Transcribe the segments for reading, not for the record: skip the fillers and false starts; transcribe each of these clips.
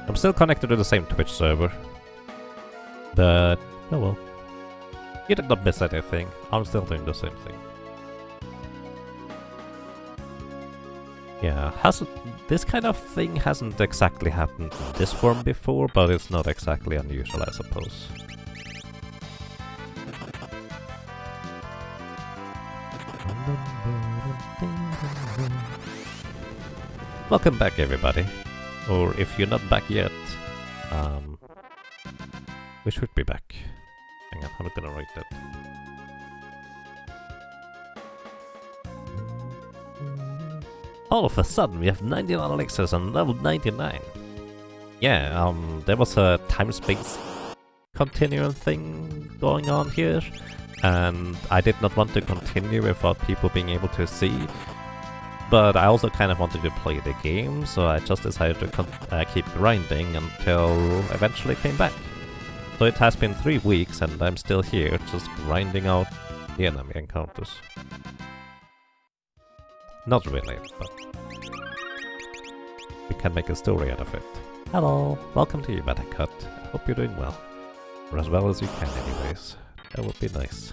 I'm still connected to the same Twitch server. But, oh well. You did not miss anything. I'm still doing the same thing. Yeah, this kind of thing hasn't exactly happened in this form before, but it's not exactly unusual, I suppose. Welcome back, everybody. Or if you're not back yet, we should be back. Hang on, I'm gonna write that. All of a sudden, we have 99 elixirs on level 99. Yeah, there was a time-space continuum thing going on here, and I did not want to continue without people being able to see, but I also kind of wanted to play the game, so I just decided to keep grinding until eventually came back. So it has been 3 weeks, and I'm still here, just grinding out the enemy encounters. Not really, but we can make a story out of it. Hello, welcome to you, Metacut. I hope you're doing well. Or as well as you can anyways. That would be nice.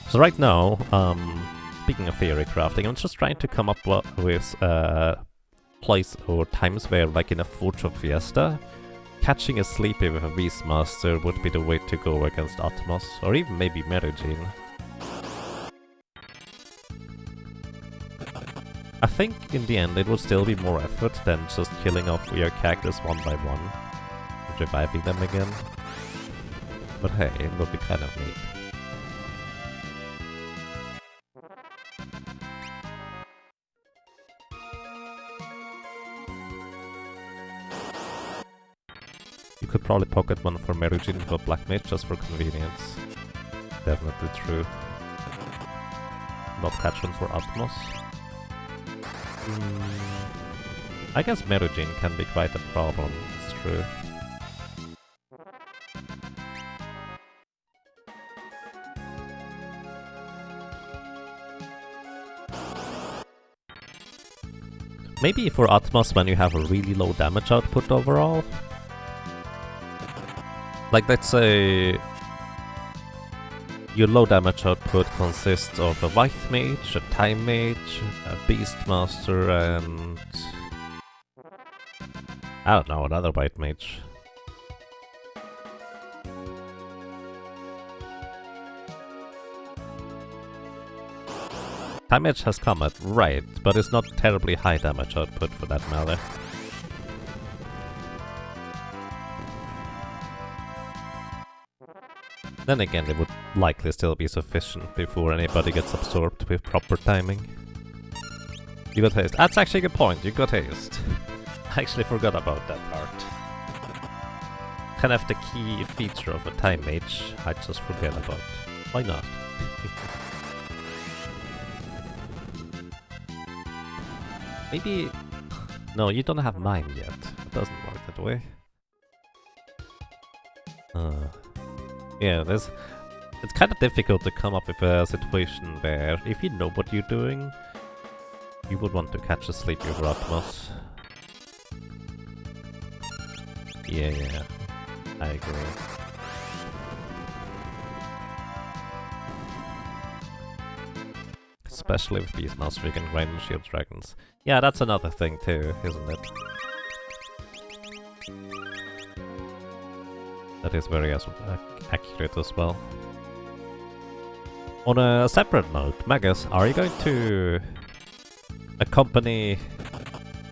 So right now, speaking of theory crafting, I'm just trying to come up with place or times where, like in a Forge of Fiesta, catching a sleepy with a Beastmaster would be the way to go against Atmos, or even maybe Merigine. I think in the end it would still be more effort than just killing off your characters one by one and reviving them again. But hey, it would be kind of neat. You could probably pocket one for Merigine for Black Mage just for convenience. Definitely true. Not catch one for Atmos. I guess Merigine can be quite a problem, it's true. Maybe for Atmos when you have a really low damage output overall. Like, let's say your low damage output consists of a White Mage, a Time Mage, a Beastmaster, and I don't know, another White Mage. Time Mage has Comet, right, but it's not terribly high damage output for that matter. Then again, it would likely still be sufficient before anybody gets absorbed with proper timing. You got haste. That's actually a good point, you got haste. I actually forgot about that part. Kind of the key feature of a Time Mage, I just forget about. Why not? Maybe... No, you don't have Mime yet. It doesn't work that way. Yeah, it's kind of difficult to come up with a situation where, if you know what you're doing, you would want to catch a sleepy over Atmos. Yeah, I agree. Especially with Beastmaster, you can grind and shield dragons. Yeah, that's another thing too, isn't it? That is very accurate as well. On a separate note, Magus, are you going to accompany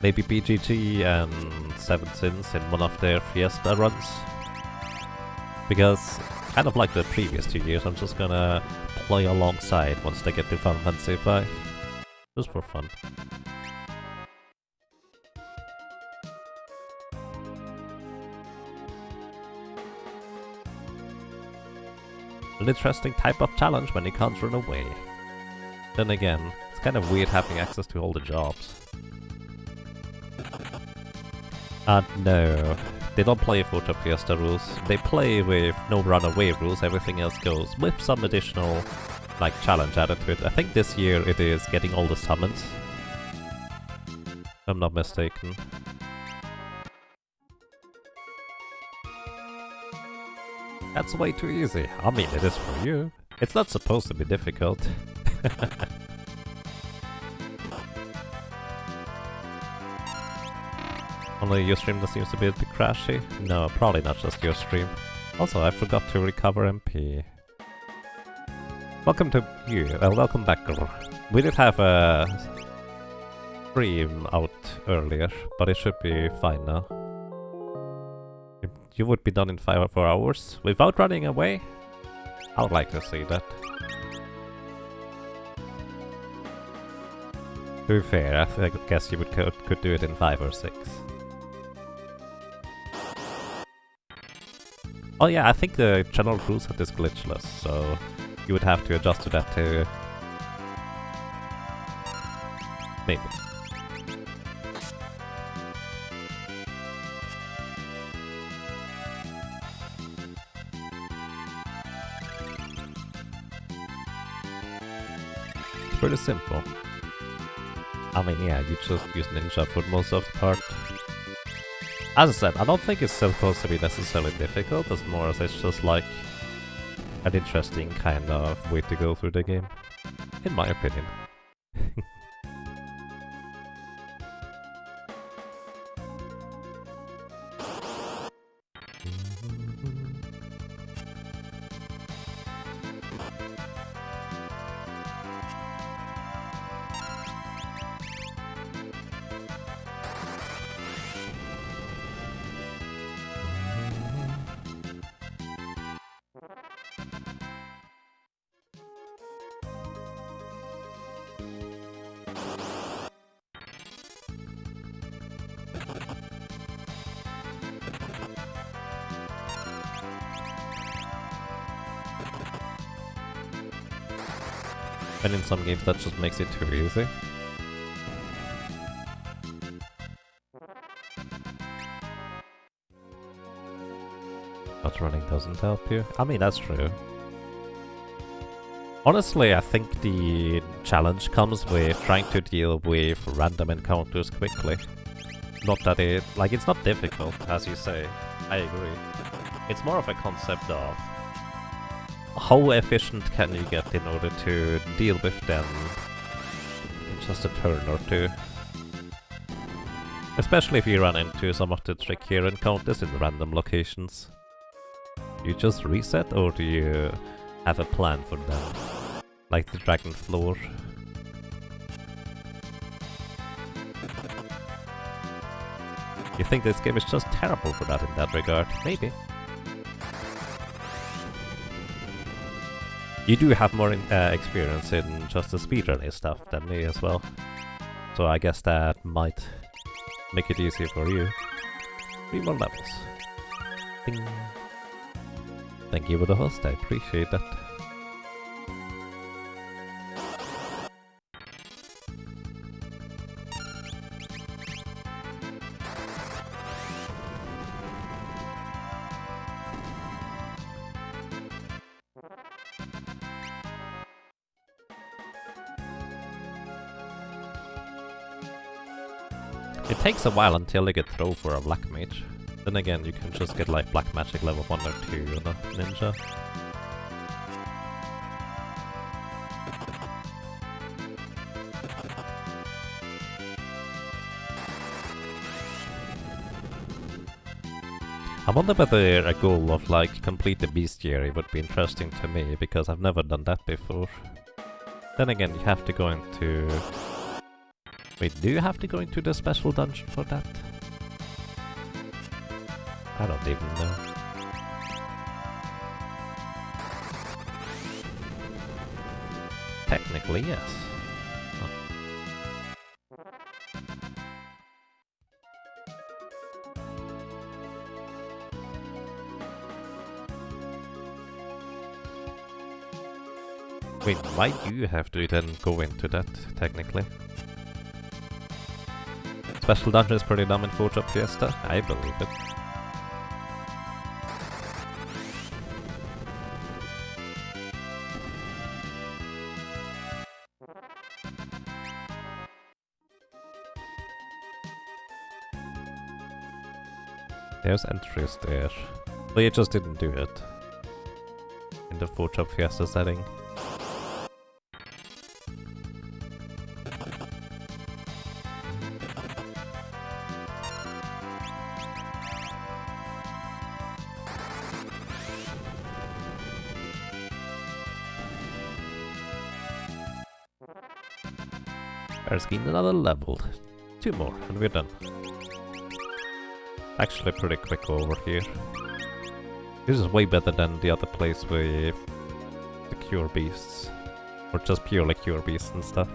maybe BGG and Seven Sins in one of their Fiesta runs? Because, kind of like the previous 2 years, I'm just gonna play alongside once they get to Final Fantasy 5. Just for fun. An interesting type of challenge when you can't run away. Then again, it's kind of weird having access to all the jobs. No. They don't play Photo Fiesta rules. They play with no runaway rules, everything else goes with some additional like challenge added to it. I think this year it is getting all the summons. If I'm not mistaken. That's way too easy. I mean, it is for you. It's not supposed to be difficult. Only your stream that seems to be a bit crashy? No, probably not just your stream. Also, I forgot to recover MP. Welcome to you. Welcome back, girl. We did have a stream out earlier, but it should be fine now. You would be done in 5 or 4 hours without running away? I would like to see that. To be fair, I guess you could do it in 5 or 6. Oh yeah, I think the general rule set is glitchless, so you would have to adjust to that too. Maybe. Pretty simple. I mean, yeah, you just use ninja for most of the part. As I said, I don't think it's supposed to be necessarily difficult, as more as it's just like an interesting kind of way to go through the game, in my opinion. And in some games that just makes it too easy. But running doesn't help you. I mean, that's true. Honestly, I think the challenge comes with trying to deal with random encounters quickly. Not that it's not difficult, as you say. I agree. It's more of a concept of how efficient can you get in order to deal with them in just a turn or two. Especially if you run into some of the trickier encounters in random locations. You just reset, or do you have a plan for them? Like the dragon floor. You think this game is just terrible for that in that regard? Maybe. You do have more experience in just the speedrunning stuff than me as well. So I guess that might make it easier for you. 3 more levels. Ding. Thank you for the host, I appreciate that. It takes a while until you get throw for a black mage. Then again, you can just get like black magic level 1 or 2 on a ninja. I wonder whether a goal of like complete the bestiary would be interesting to me, because I've never done that before. Then again, you have to go into... Wait, do you have to go into the special dungeon for that? I don't even know. Technically, yes. Oh. Wait, why do you have to then go into that, technically? Special dungeon is pretty dumb in Forge Up Fiesta, I believe it. There's entries there. But you just didn't do it. In the Forge Fiesta setting. There's another level. 2 more and we're done. Actually pretty quick over here. This is way better than the other place with the cure beasts. Or just purely cure beasts and stuff.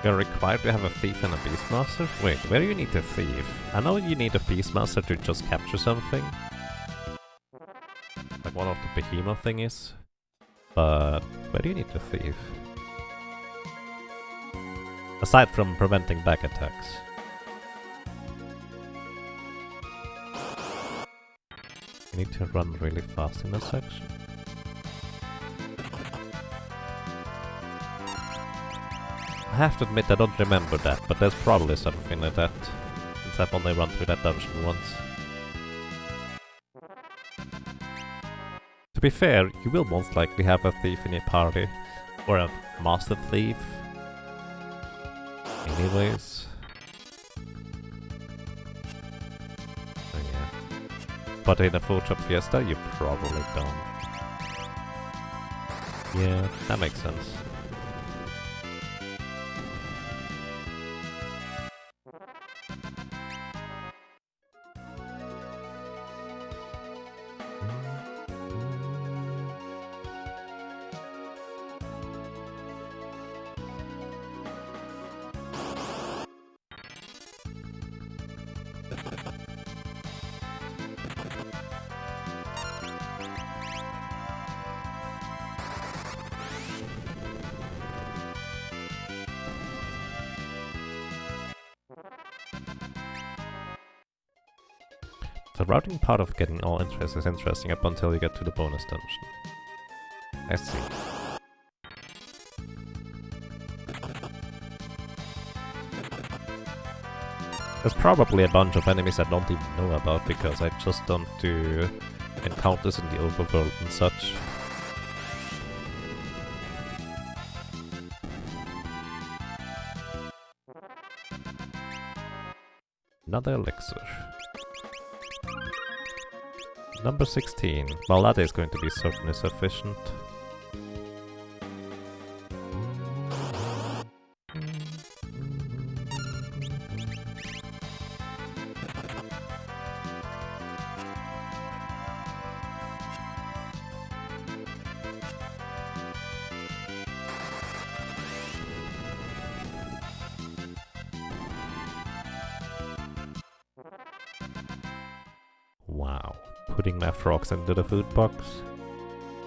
You're required to have a thief and a beastmaster? Wait, where do you need a thief? I know you need a beastmaster to just capture something. Like one of the behemoth thingies. But where do you need a thief? Aside from preventing back attacks. You need to run really fast in this section. I have to admit I don't remember that, but there's probably something like that. Since I've only run through that dungeon once. To be fair, you will most likely have a thief in your party. Or a master thief. Anyways. Oh yeah. But in a Forge Fiesta, you probably don't. Yeah, that makes sense. The routing part of getting all interests is interesting up until you get to the bonus dungeon. I see. There's probably a bunch of enemies I don't even know about because I just don't do encounters in the overworld and such. Another elixir. Number 16. Well, that is going to be certainly sufficient. Wow. Putting my frogs into the food box?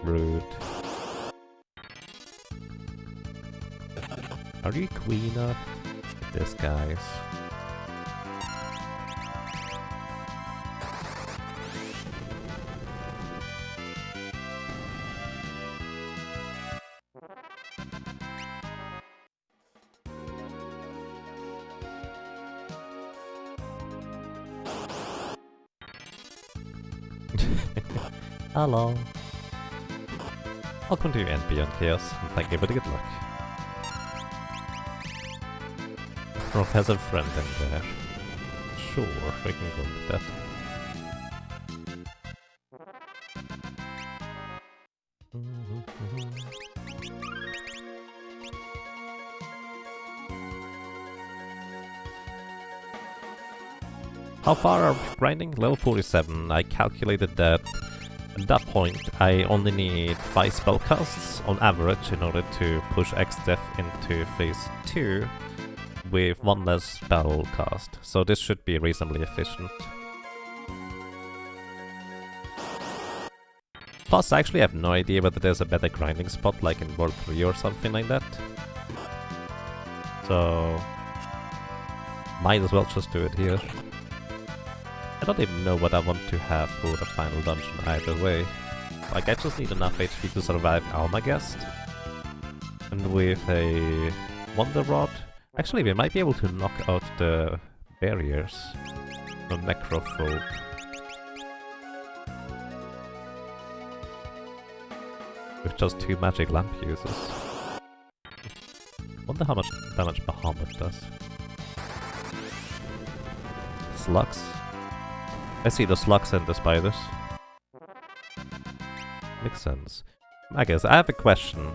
Rude. Are you queen of this, guys? Hello. Welcome to Beyond Chaos, and thank you for the good luck. Rob has a friend in there. Sure, we can go with that. How far are we grinding? Level 47. I calculated that at that point I only need 5 spellcasts on average in order to push X-Death into phase 2 with 1 less spell cast. So this should be reasonably efficient. Plus I actually have no idea whether there's a better grinding spot like in World 3 or something like that. So might as well just do it here. I don't even know what I want to have for the final dungeon either way. Like, I just need enough HP to survive Almagest. And with a Wonder Rod... Actually, we might be able to knock out the barriers from Necrophobe. With just 2 magic lamp uses. Wonder how much damage Bahamut does. Slugs? I see the slugs and the spiders. Makes sense. I guess I have a question.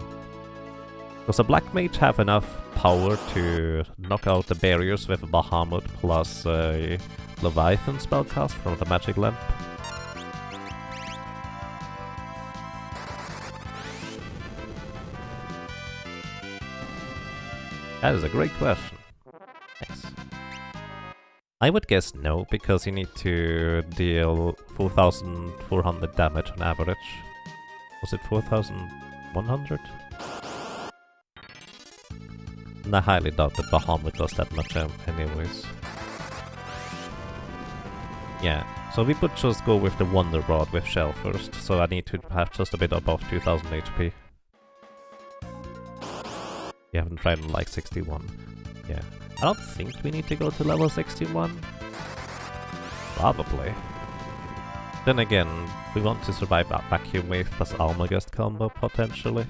Does a Black Mage have enough power to knock out the barriers with a Bahamut plus a Leviathan spellcast from the magic lamp? That is a great question. Thanks. I would guess no, because you need to deal 4,400 damage on average. Was it 4,100? And I highly doubt that Bahamut does that much anyways. Yeah, so we would just go with the Wonder Rod with Shell first, so I need to have just a bit above 2,000 HP. You haven't tried on like 61. Yeah. I don't think we need to go to level 61. Probably. Then again, we want to survive that Vacuum Wave plus Almagest combo potentially.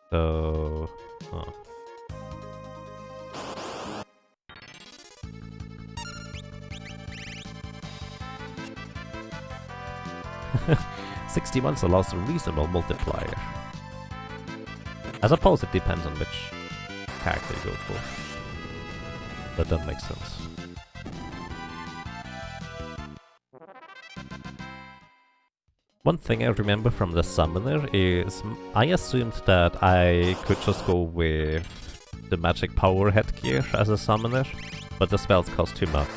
So... Oh. $61's a loss reasonable multiplier. I suppose it depends on which character you go for. But that makes sense. One thing I remember from the summoner is I assumed that I could just go with the magic power headgear as a summoner, but the spells cost too much.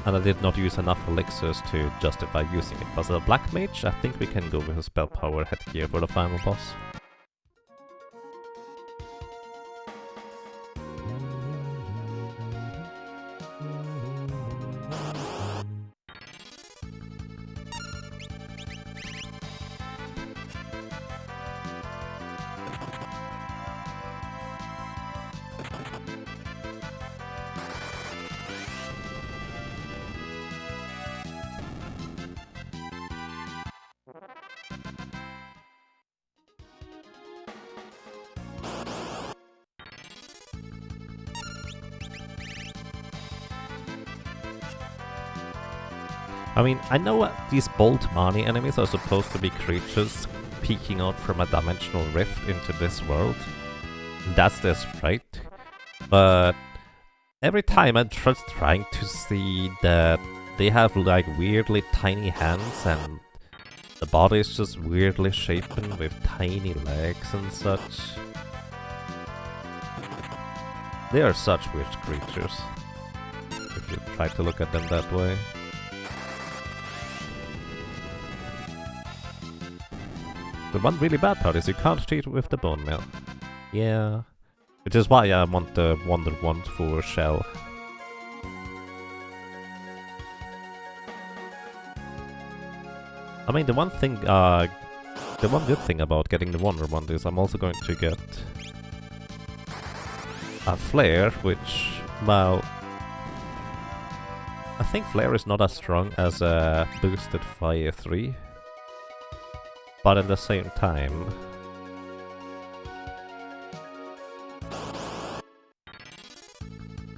And I did not use enough elixirs to justify using it. But as a Black Mage, I think we can go with a spell power headgear for the final boss. I mean, I know these Bolt Mani enemies are supposed to be creatures peeking out from a dimensional rift into this world. That's their sprite. But every time I'm just trying to see that they have like weirdly tiny hands and the body is just weirdly shapen with tiny legs and such. They are such weird creatures, if you try to look at them that way. The one really bad part is you can't cheat with the bone mail. Yeah. Which is why I want the Wonder Wand for Shell. I mean, the one good thing about getting the Wonder Wand is I'm also going to get a Flare, which, well, I think Flare is not as strong as a boosted Fire 3. But at the same time,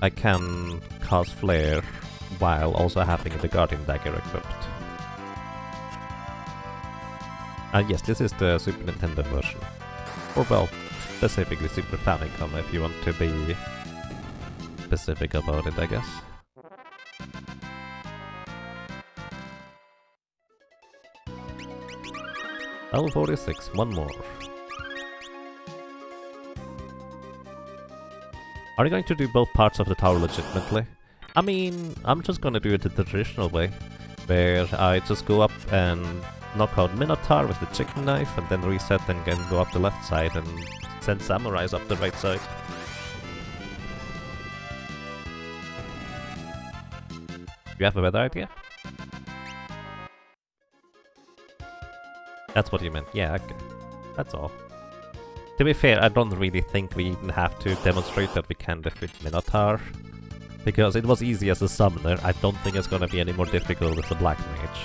I can cast Flare while also having the Guardian Dagger equipped. Yes, this is the Super Nintendo version. Or well, specifically Super Famicom if you want to be specific about it, I guess. Level 46, one more. Are you going to do both parts of the tower legitimately? I mean, I'm just gonna do it the traditional way, where I just go up and knock out Minotaur with the chicken knife, and then reset and then go up the left side and send samurais up the right side. You have a better idea? That's what you meant. Yeah, okay. That's all. To be fair, I don't really think we even have to demonstrate that we can defeat Minotaur. Because it was easy as a summoner, I don't think it's gonna be any more difficult with the Black Mage.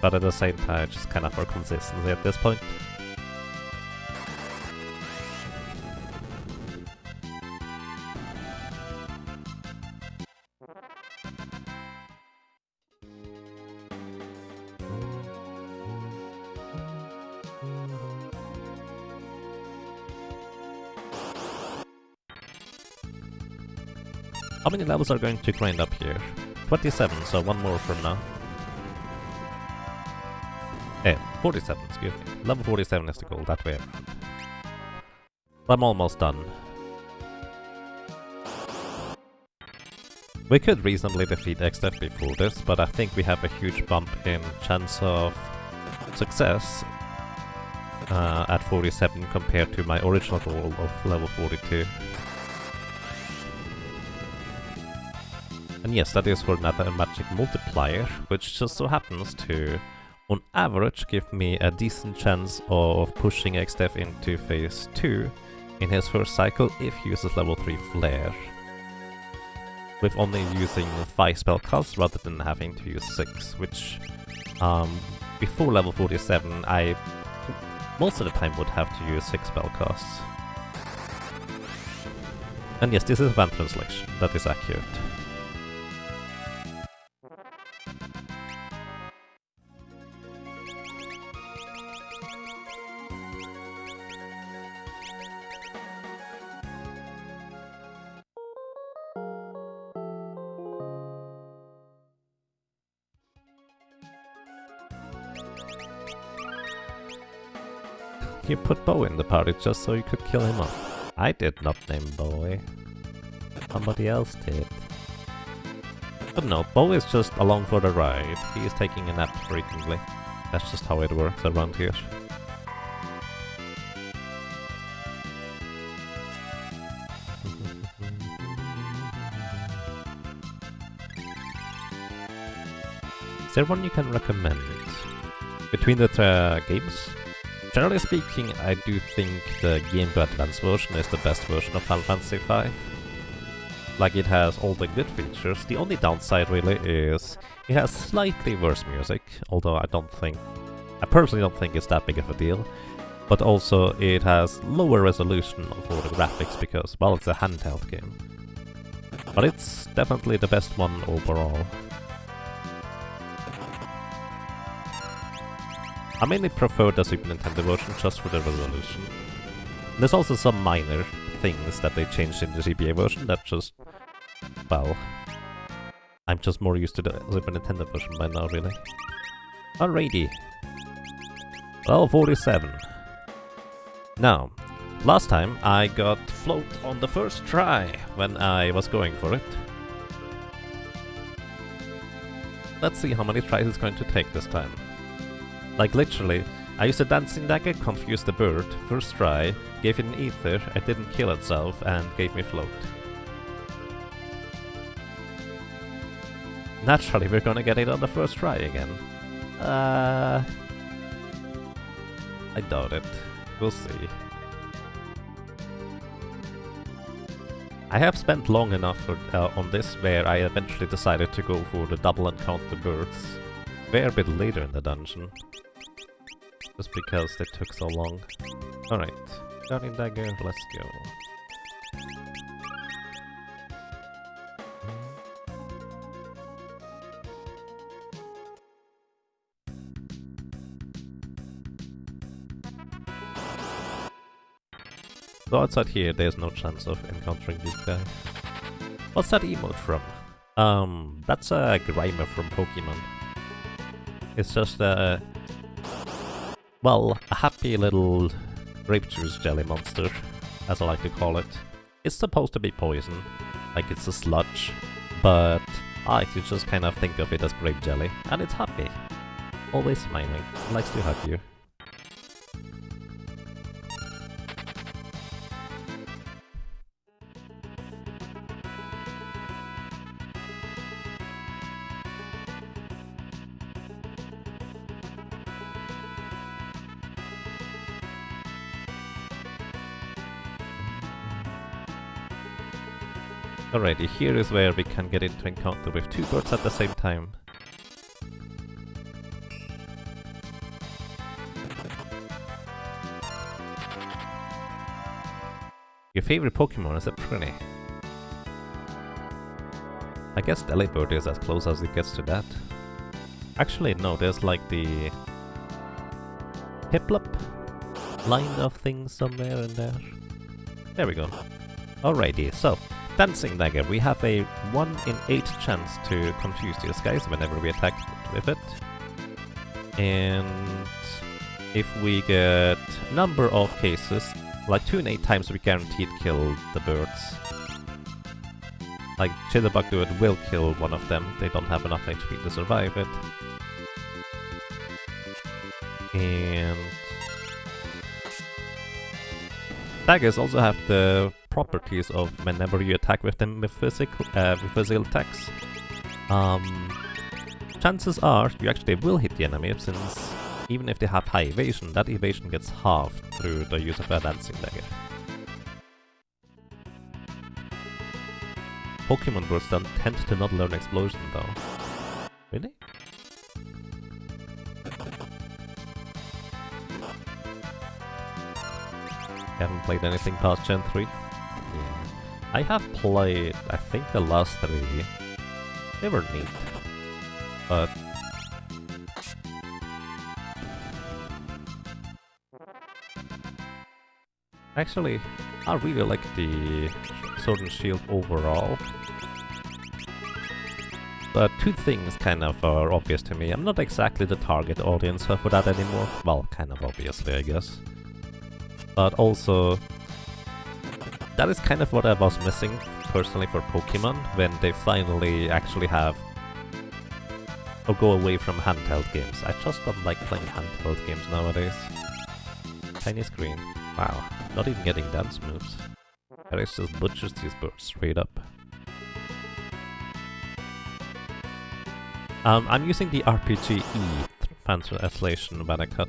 But at the same time, just kind of for consistency at this point. How many levels are going to grind up here? 27, so one more from now. 47, excuse me. Level 47 is the goal, that way around. I'm almost done. We could reasonably defeat XF before this, but I think we have a huge bump in chance of success at 47 compared to my original goal of level 42. And yes, that is for another magic multiplier, which just so happens to, on average, give me a decent chance of pushing XDEF into phase 2 in his first cycle if he uses level 3 Flare. With only using 5 spell casts rather than having to use 6, which before level 47 I most of the time would have to use 6 spell casts. And yes, this is van translation, that is accurate. You put Bo in the party just so you could kill him off. I did not name Bowie. Somebody else did. But no, Bo is just along for the ride. He is taking a nap frequently. That's just how it works around here. Is there one you can recommend? Between the games? Generally speaking, I do think the Game Boy Advance version is the best version of Final Fantasy V. Like, it has all the good features. The only downside really is it has slightly worse music, although I personally don't think it's that big of a deal. But also it has lower resolution for the graphics because, well, it's a handheld game. But it's definitely the best one overall. I mainly prefer the Super Nintendo version just for the resolution. There's also some minor things that they changed in the GBA version that just, well, I'm just more used to the Super Nintendo version by now, really. Alrighty. Well, 47. Now, last time I got float on the first try when I was going for it. Let's see how many tries it's going to take this time. Like, literally, I used a dancing dagger, confused the bird, first try, gave it an ether, it didn't kill itself, and gave me float. Naturally, we're gonna get it on the first try again. I doubt it. We'll see. I have spent long enough on this where I eventually decided to go for the double encounter birds. They're a bit later in the dungeon. Just because they took so long. Alright, Guardian Dagger, let's go. So outside here, there's no chance of encountering this guy. What's that emote from? That's a Grimer from Pokemon. It's just a... well, a happy little grape juice jelly monster, as I like to call it. It's supposed to be poison, like it's a sludge, but I like to just kind of think of it as grape jelly, and it's happy. Always smiling, likes to hug you. Alrighty, here is where we can get into encounter with two birds at the same time. Your favorite Pokemon is a Prinny. I guess Delibird is as close as it gets to that. Actually, no, there's like the Piplup line of things somewhere in there. There we go. Alrighty, so Dancing Dagger. We have a 1 in 8 chance to confuse these guys whenever we attack with it. And if we get number of cases, like 2 in 8 times we guaranteed kill the birds. Like Chittibug Dude will kill one of them, they don't have enough HP to survive it. And daggers also have the properties of whenever you attack with them with physical attacks. Chances are you actually will hit the enemy, since even if they have high evasion, that evasion gets halved through the use of a Dancing Dagger. Pokemon birds don't tend to not learn Explosion though. Really? Haven't played anything past Gen 3? Yeah. I have played, I think, the last 3. They were neat. But actually, I really like the Sword and Shield overall. But two things kind of are obvious to me. I'm not exactly the target audience for that anymore. Well, kind of obviously, I guess. But also, that is kind of what I was missing personally for Pokemon, when they finally actually have or go away from handheld games. I just don't like playing handheld games nowadays. Tiny screen. Wow, not even getting dance moves. Alex just butchers these birds straight up. I'm using the RPG-E translation when I cut.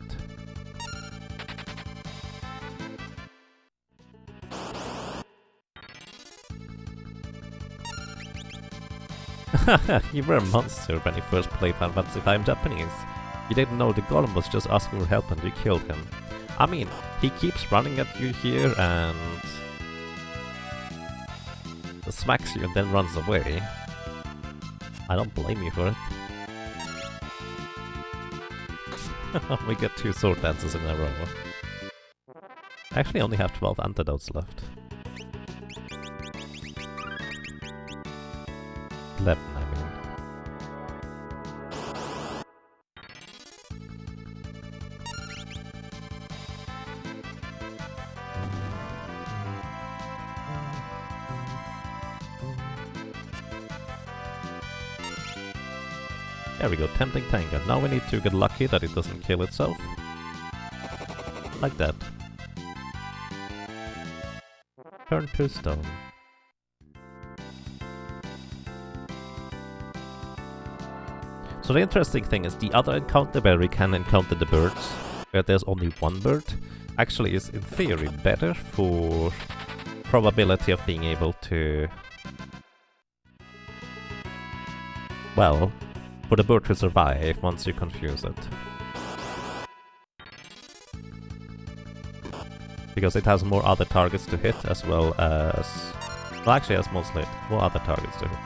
You were a monster when you first played Final Fantasy V Japanese. You didn't know the golem was just asking for help and you killed him. I mean, he keeps running at you here and smacks you and then runs away. I don't blame you for it. We get 2 sword dances in a row. I actually only have 12 antidotes left. 11, I mean. There we go, Tempting Tango. Now we need to get lucky that it doesn't kill itself. Like that. Turn to stone. So the interesting thing is the other encounter where we can encounter the birds, where there's only one bird, actually is in theory better for probability of being able to... well, for the bird to survive once you confuse it. Because it has more other targets to hit as well as... well, actually it has mostly more other targets to hit.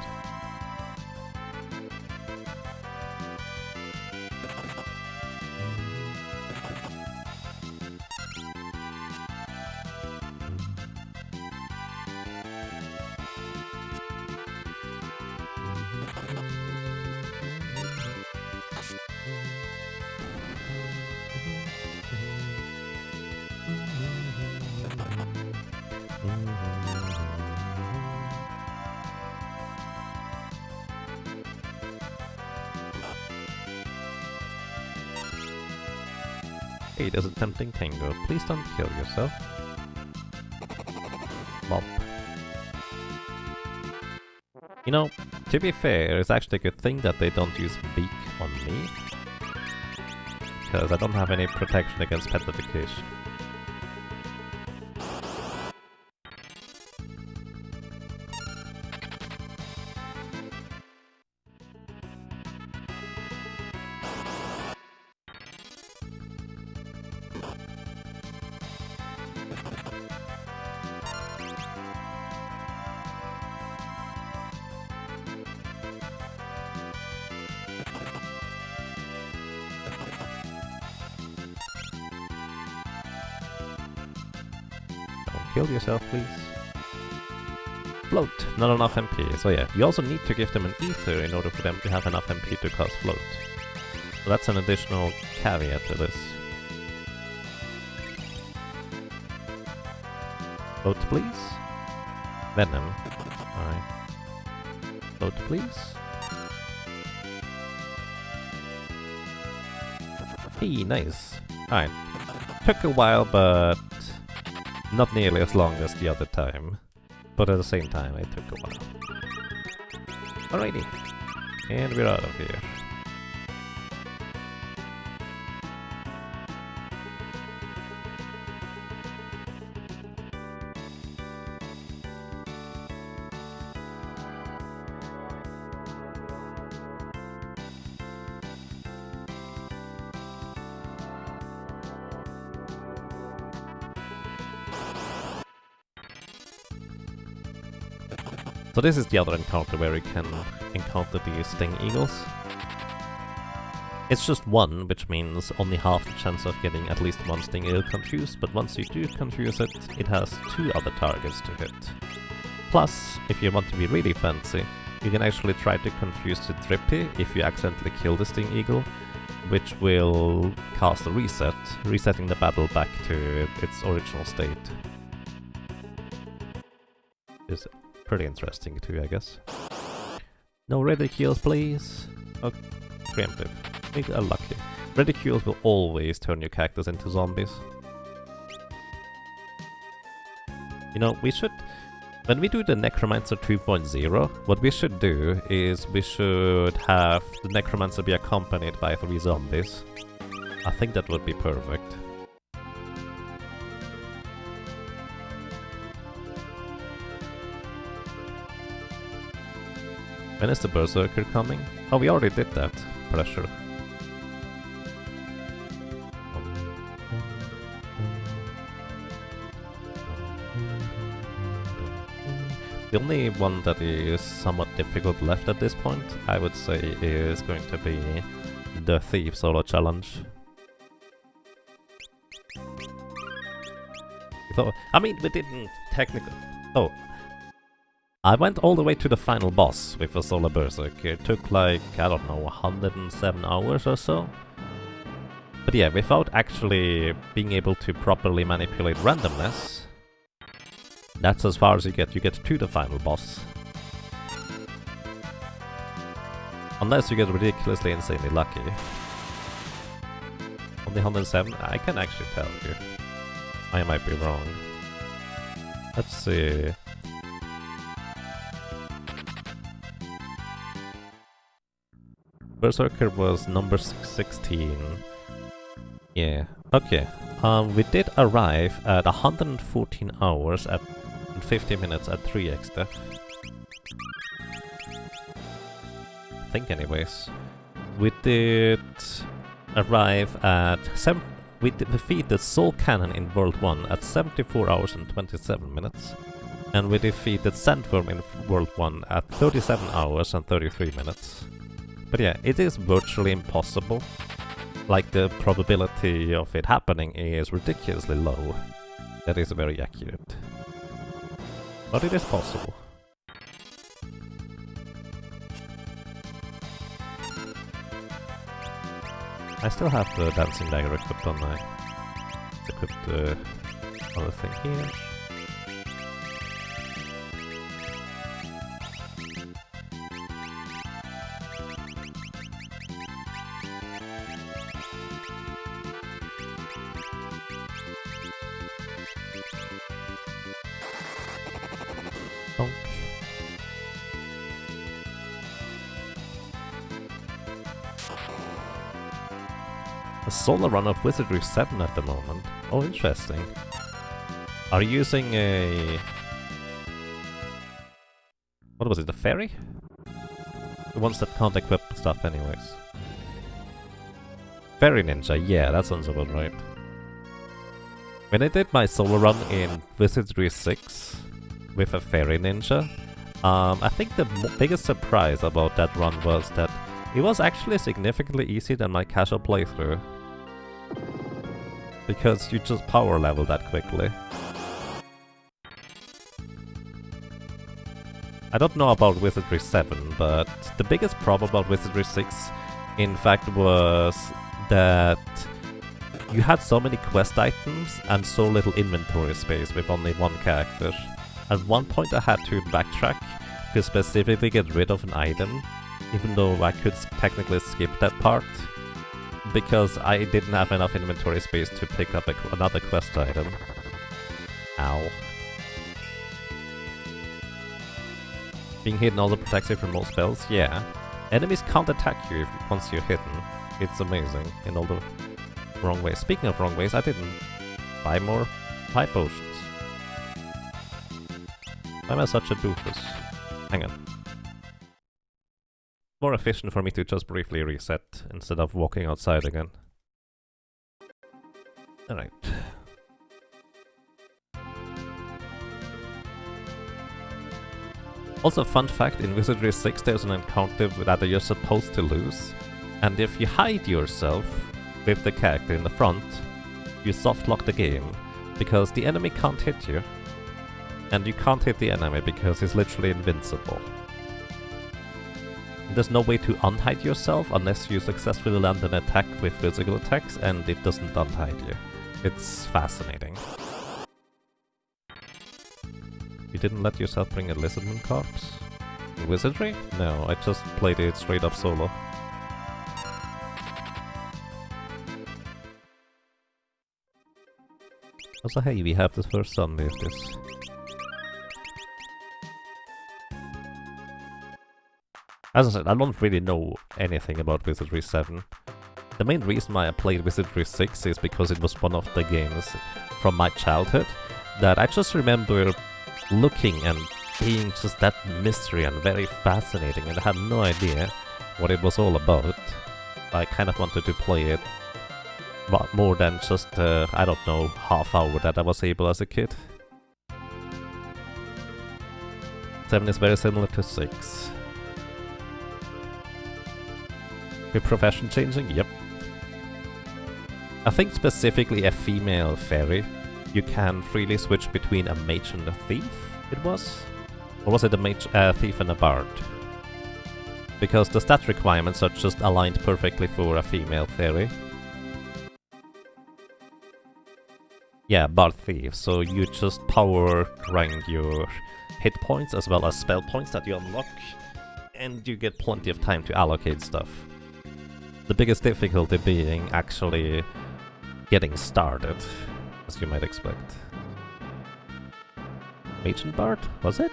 Hey, there's a Tempting Tango. Please don't kill yourself. Bop. You know, to be fair, it's actually a good thing that they don't use Beak on me. Because I don't have any protection against petrification. Don't kill yourself, please. Float, not enough MP. So yeah, you also need to give them an ether in order for them to have enough MP to cast float. So that's an additional caveat to this. Float, please. Venom. Alright. Float, please. Hey, nice. Alright. Took a while, but not nearly as long as the other time. But at the same time, it took a while. Alrighty. And we're out of here. So this is the other encounter where you can encounter the Sting Eagles. It's just one, which means only half the chance of getting at least one Sting Eagle confused, but once you do confuse it, it has 2 other targets to hit. Plus, if you want to be really fancy, you can actually try to confuse the Drippy if you accidentally kill the Sting Eagle, which will cast a reset, resetting the battle back to its original state. It's pretty interesting too, I guess. No ridicules, please. Oh, preemptive. We are lucky. Ridicules will always turn your cactus into zombies. You know, we should... When we do the Necromancer 2.0, what we should do is we should have the Necromancer be accompanied by 3 zombies. I think that would be perfect. When is the Berserker coming? Oh, we already did that. Pressure. The only one that is somewhat difficult left at this point, I would say, is going to be the Thief solo challenge. So, I mean, we didn't technically... Oh. I went all the way to the final boss with a solo Berserker. It took like, I don't know, 107 hours or so. But yeah, without actually being able to properly manipulate randomness, that's as far as you get to the final boss. Unless you get ridiculously insanely lucky. Only 107? I can actually tell you. I might be wrong. Let's see... Berserker was number 16. Yeah, okay. We did arrive at 114 hours at 50 minutes at 3x def. I think anyways. We did arrive at... We defeated Soul Cannon in World 1 at 74 hours and 27 minutes. And we defeated Sandworm in World 1 at 37 hours and 33 minutes. But yeah, it is virtually impossible. Like, the probability of it happening is ridiculously low. That is very accurate. But it is possible. I still have the Dancing Dagger equipped on my... Equip the other thing here. A solo run of Wizardry 7 at the moment. Oh, interesting. Are you using a... What was it, the fairy? The ones that can't equip stuff anyways. Fairy Ninja, yeah, that sounds about right. When I did my solo run in Wizardry 6 with a Fairy Ninja, I think the biggest surprise about that run was that it was actually significantly easier than my casual playthrough. Because you just power level that quickly. I don't know about Wizardry 7, but the biggest problem about Wizardry 6 in fact was that you had so many quest items and so little inventory space with only one character. At one point I had to backtrack to specifically get rid of an item, even though I could technically skip that part, because I didn't have enough inventory space to pick up another quest item. Ow. Being hidden also protects you from most spells? Yeah. Enemies can't attack you once you're hidden. It's amazing in all the wrong ways. Speaking of wrong ways, I didn't buy more high potions. Why am I such a doofus? Hang on. More efficient for me to just briefly reset instead of walking outside again. Alright. Also, fun fact, in Wizardry 6 there's an encounter that you're supposed to lose, and if you hide yourself with the character in the front, you softlock the game, because the enemy can't hit you. And you can't hit the enemy because he's literally invincible. There's no way to unhide yourself unless you successfully land an attack with physical attacks, and it doesn't unhide you. It's fascinating. You didn't let yourself bring a Lizardman corpse? In Wizardry? No, I just played it straight up solo. Also, hey, we have the first Sunday of this. As I said, I don't really know anything about Wizardry 7. The main reason why I played Wizardry 6 is because it was one of the games from my childhood that I just remember looking and being just that mystery and very fascinating, and I had no idea what it was all about. I kind of wanted to play it more than just, I don't know, half hour that I was able as a kid. 7 is very similar to 6. With profession changing? Yep. I think specifically a female fairy, you can freely switch between a mage and a thief, it was? Or was it a mage, thief and a bard? Because the stat requirements are just aligned perfectly for a female fairy. Yeah, bard thief, so you just power grind your hit points as well as spell points that you unlock, and you get plenty of time to allocate stuff. The biggest difficulty being actually getting started, as you might expect. Mage and Bard, was it?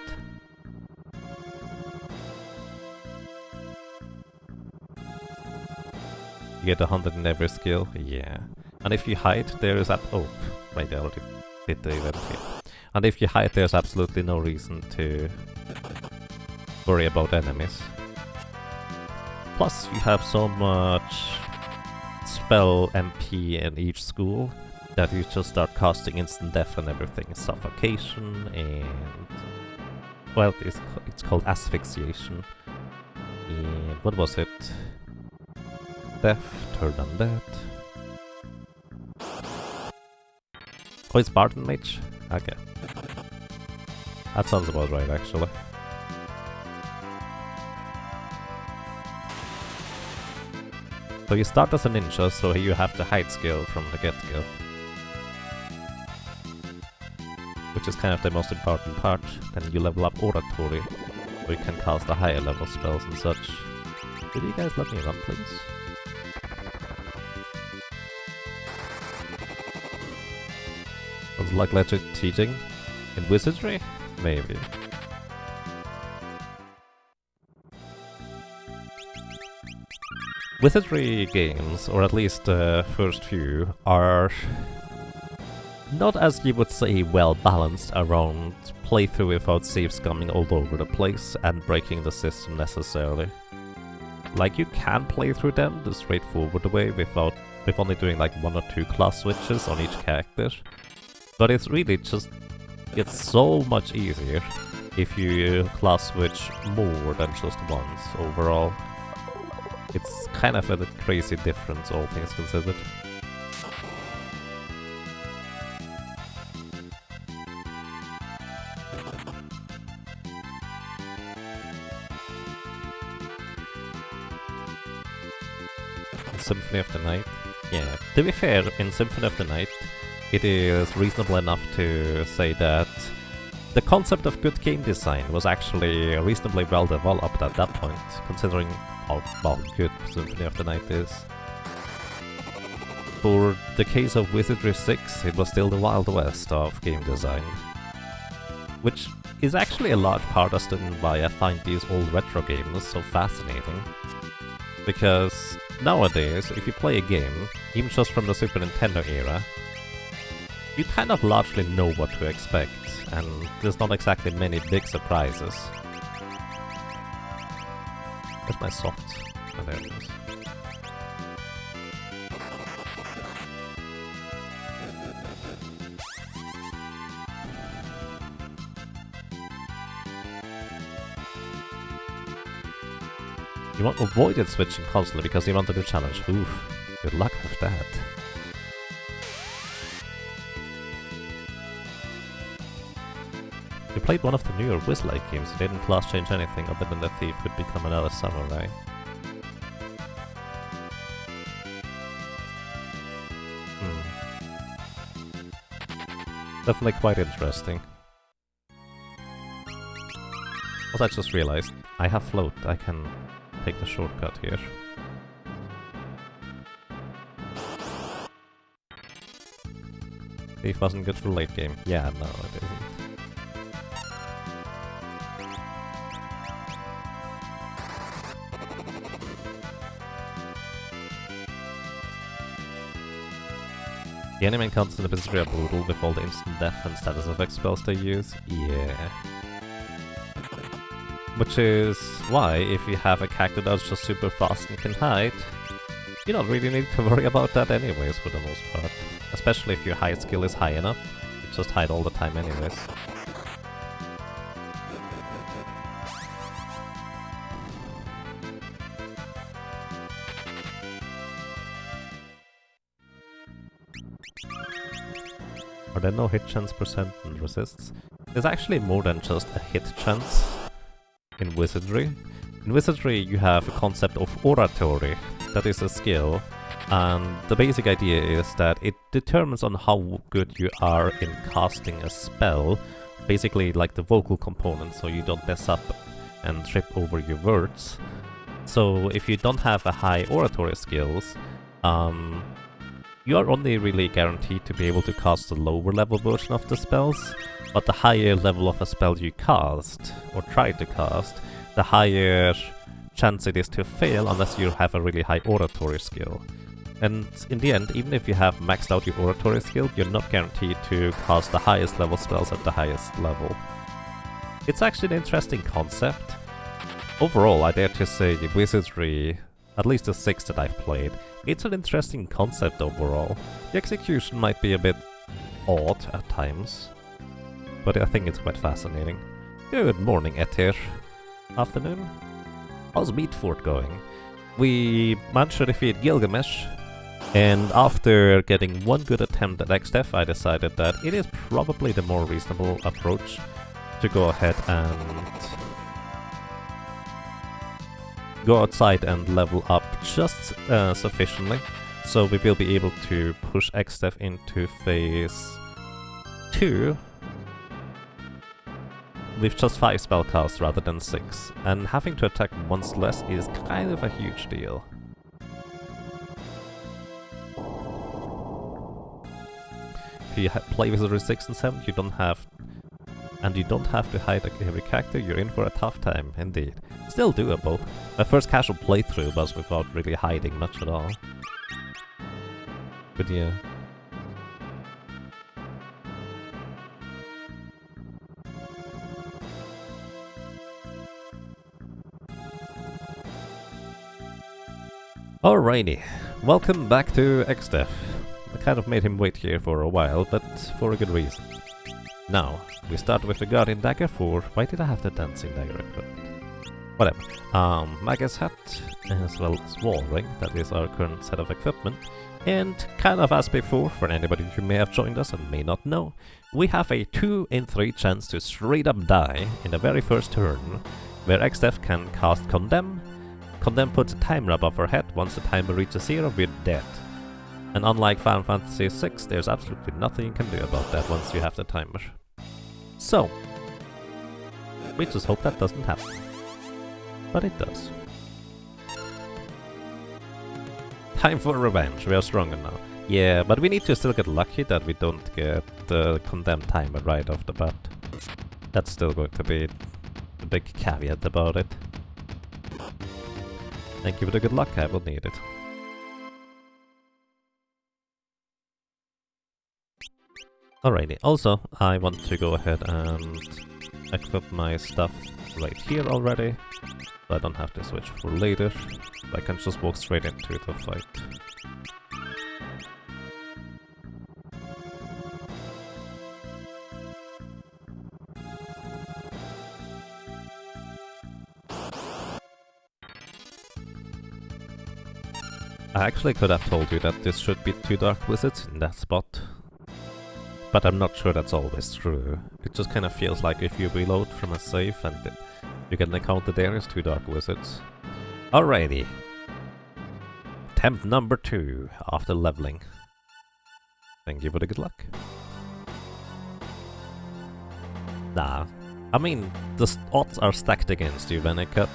You get 100 in every skill? Yeah. And if you hide, there is oh, right, I already did the event here. And if you hide, there's absolutely no reason to worry about enemies. Plus, you have so much spell MP in each school that you just start casting instant death and everything. Suffocation and... well, it's called asphyxiation. And what was it? Death, turn undead. Oh, it's Bard and Mage? Okay. That sounds about right, actually. So you start as a ninja, so you have the hide skill from the get-go. Which is kind of the most important part. Then you level up Oratory, where you can cast the higher level spells and such. Could you guys let me run, please? Was it like legit cheating? In Wizardry? Maybe. Wizardry games, or at least the first few, are not, as you would say, well balanced around playthrough without saves coming all over the place and breaking the system necessarily. Like, you can play through them the straightforward way with only doing like 1 or 2 class switches on each character, But it's really just gets so much easier if you class switch more than just once overall. It's kind of a crazy difference, all things considered. Symphony of the Night. Yeah, to be fair, in Symphony of the Night, it is reasonable enough to say that the concept of good game design was actually reasonably well developed at that point, considering how well good Symphony of the Night is. For the case of Wizardry 6, it was still the Wild West of game design. Which is actually a large part as to why I find these old retro games so fascinating. Because nowadays, if you play a game, even just from the Super Nintendo era, you kind of largely know what to expect, and there's not exactly many big surprises. Where's my soft? Oh, there it is. You avoided switching constantly because you wanted to challenge. Oof, good luck with that. You played one of the newer Wiz-like games. You didn't class change anything other than the thief would become another samurai. Definitely quite interesting. Also, I just realized I have float. I can take the shortcut here. Thief wasn't good for late game. Yeah, no, it isn't. The enemy encounters in the Wizardry are brutal with all the instant death and status effect spells they use. Yeah. Which is why, if you have a character that's just super fast and can hide, you don't really need to worry about that anyways for the most part. Especially if your hide skill is high enough, you just hide all the time anyways. Are there no hit chance percent and resists? There's actually more than just a hit chance in Wizardry. In Wizardry you have a concept of oratory, that is a skill, and the basic idea is that it determines on how good you are in casting a spell, basically like the vocal component, so you don't mess up and trip over your words. So if you don't have a high oratory skills, you are only really guaranteed to be able to cast the lower level version of the spells, but the higher level of a spell you cast, or try to cast, the higher chance it is to fail unless you have a really high oratory skill. And in the end, even if you have maxed out your oratory skill, you're not guaranteed to cast the highest level spells at the highest level. It's actually an interesting concept. Overall, I dare to say Wizardry, at least the 6 that I've played, it's an interesting concept overall. The execution might be a bit odd at times, but I think it's quite fascinating. Good morning, Etir. Afternoon? How's Meatfort going? We managed to defeat Gilgamesh, and after getting one good attempt at XDEF, I decided that it is probably the more reasonable approach to go ahead and go outside and level up just sufficiently, so we will be able to push XDEF into phase 2 with just 5 spellcasts rather than 6, and having to attack once less is kind of a huge deal. If you play Wizardry 6 and 7, you don't have to hide every character, you're in for a tough time, indeed. Still doable. My first casual playthrough was without really hiding much at all. But yeah. Alrighty, welcome back to XDEF. kind of made him wait here for a while, but for a good reason. Now, we start with the Guardian Dagger for... Why did I have the Dancing Dagger equipped? Whatever. Mage's Hat, as well as Wall Ring, that is our current set of equipment. And kind of as before, for anybody who may have joined us and may not know, we have a 2 in 3 chance to straight up die in the very first turn, where XDev can cast Condemn. Condemn puts a timer above our head. Once the timer reaches 0, we're dead. And unlike Final Fantasy VI, there's absolutely nothing you can do about that once you have the timer. So, we just hope that doesn't happen. But it does. Time for revenge, we are stronger now. Yeah, but we need to still get lucky that we don't get the condemned timer right off the bat. That's still going to be the big caveat about it. Thank you for the good luck, I will need it. Alrighty, also, I want to go ahead and equip my stuff right here already, so I don't have to switch for later. I can just walk straight into the fight. I actually could have told you that this should be 2 Dark Wizards in that spot, but I'm not sure that's always true. It just kind of feels like if you reload from a save and you get an encounter there is 2 Dark Wizards. Alrighty. Attempt number 2 after leveling. Thank you for the good luck. Nah, I mean, the odds are stacked against you, Venecut.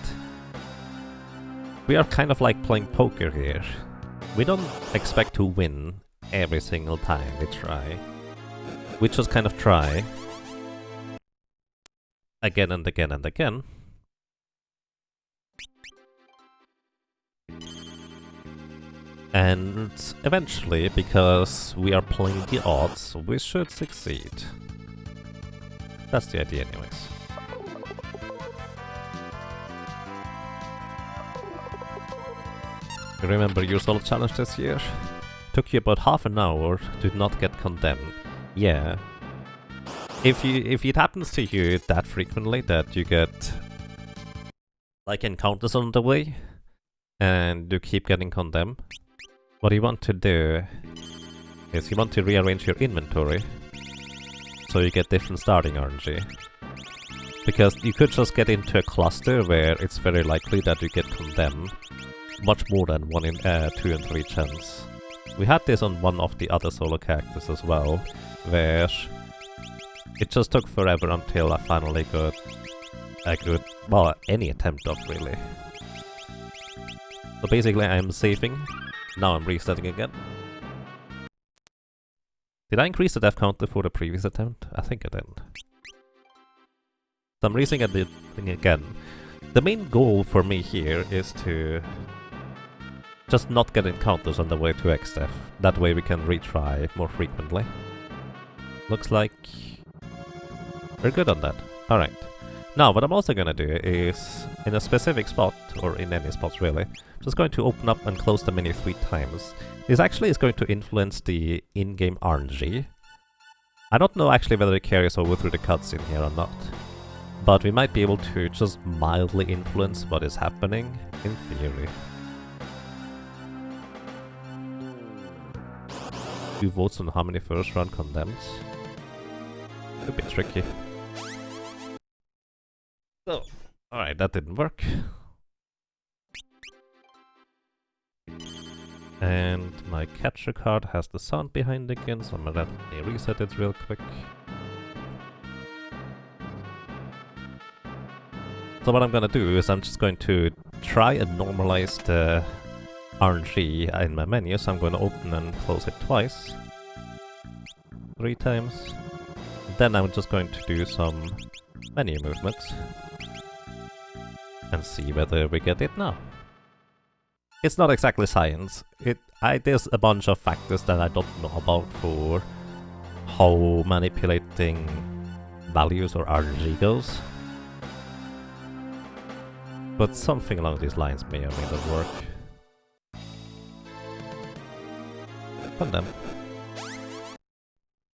We are kind of like playing poker here. We don't expect to win every single time we try. We just kind of try again and again and again. And eventually, because we are playing the odds, we should succeed. That's the idea anyways. Remember your solo challenge this year? Took you about half an hour to not get condemned. Yeah. If it happens to you that frequently that you get like encounters on the way and you keep getting condemned, what you want to do is you want to rearrange your inventory so you get different starting RNG. Because you could just get into a cluster where it's very likely that you get condemned much more than 1 in 2 and 3 chance. We had this on one of the other solo characters as well, where it just took forever until I finally got a good, well, any attempt of really. So basically I'm saving, now I'm resetting again. Did I increase the death counter for the previous attempt? I think I didn't. So I'm resetting the thing again. The main goal for me here is to just not get encounters on the way to XDev. That way we can retry more frequently. Looks like we're good on that. Alright. Now what I'm also gonna do is, in a specific spot, or in any spot really, just going to open up and close the menu 3 times. This actually is going to influence the in-game RNG. I don't know actually whether it carries over through the cutscene here or not, but we might be able to just mildly influence what is happening, in theory. 2 votes on how many first round condemns. A bit tricky. So, alright, that didn't work. And my capture card has the sound behind again, so I'm gonna reset it real quick. So what I'm gonna do is I'm just going to try and normalize the RNG in my menu, so I'm going to open and close it twice. 3 times. Then I'm just going to do some menu movements. And see whether we get it now. It's not exactly science. There's a bunch of factors that I don't know about for how manipulating values or RNG goes. But something along these lines may or may not work. Condemn.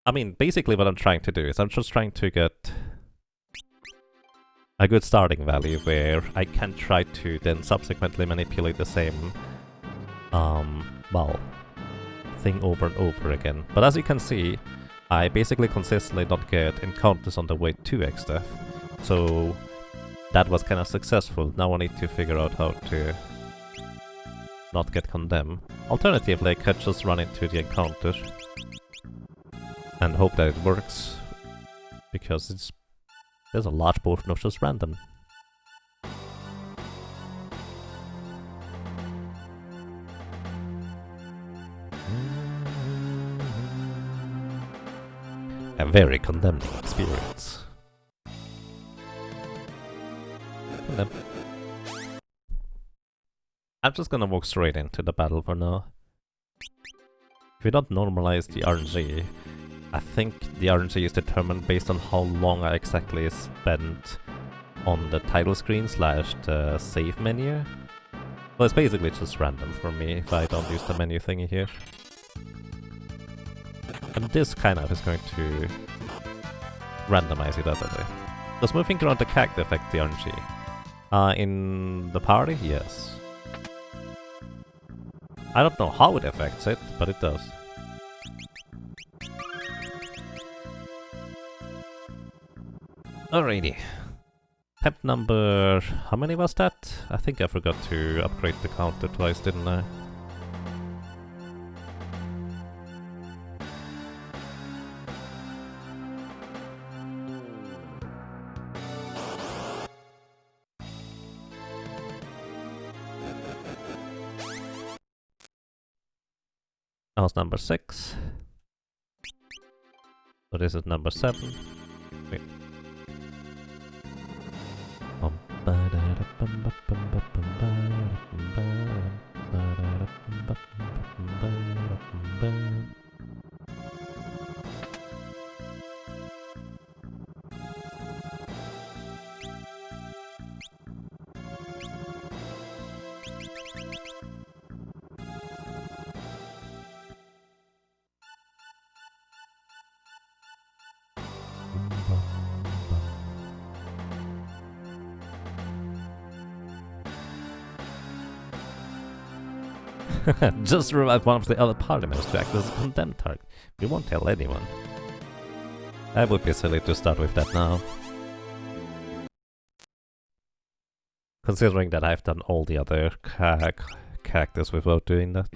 I mean, basically what I'm trying to do is I'm just trying to get a good starting value where I can try to then subsequently manipulate the same, well, thing over and over again. But as you can see, I basically consistently don't get encounters on the way to X-Death. So that was kind of successful. Now I need to figure out how to not get condemned. Alternatively, I could just run into the encounter and hope that it works, because there's a large portion of just random. A very condemning experience. Condemn. I'm just gonna walk straight into the battle for now. If we don't normalize the RNG, I think the RNG is determined based on how long I exactly spent on the title screen / the save menu. Well, it's basically just random for me if I don't use the menu thingy here. And this kind of is going to randomize it other way. Does moving around the character affect the RNG? In the party? Yes. I don't know how it affects it, but it does. Alrighty. Temp number... how many was that? I think I forgot to upgrade the counter twice, didn't I? That was number 6. So this is number 7. Wait. Just revive one of the other party members to act as a condemned target. We won't tell anyone. I would be silly to start with that now. Considering that I've done all the other characters without doing that.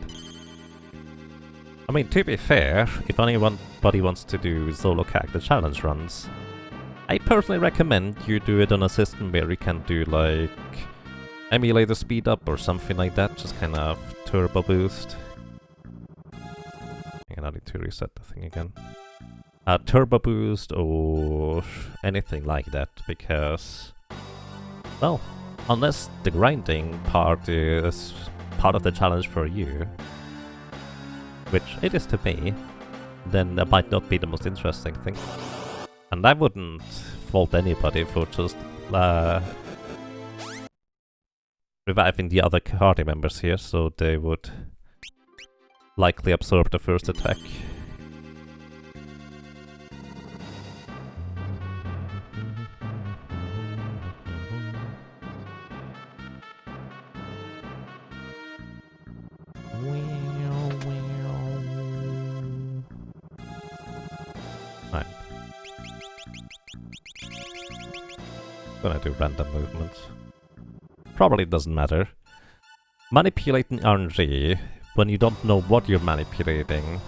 I mean, to be fair, if anybody wants to do solo character challenge runs, I personally recommend you do it on a system where you can do like emulator speed up or something like that, just kind of turbo boost. And I need to reset the thing again. Turbo boost or anything like that, because, well, unless the grinding part is part of the challenge for you, which it is to me, then that might not be the most interesting thing. And I wouldn't fault anybody for just reviving the other party members here, so they would likely absorb the first attack. Right. Gonna do random movements. Probably doesn't matter. Manipulating RNG when you don't know what you're manipulating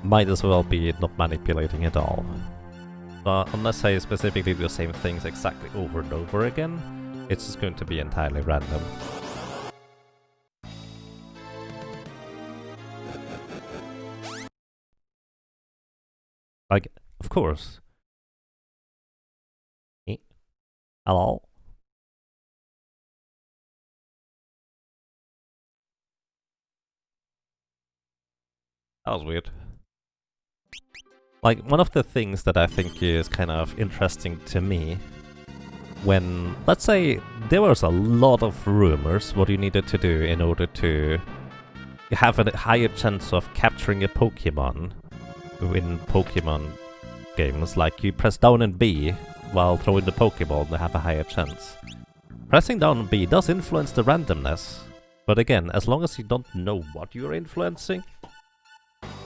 might as well be not manipulating at all. Unless I specifically do the same things exactly over and over again, it's just going to be entirely random. Like, of course. Hello? That was weird. Like, one of the things that I think is kind of interesting to me, when, let's say, there was a lot of rumors what you needed to do in order to have a higher chance of capturing a Pokemon in Pokemon games, like you press down and B while throwing the Pokeball and they have a higher chance. Pressing down and B does influence the randomness, but again, as long as you don't know what you're influencing,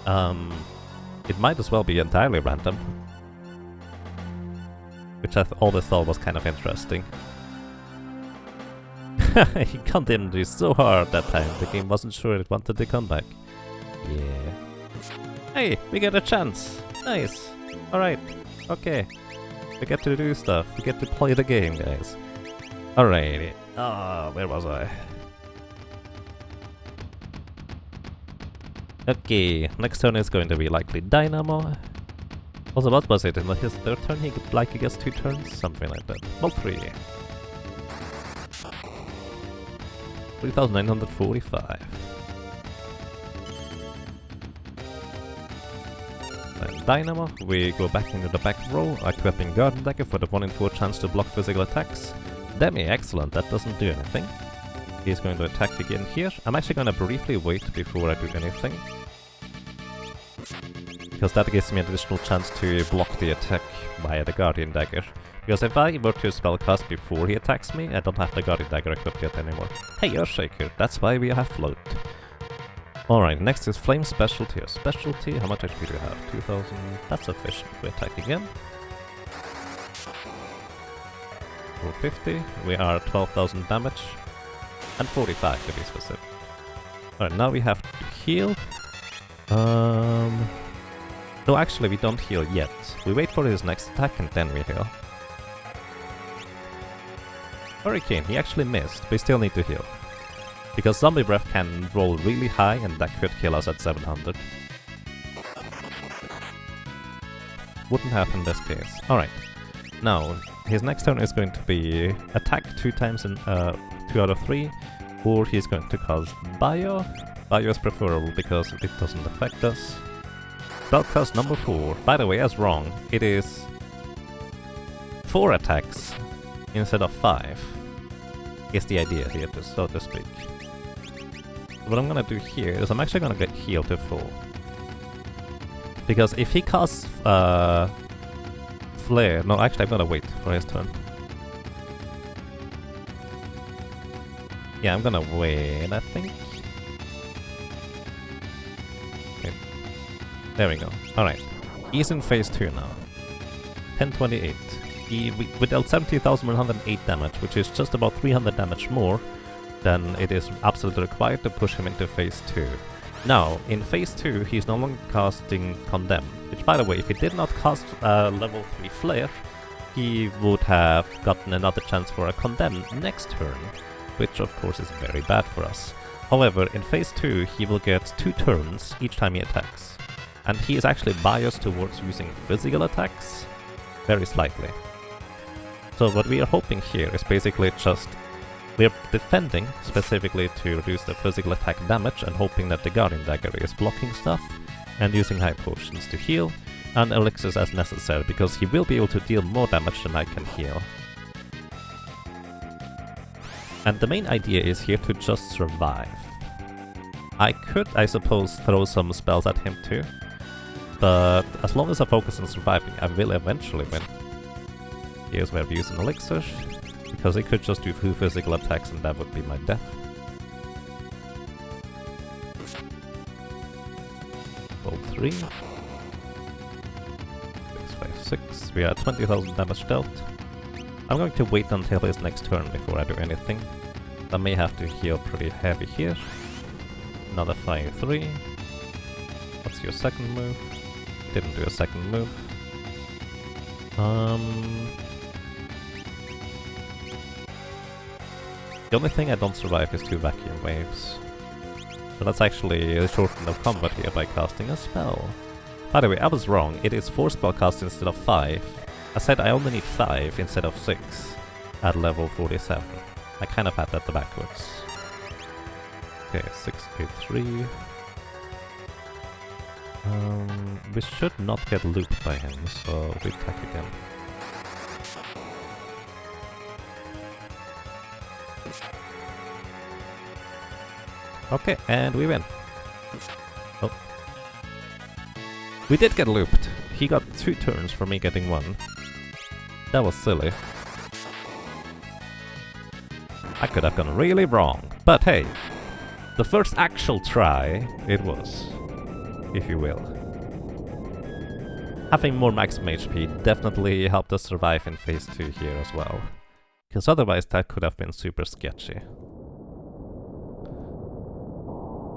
it might as well be entirely random. Which I always thought was kind of interesting. He condemned you so hard that time, the game wasn't sure it wanted to come back. Yeah. Hey, we get a chance! Nice! Alright, okay. We get to do stuff, we get to play the game, guys. Alrighty. Where was I? Okay, next turn is going to be likely Dynamo. Also, what was it? In his third turn he gets 2 turns? Something like that. Well, 3. 3,945. Then Dynamo, we go back into the back row, equipping Garden Dagger for the 1 in 4 chance to block physical attacks. Demi, excellent, that doesn't do anything. He's going to attack again here. I'm actually going to briefly wait before I do anything, because that gives me an additional chance to block the attack via the Guardian Dagger. Because if I were to spellcast before he attacks me, I don't have the Guardian Dagger equipped yet anymore. Hey, Earthshaker, that's why we have Float. Alright, next is Flame Specialty. Specialty, how much HP do you have? 2,000, that's sufficient. We attack again. 450, we are 12,000 damage. And 45 to be specific. Alright, now we have to heal. No, actually we don't heal yet. We wait for his next attack and then we heal. Hurricane, he actually missed, but we still need to heal. Because Zombie Breath can roll really high and that could kill us at 700. Wouldn't happen in this case. Alright, now his next turn is going to be attack 2 times in 2 out of 3, or he's going to cause Bio. Bio is preferable because it doesn't affect us. Spellcast number 4. By the way, I was wrong. It is 4 attacks instead of 5. Is the idea here, so to speak. What I'm gonna do here is I'm actually gonna get healed to full. Because if he casts Flare... No, actually I'm gonna wait for his turn. Yeah, I'm gonna wait, I think. Okay. There we go. Alright. He's in phase 2 now. 1028. We dealt 17,108 damage, which is just about 300 damage more than it is absolutely required to push him into phase 2. Now, in phase 2, he's no longer casting Condemn, which, by the way, if he did not cast level 3 Flare, he would have gotten another chance for a Condemn next turn, which of course is very bad for us. However, in phase 2, he will get 2 turns each time he attacks, and he is actually biased towards using physical attacks, very slightly. So what we are hoping here is basically just we're defending specifically to reduce the physical attack damage and hoping that the Guardian Dagger is blocking stuff and using high potions to heal and elixirs as necessary, because he will be able to deal more damage than I can heal. And the main idea is here to just survive. I could, I suppose, throw some spells at him too, but as long as I focus on surviving, I will eventually win. Here's where we use an elixir, because he could just do 2 physical attacks and that would be my death. Roll 3. 6, 5, 6. We are at 20,000 damage dealt. I'm going to wait until his next turn before I do anything. I may have to heal pretty heavy here. Another 5, 3. What's your second move? Didn't do a second move. The only thing I don't survive is 2 vacuum waves. So that's actually a shorten of combat here by casting a spell. By the way, I was wrong. It is 4 spell casts instead of 5. I said I only need 5 instead of 6 at level 47. I kind of had that backwards. Okay, 6, 8, 3. We should not get looped by him, so we attack again. Okay, and we win. Oh. We did get looped. He got 2 turns for me getting 1. That was silly. I could have gone really wrong. But hey, the first actual try it was, if you will. Having more maximum HP definitely helped us survive in phase 2 here as well. Because otherwise that could have been super sketchy.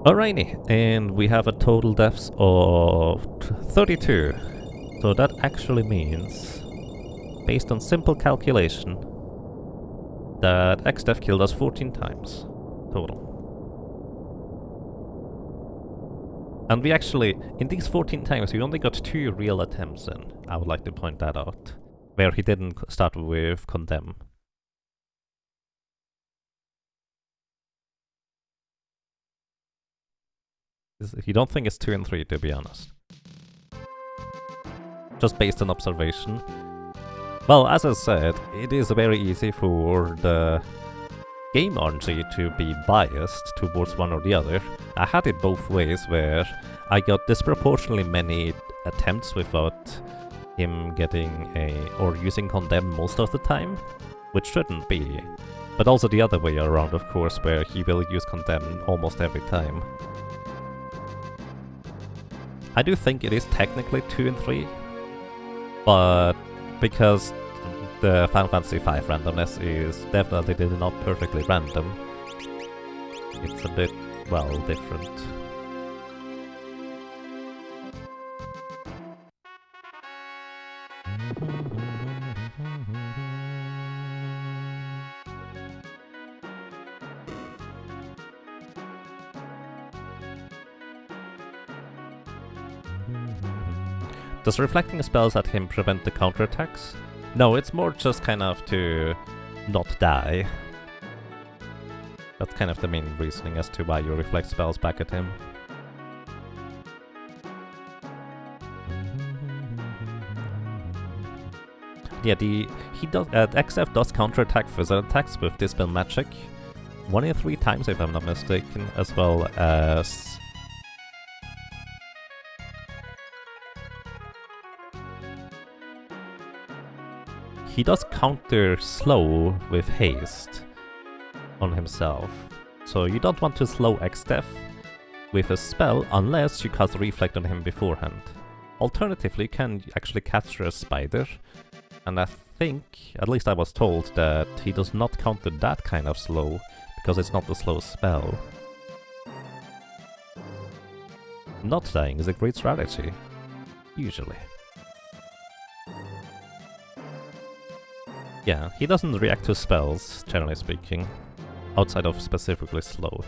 Alrighty, and we have a total deaths of 32. So that actually means, based on simple calculation, that XDev killed us 14 times total. And we actually, in these 14 times, we only got 2 real attempts in. I would like to point that out. Where he didn't start with Condemn. You don't think it's 2 and 3, to be honest. Just based on observation. Well, as I said, it is very easy for the game RNG to be biased towards one or the other. I had it both ways, where I got disproportionately many attempts without him getting or using Condemn most of the time, which shouldn't be. But also the other way around, of course, where he will use Condemn almost every time. I do think it is technically 2 and 3, but because the Final Fantasy V randomness is definitely not perfectly random, it's a bit, well, different. Does reflecting spells at him prevent the counterattacks? No, it's more just kind of to not die. That's kind of the main reasoning as to why you reflect spells back at him. Yeah, XF does counterattack physical attacks with Dispel Magic 1 in 3 times, if I'm not mistaken, as well as he does counter slow with haste on himself, so you don't want to slow XDev with a spell unless you cast Reflect on him beforehand. Alternatively, you can actually capture a spider, and I think, at least I was told, that he does not counter that kind of slow, because it's not a slow spell. Not dying is a great strategy, usually. Yeah, he doesn't react to spells, generally speaking, outside of specifically slow.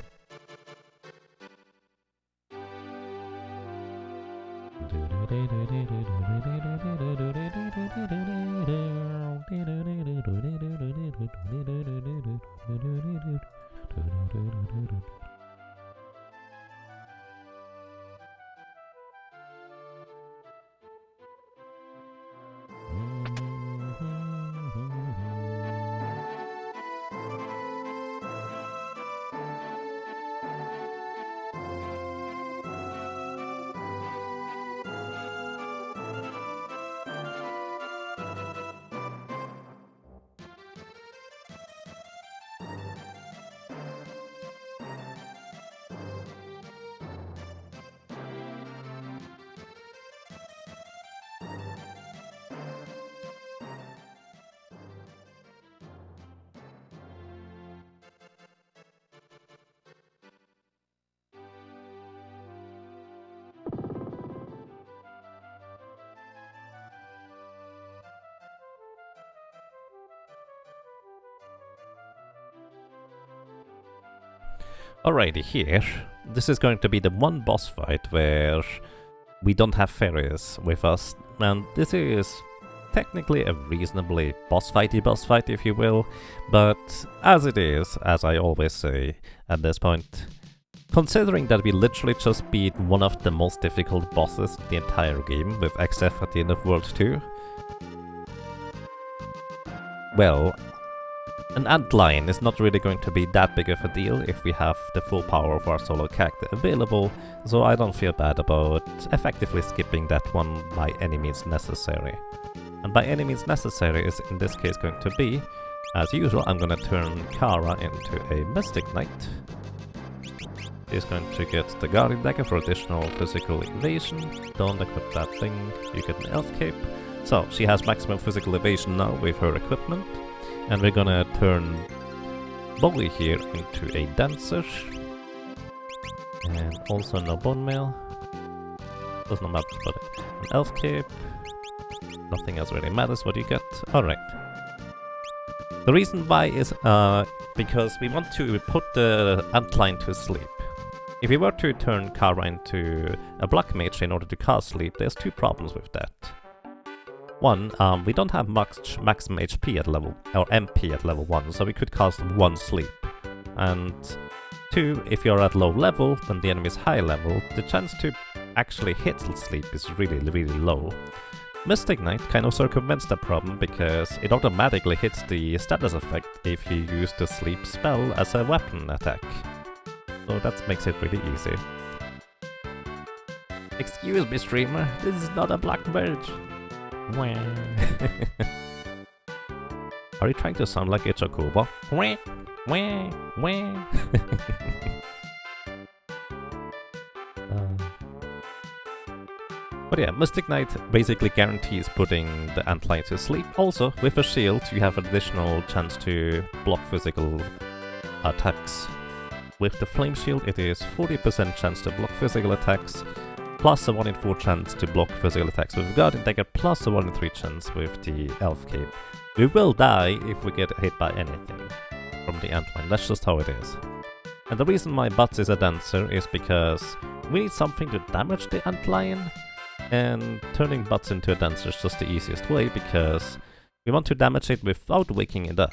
Alrighty, here, this is going to be the one boss fight where we don't have fairies with us, and this is technically a reasonably boss fight, if you will, but as it is, as I always say at this point, considering that we literally just beat one of the most difficult bosses in the entire game with XF at the end of World 2, well, An antlion is not really going to be that big of a deal if we have the full power of our solo character available, so I don't feel bad about effectively skipping that one by any means necessary. And by any means necessary is in this case going to be, as usual, I'm gonna turn Kara into a Mystic Knight. She's going to get the Guardian Dagger for additional physical evasion. Don't equip that thing, you get an Elf Cape. So, she has maximum physical evasion now with her equipment. And we're gonna turn Bowie here into a Dancer. And also no Bone Mail. Does not matter, but an Elf Cape. Nothing else really matters what you get. Alright. The reason why is because we want to put the Antlion to sleep. If we were to turn Kara into a Black Mage in order to cast sleep, there's two problems with that. One, we don't have maximum HP at level, or MP at level 1, so we could cast one sleep. And two, if you're at low level, then the enemy is high level, the chance to actually hit sleep is really, really low. Mystic Knight kind of circumvents that problem because it automatically hits the status effect if you use the sleep spell as a weapon attack. So that makes it really easy. Excuse me, streamer, this is not a Black Mage. Are you trying to sound like Ichakubo? But yeah, Mystic Knight basically guarantees putting the Antlion to sleep. Also, with a shield, you have an additional chance to block physical attacks. With the Flame Shield, it is 40% chance to block physical attacks, plus a 1 in 4 chance to block physical attacks with Guardian Dagger, plus a 1 in 3 chance with the Elf Cape. We will die if we get hit by anything from the Antlion, that's just how it is. And the reason my Butts is a Dancer is because we need something to damage the Antlion, and turning Butts into a Dancer is just the easiest way because we want to damage it without waking it up.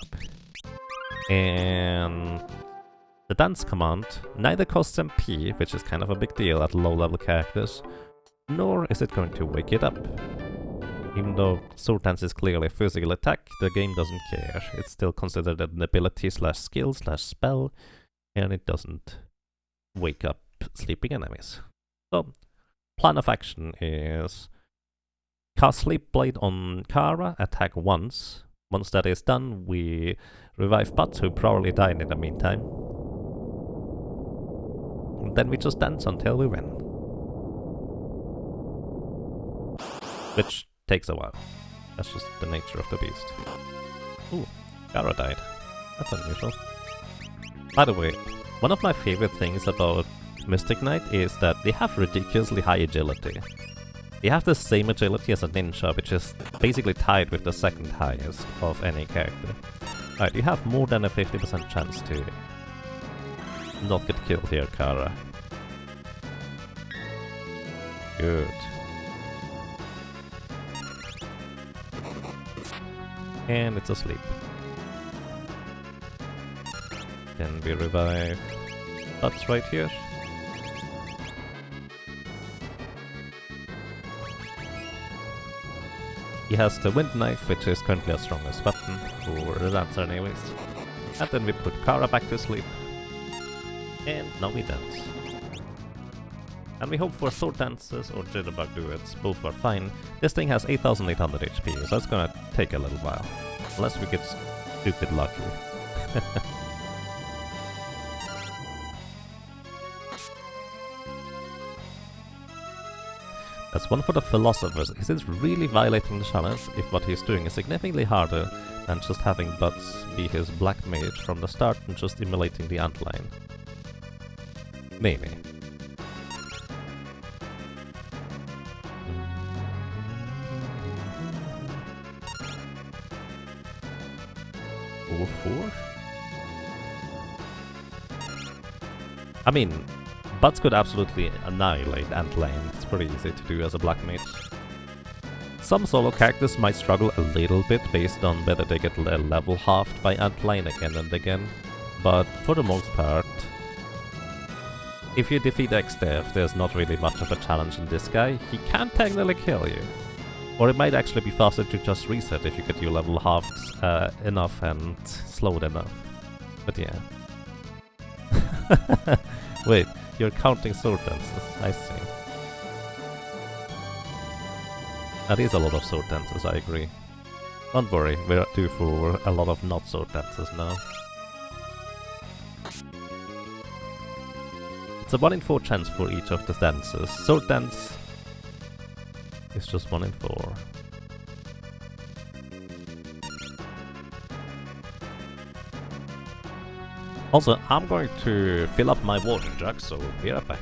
And the Dance command neither costs MP, which is kind of a big deal at low level characters, nor is it going to wake it up. Even though Sword Dance is clearly a physical attack, the game doesn't care. It's still considered an ability slash skill slash spell, and it doesn't wake up sleeping enemies. So, plan of action is cast Sleep Blade on Kara, attack once. Once that is done, we revive Butts, who probably died in the meantime. And then we just dance until we win. Which takes a while. That's just the nature of the beast. Ooh, Kara died. That's unusual. By the way, one of my favorite things about Mystic Knight is that they have ridiculously high agility. They have the same agility as a ninja, which is basically tied with the second highest of any character. Alright, you have more than a 50% chance to not get killed here, Kara. Good. And it's asleep. Then we revive Butts right here. He has the Wind Knife, which is currently our strongest weapon for the Dancer anyways. And then we put Kara back to sleep. And now we dance. And we hope for Sword Dances or Jitterbug Duets, both are fine. This thing has 8800 HP, so it's gonna take a little while. Unless we get stupid lucky. That's one for the philosophers. Is it really violating the challenge if what he's doing is significantly harder than just having Butts be his Black Mage from the start and just emulating the Antlion? Maybe. Or 4? I mean, Butts could absolutely annihilate Antlion. It's pretty easy to do as a Black Mage. Some solo characters might struggle a little bit based on whether they get their level halved by Antlion again and again, but for the most part, if you defeat X-Dev, there's not really much of a challenge in this guy. He can technically kill you, Or it might actually be faster to just reset if you get your level halved enough and slowed enough. But yeah. Wait, you're counting sword dances. I see. That is a lot of sword dances, I agree. Don't worry, we're due for a lot of not sword dances now. It's a 1 in 4 chance for each of the dances. Sword dance is just 1 in 4. Also, I'm going to fill up my water jug, so be right back.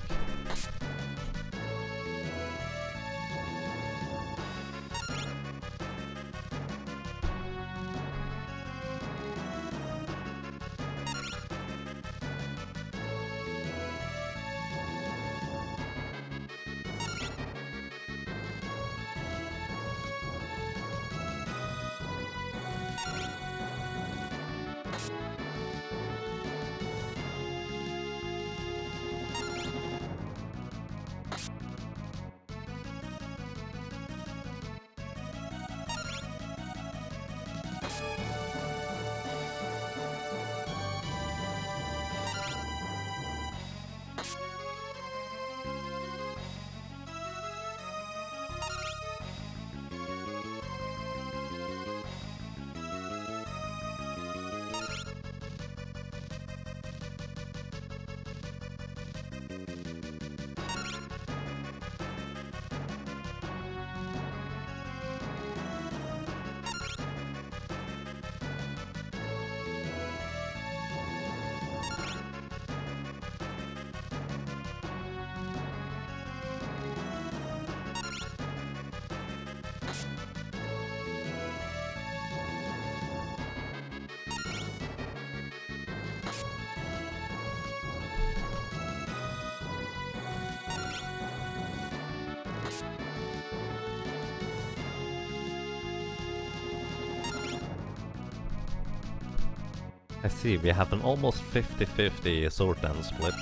I see, we have an almost 50-50 sword dance split.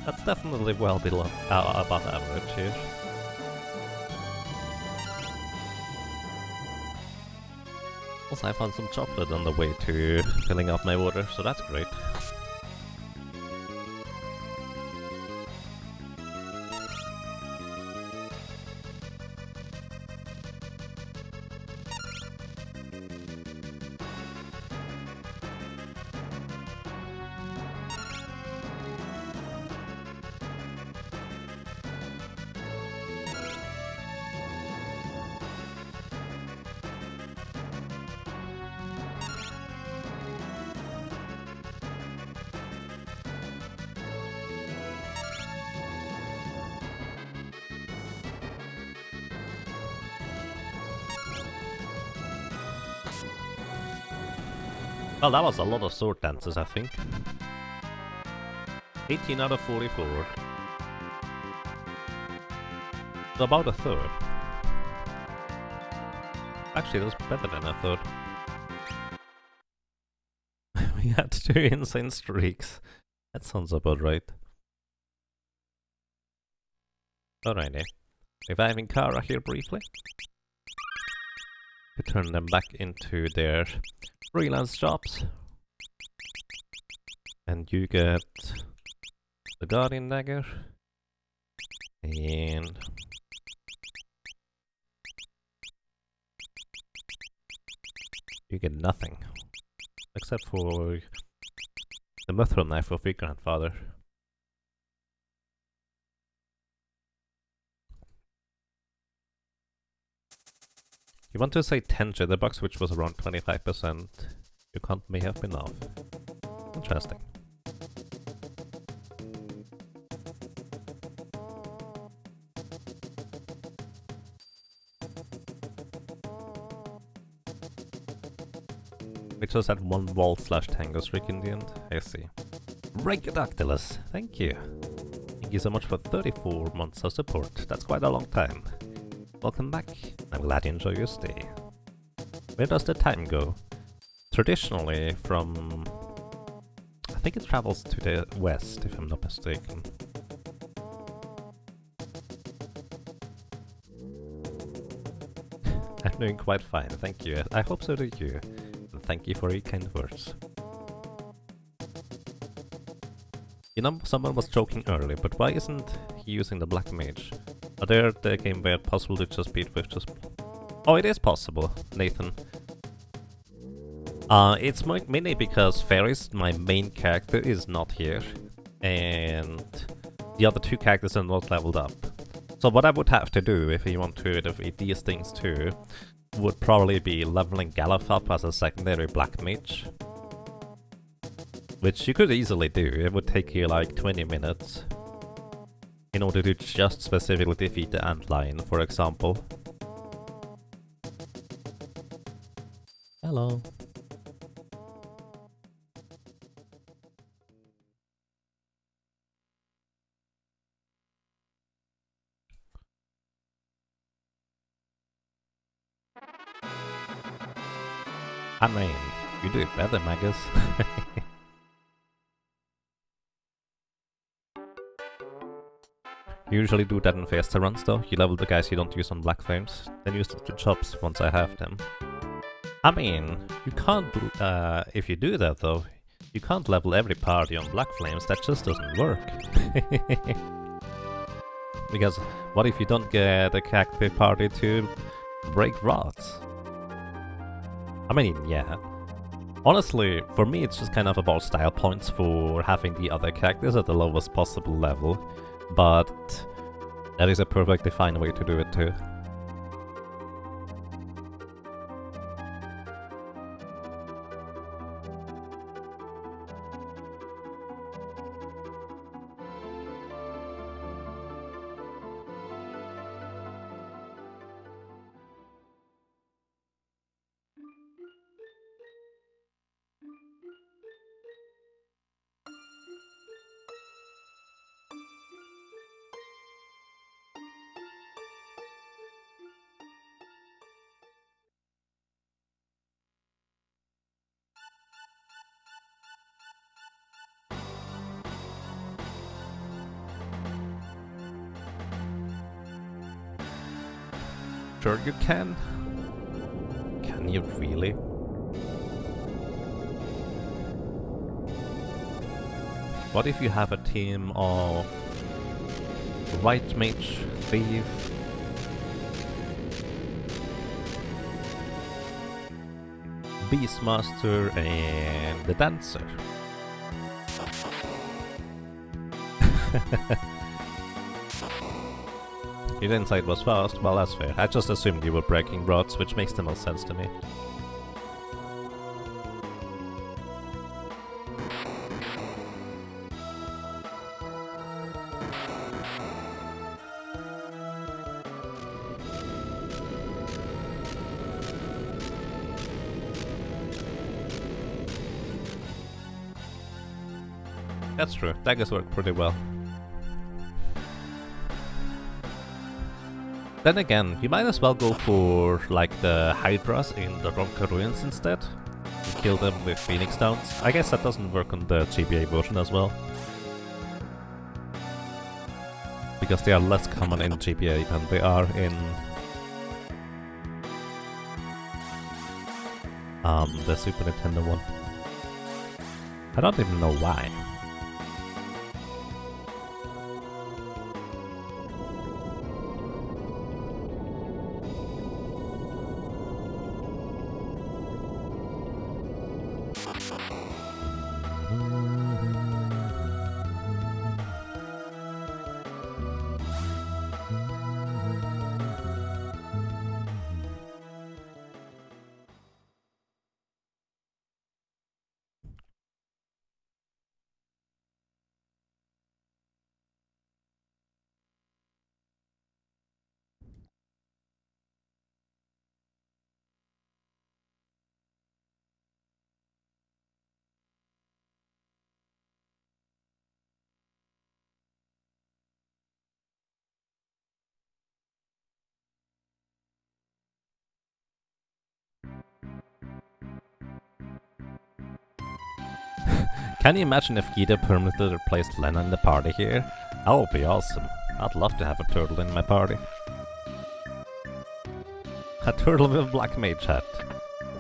That's definitely well below, above average here. Also, I found some chocolate on the way to filling up my water, so that's great. Well, that was a lot of sword dances, I think. 18 out of 44. So about a third. Actually, that's better than a third. We had 2 insane streaks. That sounds about right. Alrighty. Reviving Kara here briefly. To turn them back into their freelance jobs. And you get the Guardian Dagger. And you get nothing. Except for the Mithril Knife of your grandfather. You want to say 10 jitterbugs, which was around 25%. Your count may have been off. Interesting. We just had 1 wall slash tango streak in the end. I see. Regadactylus, thank you. Thank you so much for 34 months of support. That's quite a long time. Welcome back. I'm glad you enjoy your stay. Where does the time go? Traditionally from... I think it travels to the west, if I'm not mistaken. I'm doing quite fine, thank you. I hope so do you. And thank you for your kind words. You know, someone was joking earlier, but why isn't he using the Black Mage? Are there the game where it's possible to just beat with just... Oh, it is possible, Nathan. It's mainly because Ferris, my main character, is not here. And the other two characters are not leveled up. So what I would have to do, if you want to defeat these things too, would probably be leveling Galuf up as a secondary Black Mage. Which you could easily do, it would take you like 20 minutes. In order to just specifically defeat the Antlion, for example. Hello. I mean, you do it better, Magus. You usually do that in faster runs though. You level the guys you don't use on Black Flames, then use the chops once I have them. I mean, you can't do, if you do that though, you can't level every party on Black Flames, that just doesn't work. Because what if you don't get a character party to break rods? I mean, yeah. Honestly, for me it's just kind of about style points for having the other characters at the lowest possible level, but that is a perfectly fine way to do it too. Sure you can. Can you really? What if you have a team of White Mage, Thief, Beastmaster, and the Dancer? Your insight was fast, well that's fair. I just assumed you were breaking rods, which makes the most sense to me. That's true, daggers work pretty well. Then again, you might as well go for like the Hydras in the Ronka Ruins instead. And kill them with Phoenix Stones. I guess that doesn't work on the GBA version as well. Because they are less common in GBA than they are in the Super Nintendo one. I don't even know why. Can you imagine if Gita permanently replaced Lena in the party here? That would be awesome. I'd love to have a turtle in my party. A turtle with a black mage hat.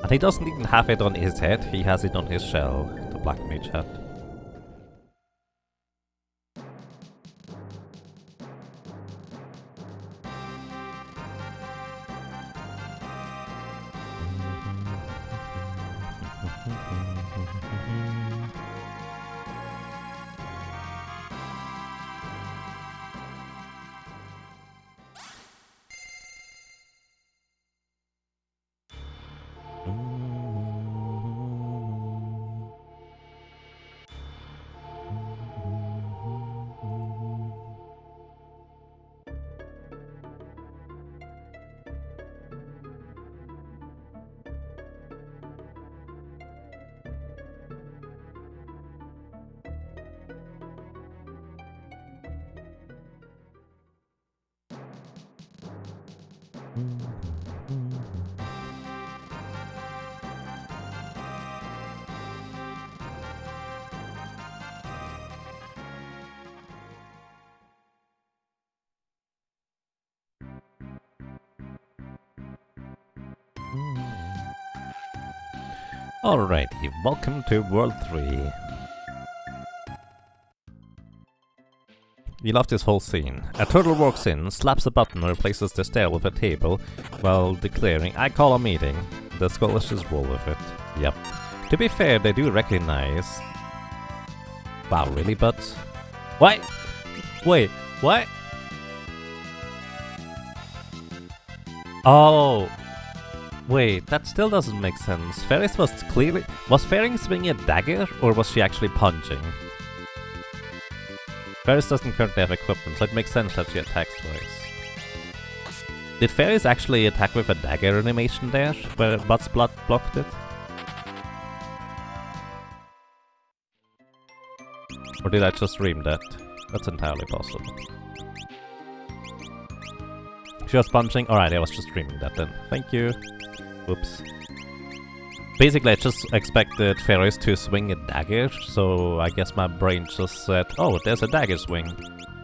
And he doesn't even have it on his head, he has it on his shell, the black mage hat. Alrighty, welcome to World 3. You love this whole scene. A turtle walks in, slaps a button and replaces the stair with a table, while declaring, "I call a meeting." The scholars just roll with it. Yep. To be fair, they do recognize... Wow, really, but... What? Wait, what? Oh... Wait, that still doesn't make sense. Ferris was clearly... Was Ferris swinging a dagger, or was she actually punching? Ferris doesn't currently have equipment, so it makes sense that she attacks twice. Did Ferris actually attack with a dagger animation there, where Butts blocked it? Or did I just dream that? That's entirely possible. She was punching? Alright, I was just dreaming that then. Thank you. Oops. Basically, I just expected Ferris to swing a dagger, so I guess my brain just said, oh, there's a dagger swing.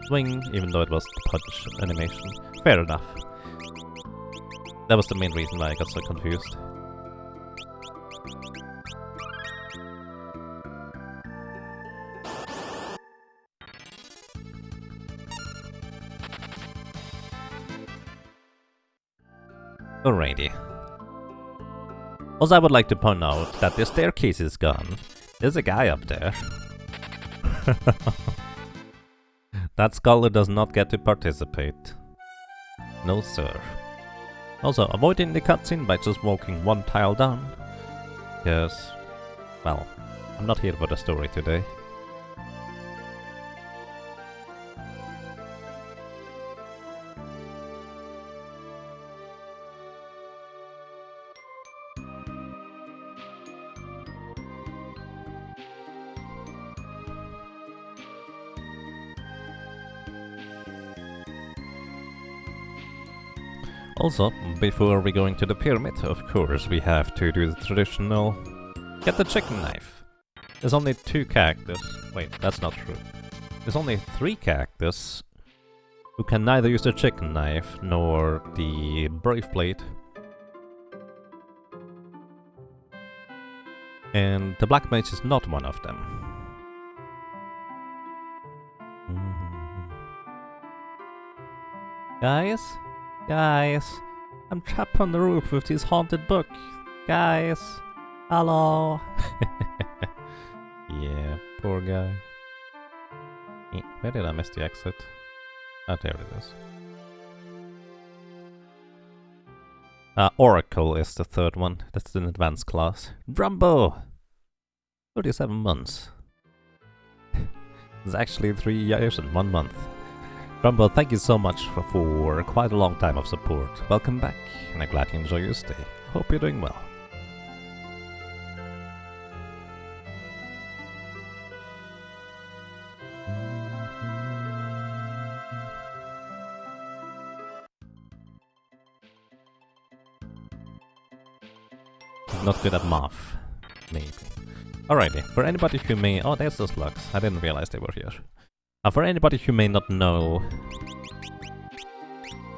Swing, even though it was the punch animation. Fair enough. That was the main reason why I got so confused. Alrighty. Also, I would like to point out that the staircase is gone. There's a guy up there. That scholar does not get to participate. No, sir. Also, avoiding the cutscene by just walking one tile down. Yes. Well, I'm not here for the story today. Also, before we go into the pyramid, of course, we have to do the traditional... Get the chicken knife! There's only 2 characters... Wait, that's not true. There's only 3 characters who can neither use the chicken knife nor the brave blade. And the black mage is not one of them. Guys? Guys, I'm trapped on the roof with this haunted book. Guys, hello. Yeah, poor guy. Where did I miss the exit? Ah, there it is. Oracle is the 3rd one. That's an advanced class. Drumbo! 37 months. It's actually 3 years and 1 month. Rumble, thank you so much for quite a long time of support. Welcome back, and I'm glad you enjoy your stay. Hope you're doing well. Not good at math. Maybe. Alrighty, for anybody who may... Oh, there's those slugs. I didn't realize they were here. For anybody who may not know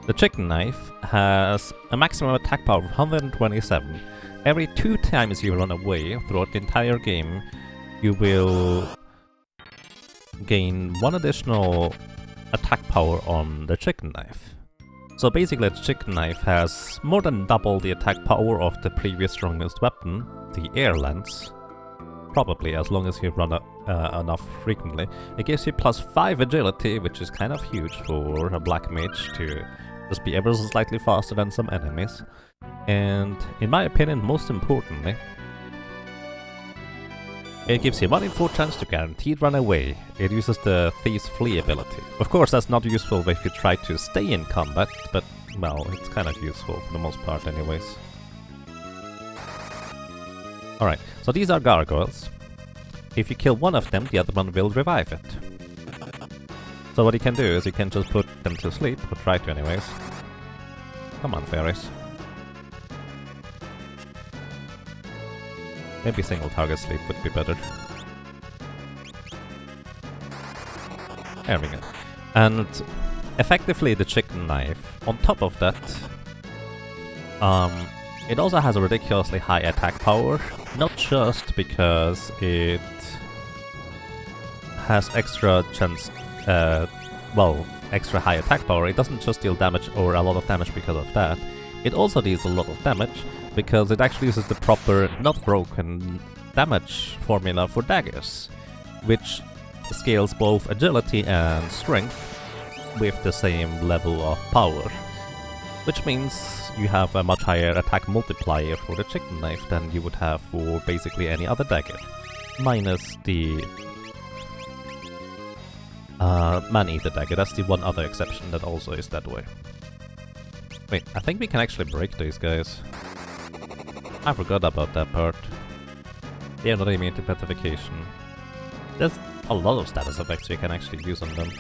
The chicken knife has a maximum attack power of 127. Every 2 times you run away throughout the entire game, you will gain 1 additional attack power on the chicken knife. So basically the chicken knife has more than double the attack power of the previous strongest weapon, the air lance. Probably, as long as you run enough frequently. It gives you +5 agility, which is kind of huge for a black mage to just be ever so slightly faster than some enemies. And in my opinion, most importantly, it gives you 1 in 4 chance to guaranteed run away. It uses the Thief's Flee ability. Of course, that's not useful if you try to stay in combat, but, well, it's kind of useful for the most part anyways. Alright, so these are gargoyles. If you kill one of them, the other one will revive it. So what you can do is you can just put them to sleep, or try to anyways. Come on, fairies. Maybe single target sleep would be better. There we go. And effectively the chicken knife, on top of that, it also has a ridiculously high attack power, not just because it has extra chance, extra high attack power. It doesn't just deal damage or a lot of damage because of that. It also deals a lot of damage because it actually uses the proper, not broken, damage formula for daggers, which scales both agility and strength with the same level of power. Which means you have a much higher attack multiplier for the chicken knife than you would have for basically any other dagger. Minus the man-eater dagger, that's the one other exception that also is that way. Wait, I think we can actually break these guys. I forgot about that part. They are not immune to petrification. There's a lot of status effects you can actually use on them.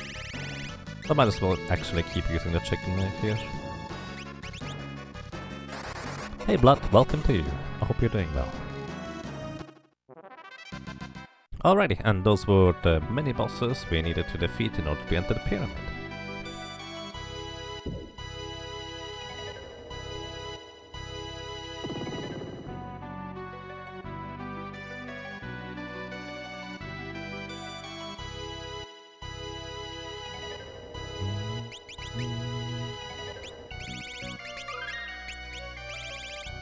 So I might as well actually keep using the chicken knife here. Hey Blood, welcome to you. I hope you're doing well. Alrighty, and those were the mini bosses we needed to defeat in order to enter the pyramid.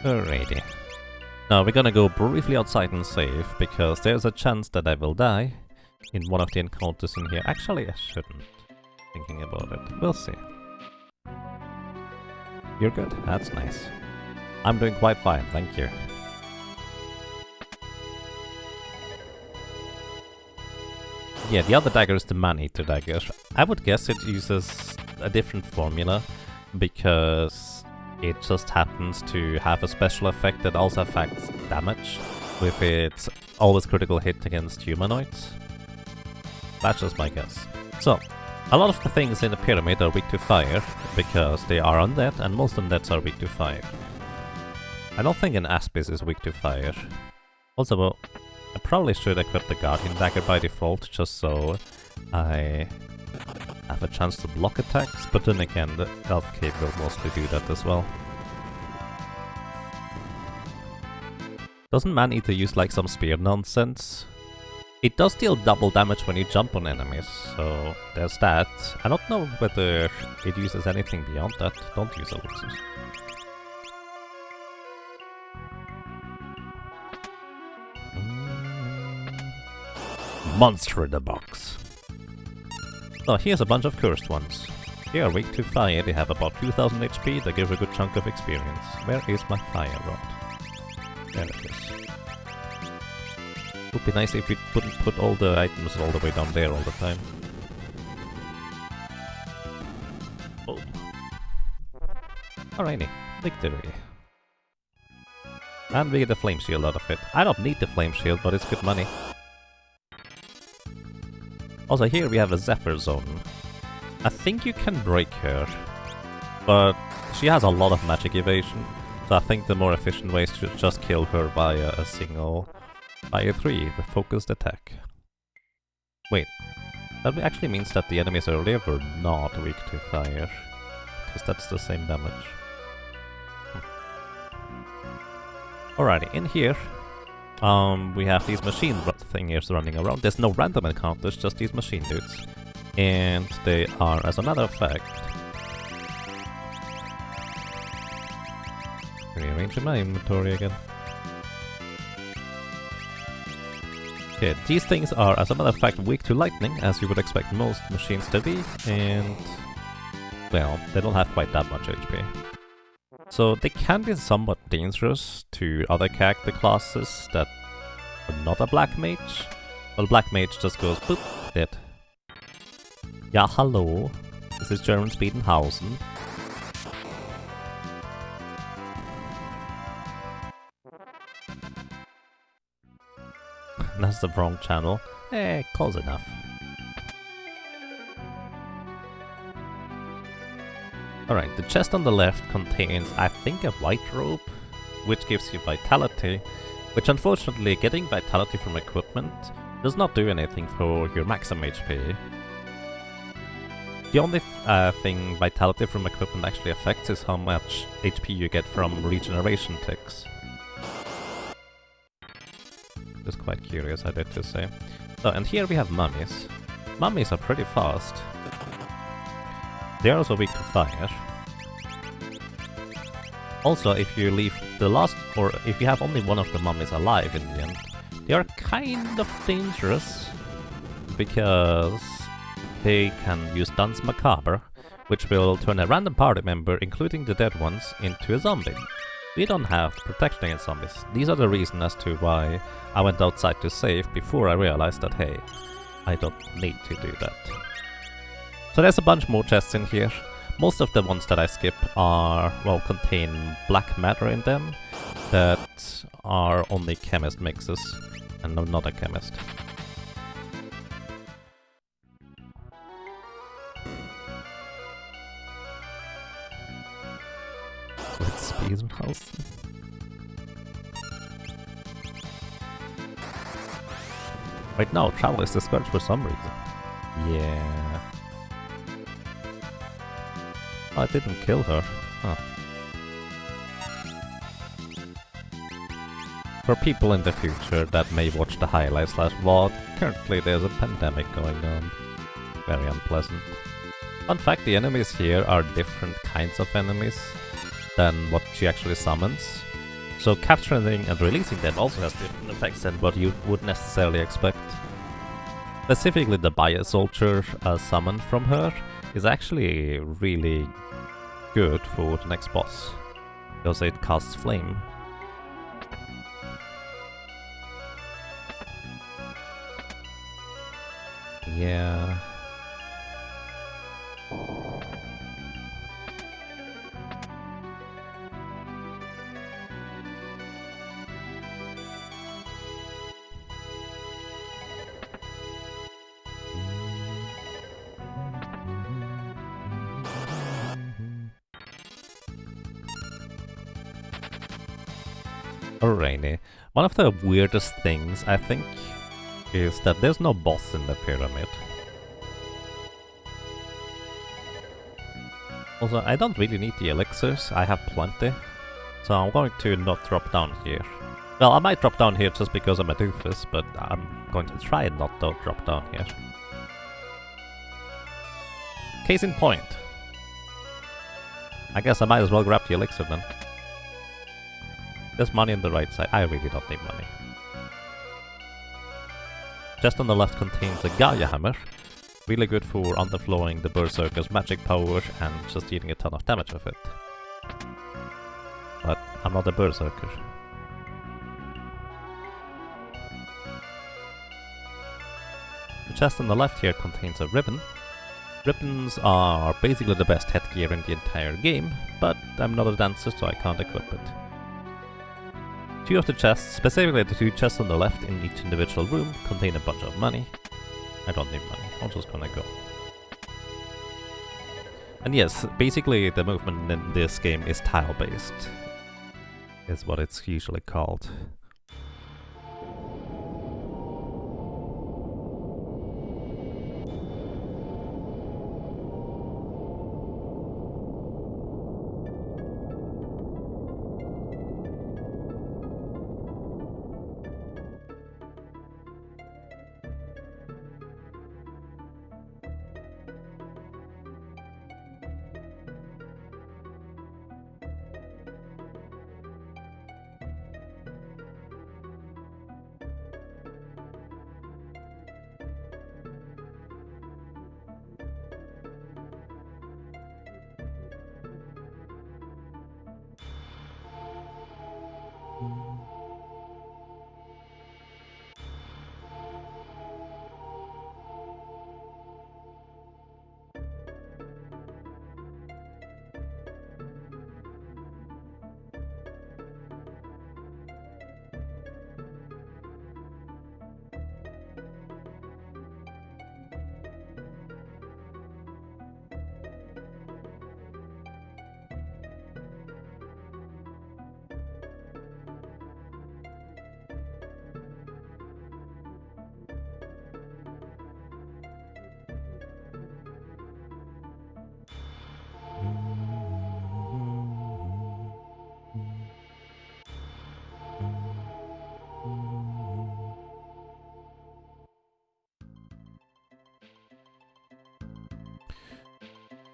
Alrighty. Now we're gonna go briefly outside and save, because there's a chance that I will die in one of the encounters in here. Actually, I shouldn't. Thinking about it. We'll see. You're good? That's nice. I'm doing quite fine, thank you. Yeah, the other dagger is the man-eater dagger. I would guess it uses a different formula, because it just happens to have a special effect that also affects damage, with its always critical hit against humanoids. That's just my guess. So, a lot of the things in the pyramid are weak to fire, because they are undead, and most undeads are weak to fire. I don't think an Aspis is weak to fire. Also, well, I probably should equip the Guardian Dagger by default, just so I have a chance to block attacks, but then again, the Elf Cave will mostly do that as well. Doesn't Man-Eater use like some spear nonsense? It does deal double damage when you jump on enemies, so there's that. I don't know whether it uses anything beyond that. Don't use elixirs. Monster in the box. So here's a bunch of cursed ones. They are weak to fire, they have about 2000 HP, they give a good chunk of experience. Where is my fire rod? There it is. Would be nice if we wouldn't put all the items all the way down there all the time. Oh. Alrighty, victory. And we get a flame shield out of it. I don't need the flame shield, but it's good money. Also here we have a Zephyr Zone. I think you can break her, but she has a lot of magic evasion, so I think the more efficient way is to just kill her via a single Fire 3 with focused attack. Wait, that actually means that the enemies earlier were not weak to fire. because that's the same damage. Alrighty, in here, we have these machine thingies running around. There's no random encounters, just these machine dudes. And they are, as a matter of fact... Rearranging my inventory again. Okay, these things are, as a matter of fact, weak to lightning, as you would expect most machines to be, and... well, they don't have quite that much HP. So they can be somewhat dangerous to other character classes that are not a Black Mage. Well, Black Mage just goes boop, dead. Yeah, hello. This is German Speedenhausen. That's the wrong channel. Close enough. Alright, the chest on the left contains, I think, a white robe, which gives you vitality, which unfortunately, getting vitality from equipment does not do anything for your maximum HP. The only thing vitality from equipment actually affects is how much HP you get from regeneration ticks. Just quite curious, I did to say. So, and here we have mummies. Mummies are pretty fast. They are also weak to fire. Also, if you leave the last, or if you have only one of the mummies alive in the end, they are kind of dangerous, because they can use Danse Macabre, which will turn a random party member, including the dead ones, into a zombie. We don't have protection against zombies. These are the reason as to why I went outside to save before I realized that, hey, I don't need to do that. So there's a bunch more chests in here. Most of the ones that I skip are, well, contain black matter in them that are only chemist mixes, and I'm not a chemist. Let's Speedenhausen. Right now, travel is discouraged for some reason. Yeah. I didn't kill her. Huh. For people in the future that may watch the highlights last VOD, currently there's a pandemic going on. Very unpleasant. Fun fact, the enemies here are different kinds of enemies than what she actually summons. So capturing and releasing them also has different effects than what you would necessarily expect. Specifically the Bio-Soldier summon from her is actually really good for the next boss, because it casts flame. Yeah. Alrighty. One of the weirdest things, I think, is that there's no boss in the pyramid. Also, I don't really need the elixirs, I have plenty. So I'm going to not drop down here. Well, I might drop down here just because I'm a doofus, but I'm going to try and not to drop down here. Case in point. I guess I might as well grab the elixir then. There's money on the right side. I really don't need money. Just on the left contains a Gaia Hammer. Really good for underflowing the Berserker's magic power and just dealing a ton of damage with it. But I'm not a Berserker. The chest on the left here contains a ribbon. Ribbons are basically the best headgear in the entire game, but I'm not a dancer so I can't equip it. Two of the chests, specifically the two chests on the left in each individual room, contain a bunch of money. I don't need money, I'm just gonna go. And yes, basically the movement in this game is tile-based. Is what it's usually called.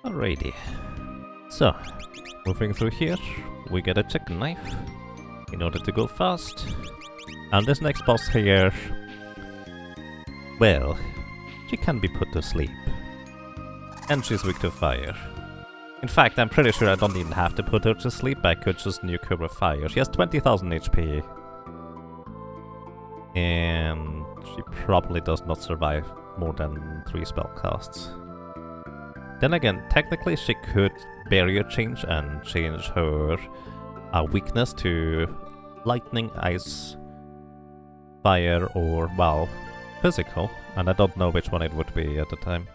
Alrighty. So, moving through here, we get a chicken knife in order to go fast. And this next boss here, well, she can be put to sleep. And she's weak to fire. In fact, I'm pretty sure I don't even have to put her to sleep, I could just nuke her with fire. She has 20,000 HP. And she probably does not survive more than 3 spell casts. Then again, technically she could barrier change and change her weakness to lightning, ice, fire, or, well, physical. And I don't know which one it would be at the time.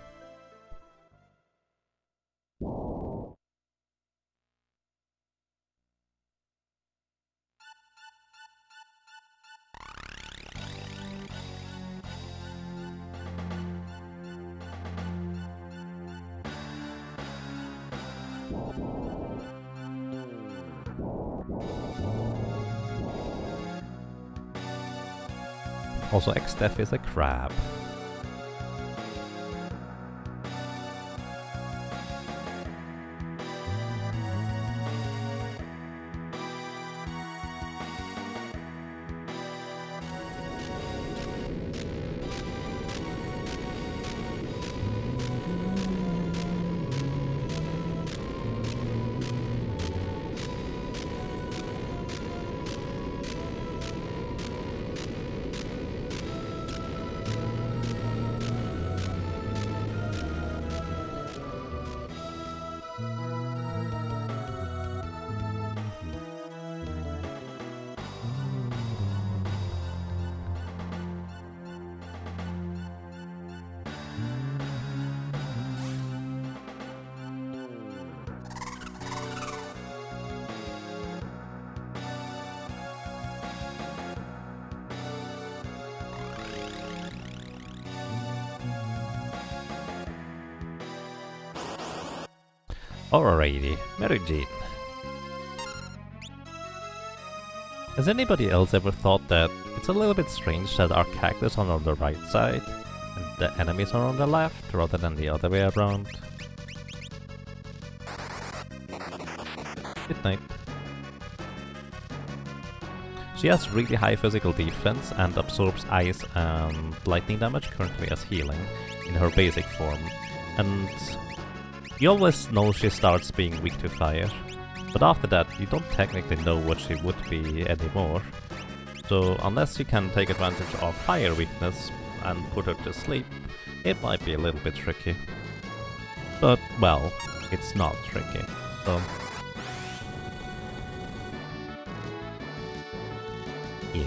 Also, X-Def is a crab. Alrighty, Mage. Has anybody else ever thought that it's a little bit strange that our characters are on the right side and the enemies are on the left rather than the other way around? Good night. She has really high physical defense and absorbs ice and lightning damage currently as healing in her basic form, and you always know she starts being weak to fire, but after that you don't technically know what she would be anymore. So unless you can take advantage of fire weakness and put her to sleep, it might be a little bit tricky. But, well, it's not tricky, so... yeah.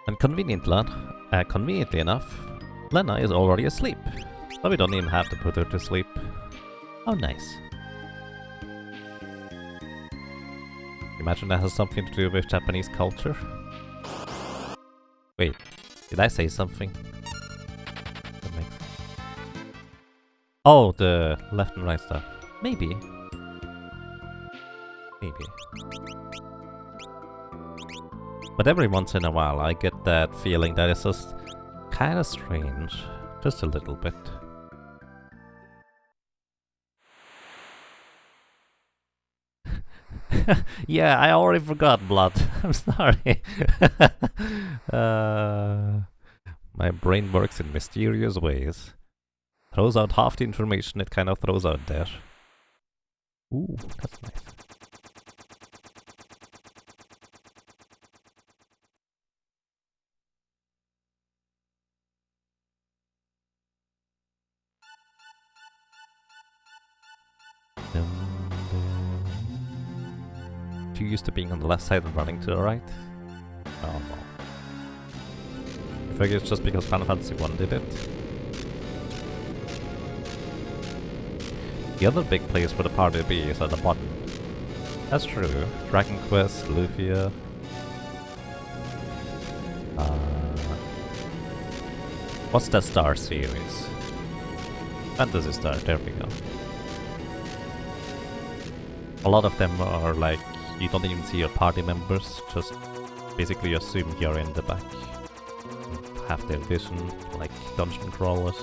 And conveniently enough, Lena is already asleep, so we don't even have to put her to sleep. Oh, nice. Imagine that has something to do with Japanese culture. Wait, did I say something? That makes... oh, the left and right stuff. Maybe. Maybe. But every once in a while I get that feeling that it's just kinda strange. Just a little bit. Yeah, I already forgot blood. I'm sorry. My brain works in mysterious ways. Throws out half the information it kind of throws out there. Ooh, that's nice. Too used to being on the left side and running to the right? Oh no. I think it's just because Final Fantasy 1 did it. The other big place for the party to be is at the bottom. That's true. Dragon Quest, Lufia. What's that Star series? Fantasy Star, there we go. A lot of them are like, you don't even see your party members, just basically assume you're in the back. Have their vision, like dungeon crawlers.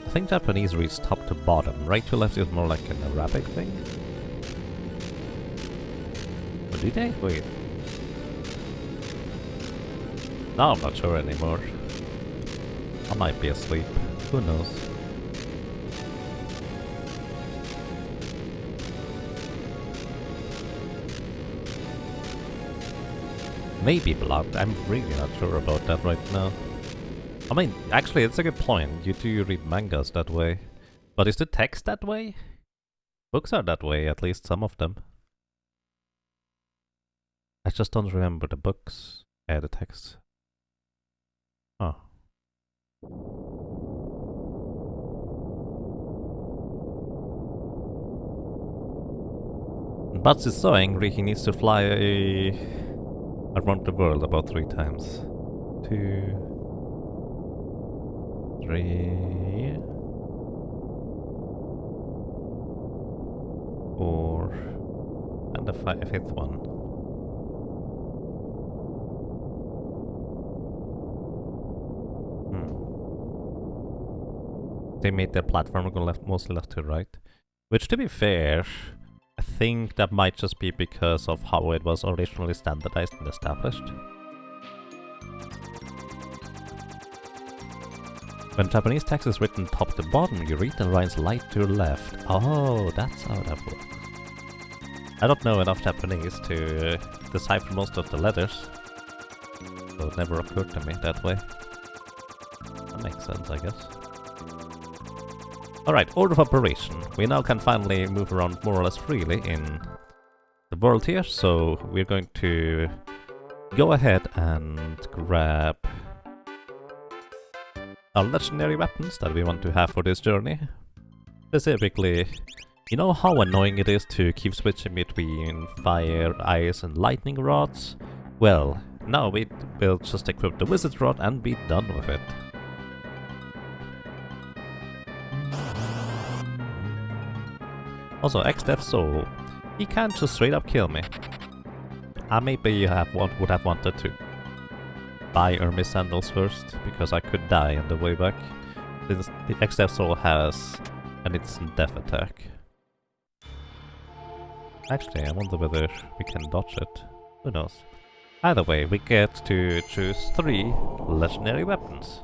I think Japanese reads top to bottom. Right to left is more like an Arabic thing. Or do they? Wait. Now I'm not sure anymore. I might be asleep. Who knows? Maybe blood. I'm really not sure about that right now. I mean, actually, it's a good point. You do read mangas that way. But is the text that way? Books are that way, at least some of them. I just don't remember the books. Yeah, the text. Oh. Butts is so angry he needs to fly around the world about 3 times. 2... 3... 4... and the 5th one. They made their platform go mostly left to right. Which, to be fair, I think that might just be because of how it was originally standardized and established. When Japanese text is written top to bottom, you read the lines light to left. Oh, that's how that works. I don't know enough Japanese to decipher most of the letters, so it never occurred to me that way. That makes sense, I guess. Alright, order of operation. We now can finally move around more or less freely in the world here, so we're going to go ahead and grab our legendary weapons that we want to have for this journey. Specifically, you know how annoying it is to keep switching between fire, ice and lightning rods? Well, now we will just equip the wizard rod and be done with it. Also, X-Death Soul, he can't just straight up kill me. I maybe would have wanted to buy Hermes Sandals first, because I could die on the way back, since the X-Death Soul has an instant death attack. Actually, I wonder whether we can dodge it. Who knows? Either way, we get to choose 3 legendary weapons.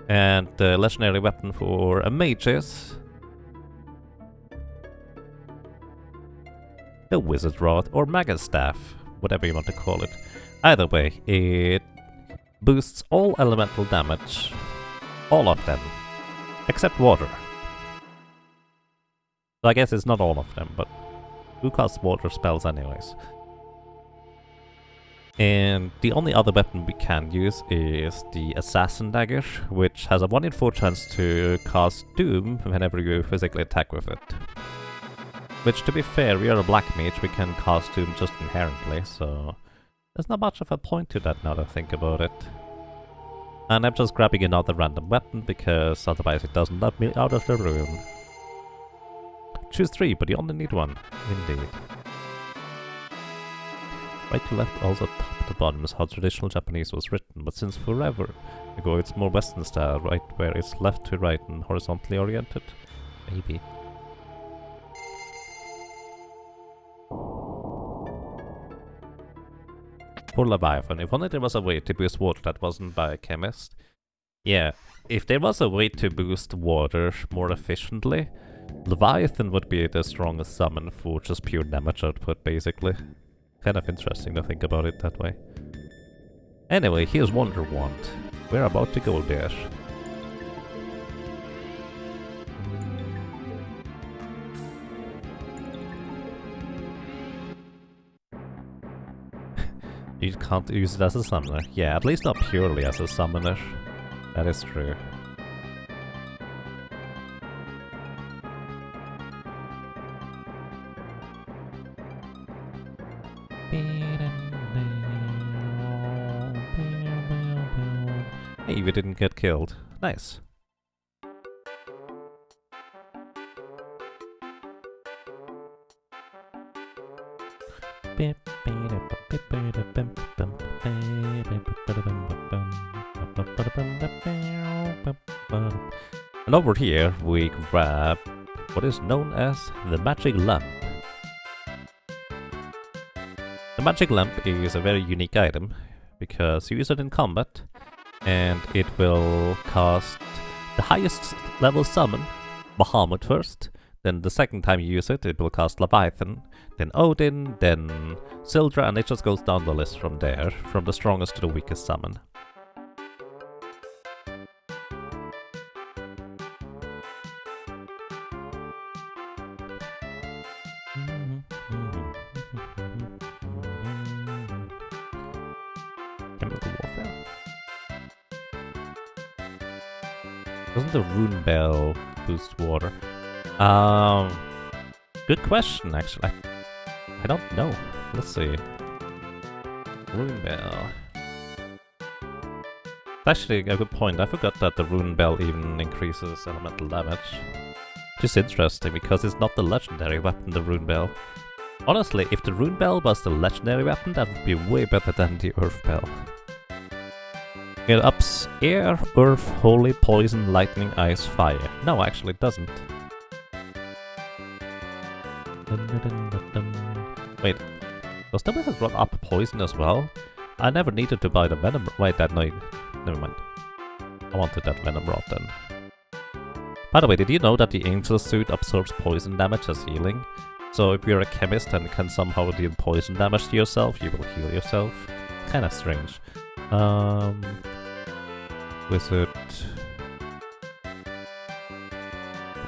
And the legendary weapon for a mage is the Wizard Rod or Mage Staff, whatever you want to call it. Either way, it boosts all elemental damage, all of them, except water. So I guess it's not all of them, but who casts water spells anyways? And the only other weapon we can use is the Assassin Dagger, which has a 1 in 4 chance to cast Doom whenever you physically attack with it. Which, to be fair, we are a black mage, we can cast Doom just inherently, so there's not much of a point to that now that I think about it. And I'm just grabbing another random weapon, because otherwise it doesn't let me out of the room. Choose 3, but you only need 1. Indeed. Right to left, also top to bottom is how traditional Japanese was written, but since forever ago it's more Western style, right, where it's left to right and horizontally oriented. Maybe. Poor Leviathan. If only there was a way to boost water that wasn't by a chemist. Yeah, if there was a way to boost water more efficiently, Leviathan would be the strongest summon for just pure damage output, basically. Kind of interesting to think about it that way. Anyway, here's Wonder Wand. We're about to go there. You can't use it as a summoner. Yeah, at least not purely as a summoner. That is true. Hey, we didn't get killed. Nice. And over here we grab what is known as the magic lamp. The magic lamp is a very unique item because you use it in combat and it will cast the highest level summon, Bahamut first, then the second time you use it, it will cast Leviathan, then Odin, then Sildra, and it just goes down the list from there, from the strongest to the weakest summon. Chemical warfare? Doesn't the rune bell boost water? Good question, actually. I don't know. Let's see. Rune bell. Actually, a good point. I forgot that the rune bell even increases elemental damage. Which is interesting because it's not the legendary weapon, the rune bell. Honestly, if the rune bell was the legendary weapon, that would be way better than the earth bell. It ups air, earth, holy, poison, lightning, ice, fire. No, actually it doesn't. Wait, does the wizard rod up poison as well? I never needed to buy the venom. Wait, that no, never mind. I wanted that venom rod then. By the way, did you know that the angel suit absorbs poison damage as healing? So if you're a chemist and can somehow deal poison damage to yourself, you will heal yourself. Kinda strange. Wizard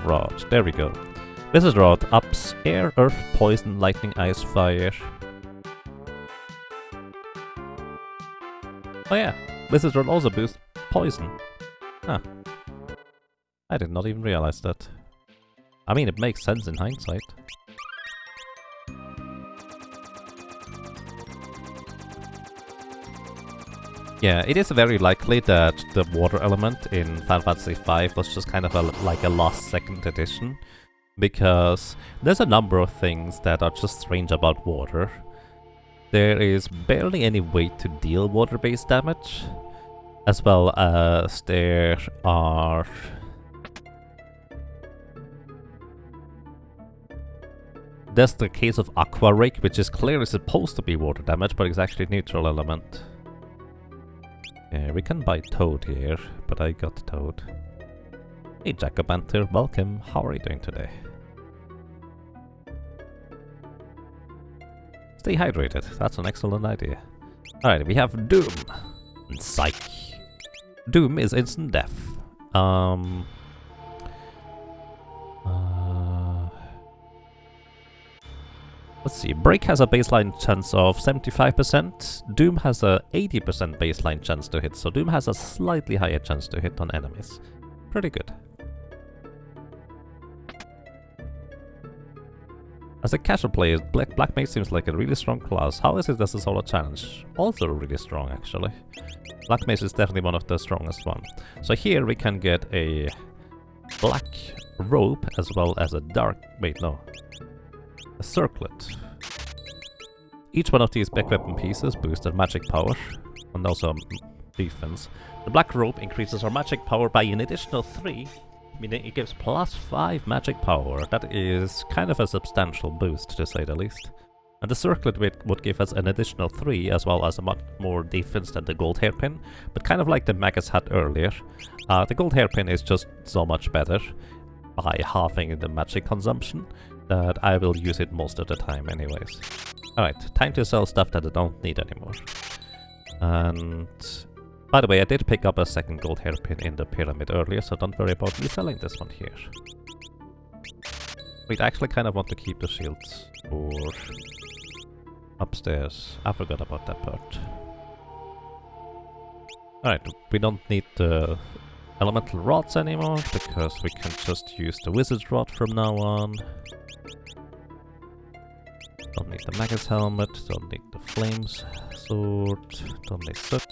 rod. There we go. Wizard rod ups air, earth, poison, lightning, ice, fire. Oh yeah, Wizard rod also boosts poison. Huh. I did not even realize that. I mean, it makes sense in hindsight. Yeah, it is very likely that the water element in Final Fantasy V was just kind of like a last second addition, because there's a number of things that are just strange about water. There is barely any way to deal water-based damage, as well as there are... There's the case of Aqua Rake, which is clearly supposed to be water damage, but it's actually neutral element. Yeah, we can buy Toad here, but I got Toad. Hey Jacobanter, welcome. How are you doing today? Stay hydrated, that's an excellent idea. Alright, we have Doom and Psych. Doom is instant death. Let's see, Break has a baseline chance of 75%, Doom has a 80% baseline chance to hit, so Doom has a slightly higher chance to hit on enemies. Pretty good. As a casual player, Black Mage seems like a really strong class. How is it as a solo challenge? Also really strong, actually. Black Mage is definitely one of the strongest one. So here we can get a black robe as well as a dark... wait, no. A circlet. Each one of these back weapon pieces boosts their magic power and also defense. The black robe increases our magic power by an additional 3, meaning it gives +5 magic power. That is kind of a substantial boost, to say the least. And the circlet would give us an additional 3, as well as a much more defense than the gold hairpin, but kind of like the Magus had earlier. The gold hairpin is just so much better by halving the magic consumption that I will use it most of the time anyways. Alright, time to sell stuff that I don't need anymore. And by the way, I did pick up a second gold hairpin in the pyramid earlier, so don't worry about me selling this one here. Wait, I actually kind of want to keep the shields, or... Upstairs. I forgot about that part. Alright, we don't need the elemental rods anymore, because we can just use the wizard's rod from now on. Don't need the Magus helmet, don't need the flames sword, don't need soot.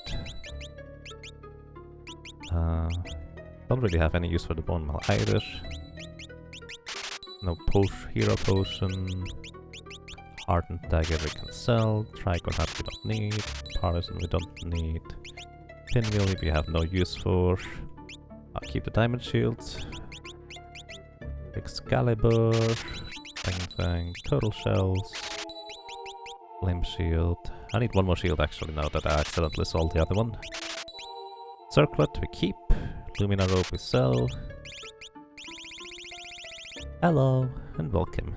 Don't really have any use for the bone mail either. No hero potion. Hardened dagger we can sell. Trigon hat we don't need. Partisan we don't need. Pinwheel we have no use for. I'll keep the diamond shields. Excalibur. Bang, turtle shells. Flame shield. I need one more shield actually now that I accidentally sold the other one. Circlet we keep. Lumina robe we sell. Hello and welcome.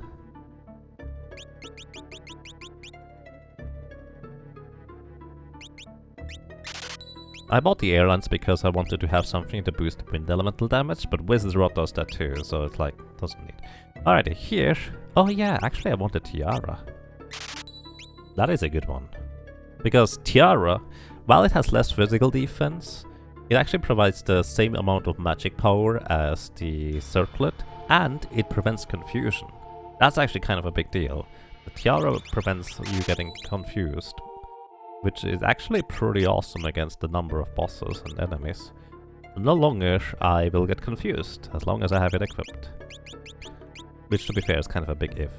I bought the air lance because I wanted to have something to boost wind elemental damage, but Wizard's Rod does that too, so it's like, doesn't need. Alrighty, here. Oh yeah, actually I wanted Tiara. That is a good one. Because Tiara, while it has less physical defense, it actually provides the same amount of magic power as the Circlet, and it prevents confusion. That's actually kind of a big deal. The Tiara prevents you getting confused, which is actually pretty awesome against the number of bosses and enemies. No longer I will get confused, as long as I have it equipped. Which, to be fair, is kind of a big if.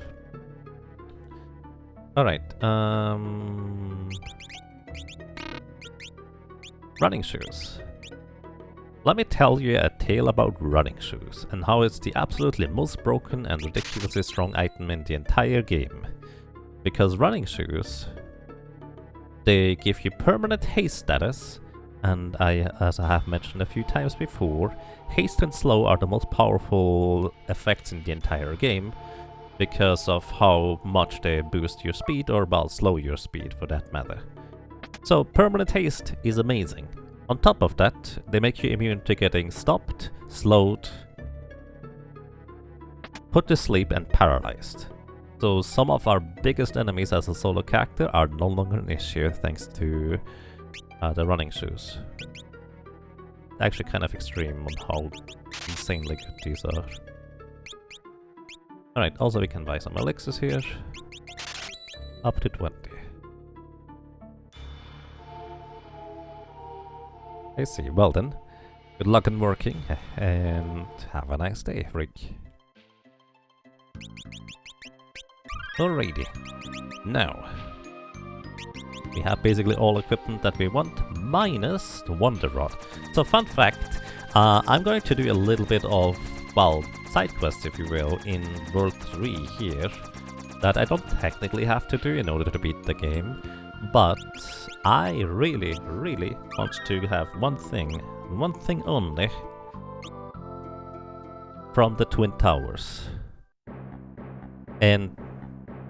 Alright, running shoes. Let me tell you a tale about running shoes, and how it's the absolutely most broken and ridiculously strong item in the entire game. Because running shoes, they give you permanent haste status, and as I have mentioned a few times before, haste and slow are the most powerful effects in the entire game, because of how much they boost your speed, or well, slow your speed for that matter. So permanent haste is amazing. On top of that, they make you immune to getting stopped, slowed, put to sleep and paralyzed. So some of our biggest enemies as a solo character are no longer an issue thanks to the running shoes. Actually kind of extreme on how insanely good these are. Alright, also we can buy some elixirs here. Up to 20. I see, well then. Good luck in working, and have a nice day, Rick. Alrighty. Now, we have basically all equipment that we want, minus the Wonder Rod. So fun fact, I'm going to do a little bit of, well, side quests if you will, in World 3 here, that I don't technically have to do in order to beat the game, but I really want to have one thing only, from the Twin Towers. And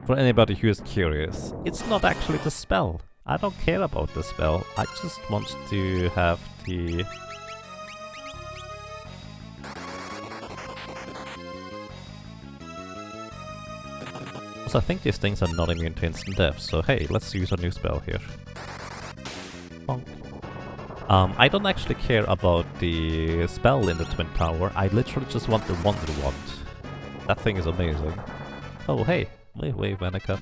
for anybody who is curious, it's not actually the spell. I don't care about the spell, I just want to have the... So I think these things are not immune to instant death, so hey, let's use a new spell here. Bonk. I don't actually care about the spell in the Twin Tower, I literally just want the Wonder Wand. That thing is amazing. Oh hey, wait, Venica.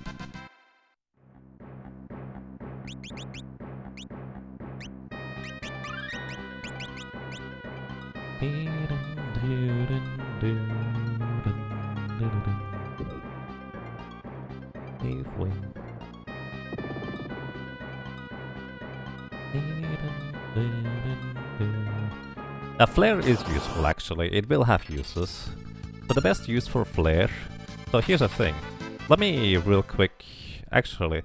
A flare is useful actually, it will have uses. But the best use for flare... So here's the thing. Let me real quick... Actually...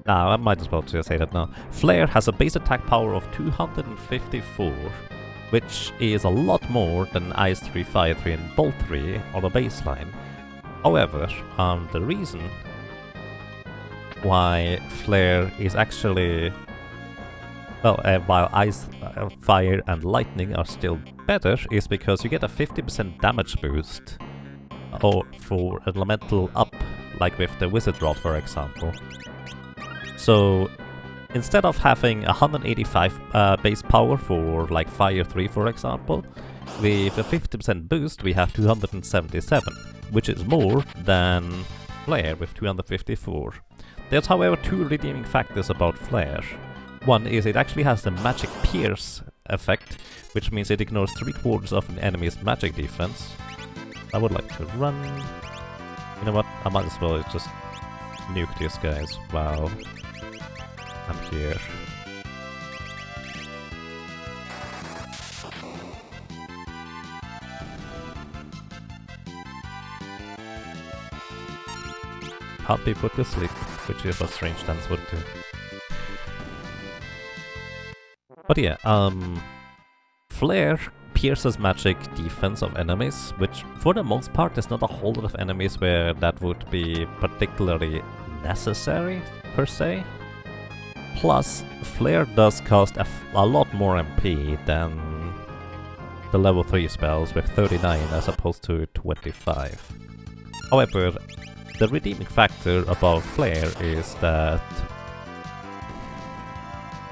Nah, I might as well just say that now. Flare has a base attack power of 254, which is a lot more than Ice 3, Fire 3 and Bolt 3 on the baseline. However, the reason why Flare is actually... Well, while Ice, Fire and Lightning are still better, is because you get a 50% damage boost or for elemental up, like with the Wizard Rod for example. So instead of having 185 base power for like Fire 3 for example, with a 50% boost we have 277, which is more than Flare with 254. There's however two redeeming factors about Flare. One is it actually has the magic pierce effect, which means it ignores 3/4 of an enemy's magic defense. I would like to run. You know what? I might as well just nuke these guys while I'm here. Can't be put to sleep, which is what strange dance would do. But yeah, Flare pierces magic defense of enemies, which for the most part there's not a whole lot of enemies where that would be particularly necessary, per se. Plus, Flare does cost a lot more MP than the level 3 spells with 39 as opposed to 25. However, the redeeming factor about Flare is that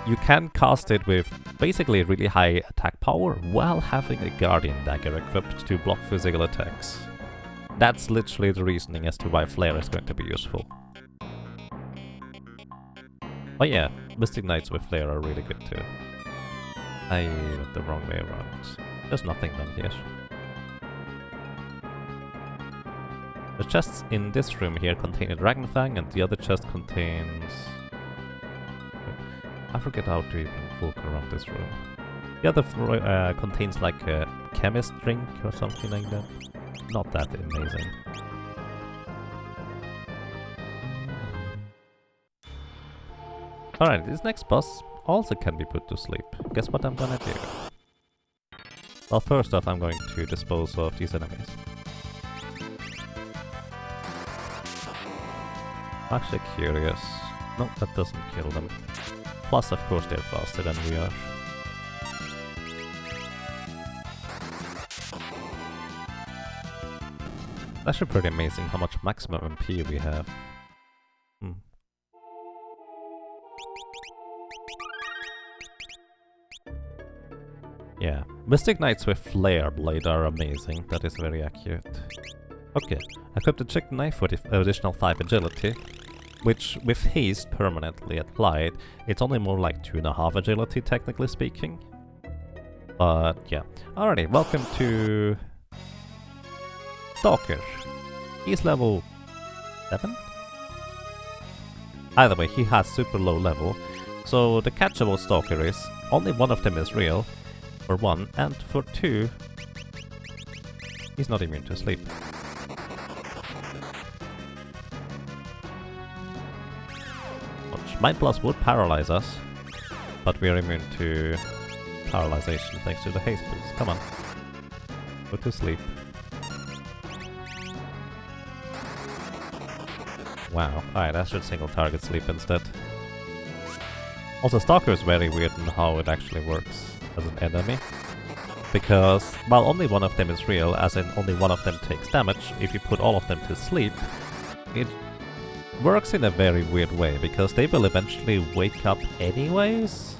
you can cast it with basically really high attack power while having a Guardian Dagger equipped to block physical attacks. That's literally the reasoning as to why Flare is going to be useful. Oh yeah, Mystic Knights with Flare are really good too. I went the wrong way around. There's nothing done here. The chests in this room here contain a Dragon Fang and the other chest contains... I forget how to even walk around this room. The other contains like a chemist drink or something like that. Not that amazing. Alright, this next boss also can be put to sleep. Guess what I'm gonna do? Well, first off I'm going to dispose of these enemies. Actually curious. No, that doesn't kill them. Plus, of course, they're faster than we are. It's actually pretty amazing how much maximum MP we have. Yeah, Mystic Knights with Flare Blade are amazing. That is very accurate. Okay, equip the Chicken Knife for the additional 5 agility. Which, with haste permanently applied, it's only more like 2.5 agility, technically speaking. But yeah. Alrighty, welcome to... Stalker. He's level 7? Either way, he has super low level. So the catch about Stalker is, only one of them is real, for one, and for two, he's not immune to sleep. Mind Blast would paralyze us, but we are immune to paralyzation thanks to the haste boost. Come on. Go to sleep. Wow. Alright, I should single target sleep instead. Also, Stalker is very weird in how it actually works as an enemy. Because, while only one of them is real, as in only one of them takes damage, if you put all of them to sleep, it works in a very weird way, because they will eventually wake up anyways?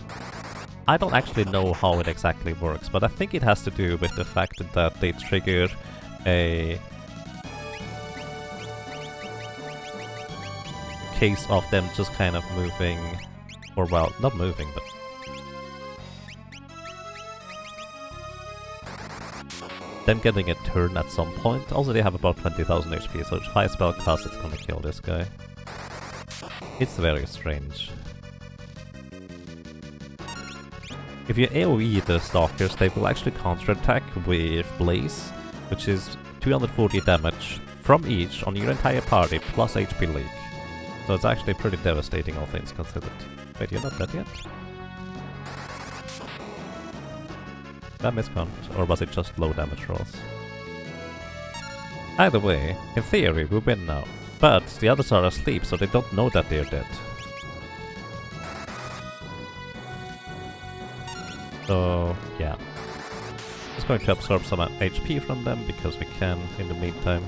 I don't actually know how it exactly works, but I think it has to do with the fact that they trigger a case of them just kind of moving, or well, not moving, but them getting a turn at some point. Also, they have about 20,000 HP, so if 5 spell cast, it's gonna kill this guy. It's very strange. If you AoE the Stalkers, they will actually counterattack with Blaze, which is 240 damage from each on your entire party, plus HP leak. So it's actually pretty devastating, all things considered. Wait, you're not dead yet? That miscount, or was it just low damage rolls? Either way, in theory, we win now. But the others are asleep, so they don't know that they're dead. So, yeah. Just going to absorb some HP from them, because we can in the meantime.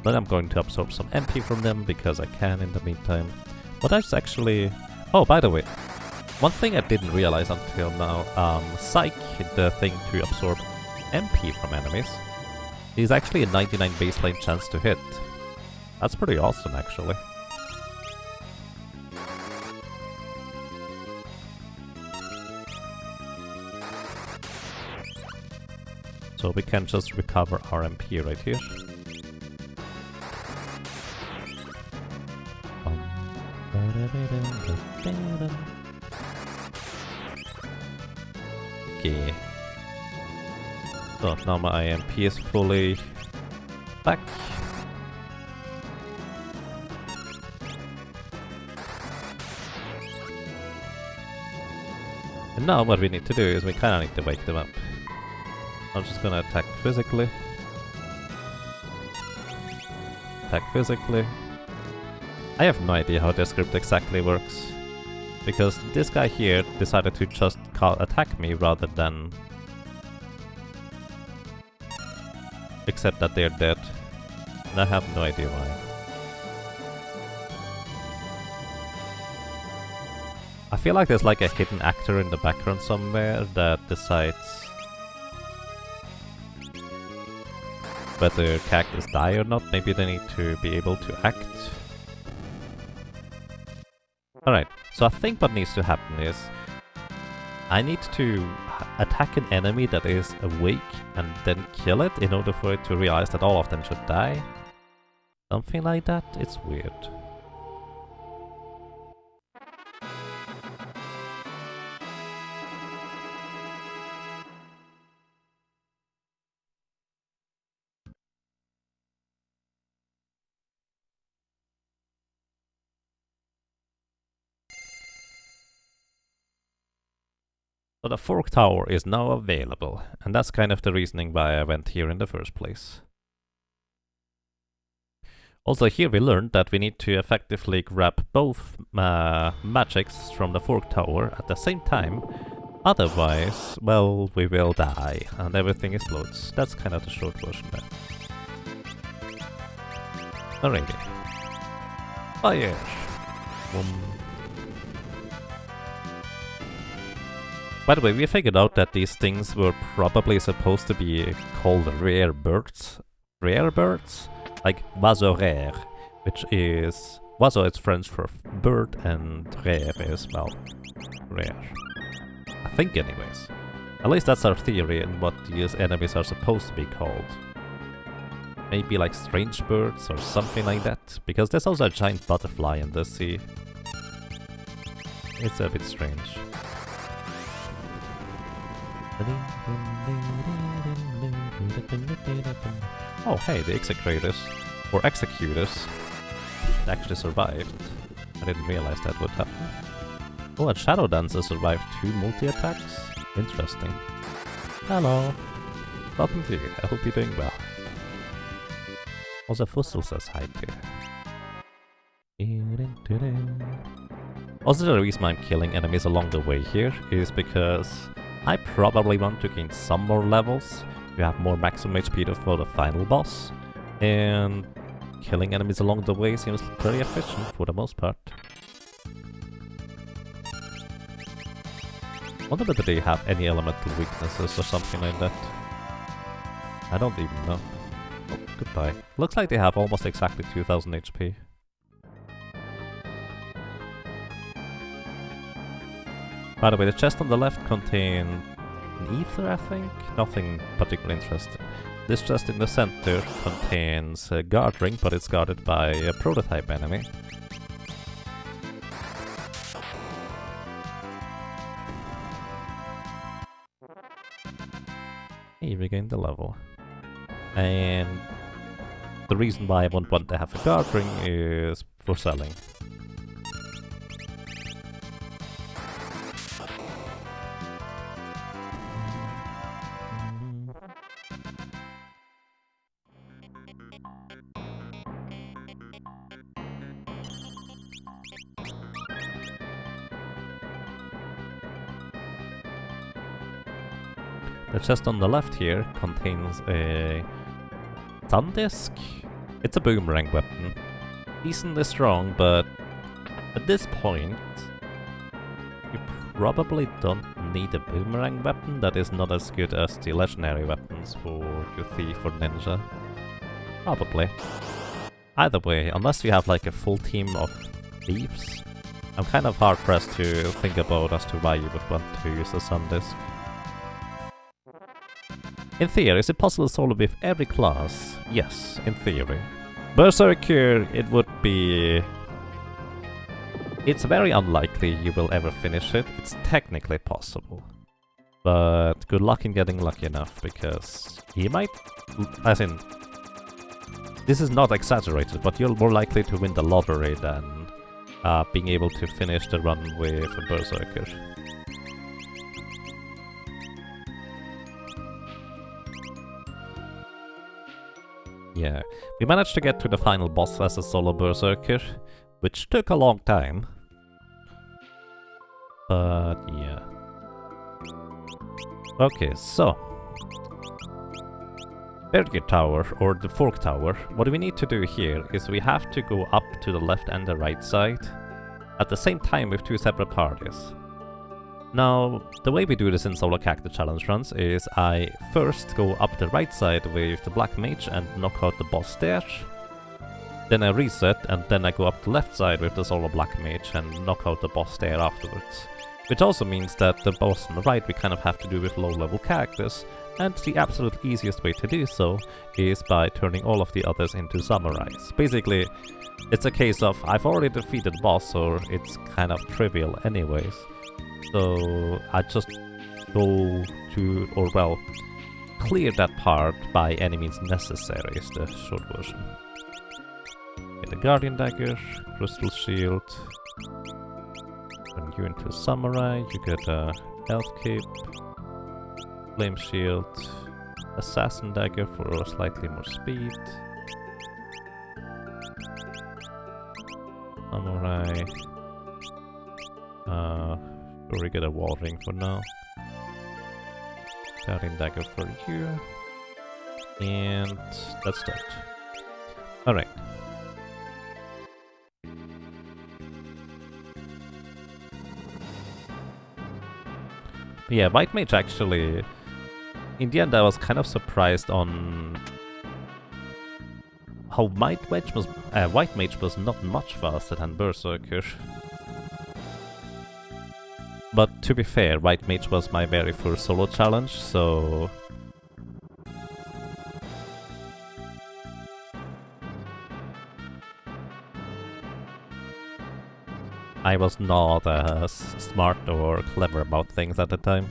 Then I'm going to absorb some MP from them, because I can in the meantime. Well, that's actually... Oh, by the way, one thing I didn't realize until now, Psych, the thing to absorb MP from enemies, is actually a 99 baseline chance to hit. That's pretty awesome, actually. So we can just recover our MP right here. Okay. So now my MP is fully back. And now what we need to do is we kinda need to wake them up. I'm just gonna attack physically. Attack physically. I have no idea how this script exactly works. Because this guy here decided to just attack me rather than accept that they're dead. And I have no idea why. I feel like there's like a hidden actor in the background somewhere that decides whether characters die or not. Maybe they need to be able to act. Alright, so I think what needs to happen is I need to attack an enemy that is awake and then kill it in order for it to realize that all of them should die. Something like that. It's weird. So the Fork Tower is now available, and that's kind of the reasoning why I went here in the first place. Also here we learned that we need to effectively grab both magics from the Fork Tower at the same time, otherwise, well, we will die and everything explodes. That's kind of the short version there. Alrighty. Fire! By the way, we figured out that these things were probably supposed to be called rare birds. Rare birds? Like oiseau rare, which is... oiseau is French for bird, and rare is, well, rare. I think anyways. At least that's our theory and what these enemies are supposed to be called. Maybe like strange birds or something like that, because there's also a giant butterfly in the sea. It's a bit strange. Oh hey, the executors, or executors, actually survived. I didn't realize that would happen. Oh, and Shadow Dancer survived 2 multi-attacks? Interesting. Hello! Welcome to you, I hope you're doing well. Also, Fussel says hi too. Also, the reason I'm killing enemies along the way here is because I probably want to gain some more levels to have more maximum HP for the final boss, and killing enemies along the way seems pretty efficient for the most part. Wonder whether they have any elemental weaknesses or something like that. I don't even know. Oh, goodbye. Looks like they have almost exactly 2000 HP. By the way, the chest on the left contains an ether, I think? Nothing particularly interesting. This chest in the center contains a guard ring, but it's guarded by a prototype enemy. Hey, we gained the level. And the reason why I won't want to have a guard ring is for selling. The chest on the left here contains a sun disc. It's a boomerang weapon. Decently strong, but At this point, you probably don't need a boomerang weapon that is not as good as the legendary weapons for your thief or ninja. Probably. Either way, unless you have like a full team of thieves, I'm kind of hard pressed to think about as to why you would want to use a Sun Disc. In theory, is it possible to solo with every class? Yes, in theory. Berserker, it would be... It's very unlikely you will ever finish it. It's technically possible. But good luck in getting lucky enough, because you might... As in... This is not exaggerated, but you're more likely to win the lottery than being able to finish the run with a Berserker. Yeah, we managed to get to the final boss as a solo Berserker, which took a long time. But yeah. Okay, so... Berger Tower, or the Fork Tower, what we need to do here is we have to go up to the left and the right side at the same time with two separate parties. Now, the way we do this in solo character challenge runs is I first go up the right side with the Black Mage and knock out the boss there. Then I reset and then I go up the left side with the solo Black Mage and knock out the boss there afterwards. Which also means that the boss on the right we kind of have to do with low level characters, and the absolute easiest way to do so is by turning all of the others into samurais. Basically, it's a case of I've already defeated the boss, so it's kind of trivial anyways. So I just go to, or well, clear that part by any means necessary is the short version. Get a Guardian Dagger, Crystal Shield, turn you into a Samurai, you get a Health Cape, Flame Shield, Assassin Dagger for slightly more speed, Samurai, we get a Wall Ring for now, Guardian Dagger for you, and let's start. Alright. Yeah, White Mage actually... In the end, I was kind of surprised on how White Mage was not much faster than Berserker. But to be fair, White Mage was my very first solo challenge, so... I was not as smart or clever about things at the time.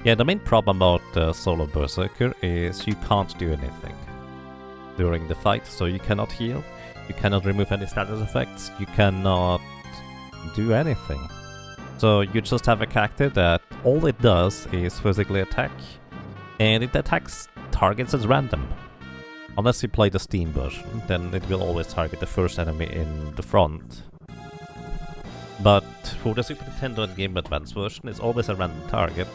Yeah, the main problem about solo Berserker is you can't do anything during the fight, so you cannot heal, you cannot remove any status effects, you cannot do anything. So you just have a character that all it does is physically attack, and it attacks targets at random. Unless you play the Steam version, then it will always target the first enemy in the front. But for the Super Nintendo and Game Boy Advance version, it's always a random target,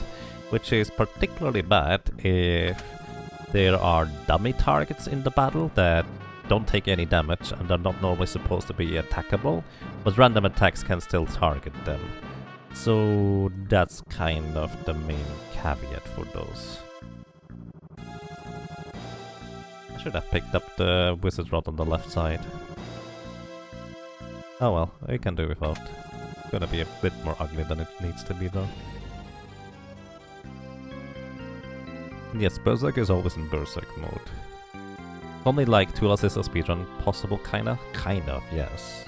which is particularly bad if there are dummy targets in the battle that don't take any damage and are not normally supposed to be attackable, but random attacks can still target them. So that's kind of the main caveat for those. I should have picked up the Wizard Rod on the left side. Oh well, I can do without. It's gonna be a bit more ugly than it needs to be though. Yes, Berserk is always in Berserk mode. Only like 2 assists of speedrun possible, kinda? Kind of, yes.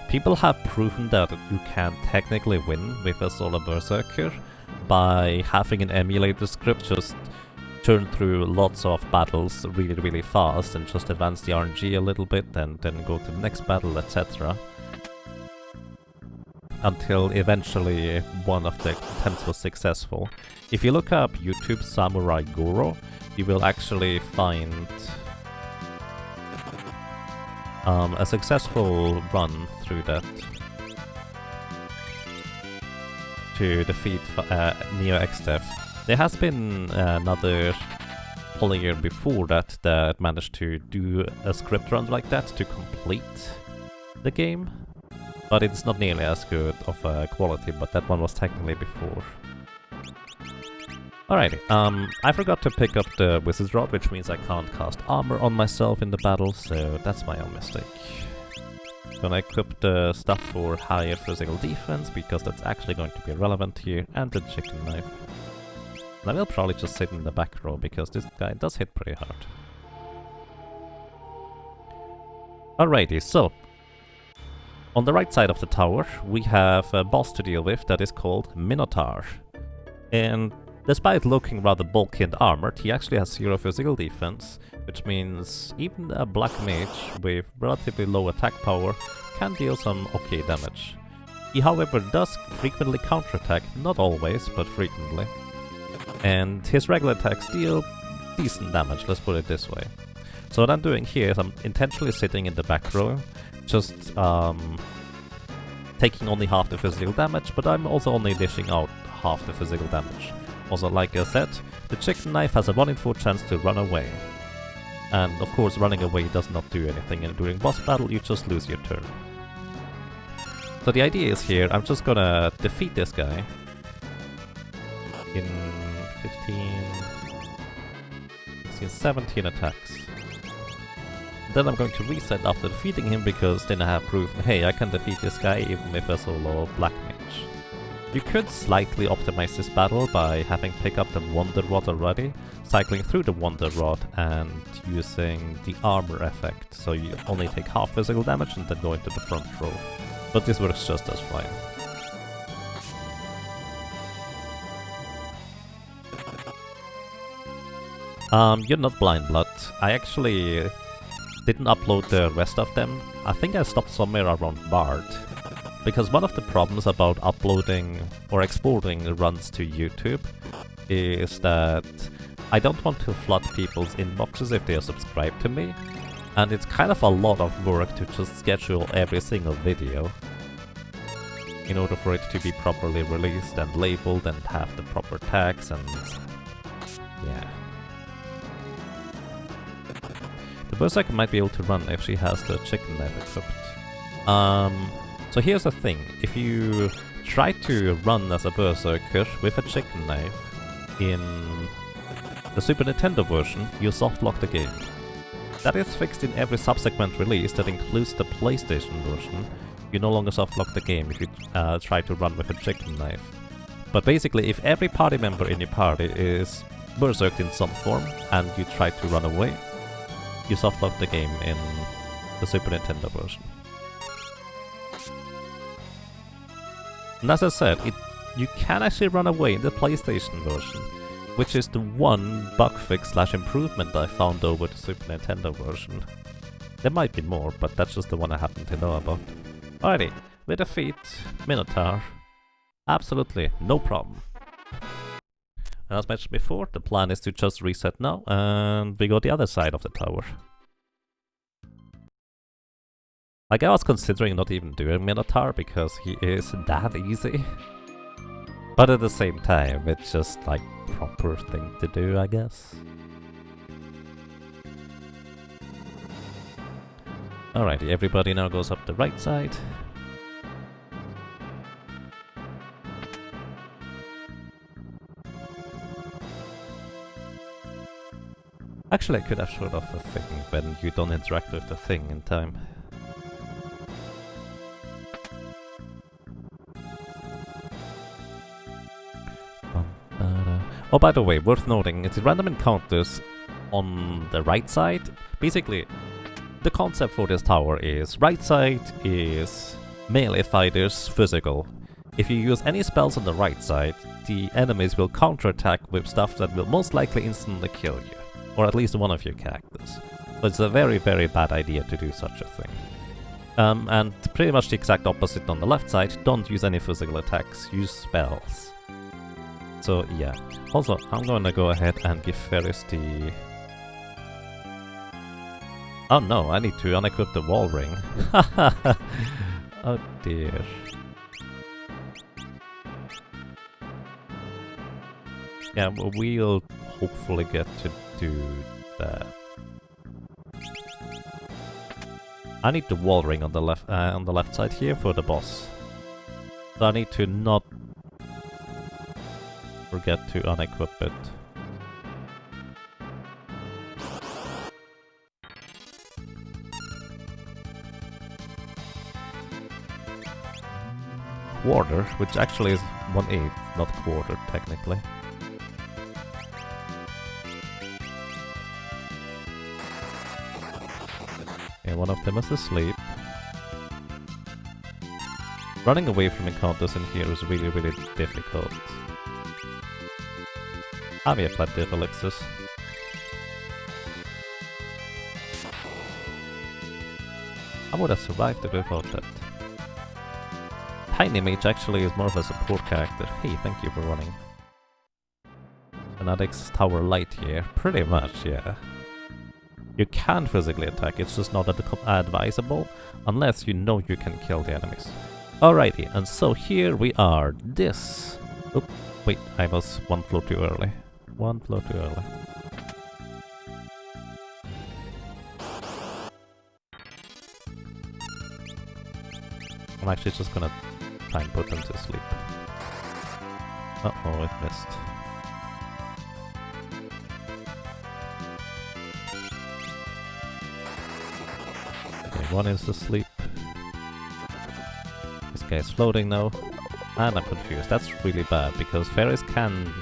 People have proven that you can technically win with a solo Berserker by having an emulator script just turn through lots of battles really fast and just advance the RNG a little bit and then go to the next battle, etc. Until eventually one of the attempts was successful. If you look up YouTube Samurai Goro, you will actually find a successful run through that to defeat Neo Xdev. There has been another player before that managed to do a script run like that to complete the game, but it's not nearly as good of a quality, but that one was technically before. Alrighty, I forgot to pick up the Wizard's Rod, which means I can't cast armor on myself in the battle, so that's my own mistake. Gonna equip the stuff for higher physical defense, because that's actually going to be relevant here, and the chicken knife. And I will probably just sit in the back row, because this guy does hit pretty hard. Alrighty, so on the right side of the tower, we have a boss to deal with that is called Minotaur. And despite looking rather bulky and armored, he actually has 0 physical defense, which means even a black mage with relatively low attack power can deal some okay damage. He however does frequently counterattack, not always, but frequently. And his regular attacks deal decent damage, let's put it this way. So what I'm doing here is I'm intentionally sitting in the back row, just taking only half the physical damage, but I'm also only dishing out half the physical damage. Also, like I said, the chicken knife has a 1 in 4 chance to run away. And of course, running away does not do anything, and during boss battle you just lose your turn. So the idea is here, I'm just gonna defeat this guy in 17 attacks. Then I'm going to reset after defeating him, because then I have proven, hey, I can defeat this guy even with a solo black mage. You could slightly optimize this battle by having pick up the Wonder Rod already, cycling through the Wonder Rod and using the armor effect, so you only take half physical damage and then go into the front row. But this works just as fine. You're not Blind Blood. I actually didn't upload the rest of them. I think I stopped somewhere around Bard. Because one of the problems about uploading or exporting runs to YouTube is that I don't want to flood people's inboxes if they are subscribed to me. And it's kind of a lot of work to just schedule every single video in order for it to be properly released and labeled and have the proper tags and... yeah. The Berserker might be able to run if she has the chicken knife equipped. So here's the thing, if you try to run as a Berserker with a chicken knife in the Super Nintendo version, you softlock the game. That is fixed in every subsequent release that includes the PlayStation version. You no longer softlock the game if you try to run with a chicken knife. But basically, if every party member in your party is Berserked in some form and you try to run away, you softlock the game in the Super Nintendo version. And as I said, you can actually run away in the PlayStation version, which is the one bug fix / improvement I found over the Super Nintendo version. There might be more, but that's just the one I happen to know about. Alrighty, we defeat Minotaur. Absolutely, no problem. And as mentioned before, the plan is to just reset now, and we go the other side of the tower. Like, I was considering not even doing Minotaur because he is that easy. But at the same time, it's just like proper thing to do, I guess. Alrighty, everybody now goes up the right side. Actually, I could have showed off a thing when you don't interact with the thing in time. Oh, by the way, worth noting, it's random encounters on the right side. Basically, the concept for this tower is right side is melee fighters physical. If you use any spells on the right side, the enemies will counterattack with stuff that will most likely instantly kill you. Or at least one of your characters. But it's a very, very bad idea to do such a thing. And pretty much the exact opposite on the left side, don't use any physical attacks, use spells. So yeah. Also, I'm gonna go ahead and give Ferris the Oh no, I need to unequip the wall ring. Oh dear. Yeah, well, we'll hopefully get to do that. I need the wall ring on the left side here for the boss. So I need to not forget to unequip it. Quarter, which actually is 1/8, not quarter technically. Okay, one of them is asleep. Running away from encounters in here is really, really difficult. I have plenty of elixirs. I would have survived it without that. Tiny Mage actually is more of a support character. Hey, thank you for running. Fanatics Tower Light here. Pretty much, yeah. You can physically attack, it's just not advisable, unless you know you can kill the enemies. Alrighty, and so here we are. This... Oh, wait, I was one floor too early. One floor too early. I'm actually just gonna try and put them to sleep. Uh-oh, it missed. Okay, one is asleep. This guy's floating now. And I'm confused. That's really bad, because fairies can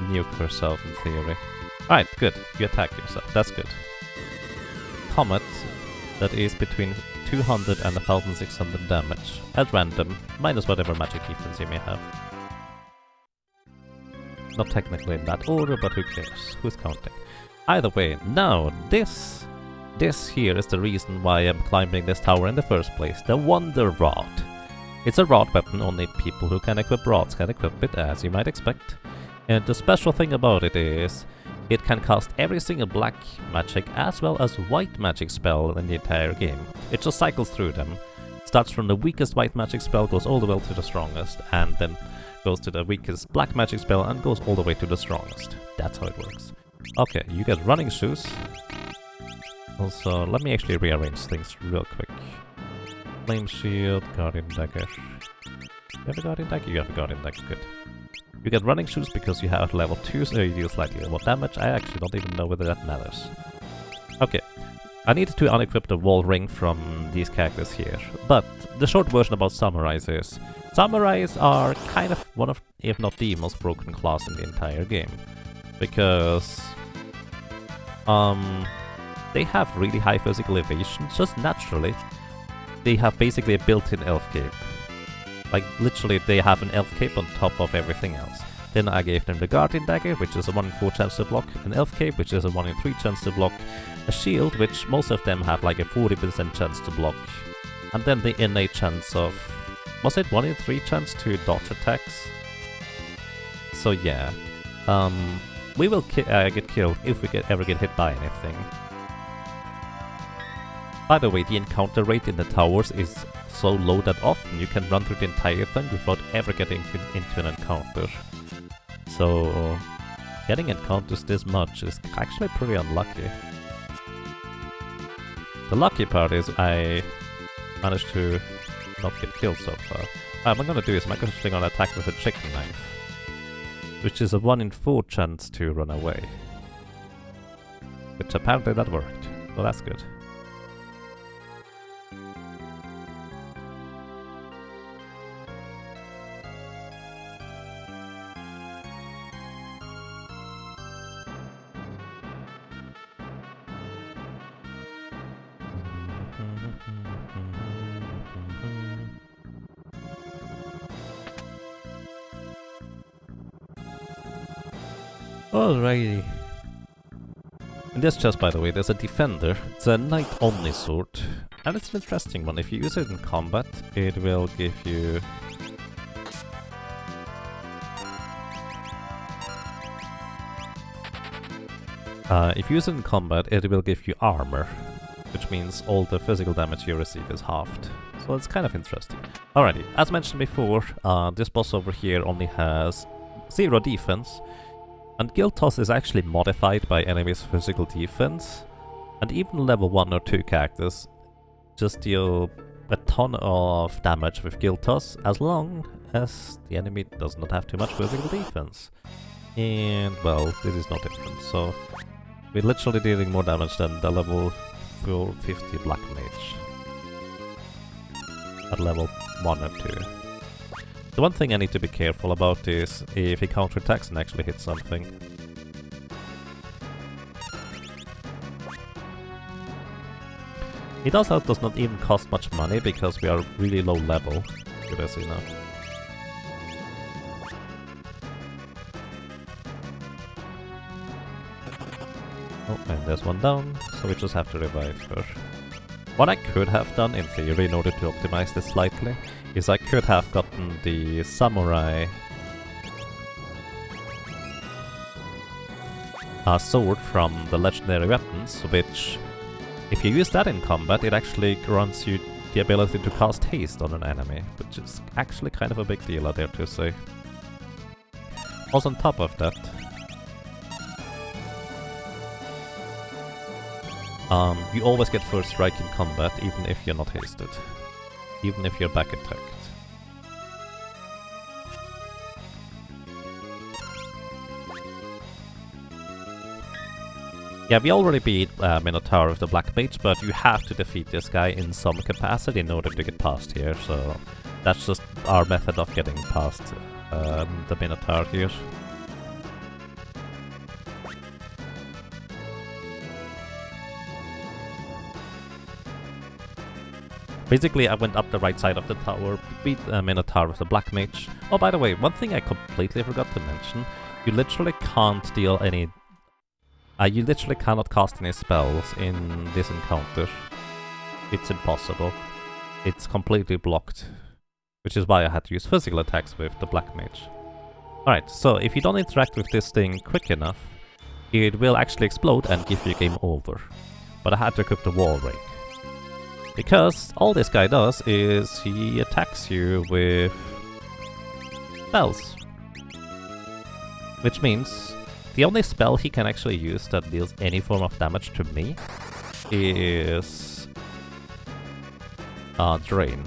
nuke herself in theory. Alright, good. You attack yourself. That's good. Comet, that is between 200 and 1600 damage. At random, minus whatever magic defense you may have. Not technically in that order, but who cares? Who's counting? Either way, now this here is the reason why I'm climbing this tower in the first place. The Wonder Rod. It's a rod weapon, only people who can equip rods can equip it, as you might expect. And the special thing about it is, it can cast every single black magic as well as white magic spell in the entire game. It just cycles through them. Starts from the weakest white magic spell, goes all the way to the strongest, and then goes to the weakest black magic spell and goes all the way to the strongest. That's how it works. Okay, you get running shoes. Also, let me actually rearrange things real quick. Flame shield, guardian dagger. You have a guardian dagger? You have a guardian dagger, good. You get running shoes because you have level 2, so you deal slightly more damage. I actually don't even know whether that matters. Okay, I need to unequip the wall ring from these characters here. But the short version about samurais is, samurais are kind of one of, if not the most broken class in the entire game. Because they have really high physical evasion, just naturally. They have basically a built-in elf cape. Like, literally, they have an elf cape on top of everything else. Then I gave them the Guardian Dagger, which is a 1 in 4 chance to block, an elf cape, which is a 1 in 3 chance to block, a shield, which most of them have like a 40% chance to block, and then the innate chance of... was it 1 in 3 chance to dodge attacks? So yeah, we will get killed if we ever get hit by anything. By the way, the encounter rate in the towers is so low that often you can run through the entire thing without ever getting into an encounter. So, getting encounters this much is actually pretty unlucky. The lucky part is I managed to not get killed so far. What I'm gonna do is I'm actually gonna attack with a chicken knife, which is a 1 in 4 chance to run away. Which apparently that worked, so that's good. Alrighty. In this chest, by the way, there's a defender. It's a knight only sword, and it's an interesting one. If you use it in combat, it will give you... if you use it in combat, it will give you armor. which means all the physical damage you receive is halved. So it's kind of interesting. Alrighty, as mentioned before, this boss over here only has 0 defense, and Guild Toss is actually modified by enemies' physical defense, and even level 1 or 2 characters just deal a ton of damage with Guild Toss as long as the enemy does not have too much physical defense. And well, this is no different, so we're literally dealing more damage than the level 450 Black Mage at level 1 or 2. The one thing I need to be careful about is if he counterattacks and actually hits something. He does not even cost much money because we are really low level, you guys see now. Oh, and there's one down, so we just have to revive her. What I could have done in theory in order to optimize this slightly is I could have gotten the samurai sword from the legendary weapons, which if you use that in combat, it actually grants you the ability to cast haste on an enemy, which is actually kind of a big deal, I dare to say. Also on top of that, you always get first strike in combat, even if you're not hasted. Even if you're back attacked. Yeah, we already beat Minotaur with the Black Mage, but you have to defeat this guy in some capacity in order to get past here, so that's just our method of getting past the Minotaur here. Basically, I went up the right side of the tower, beat Minotaur with the Black Mage. Oh, by the way, one thing I completely forgot to mention, you literally can't deal any... you literally cannot cast any spells in this encounter. It's impossible. It's completely blocked. Which is why I had to use physical attacks with the Black Mage. Alright, so if you don't interact with this thing quick enough, it will actually explode and give you game over. But I had to equip the wall ring. Because all this guy does is he attacks you with spells. Which means the only spell he can actually use that deals any form of damage to me is Drain.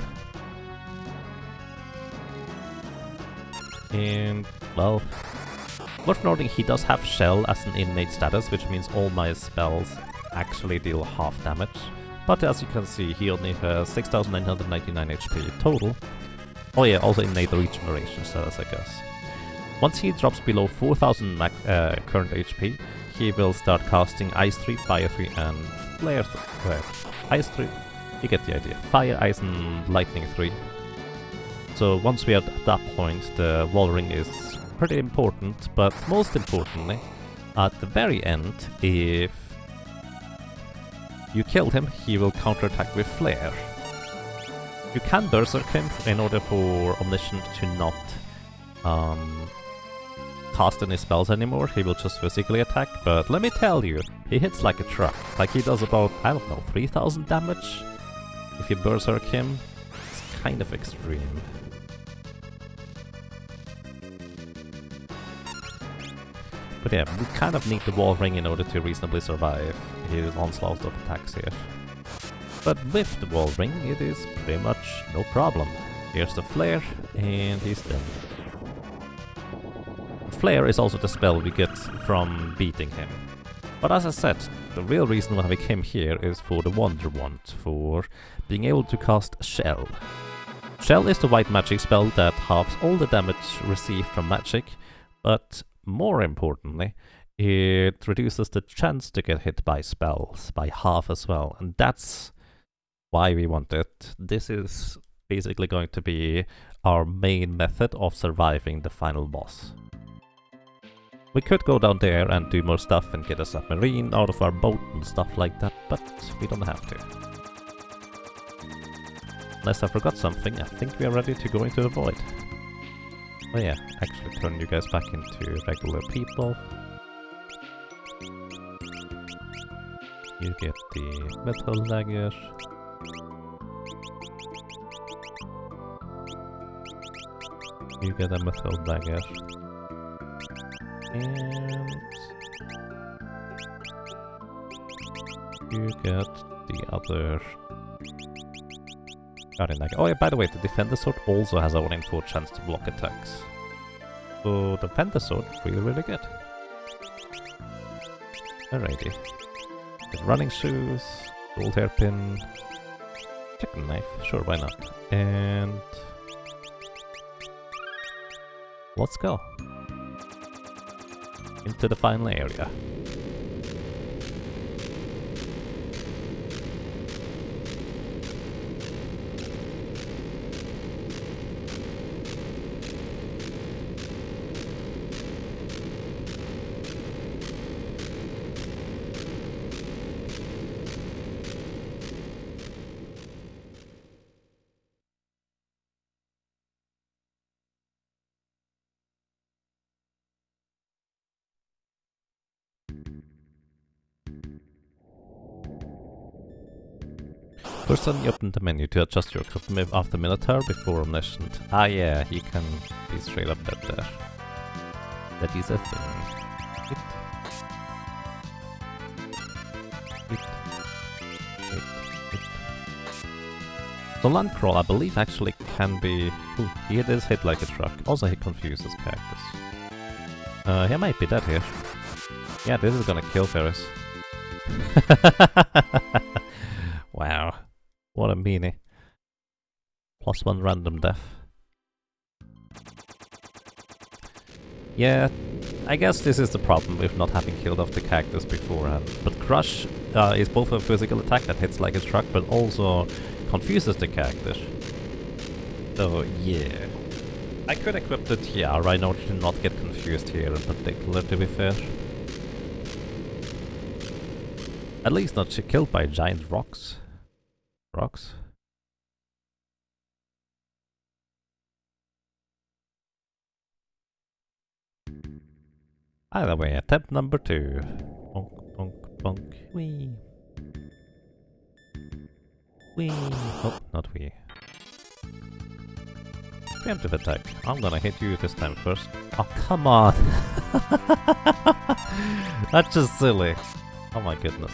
And, well, worth noting he does have Shell as an innate status, which means all my spells actually deal half damage. But as you can see, he only has 6,999 HP total. Oh yeah, also innate regeneration status, I guess. Once he drops below 4,000 current HP, he will start casting Ice 3, Fire 3 and Flare 3. Ice 3, you get the idea. Fire, Ice and Lightning 3. So once we are at that point, the wall ring is pretty important, but most importantly, at the very end, if you kill him, he will counterattack with Flare. You can Berserk him in order for Omniscient to not cast any spells anymore. He will just physically attack, but let me tell you, he hits like a truck. Like he does about, I don't know, 3,000 damage if you Berserk him. It's kind of extreme. But yeah, we kind of need the wall ring in order to reasonably survive his onslaught of attacks here. But with the wall ring, it is pretty much no problem. Here's the Flare, and he's dead. Flare is also the spell we get from beating him. But as I said, the real reason why we came here is for the Wonder Wand, for being able to cast Shell. Shell is the white magic spell that halves all the damage received from magic, but more importantly, it reduces the chance to get hit by spells by half as well, and that's why we want it. This is basically going to be our main method of surviving the final boss. We could go down there and do more stuff and get a submarine out of our boat and stuff like that, but we don't have to. Unless I forgot something, I think we are ready to go into the void. Oh yeah, actually turn you guys back into regular people. You get the metal dagger. You get a metal dagger. And you get the other guardian dagger. Oh yeah, by the way, the defender sword also has a 1 in 4 chance to block attacks. So the defender sword, really good. Alrighty. Get running shoes, gold hairpin, chicken knife, sure, why not? And let's go into the final area. First on you open the menu to adjust your equipment after Minotaur before Omniscient. Ah yeah, he can be straight up dead there. That is a thing. Hit. Hit. Hit. Hit. The land crawl, I believe, actually can be... Ooh, he does hit like a truck. Also, he confuses characters. He might be dead here. Yeah, this is gonna kill Ferris. Wow. What a meanie. +1 random death. Yeah, I guess this is the problem with not having killed off the characters beforehand. But Crush is both a physical attack that hits like a truck, but also confuses the characters. So yeah. I could equip the tiara in order to not get confused here in particular, to be fair. At least not killed by giant rocks. Rocks? Either way, attempt number 2. Bonk, bonk, bonk. Wee. Wee. Oh, not wee. Preemptive attack. I'm gonna hit you this time first. Oh, come on! That's just silly. Oh my goodness.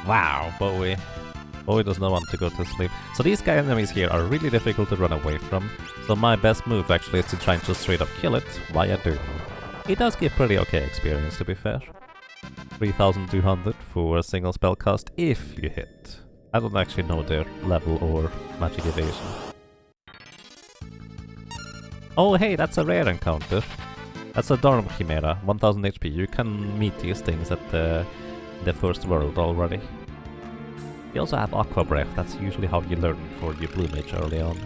Wow, Bowie. Bowie does not want to go to sleep. So these guy enemies here are really difficult to run away from. So my best move actually is to try and just straight up kill it via Doom. It does give pretty okay experience, to be fair. 3200 for a single spell cast if you hit. I don't actually know their level or magic evasion. Oh hey, that's a rare encounter. That's a Dorm Chimera, 1000 HP. You can meet these things at the first world already. You also have Aqua Breath, that's usually how you learn for your Blue Mage early on.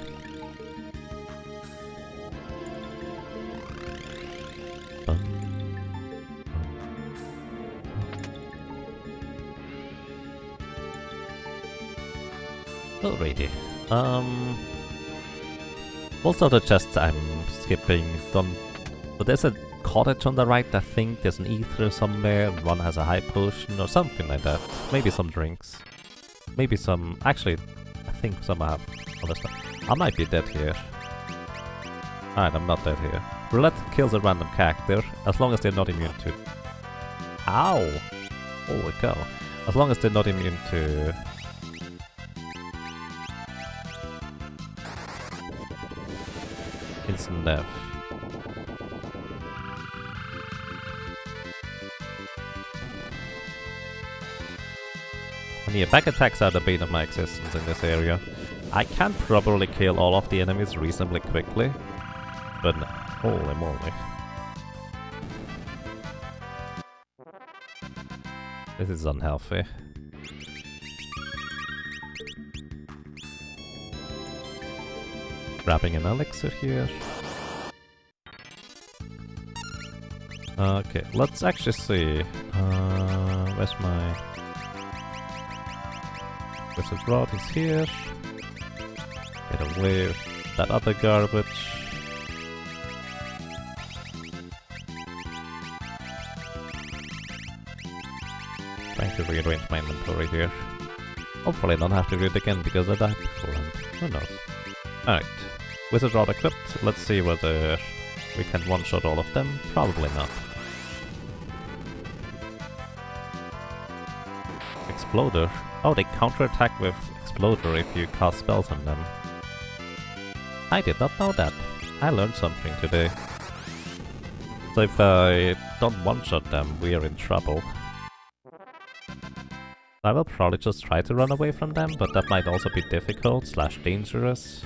Alrighty. Most of the chests I'm skipping don't... But there's a cottage on the right, I think. There's an ether somewhere. One has a high potion or something like that. Maybe some drinks. Maybe some... Actually, I think some have other stuff. I might be dead here. Alright, I'm not dead here. Roulette kills a random character, as long as they're not immune to... Ow! Holy cow. As long as they're not immune to... instant death. And yeah, back attacks are the bane of my existence in this area. I can probably kill all of the enemies reasonably quickly, but no. Holy moly. This is unhealthy. Grabbing an elixir here. Okay, let's actually see. Where's my... Wizard Rod is here. Get away with that other garbage. Trying to rearrange my inventory here. Hopefully I don't have to do it again because I died before, and who knows. Alright, Wizard Rod equipped. Let's see whether we can one-shot all of them. Probably not. Exploder. Oh, they counterattack with Exploder if you cast spells on them. I did not know that. I learned something today. So if I don't one-shot them, we are in trouble. I will probably just try to run away from them, but that might also be difficult / dangerous.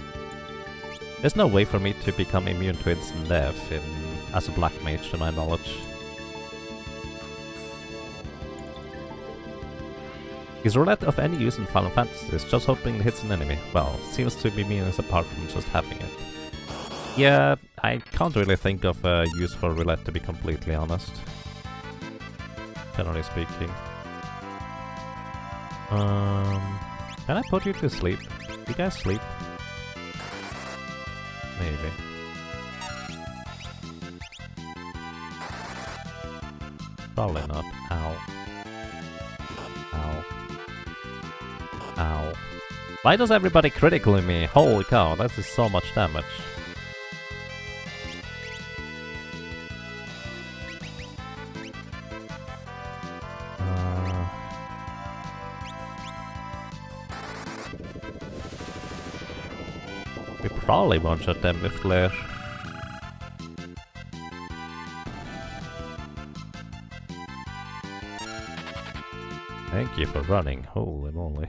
There's no way for me to become immune to instant death as a black mage, to my knowledge. Is roulette of any use in Final Fantasy? Just hoping it hits an enemy? Well, seems to be meaningless apart from just having it. Yeah, I can't really think of a use for roulette, to be completely honest. Generally speaking. Can I put you to sleep? Do you guys sleep? Maybe. Probably not. Ow. Ow. Ow. Why does everybody critically me? Holy cow, that is so much damage. We probably one-shot them with Glare. Thank you for running, holy moly.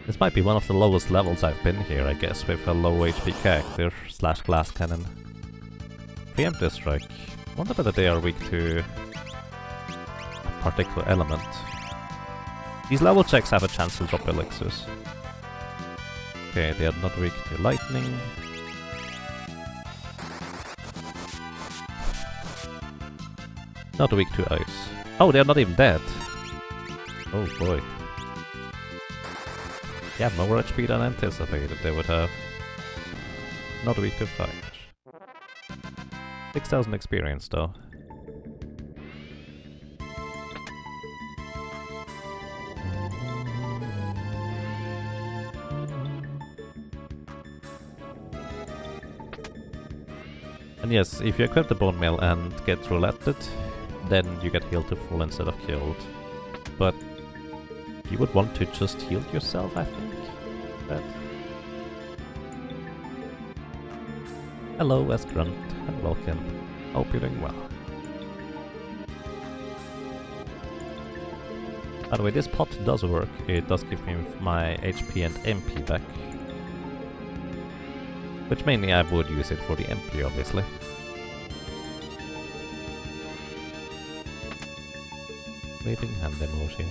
This might be one of the lowest levels I've been here, I guess, with a low HP character / glass cannon. Preemptive strike. Wonder whether they are weak to a particular element. These level checks have a chance to drop elixirs. Okay, they are not weak to lightning. Not weak to ice. Oh, they are not even dead. Oh boy. Yeah, more HP than anticipated they would have. Not weak to fire. 6,000 experience though. And yes, if you equip the bone mail and get rouletted, then you get healed to full instead of killed. But you would want to just heal yourself, I think. But hello, Esgrunt, and welcome. Hope you're doing well. By the way, this pot does work. It does give me my HP and MP back. Which mainly I would use it for the MP, obviously. Waving hand emoji.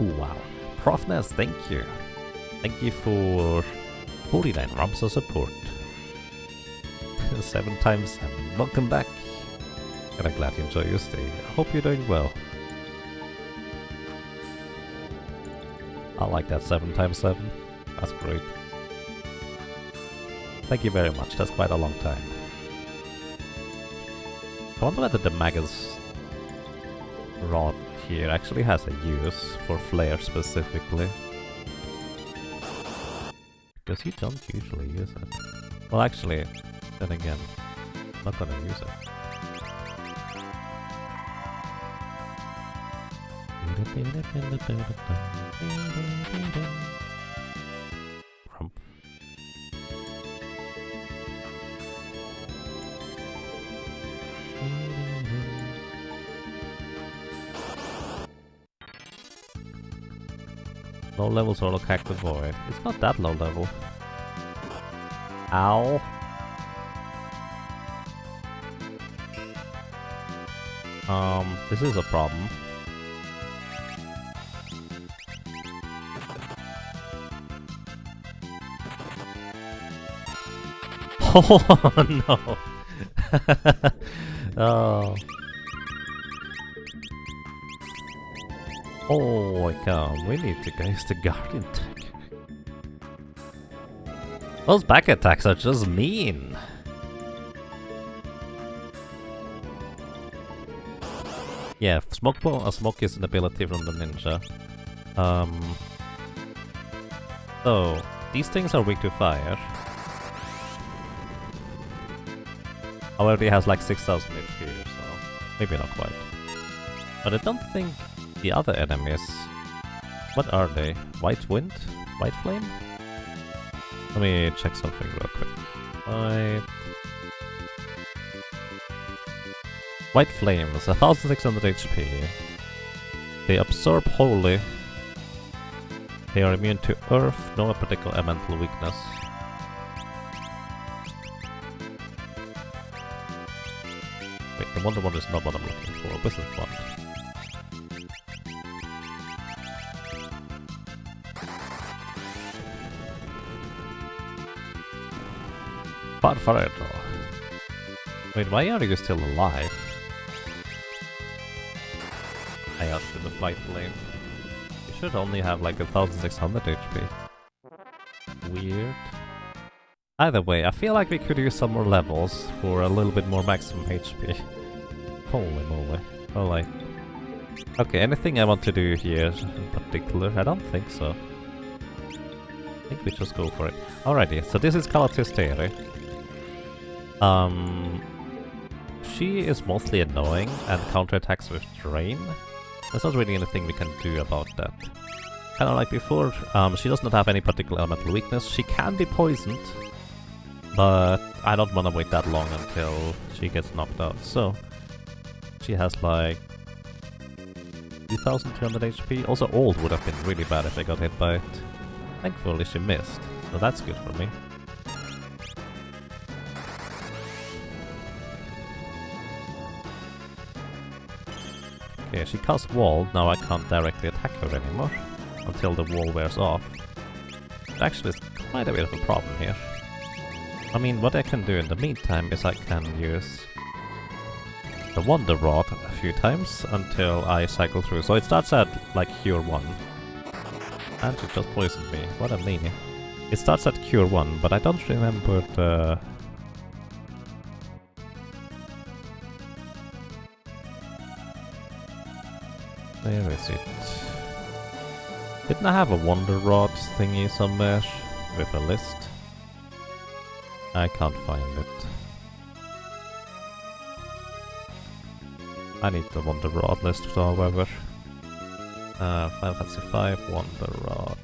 Ooh, wow. Profness, thank you. Thank you for 49 ROMs of support. 7 times 7. Welcome back. And I'm glad you enjoy your stay. I hope you're doing well. I like that 7 times 7. That's great. Thank you very much, that's quite a long time. I wonder whether the Magus rod here actually has a use for flare specifically. Because you don't usually use it. Well actually, then again, I'm not gonna use it. Rump. Low level solo cactus void. It's not that low level. Ow. This is a problem. Oh no. Oh. Oh my god, we need to use the Guardian tech. Those back attacks are just mean. Yeah, smoke is an ability from the ninja. So, these things are weak to fire. However, he has like 6000 HP, so maybe not quite. But I don't think the other enemies... What are they? White Wind? White Flame? Let me check something real quick. White Flame is 1600 HP. They absorb wholly. They are immune to Earth, no particular elemental weakness. Wait, the Wonder Wand is not what I'm looking for. Wizard Wand. Farfaredo. Wait, why are you still alive? I asked for the Flight Flame. You should only have like 1600 HP. Weird. Either way, I feel like we could use some more levels for a little bit more maximum HP. Holy moly. Well, like... Okay, anything I want to do here in particular? I don't think so. I think we just go for it. Alrighty, so this is Kalatisteri. She is mostly annoying and counterattacks with Drain. There's not really anything we can do about that. Kinda like before, she does not have any particular elemental weakness. She can be poisoned, but I don't want to wait that long until she gets knocked out. So, she has like 2200 HP. Also, Old would have been really bad if I got hit by it. Thankfully, she missed, so that's good for me. Okay, she casts Wall, now I can't directly attack her anymore, until the wall wears off. It actually is quite a bit of a problem here. I mean, what I can do in the meantime is I can use the Wonder Rod a few times until I cycle through. So it starts at, like, Cure 1. And she just poisoned me, what a meanie. It starts at Cure 1, but I don't remember the... Where is it? Didn't I have a Wonder Rod thingy somewhere with a list? I can't find it. I need the Wonder Rod list, however. Final Fantasy 5 Wonder Rod.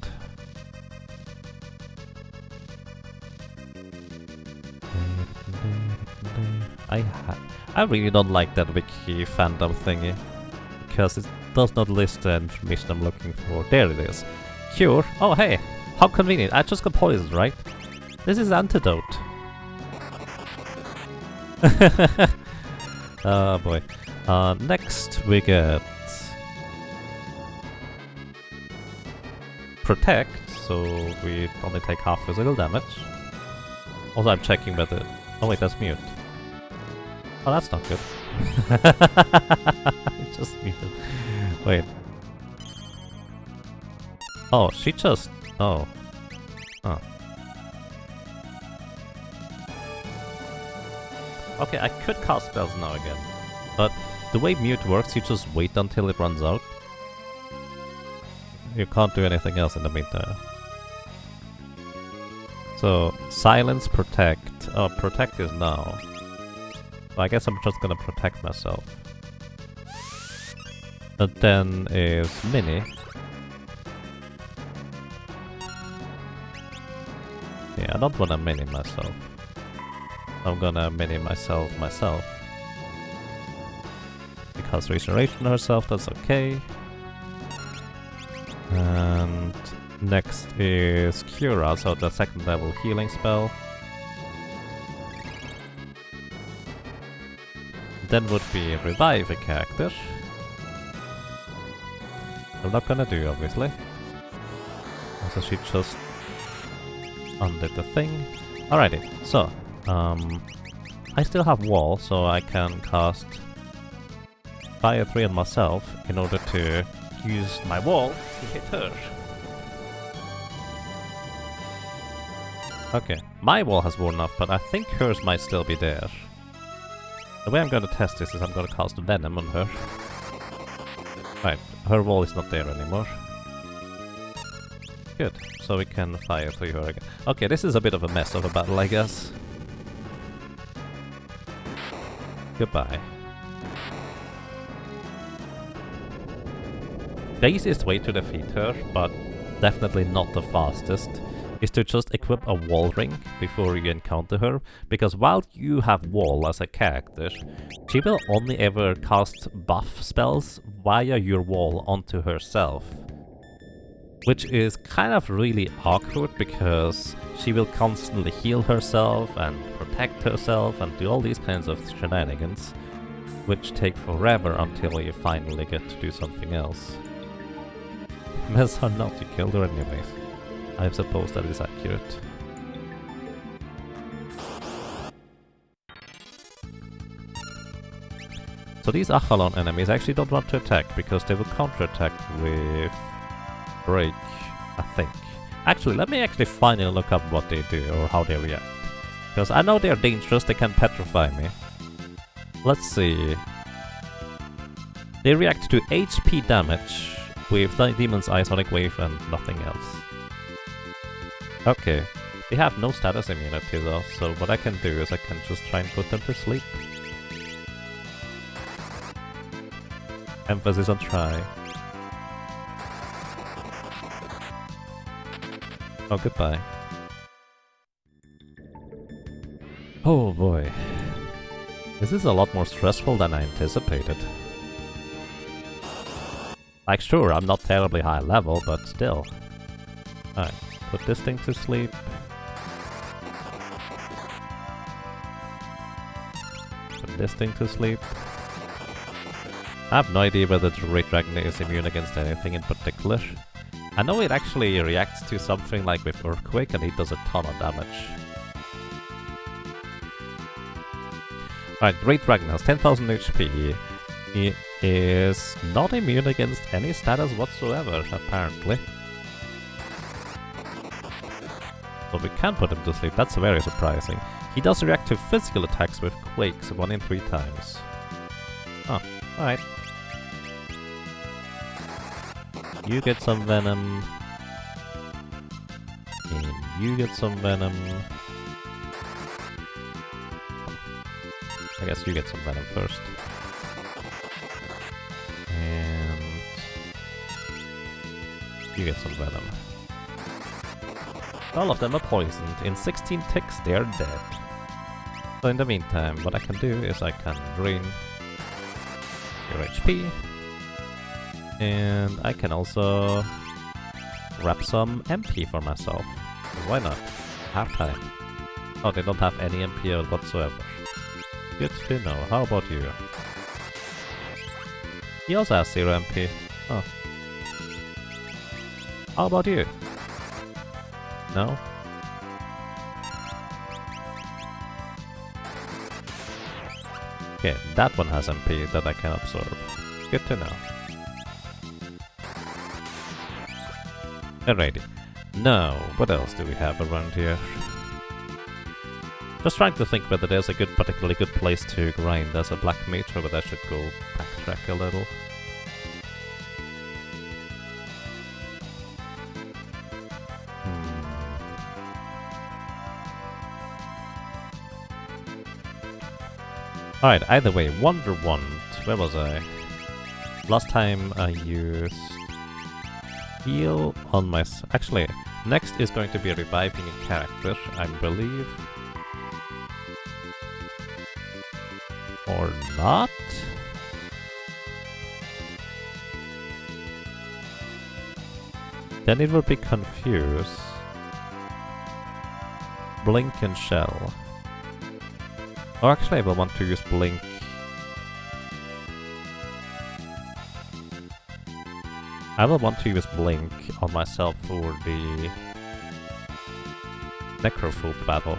I really don't like that wiki fandom thingy, because it does not list the information I'm looking for. There it is. Cure. Oh hey, how convenient. I just got poisoned, right? This is antidote. Oh boy. Next we get Protect, so we only take half physical damage. Also I'm checking whether... Oh wait, that's mute. Oh, that's not good. Just muted. Wait. Oh, she just... Oh. Oh. Okay, I could cast spells now again. But the way mute works, you just wait until it runs out. You can't do anything else in the meantime. So, silence, protect. Oh, protect is now. So I guess I'm just gonna protect myself. And then is Mini. Yeah, I don't wanna Mini myself. I'm gonna Mini myself. Because Regeneration herself, that's okay. And next is Cura, so the second level healing spell. Then would be Revive a character. I'm not gonna do, obviously. So she just undid the thing. Alrighty, so I still have Wall, so I can cast Fire 3 on myself in order to use my Wall to hit her. Okay, my Wall has worn off, but I think hers might still be there. The way I'm going to test this is I'm going to cast Venom on her. Right, her wall is not there anymore. Good, so we can fire through her again. Okay, this is a bit of a mess of a battle, I guess. Goodbye. The easiest way to defeat her, but definitely not the fastest, is to just equip a wall ring before you encounter her, because while you have wall as a character, she will only ever cast buff spells via your wall onto herself. Which is kind of really awkward, because she will constantly heal herself and protect herself and do all these kinds of shenanigans, which take forever until you finally get to do something else. Mess or not, you killed her anyways. I suppose that is accurate. So these Achalon enemies actually don't want to attack, because they will counterattack with break, I think. Actually, let me actually finally look up what they do or how they react. Because I know they're dangerous, they can petrify me. Let's see. They react to HP damage with Demon's Eye, Sonic Wave and nothing else. Okay. They have no status immunity though, so what I can do is I can just try and put them to sleep. Emphasis on try. Oh, goodbye. Oh boy. This is a lot more stressful than I anticipated. Like, sure, I'm not terribly high level, but still. Alright, put this thing to sleep. Put this thing to sleep. I have no idea whether the Great Dragon is immune against anything in particular. I know it actually reacts to something like with Earthquake, and it does a ton of damage. Alright, Great Dragon has 10,000 HP. He is not immune against any status whatsoever, apparently. So we can put him to sleep, that's very surprising. He does react to physical attacks with Quakes 1 in 3 times. Oh, alright. You get some venom. And you get some venom. I guess you get some venom first. And you get some venom. All of them are poisoned. In 16 ticks, they are dead. So in the meantime, what I can do is I can drain your HP. And I can also grab some MP for myself. Why not? Half time. Oh, they don't have any MP whatsoever. Good to know. How about you? He also has 0 MP. Oh. How about you? No? Okay, that one has MP that I can absorb. Good to know. Alrighty. Now, what else do we have around here? Just trying to think whether there's a particularly good place to grind as a black mage, or whether I should go backtrack a little. Alright, either way, Wonder Wand. Where was I? Last time I used heal on my... Actually, next is going to be reviving a character, I believe. Or not? Then it will be confused. Blink and Shell. Or actually I will want to use Blink. I will want to use Blink on myself for the Necrophobe battle.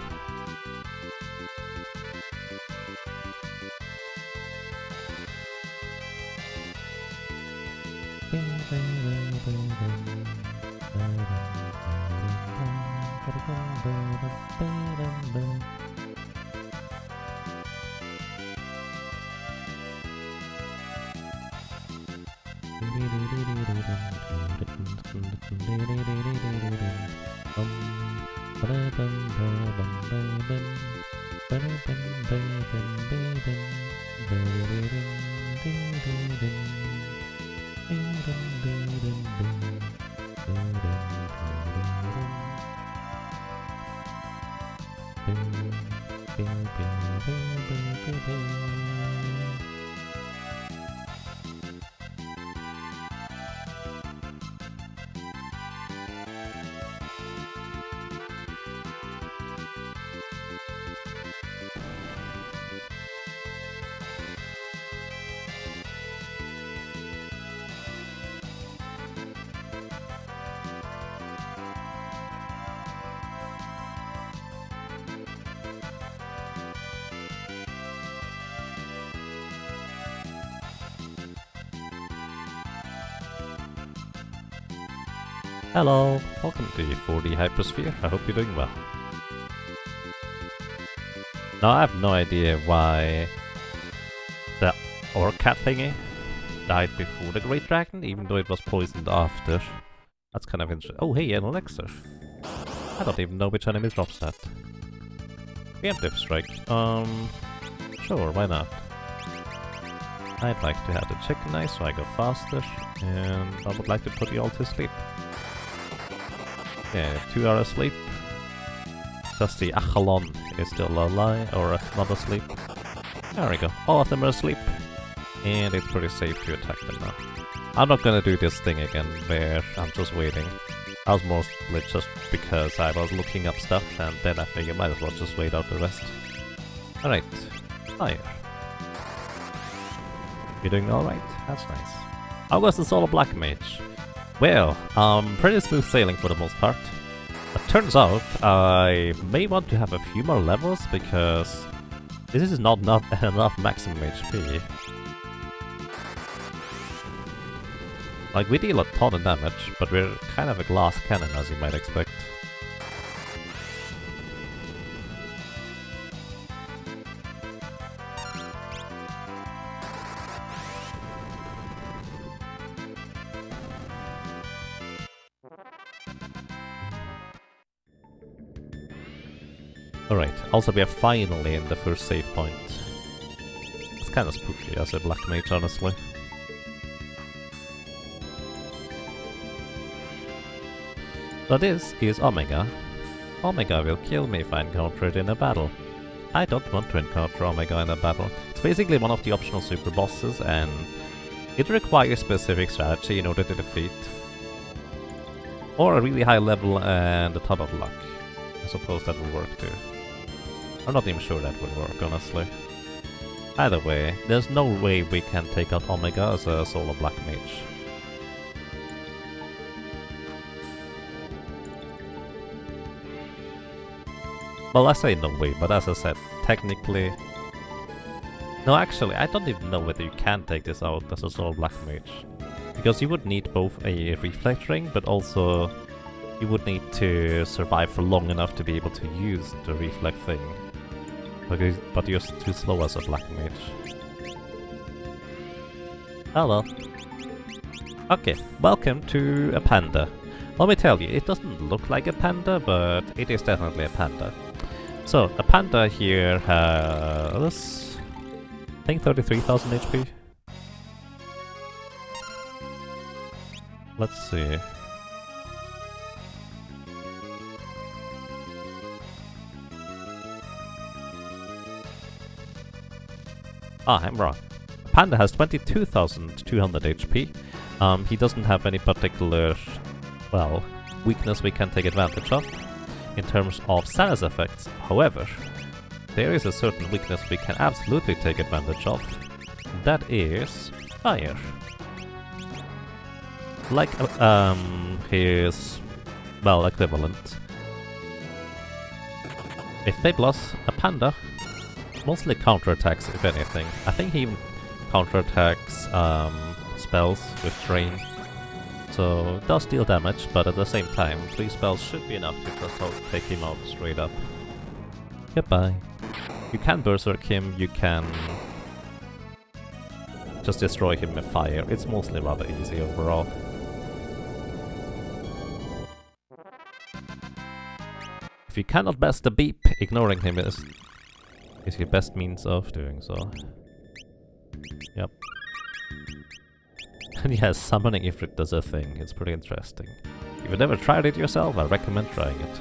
Hello, welcome to 4D Hypersphere. I hope you're doing well. Now I have no idea why the Orcat thingy died before the Great Dragon, even though it was poisoned after. That's kind of interesting. Oh hey, an elixir. I don't even know which enemy drops that. Preemptive strike. Sure, why not? I'd like to have the chicken eyes so I go faster, and I would like to put you all to sleep. Yeah, 2 hours sleep. Just the Achalon is still alive, or not asleep. There we go, all of them are asleep. And it's pretty safe to attack them now. I'm not gonna do this thing again where I'm just waiting. I was mostly just because I was looking up stuff, and then I figured might as well just wait out the rest. Alright, fire. You're doing alright? That's nice. How was the solo black mage? Well, pretty smooth sailing for the most part. It turns out I may want to have a few more levels because this is not enough maximum HP. Like, we deal a ton of damage, but we're kind of a glass cannon, as you might expect. Alright, also we are finally in the first save point. It's kinda spooky as a black mage, honestly. So this is Omega. Omega will kill me if I encounter it in a battle. I don't want to encounter Omega in a battle. It's basically one of the optional super bosses, and it requires specific strategy in order to defeat. Or a really high level and a ton of luck. I suppose that would work too. I'm not even sure that would work, honestly. Either way, there's no way we can take out Omega as a solo black mage. Well, I say no way, but as I said, technically... No, actually, I don't even know whether you can take this out as a solo black mage. Because you would need both a reflect ring, but also you would need to survive for long enough to be able to use the reflect thing. But you're too slow as a black mage. Oh well. Okay, welcome to a panda. Let me tell you, it doesn't look like a panda, but it is definitely a panda. So, a panda here has... I think 33,000 HP. Let's see. Ah, I'm wrong. Panda has 22,200 HP. He doesn't have any particular, well, weakness we can take advantage of in terms of status effects. However, there is a certain weakness we can absolutely take advantage of. That is fire. Like his, well, equivalent. If they plus a panda, mostly counterattacks, if anything. I think he even counterattacks spells with Drain. So it does deal damage, but at the same time, 3 spells should be enough to just take him out straight up. Goodbye. You can Berserk him, you can just destroy him with fire. It's mostly rather easy overall. If you cannot best the beep, ignoring him is your best means of doing so. Yep. And yes, summoning Ifrit does a thing. It's pretty interesting. If you've never tried it yourself, I recommend trying it.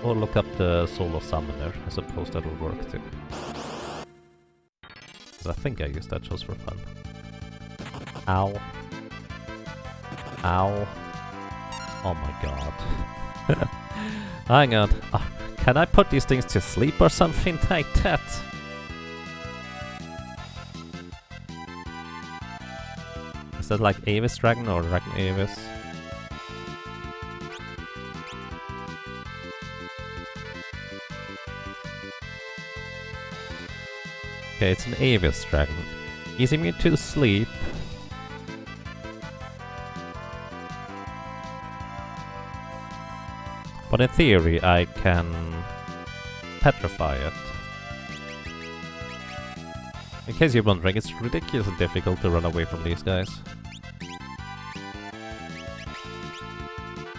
Or look up the Soul of Summoner. I suppose that will work too. I think I used that just for fun. Ow. Ow. Oh my god. Hang on. Can I put these things to sleep or something like that? Is that like Avis Dragon or Dragon Avis? Okay, it's an Avis Dragon. Easing me to sleep. But in theory, I can petrify it. In case you're wondering, it's ridiculously difficult to run away from these guys.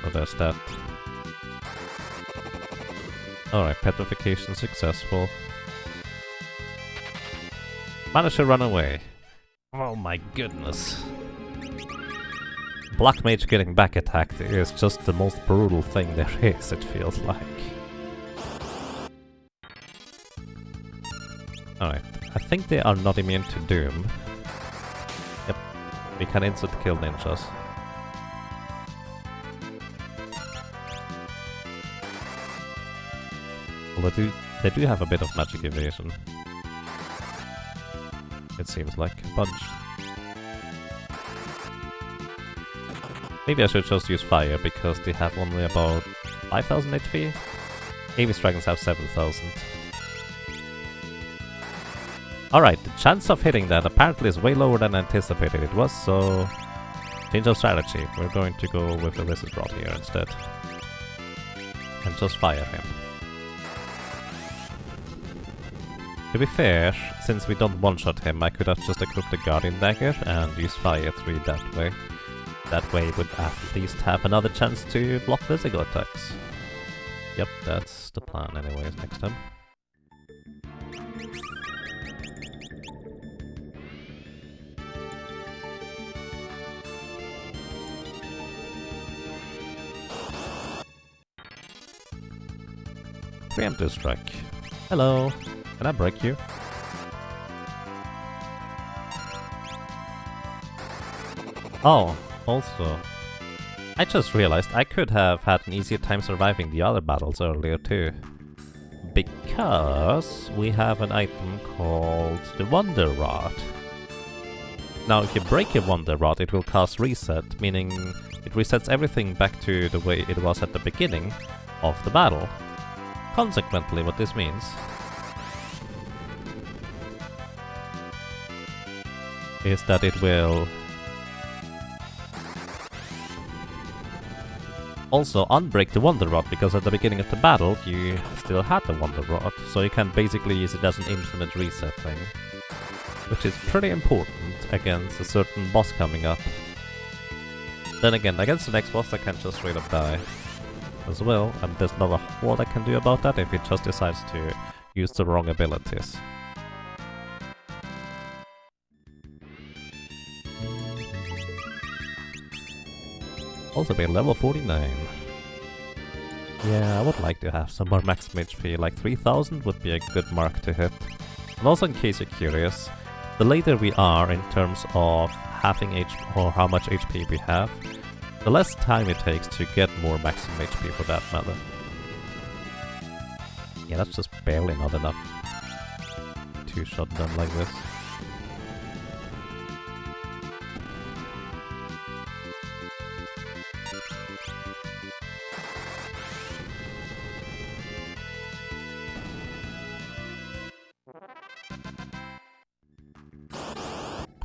Oh, there's that. Alright, petrification successful. Managed to run away. Oh my goodness. Black Mage getting back attacked is just the most brutal thing there is, it feels like. Alright, I think they are not immune to Doom. Yep, we can instant kill ninjas. Well, they do have a bit of magic evasion. It seems like a bunch. Maybe I should just use fire, because they have only about 5,000 HP. Avis Dragons have 7,000. Alright, the chance of hitting that apparently is way lower than anticipated it was, so... change of strategy. We're going to go with Illicit Rod here instead. And just fire him. To be fair, since we don't one-shot him, I could have just equipped the Guardian Dagger and use Fire 3 that way. That way would at least have another chance to block physical attacks. Yep, that's the plan anyways next time. Preemptive Strike. Hello. Can I break you? Oh, also, I just realized I could have had an easier time surviving the other battles earlier too. Because we have an item called the Wonder Rod. Now if you break a Wonder Rod, it will cast Reset, meaning it resets everything back to the way it was at the beginning of the battle. Consequently, what this means is that it will also unbreak the Wonder Rod, because at the beginning of the battle you still had the Wonder Rod, so you can basically use it as an infinite reset thing. Which is pretty important against a certain boss coming up. Then again, against the next boss I can just straight up die as well, and there's not a whole lot I can do about that if it just decides to use the wrong abilities. Also be level 49. Yeah, I would like to have some more maximum HP, like 3000 would be a good mark to hit. And also in case you're curious, the later we are in terms of having HP or how much HP we have, the less time it takes to get more maximum HP for that matter. Yeah, that's just barely not enough. Two-shot done like this.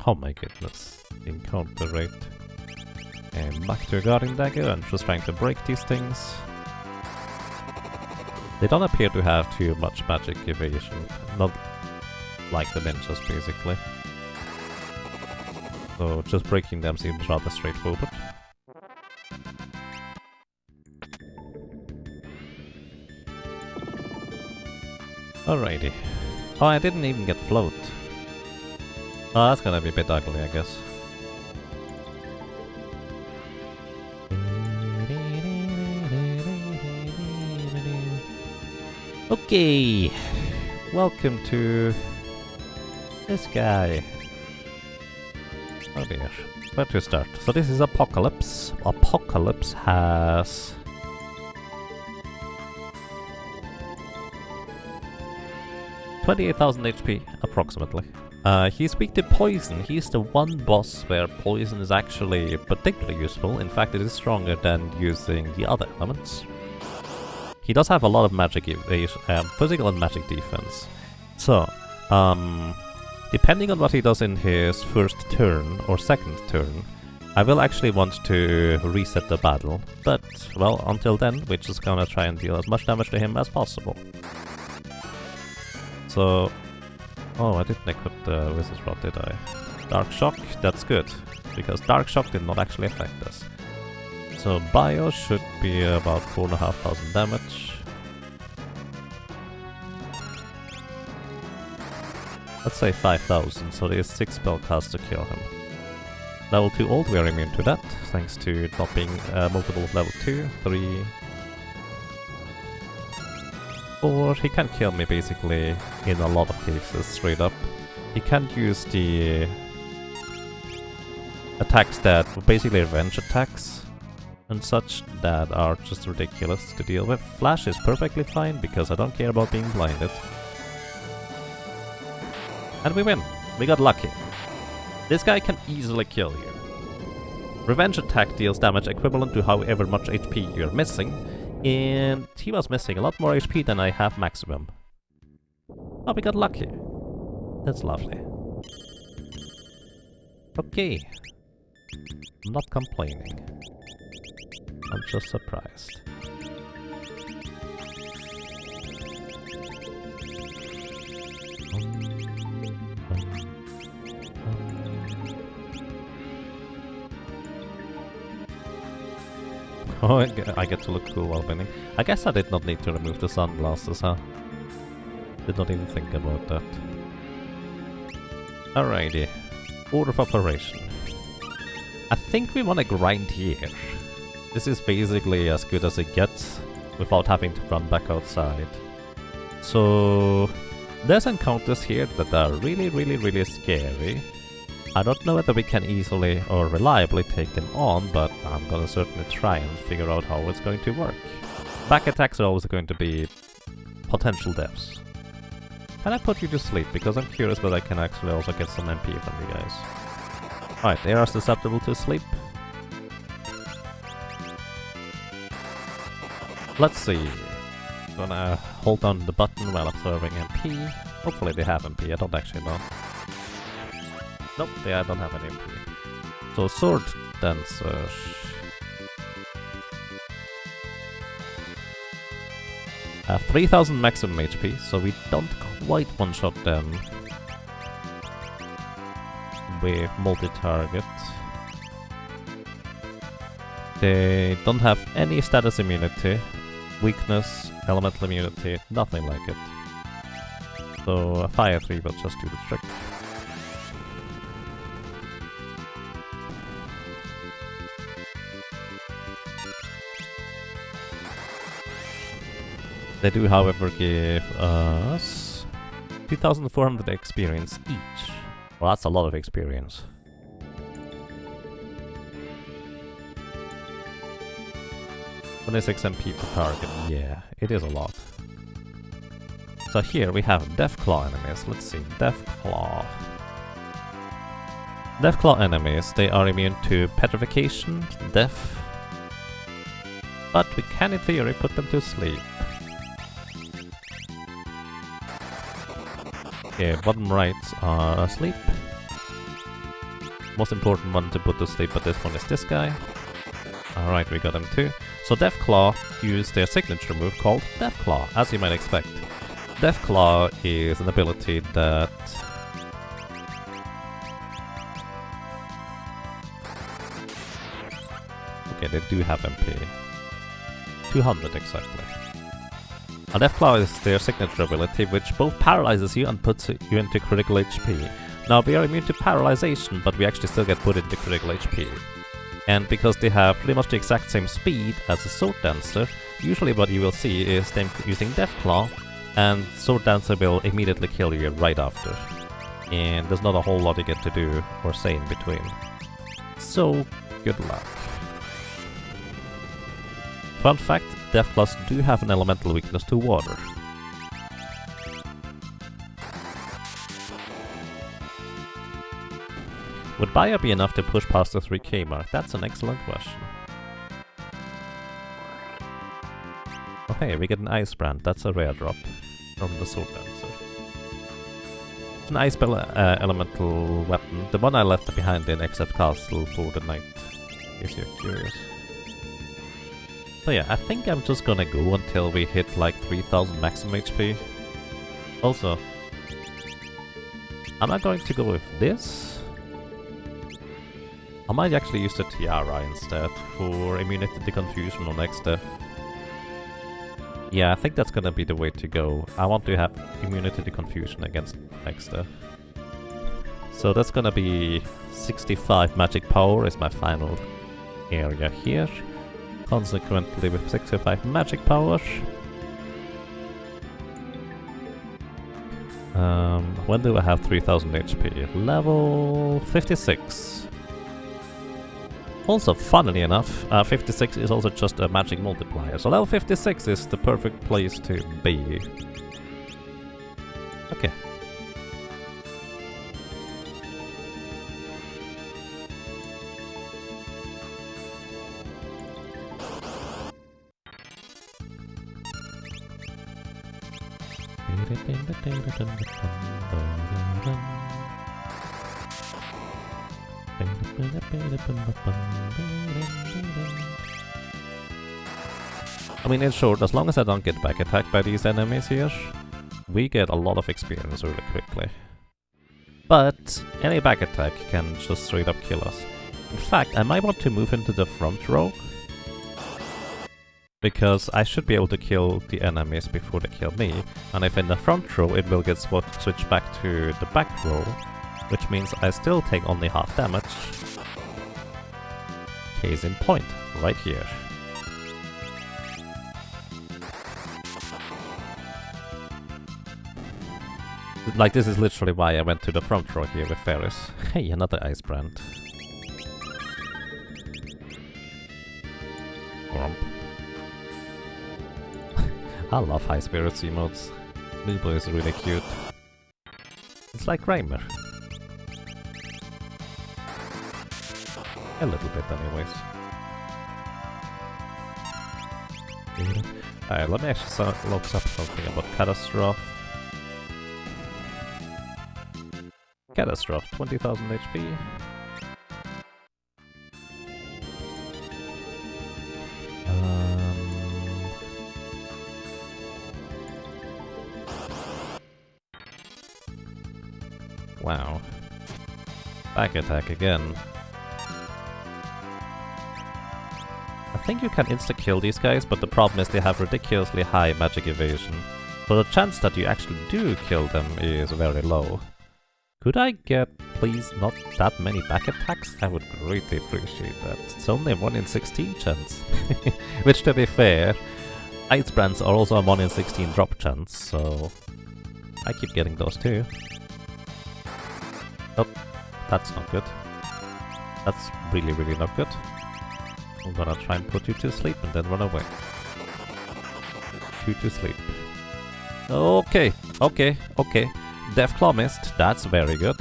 Oh my goodness, encounter rate. And back to a Guardian Dagger and just trying to break these things. They don't appear to have too much magic evasion, not like the ninjas basically. So just breaking them seems rather straightforward. Alrighty. Oh, I didn't even get float. Oh, that's gonna be a bit ugly, I guess. Okay, welcome to this guy. Oh dear, where to start? So this is Apocalypse. Apocalypse has 28,000 HP, approximately. He's weak to poison. He's the one boss where poison is actually particularly useful. In fact, it is stronger than using the other elements. He does have a lot of magic physical and magic defense. So, depending on what he does in his first turn or second turn, I will actually want to reset the battle. But, well, until then, we're just gonna try and deal as much damage to him as possible. So, oh, I didn't equip the Wizard's Rod, did I? Dark Shock, that's good, because Dark Shock did not actually affect us. So Bio should be about 4,500 damage. Let's say 5,000, so there's 6 spellcasts to kill him. Level 2 ult, we are immune to that, thanks to not being multiple of level 2, 3... Or he can kill me basically in a lot of cases, straight up. He can't use the attacks that were basically revenge attacks and such that are just ridiculous to deal with. Flash is perfectly fine because I don't care about being blinded. And we win! We got lucky. This guy can easily kill you. Revenge attack deals damage equivalent to however much HP you're missing. And he was missing a lot more HP than I have maximum. Oh, we got lucky. That's lovely. Okay. I'm not complaining. I'm just surprised. Oh, I get to look cool while winning. I guess I did not need to remove the sunglasses, huh? Did not even think about that. Alrighty. Order of operation. I think we want to grind here. This is basically as good as it gets without having to run back outside. So there's encounters here that are really scary. I don't know whether we can easily or reliably take them on, but I'm gonna certainly try and figure out how it's going to work. Back attacks are always going to be potential deaths. Can I put you to sleep? Because I'm curious whether I can actually also get some MP from you guys. Alright, they are susceptible to sleep. Let's see. I'm gonna hold down the button while observing MP. Hopefully they have MP, I don't actually know. Nope, I don't have any MP. So Sword Dancer. 3,000 maximum HP, so we don't quite one-shot them with multi-target. They don't have any status immunity, weakness, elemental immunity, nothing like it. So a Fire 3 will just do the trick. They do, however, give us 2,400 experience each. Well, that's a lot of experience. MP per target. Yeah, it is a lot. So here we have Deathclaw enemies. Let's see, Deathclaw. Deathclaw enemies, they are immune to petrification, death. But we can, in theory, put them to sleep. Okay, bottom rights are asleep. Most important one to put to sleep, but this one is this guy. Alright, we got him too. So Deathclaw use their signature move called Deathclaw, as you might expect. Deathclaw is an ability that Okay, they do have MP. 200 exactly. A Deathclaw is their signature ability, which both paralyzes you and puts you into critical HP. Now, we are immune to paralyzation, but we actually still get put into critical HP. And because they have pretty much the exact same speed as a Sword Dancer, usually what you will see is them using Deathclaw, and Sword Dancer will immediately kill you right after. And there's not a whole lot you get to do or say in between. So, good luck. Fun fact, Deathclaws do have an elemental weakness to water. Would Bio be enough to push past the 3k mark? That's an excellent question. Oh hey, we get an Ice Brand. That's a rare drop from the Sword Dancer. It's an Ice elemental weapon. The one I left behind in XF Castle for the night, if you're curious. So yeah, I think I'm just gonna go until we hit like 3000 maximum HP. Also, am I going to go with this? I might actually use the Tiara instead for immunity to confusion on next step. Yeah, I think that's gonna be the way to go. I want to have immunity to confusion against next step. So that's gonna be 65 magic power is my final area here. Consequently, with 65 magic power. When do I have 3000 HP? Level 56. Also, funnily enough, 56 is also just a magic multiplier, so level 56 is the perfect place to be. Okay. I mean, in short, as long as I don't get back attacked by these enemies here, we get a lot of experience really quickly. But any back attack can just straight up kill us. In fact, I might want to move into the front row, because I should be able to kill the enemies before they kill me, and if in the front row it will get switched back to the back row, which means I still take only half damage. Case in point, right here. Like, this is literally why I went to the front row here with Ferris. Hey, another Ice Brand. Grump. I love High Spirits emotes. Nubo is really cute. It's like Reimer. A little bit anyways. Alright, let me actually look up something about Catastrophe. Catastrophe, 20,000 HP. Wow. Back attack again. I think you can insta-kill these guys, but the problem is they have ridiculously high magic evasion. So the chance that you actually do kill them is very low. Could I get, please, not that many back attacks? I would greatly appreciate that. It's only a 1 in 16 chance. Which, to be fair, Ice Brands are also a 1 in 16 drop chance, so I keep getting those too. Oh, that's not good. That's really, really not good. I'm gonna try and put you to sleep and then run away. You to sleep. Okay, okay, okay. Deathclaw missed, that's very good.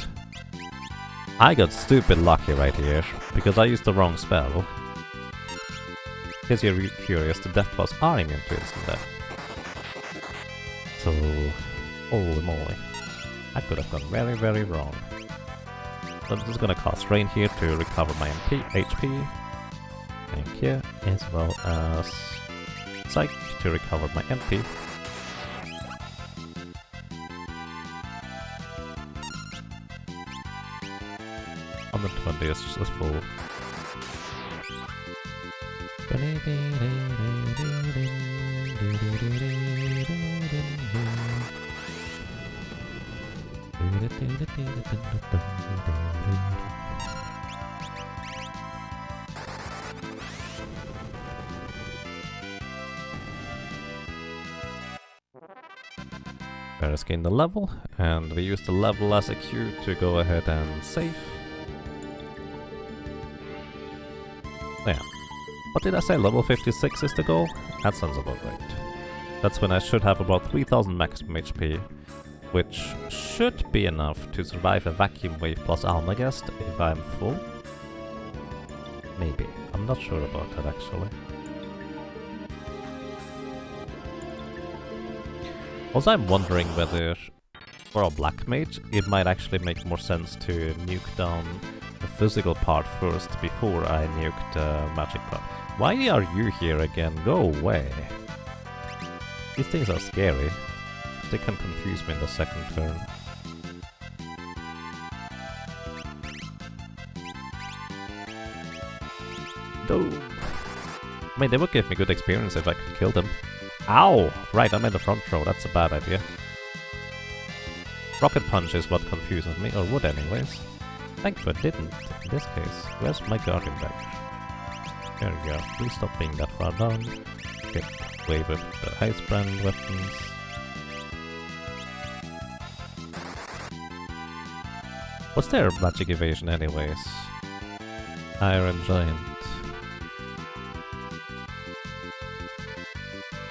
I got stupid lucky right here, because I used the wrong spell. In case you're curious, the Deathclaws are immune to instant death. So, holy moly. I could have gone very, very wrong. So I'm just gonna cast Rain here to recover my HP. Thank you, as well as Psych to recover my MP. On the 20 is full. Let's gain the level, and we use the level as a cue to go ahead and save. Yeah. What did I say? Level 56 is the goal? That sounds about right. That's when I should have about 3000 maximum HP, which should be enough to survive a vacuum wave plus Almagest if I'm full. Maybe. I'm not sure about that actually. Also, I'm wondering whether, for a black mage, it might actually make more sense to nuke down the physical part first before I nuke the magic part. Why are you here again? Go away. These things are scary. They can confuse me in the second turn. No. I mean, they would give me good experience if I could kill them. Ow! Right, I'm in the front row, that's a bad idea. Rocket Punch is what confuses me, or would anyways. Thankfully it didn't, in this case. Where's my Guardian Dagger? There we go, please stop being that far down. Get away with the Ice Brand weapons. What's their magic evasion anyways? Iron Giant.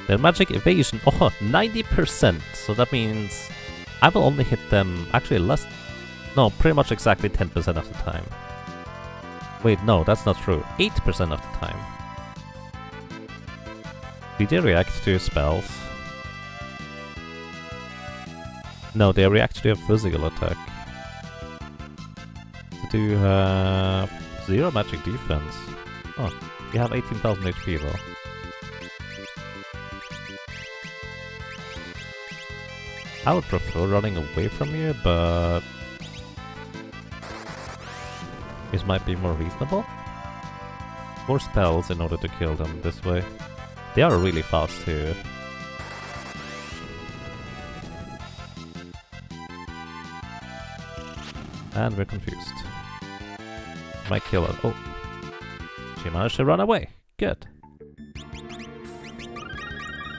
Their magic evasion, oh, 90%, so that means I will only hit them, actually less, no, pretty much exactly 10% of the time. Wait, no, that's not true, 8% of the time. Did they react to spells? No, they react to a physical attack. They do 0 magic defense. Oh, you have 18,000 HP though. I would prefer running away from you, but this might be more reasonable. More spells in order to kill them this way. They are really fast too. And we're confused. Might kill her. Oh, she managed to run away. Good.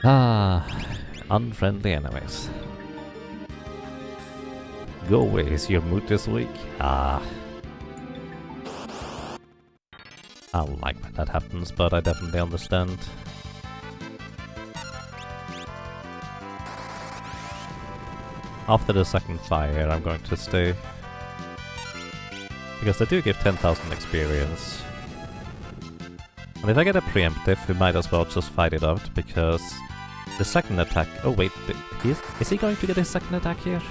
Ah, unfriendly enemies. Go away, is your mood this week? Ah. I don't like when that happens, but I definitely understand. After the second fire, I'm going to stay. Because they do give 10,000 experience. And if I get a preemptive, we might as well just fight it out, because the second attack... Oh wait, is he going to get his second attack here?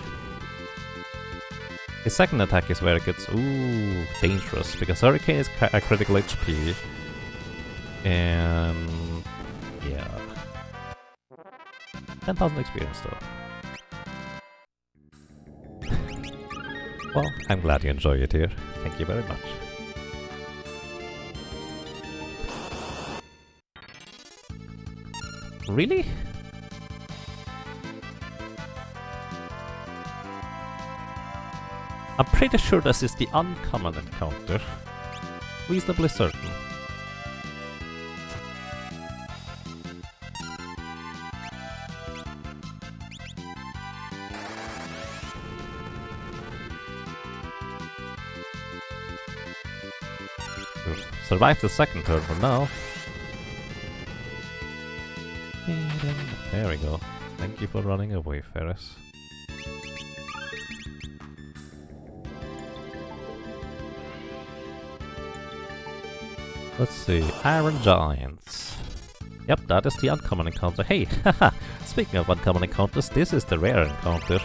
His second attack is where it gets, ooh, dangerous, because Hurricane is a critical HP. And... yeah. 10,000 experience though. Well, I'm glad you enjoy it here. Thank you very much. Really? I'm pretty sure this is the uncommon encounter. Reasonably certain. Survive the second turn for now. There we go. Thank you for running away, Ferris. Let's see, Iron Giants. Yep, that is the uncommon encounter. Hey, haha! Speaking of uncommon encounters, this is the rare encounter.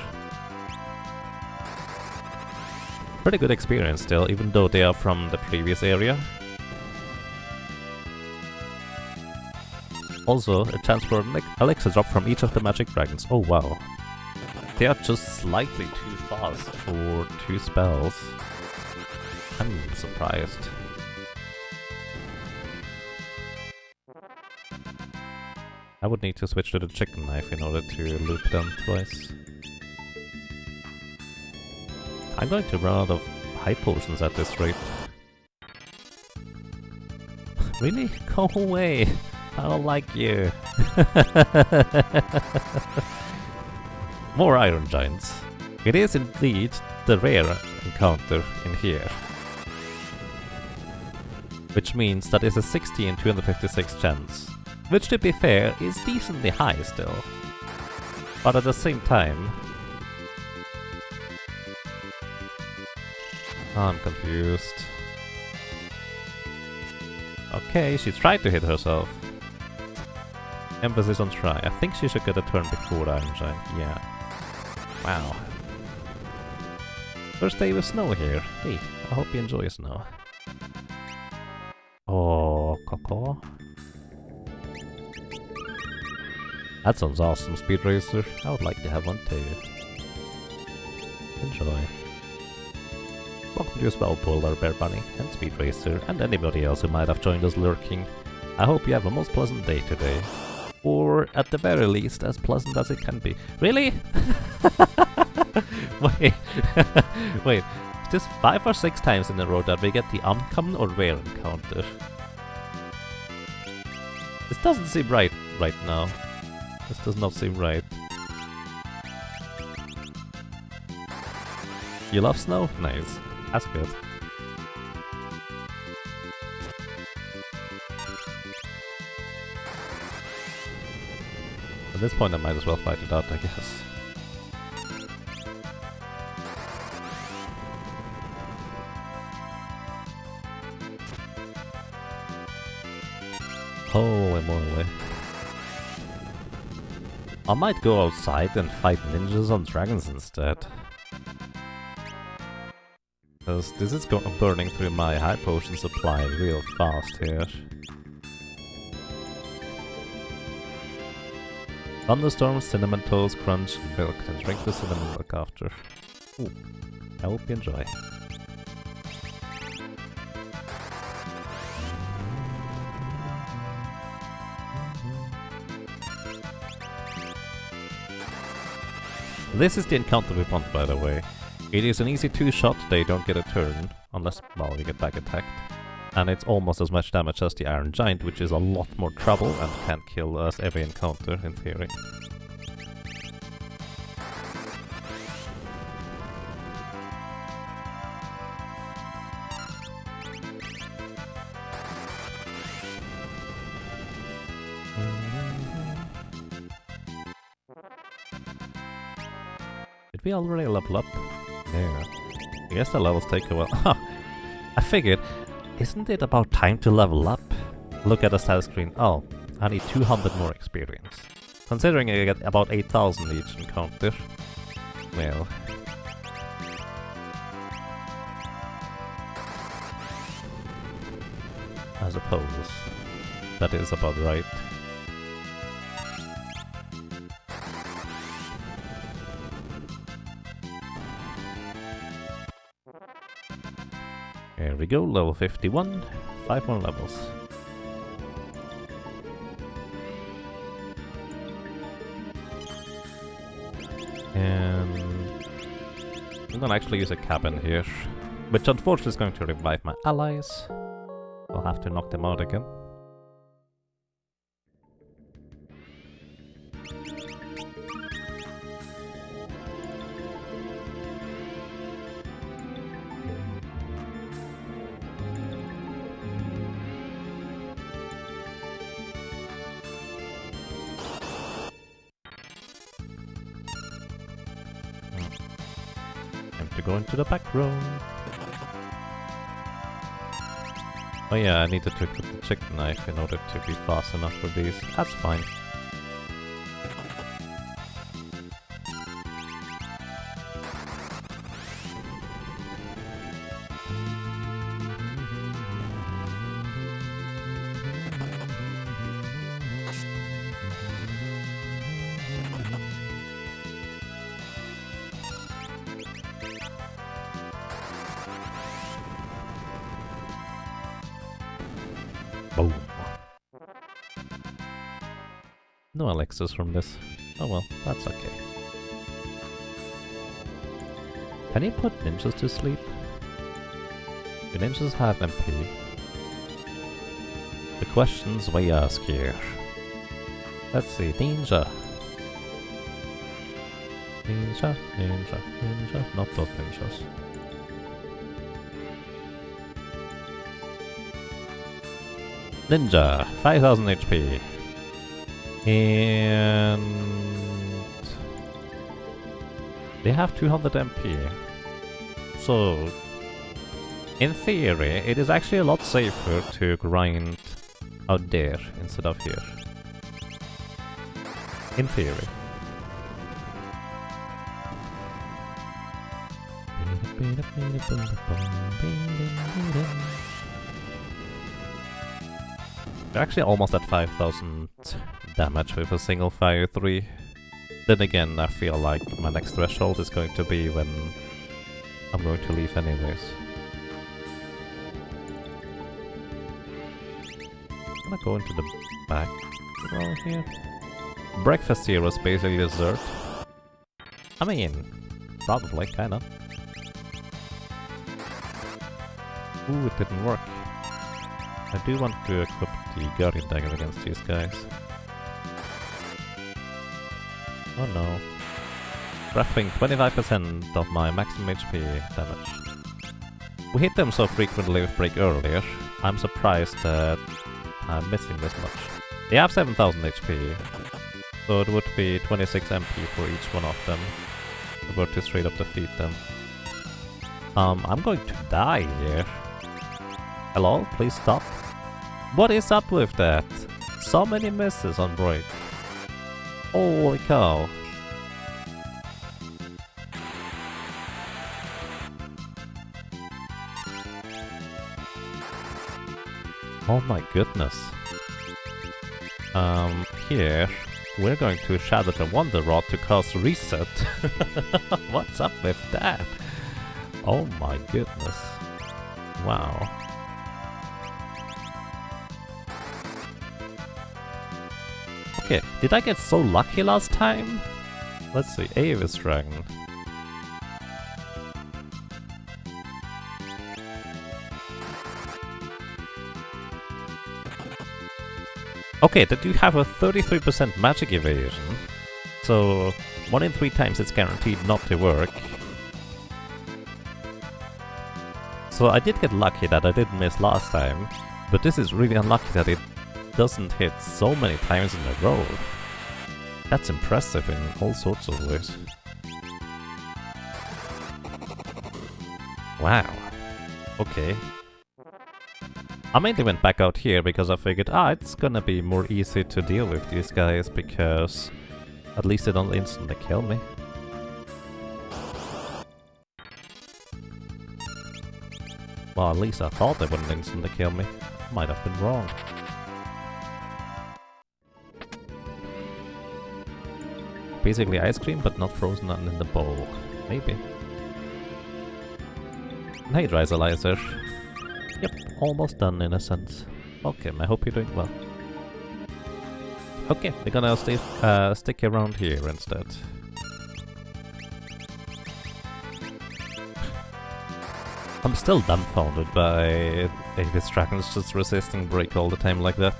Pretty good experience still, even though they are from the previous area. Also, a chance for an elixir drop from each of the magic dragons. Oh wow. They are just slightly too fast for 2 spells. I'm surprised. I would need to switch to the chicken knife in order to loop them twice. I'm going to run out of high potions at this rate. Really? Go away! I don't like you! More Iron Giants. It is indeed the rare encounter in here. Which means that it's a 60 in 256 chance. Which, to be fair, is decently high still. But at the same time... I'm confused. Okay, she tried to hit herself. Emphasis on try. I think she should get a turn before the Iron Giant. Yeah. Wow. First day with snow here. Hey, I hope you enjoy snow. Oh, Coco. That sounds awesome, Speed Racer. I would like to have one too. Enjoy. Welcome to your spell puller, Bear Bunny, and Speed Racer, and anybody else who might have joined us lurking. I hope you have a most pleasant day today. Or, at the very least, as pleasant as it can be. Really? Wait. Wait. Is this 5 or 6 times in a row that we get the uncommon or rare encounter? This doesn't seem right now. This does not seem right. You love snow? Nice. That's good. At this point I might as well fight it out, I guess. Holy moly. I might go outside and fight ninjas on dragons instead. Because this is burning through my high potion supply real fast here. Thunderstorm, cinnamon toast, crunch, milk, and drink the cinnamon milk after. Ooh, I hope you enjoy. This is the encounter we want, by the way. It is an easy 2-shot, they don't get a turn, unless, well, you get back attacked. And it's almost as much damage as the Iron Giant, which is a lot more trouble and can kill us every encounter, in theory. Did we already level up? Yeah. I guess the levels take a while. I figured, isn't it about time to level up? Look at the status screen. Oh, I need 200 more experience. Considering I get about 8,000 each encounter. Well. I suppose that is about right. There we go, level 51, 5 more levels. And I'm gonna actually use a cabin here, which unfortunately is going to revive my allies. I'll have to knock them out again. Time to go into the back room. Oh yeah, I needed to equip the chicken knife in order to be fast enough for these. That's fine. Boom. No elixirs from this. Oh well, that's okay. Can you put ninjas to sleep? Do ninjas have MP? The questions we ask here. Let's see, ninja. Ninja, ninja, ninja. Not those ninjas. Ninja, 5000 HP. And they have 200 MP. So, in theory, it is actually a lot safer to grind out there instead of here. In theory. They're actually almost at 5000 damage with a single fire 3. Then again, I feel like my next threshold is going to be when I'm going to leave anyways. I'm gonna go into the back row here. Breakfast here was basically dessert. I mean, probably, kinda. Ooh, it didn't work. I do want to equip the Guardian Dagger against these guys. Oh no. Buffing 25% of my maximum HP damage. We hit them so frequently with Break earlier, I'm surprised that I'm missing this much. They have 7000 HP, so it would be 26 MP for each one of them. If I were to straight up defeat them. I'm going to die here. Hello? Please stop. What is up with that? So many misses on Break. Holy cow. Oh my goodness. Here, we're going to Shadow the Wonder Rod to cause reset. What's up with that? Oh my goodness. Wow. Okay, did I get so lucky last time? Let's see, Avis Dragon. Okay, they do have a 33% magic evasion, so 1 in 3 times it's guaranteed not to work. So I did get lucky that I didn't miss last time, but this is really unlucky that it doesn't hit so many times in a row. That's impressive in all sorts of ways. Wow. Okay. I mainly went back out here because I figured, it's gonna be more easy to deal with these guys because at least they don't instantly kill me. Well, at least I thought they wouldn't instantly kill me. Might have been wrong. Basically ice cream, but not frozen and in the bowl. Maybe. Hey, Dryzalizer. Yep, almost done in a sense. Okay, I hope you're doing well. Okay, we're gonna stick around here instead. I'm still dumbfounded by Avis Dragons just resisting Break all the time like that.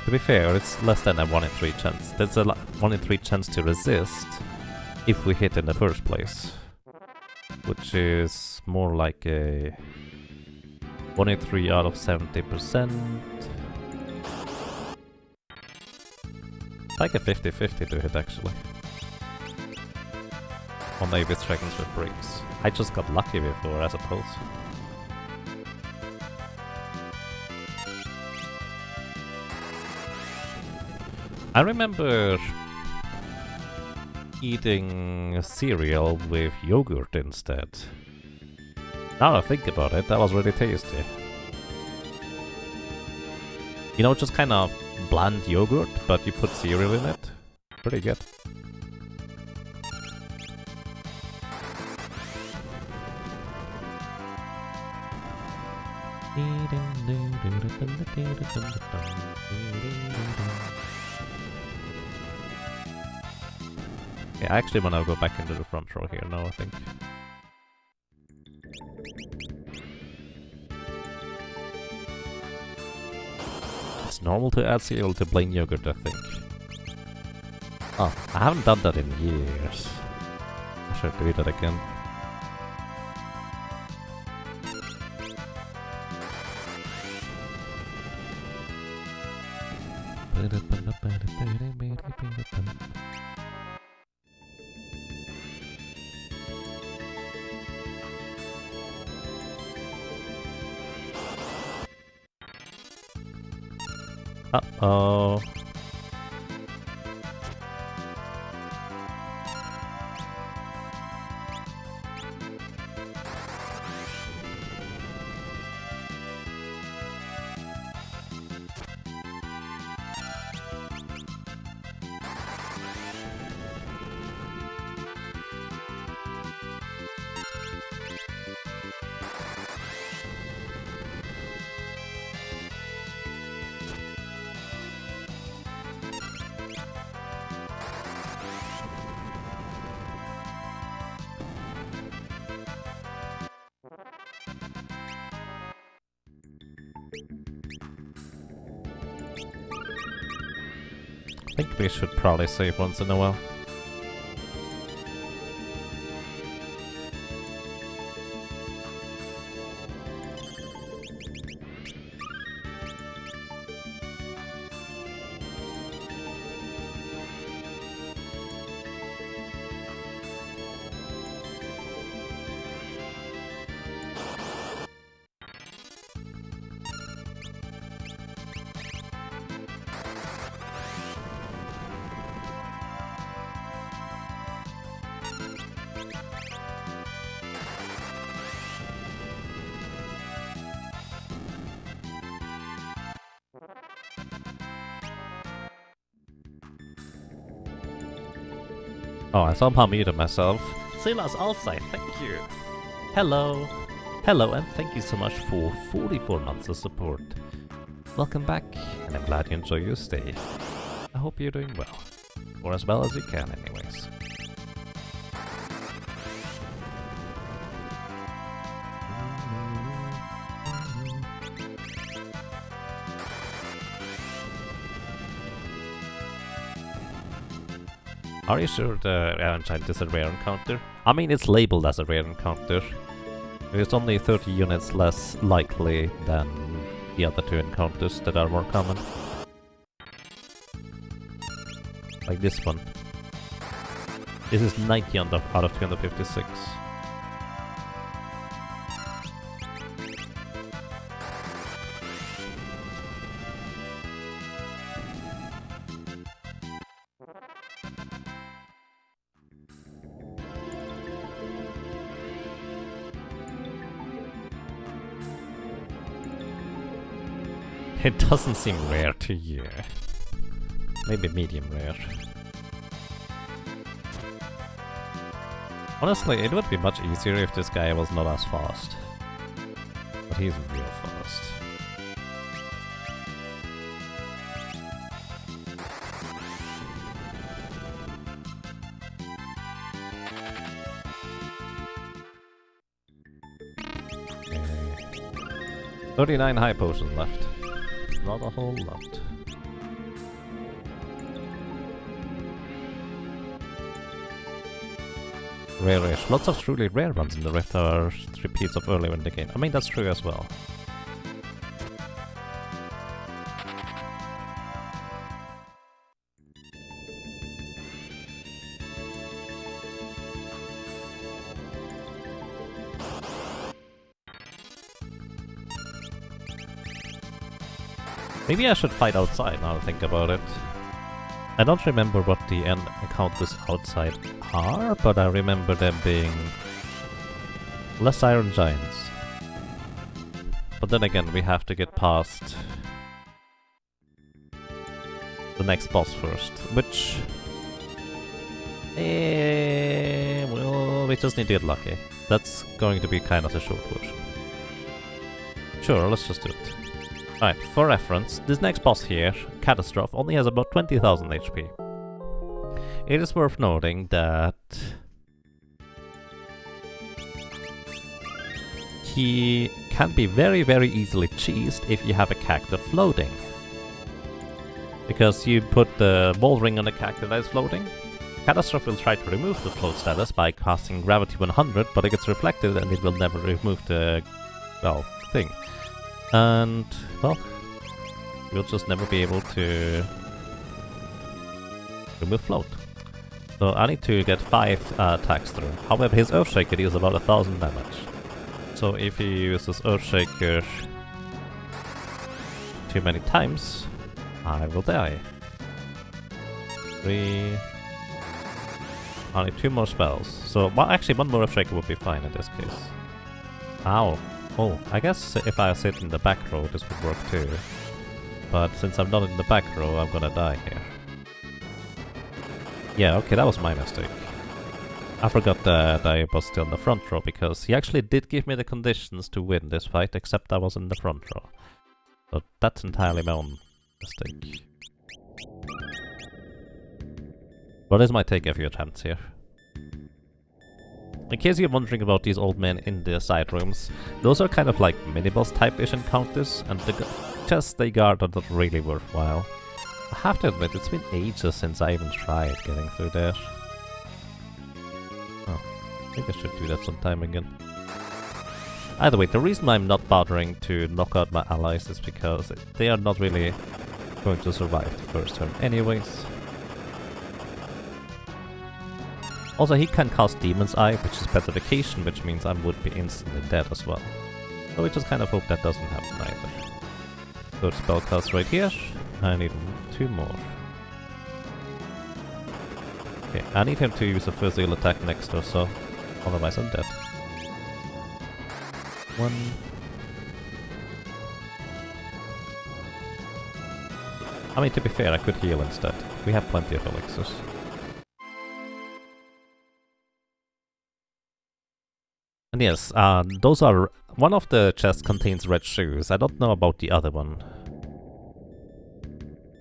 To be fair, it's less than a 1 in 3 chance. There's a 1 in 3 chance to resist if we hit in the first place. Which is more like a 1 in 3 out of 70%. Like a 50-50 to hit actually. On Avis Dragons with Breaks. I just got lucky before, I suppose. I remember eating cereal with yogurt instead. Now that I think about it, that was really tasty. You know, just kind of bland yogurt, but you put cereal in it. Pretty good. Yeah, I actually wanna go back into the front row here now, I think. It's normal to add cereal to plain yogurt, I think. Oh, I haven't done that in years. I should do that again. Uh-oh. I think we should probably save once in a while. Oh, I somehow muted myself. Silas outside, thank you. Hello. Hello, and thank you so much for 44 months of support. Welcome back, and I'm glad you enjoy your stay. I hope you're doing well. Or as well as you can, anyways. Are you sure the Iron Giant is a rare encounter? I mean, it's labeled as a rare encounter. It's only 30 units less likely than the other two encounters that are more common. Like this one. This is 90 out of 256. It doesn't seem rare to you. Maybe medium rare. Honestly, it would be much easier if this guy was not as fast. But he's real fast. Okay. 39 high potions left. Not a whole lot. Rare-ish. Lots of truly rare ones in the Rift are repeats of earlier in the game. I mean, that's true as well. Maybe I should fight outside now that I think about it. I don't remember what the end encounters outside are, but I remember them being less Iron Giants. But then again, we have to get past the next boss first, which... well, we just need to get lucky. That's going to be kind of a short version. Sure, let's just do it. Alright, for reference, this next boss here, Catastrophe, only has about 20,000 HP. It is worth noting that he can be very, very easily cheesed if you have a character floating. Because you put the wall ring on a character that is floating. Catastrophe will try to remove the float status by casting Gravity 100, but it gets reflected and it will never remove the, well, thing. And, well, you'll just never be able to remove float. So I need to get 5 attacks through. However, his Earthshaker deals about 1000 damage. So if he uses Earthshaker too many times, I will die. 3... Only 2 more spells. So, well, actually, 1 more Earthshaker would be fine in this case. Ow. Oh, I guess if I sit in the back row, this would work too. But since I'm not in the back row, I'm gonna die here. Yeah, okay, that was my mistake. I forgot that I was still in the front row, because he actually did give me the conditions to win this fight, except I was in the front row. So that's entirely my own mistake. But this might take a few attempts here. In case you're wondering about these old men in the side rooms, those are kind of like mini-boss type-ish encounters, and the chests they guard are not really worthwhile. I have to admit, it's been ages since I even tried getting through there. Oh, I think I should do that sometime again. Either way, the reason I'm not bothering to knock out my allies is because they are not really going to survive the first turn anyways. Also, he can cast Demon's Eye, which is petrification, which means I would be instantly dead as well. So we just kind of hope that doesn't happen either. Good spell cast right here. I need 2 more. Okay, I need him to use a physical attack next or so, otherwise I'm dead. 1. I mean, to be fair, I could heal instead. We have plenty of elixirs. And yes, those are... One of the chests contains red shoes. I don't know about the other one.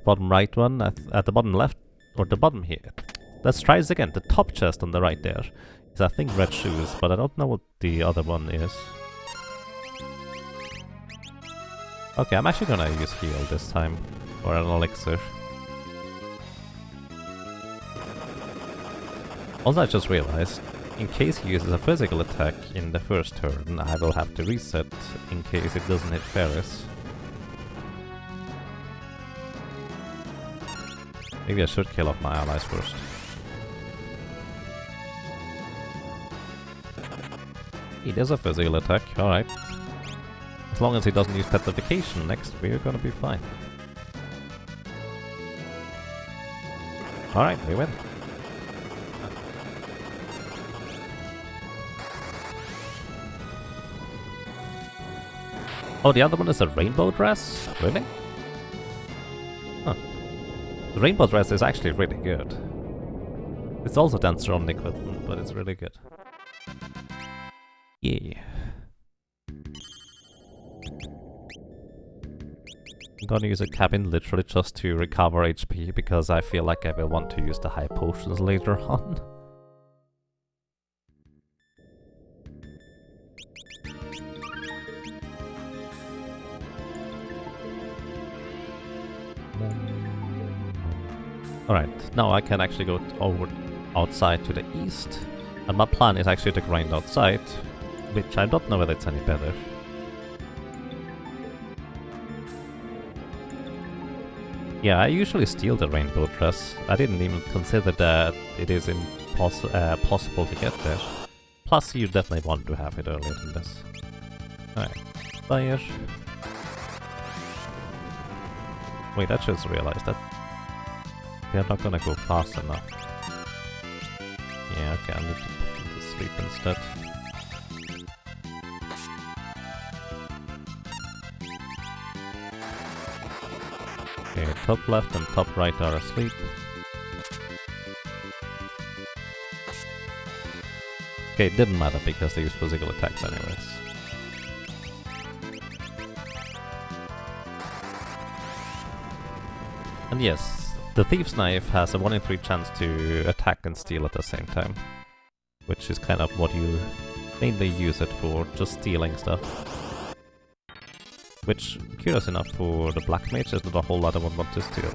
Bottom right one, at the bottom left, or the bottom here. Let's try this again. The top chest on the right there is, I think, red shoes, but I don't know what the other one is. Okay, I'm actually gonna use heal this time, or an elixir. Also, I just realized, in case he uses a physical attack in the first turn, I will have to reset in case it doesn't hit Ferris. Maybe I should kill off my allies first. He does a physical attack, alright. As long as he doesn't use petrification next, we're gonna be fine. Alright, we win. Oh, the other one is a rainbow dress? Really? Huh. The rainbow dress is actually really good. It's also dancer on equipment, but it's really good. Yeah. I'm gonna use a cabin literally just to recover HP, because I feel like I will want to use the high potions later on. Alright, now I can actually go over outside to the east, and my plan is actually to grind outside, which I don't know whether it's any better. Yeah, I usually steal the rainbow dress. I didn't even consider that it is possible to get there. Plus, you definitely want to have it earlier than this. Alright, fire. Wait, I just realized that they're not gonna go fast enough. Yeah, okay, I need to put them to sleep instead. Okay, top left and top right are asleep. Okay, it didn't matter because they use physical attacks anyways. And yes, the Thief's Knife has a 1 in 3 chance to attack and steal at the same time. Which is kind of what you mainly use it for, just stealing stuff. Which, curious enough, for the Black Mage, there's not a whole lot I would want to steal.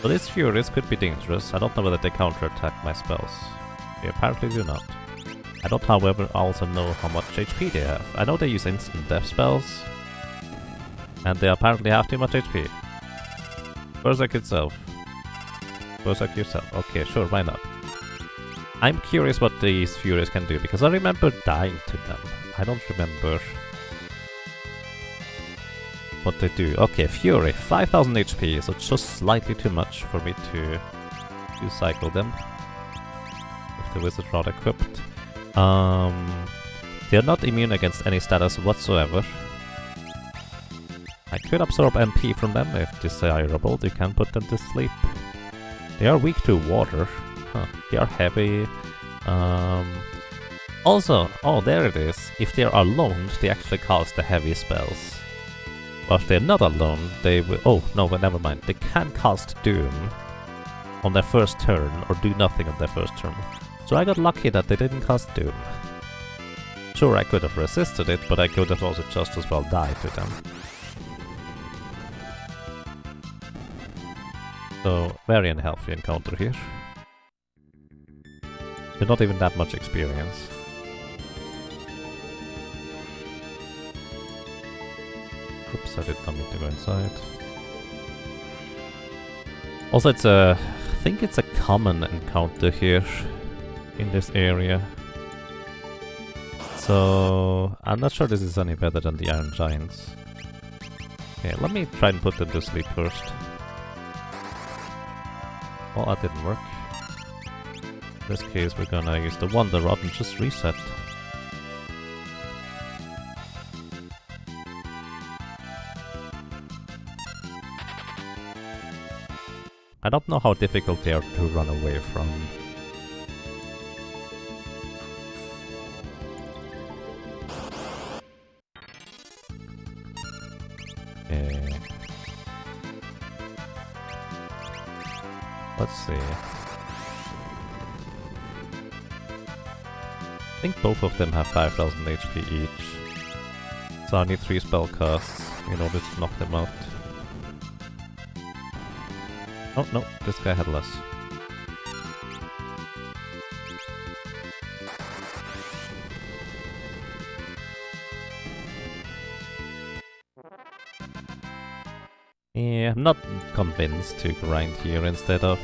So these Furies could be dangerous. I don't know whether they counterattack my spells. They apparently do not. I don't, however, also know how much HP they have. I know they use instant death spells, and they apparently have too much HP. Berserk itself. Berserk yourself. Okay, sure, why not? I'm curious what these Furies can do, because I remember dying to them. I don't remember what they do. Okay, Fury, 5000 HP, so it's just slightly too much for me to cycle them. With the Wizard Rod equipped. They're not immune against any status whatsoever. I could absorb MP from them if desirable. You can put them to sleep. They are weak to water. Huh. They are heavy. Also, oh, there it is. If they are alone, they actually cast the heavy spells. But if they're not alone, they will... Oh, no, but never mind. They can cast Doom on their first turn, or do nothing on their first turn. So I got lucky that they didn't cast Doom. Sure, I could have resisted it, but I could have also just as well died to them. So, very unhealthy encounter here. They're not even that much experience. Oops, I did not mean to go inside. Also, it's a... I think it's a common encounter here in this area. So, I'm not sure this is any better than the Iron Giants. Okay, let me try and put them to sleep first. Well, that didn't work. In this case, we're gonna use the Wonder Rod and just reset. I don't know how difficult they are to run away from. Let's see. I think both of them have 5000 HP each. So I need 3 spell casts in order to knock them out. Oh no, this guy had less. Yeah, I'm not convinced to grind here instead of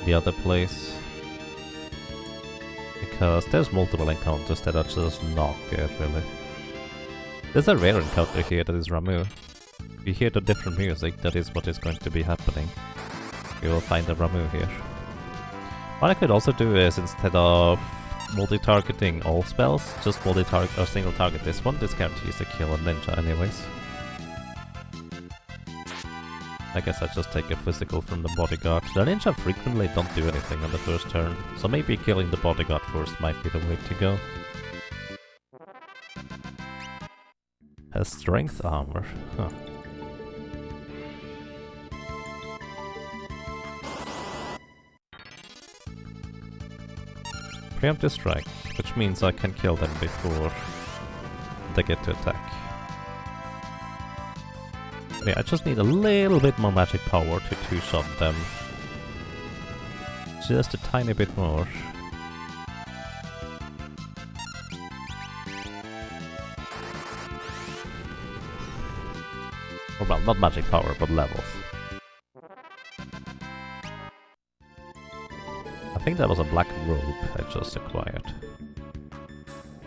the other place. Because there's multiple encounters that are just not good, really. There's a rare encounter here that is Ramu. If you hear the different music, that is what is going to be happening. You will find a Ramu here. What I could also do is, instead of multi-targeting all spells, just multi-target or single target this one. This guarantees to kill a ninja anyways. I guess I just take a physical from the bodyguard. The ninja frequently don't do anything on the first turn, so maybe killing the bodyguard first might be the way to go. Has strength armor, huh. Preemptive strike, which means I can kill them before they get to attack. Yeah, I just need a little bit more magic power to two-shot them. Just a tiny bit more. Or well, not magic power, but levels. I think that was a black robe I just acquired.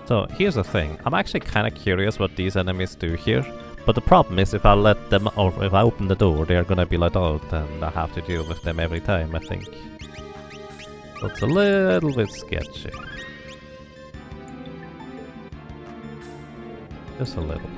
So here's the thing, I'm actually kind of curious what these enemies do here. But the problem is, if I let them, or if I open the door, they're gonna be let out, and I have to deal with them every time, I think. So it's a little bit sketchy. Just a little.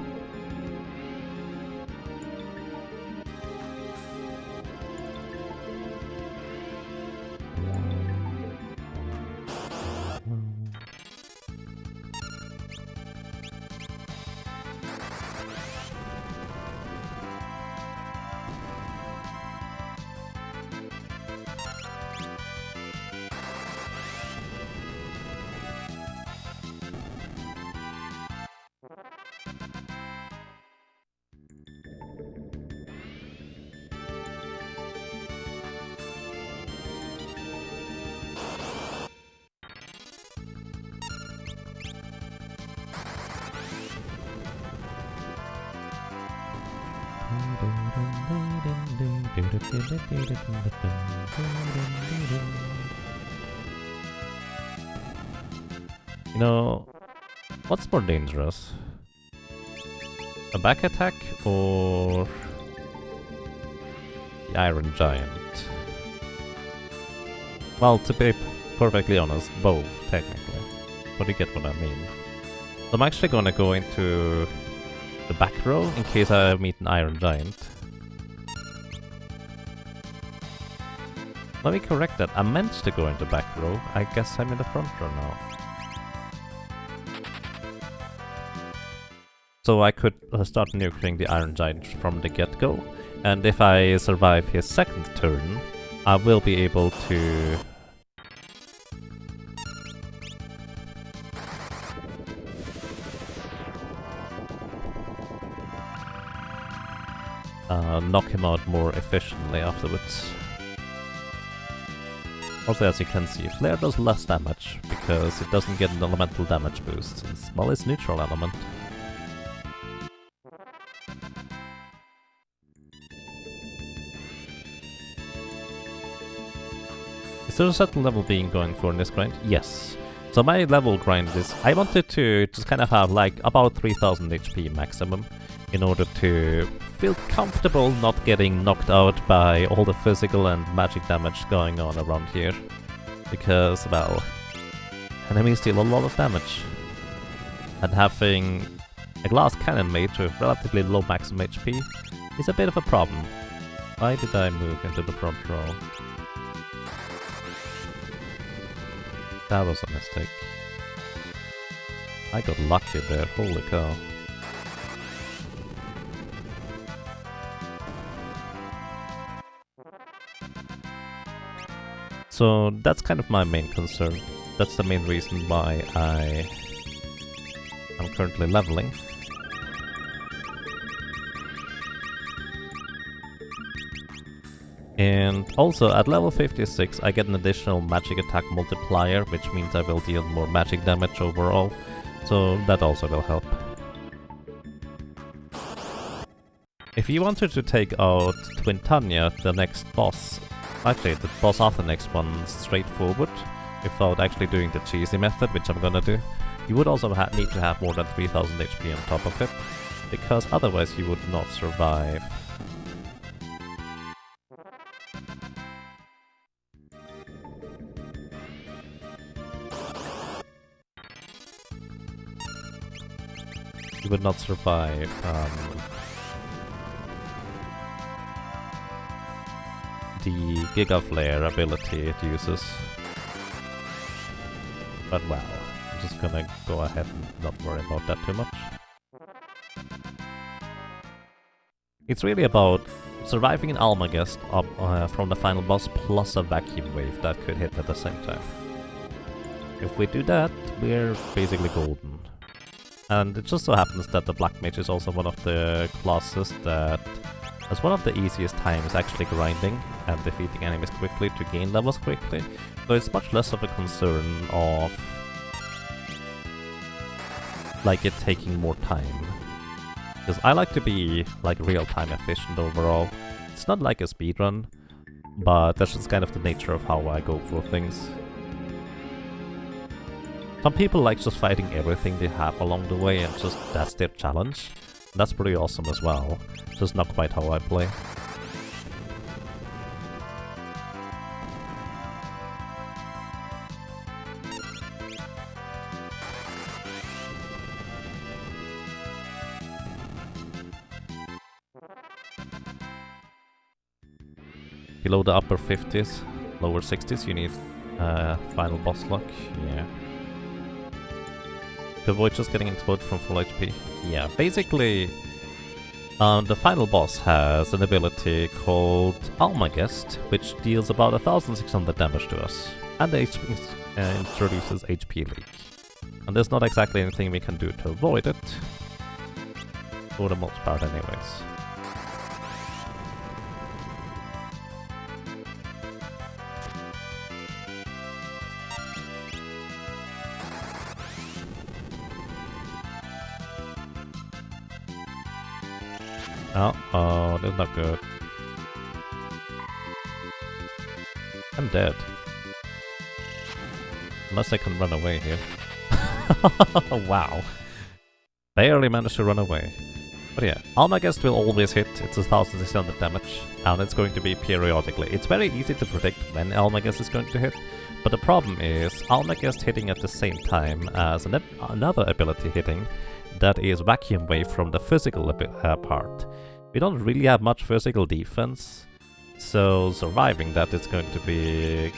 You know, what's more dangerous? A back attack or the Iron Giant? Well, to be perfectly honest, both, technically. But you get what I mean. So I'm actually gonna go into the back row in case I meet an Iron Giant. Let me correct that. I meant to go into back row. I guess I'm in the front row now. So I could start nuking the Iron Giant from the get-go. And if I survive his second turn, I will be able to... knock him out more efficiently afterwards. Also, as you can see, Flare does less damage, because it doesn't get an elemental damage boost, since, well, it's neutral element. Is there a certain level being going for in this grind? Yes. So my level grind is, I wanted to just kind of have like about 3000 HP maximum, in order to feel comfortable not getting knocked out by all the physical and magic damage going on around here. Because, well, enemies deal a lot of damage. And having a glass cannon mage with relatively low maximum HP is a bit of a problem. Why did I move into the front row? That was a mistake. I got lucky there, holy cow. So that's kind of my main concern. That's the main reason why I'm currently leveling. And also at level 56 I get an additional magic attack multiplier, which means I will deal more magic damage overall. So that also will help. If you wanted to take out Twin Tanya, the next boss, actually, the boss of the next one straightforward, without actually doing the cheesy method, which I'm gonna do, you would also need to have more than 3000 HP on top of it, because otherwise you would not survive. You would not survive the Giga Flare ability it uses. But well, I'm just gonna go ahead and not worry about that too much. It's really about surviving an Almagest from the final boss plus a vacuum wave that could hit at the same time. If we do that, we're basically golden. And it just so happens that the Black Mage is also one of the classes that has one of the easiest times actually grinding and defeating enemies quickly to gain levels quickly, so it's much less of a concern of like it taking more time. Because I like to be like real-time efficient overall. It's not like a speedrun, but that's just kind of the nature of how I go for things. Some people like just fighting everything they have along the way and just that's their challenge. That's pretty awesome as well, just not quite how I play. Below the upper 50s, lower 60s, you need final boss luck, yeah. To avoid just getting exploded from full HP. Yeah, basically, the final boss has an ability called Almagest, which deals about 1600 damage to us, and introduces HP leak. And there's not exactly anything we can do to avoid it, for the most part anyways. Oh, that's not good. I'm dead. Unless I can run away here. Wow. Barely managed to run away. But yeah, Almagest will always hit. It's 1600 damage, and it's going to be periodically. It's very easy to predict when Almagest is going to hit, but the problem is Almagest hitting at the same time as another ability hitting, that is Vacuum Wave from the physical part. We don't really have much physical defense, so surviving that is going to be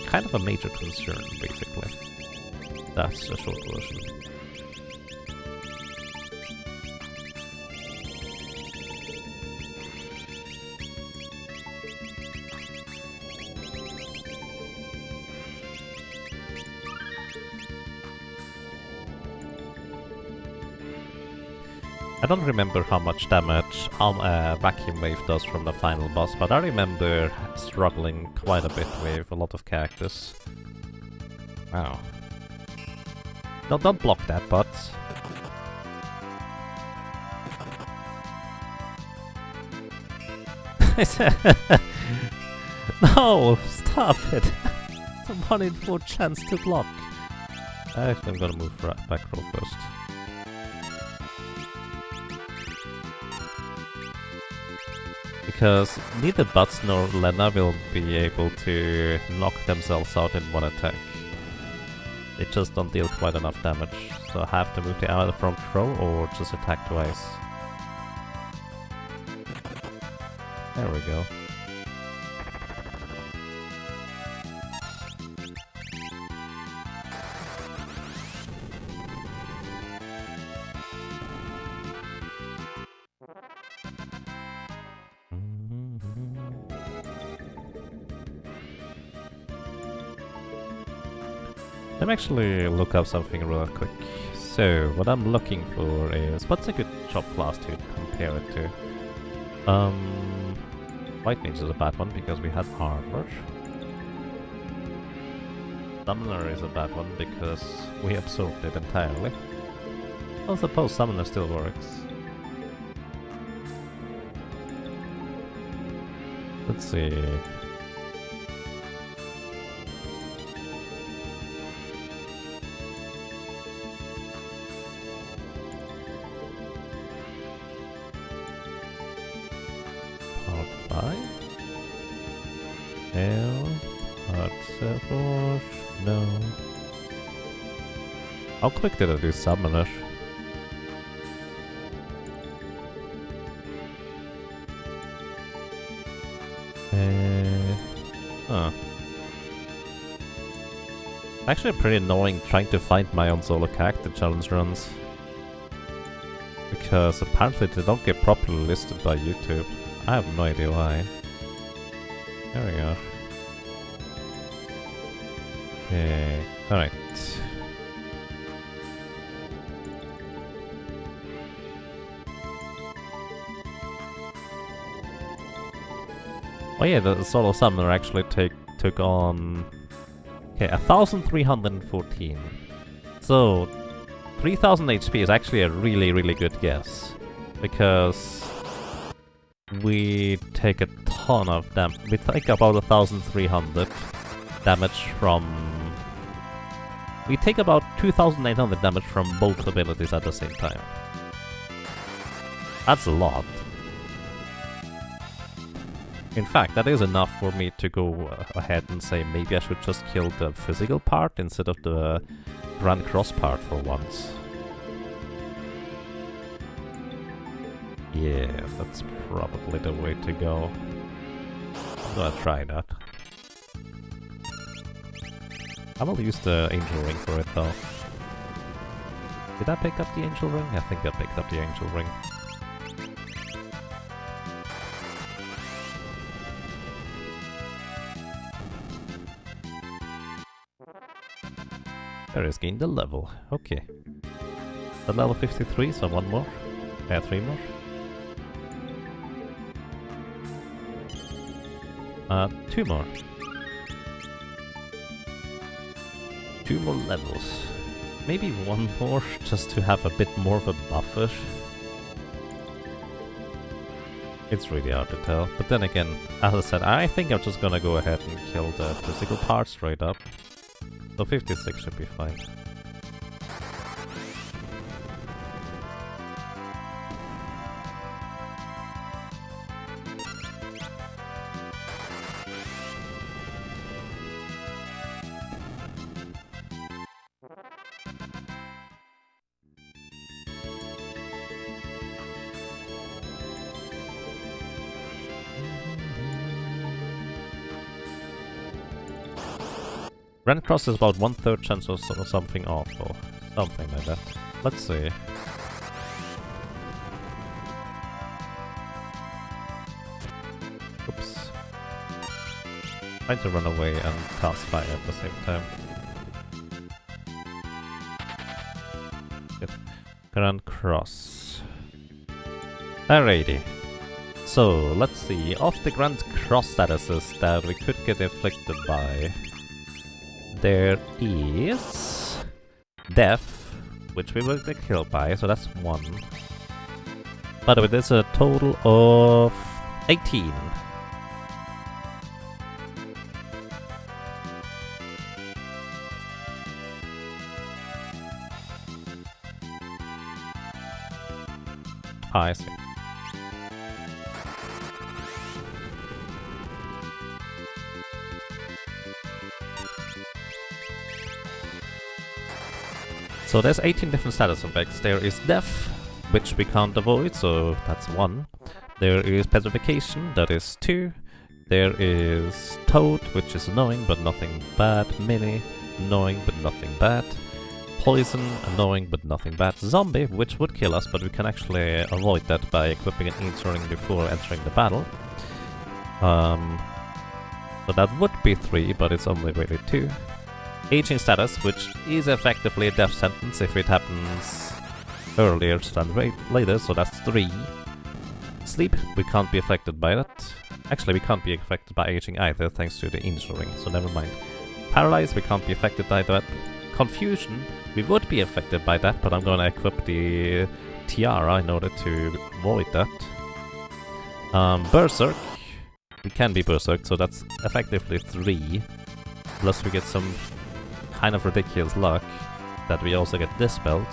kind of a major concern, basically. That's the short version. I don't remember how much damage Vacuum Wave does from the final boss, but I remember struggling quite a bit with a lot of characters. Wow. No, don't block that, but... No! Stop it! It's a 1 in 4 chance to block. Actually, I'm gonna move back row first. Because neither Butts nor Lena will be able to knock themselves out in one attack. They just don't deal quite enough damage, so I have to move to either front row or just attack twice. There we go. Let me actually look up something real quick. So, what I'm looking for is... what's a good job class to compare it to? White Mage is a bad one because we had armor. Summoner is a bad one because we absorbed it entirely. I suppose Summoner still works. Let's see... No. How quick did I do Summoner? Huh. Actually pretty annoying trying to find my own solo character challenge runs. Because apparently they don't get properly listed by YouTube. I have no idea why. There we go. Okay, alright. Oh yeah, the solo summoner actually took on... okay, 1314. So, 3000 HP is actually a really good guess. Because... we take a ton of damage. We take about 1300 damage from... we take about 2800 damage from both abilities at the same time. That's a lot. In fact, that is enough for me to go ahead and say maybe I should just kill the physical part instead of the Grand Cross part for once. Yeah, that's probably the way to go. I'm gonna try that. I will use the Angel Ring for it though. Did I pick up the Angel Ring? I think I picked up the Angel Ring. There is gained a level. Okay. At level 53, so one more. 3 more. 2 more. 2 more levels. Maybe 1 more, just to have a bit more of a buffer. It's really hard to tell. But then again, as I said, I think I'm just gonna go ahead and kill the physical part straight up. So 56 should be fine. Grand Cross is about 1/3 chance of something awful. Something like that. Let's see. Oops. Trying to run away and cast fire at the same time. Good. Grand Cross. Alrighty. So, let's see. Of the Grand Cross statuses that we could get inflicted by, there is Death, which we will get killed by, so that's 1. By the way, there's a total of 18. I see. So there's 18 different status effects. There is Death, which we can't avoid, so that's 1. There is Petrification, that is 2. There is Toad, which is annoying but nothing bad. Mini, annoying but nothing bad. Poison, annoying but nothing bad. Zombie, which would kill us, but we can actually avoid that by equipping an E-turning before entering the battle. So that would be 3, but it's only really 2. Aging status, which is effectively a death sentence if it happens earlier than later, so that's 3. Sleep, we can't be affected by that. Actually, we can't be affected by aging either, thanks to the injuring, so never mind. Paralyze, we can't be affected by that. Confusion, we would be affected by that, but I'm gonna equip the tiara in order to avoid that. Berserk, we can be berserked, so that's effectively 3. Plus we get some kind of ridiculous luck that we also get dispelled.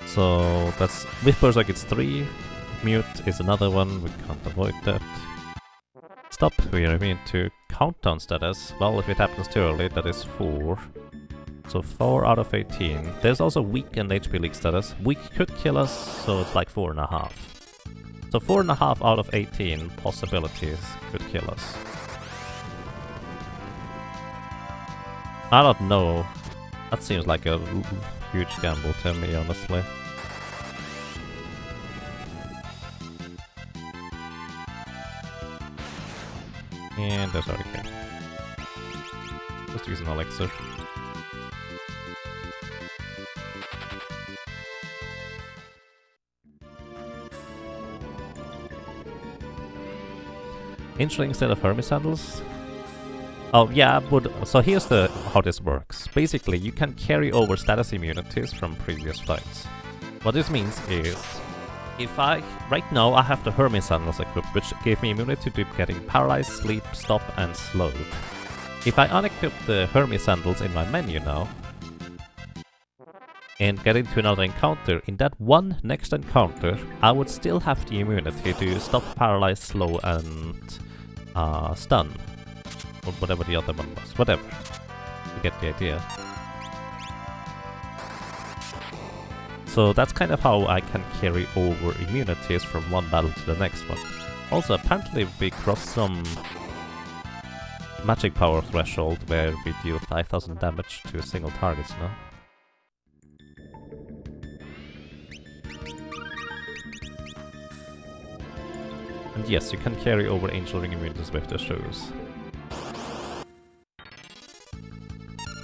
So that's, with Berserk it's 3, Mute is another one, we can't avoid that. Stop, we are immune to countdown status. Well, if it happens too early, that is 4. So 4 out of 18. There's also weak and HP leak status. Weak could kill us, so it's like 4.5. So 4.5 out of 18 possibilities could kill us. I don't know. That seems like a huge gamble to me, honestly. And there's our king. Just use an elixir. Injuring instead of Hermes sandals? Oh yeah, but so here's how this works. Basically, you can carry over status immunities from previous fights. What this means is, if right now I have the Hermes sandals equipped, which gave me immunity to getting paralyzed, sleep, stop, and slowed. If I unequip the Hermes sandals in my menu now, and get into another encounter, in that one next encounter, I would still have the immunity to stop, paralyze, slow, and stun. Or whatever the other one was. Whatever. You get the idea. So that's kind of how I can carry over immunities from one battle to the next one. Also, apparently we crossed some magic power threshold where we deal 5000 damage to single targets now. And yes, you can carry over Angel Ring immunities with the shoes.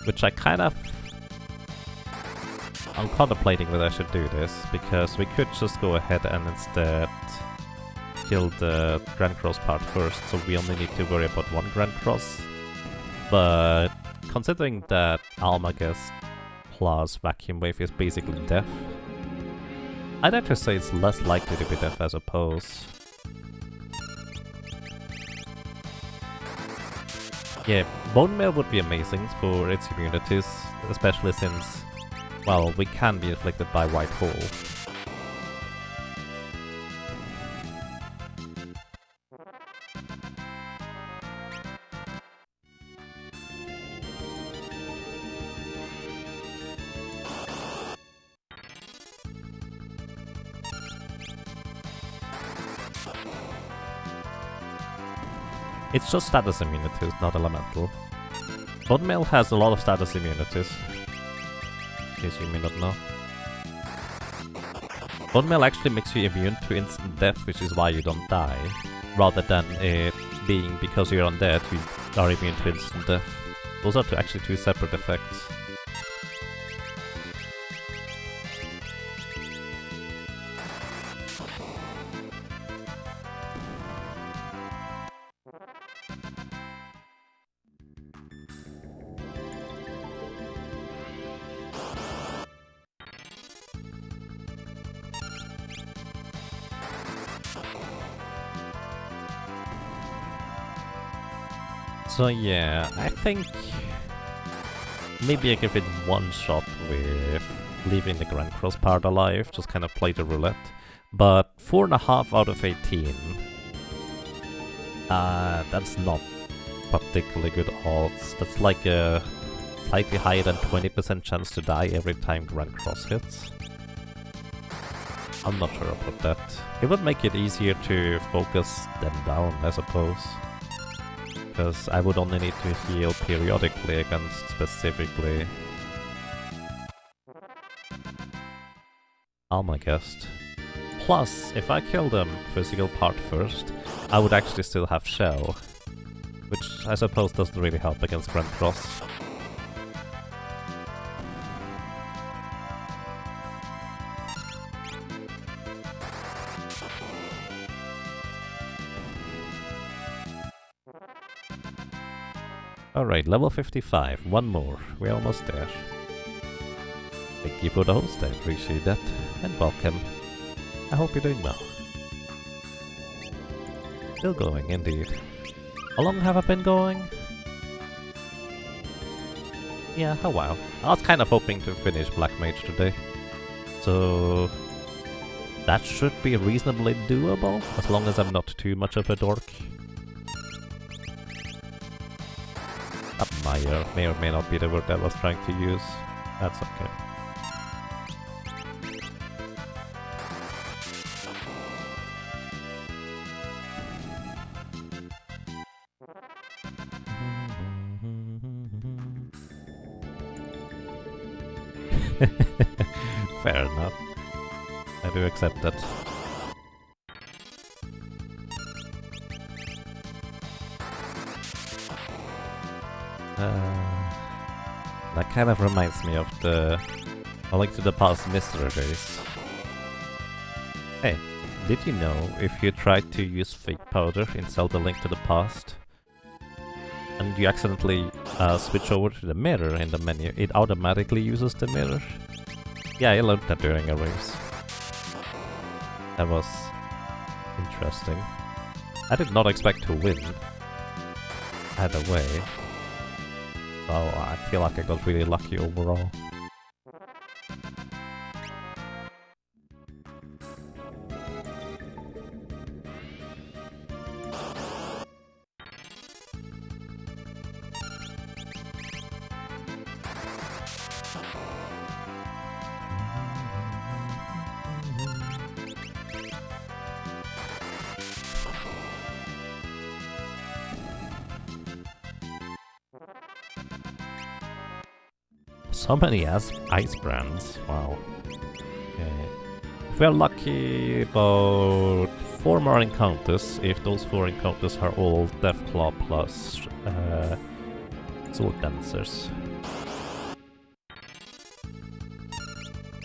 Which I'm contemplating whether I should do this, because we could just go ahead and instead kill the Grand Cross part first, so we only need to worry about one Grand Cross. But considering that Almagus plus Vacuum Wave is basically death, I'd actually say it's less likely to be deaf, I suppose. Yeah, Bone Mail would be amazing for its immunities, especially since, well, we can be afflicted by White Hole. It's just status immunities, not elemental. Bone Mail has a lot of status immunities, in case you may not know. Bone Mail actually makes you immune to instant death, which is why you don't die, rather than it being because you're undead, you are immune to instant death. Those are actually two separate effects. So yeah, I think maybe I give it one shot with leaving the Grand Cross part alive, just kind of play the roulette. But 4.5 out of 18, that's not particularly good odds. That's like a slightly higher than 20% chance to die every time Grand Cross hits. I'm not sure about that. It would make it easier to focus them down, I suppose. Because I would only need to heal periodically against specifically Almagest. Plus, if I kill them physical part first, I would actually still have Shell, which I suppose doesn't really help against Grand Cross. Alright, level 55, one more, we're almost there. Thank you for the host, I appreciate that, and welcome. I hope you're doing well. Still going, indeed. How long have I been going? Yeah, a while. I was kind of hoping to finish Black Mage today. So that should be reasonably doable, as long as I'm not too much of a dork. Admire may or may not be the word I was trying to use. That's okay. Fair enough. I do accept that. That kind of reminds me of the A Link to the Past mystery days. Hey, did you know if you try to use fake powder in Zelda Link to the Past and you accidentally switch over to the mirror in the menu, it automatically uses the mirror? Yeah, I learned that during a race. That was interesting. I did not expect to win either way. So I feel like I got really lucky overall. So many ice brands, wow. Okay. If we're lucky, about 4 more encounters, if those 4 encounters are all Deathclaw plus Sword Dancers.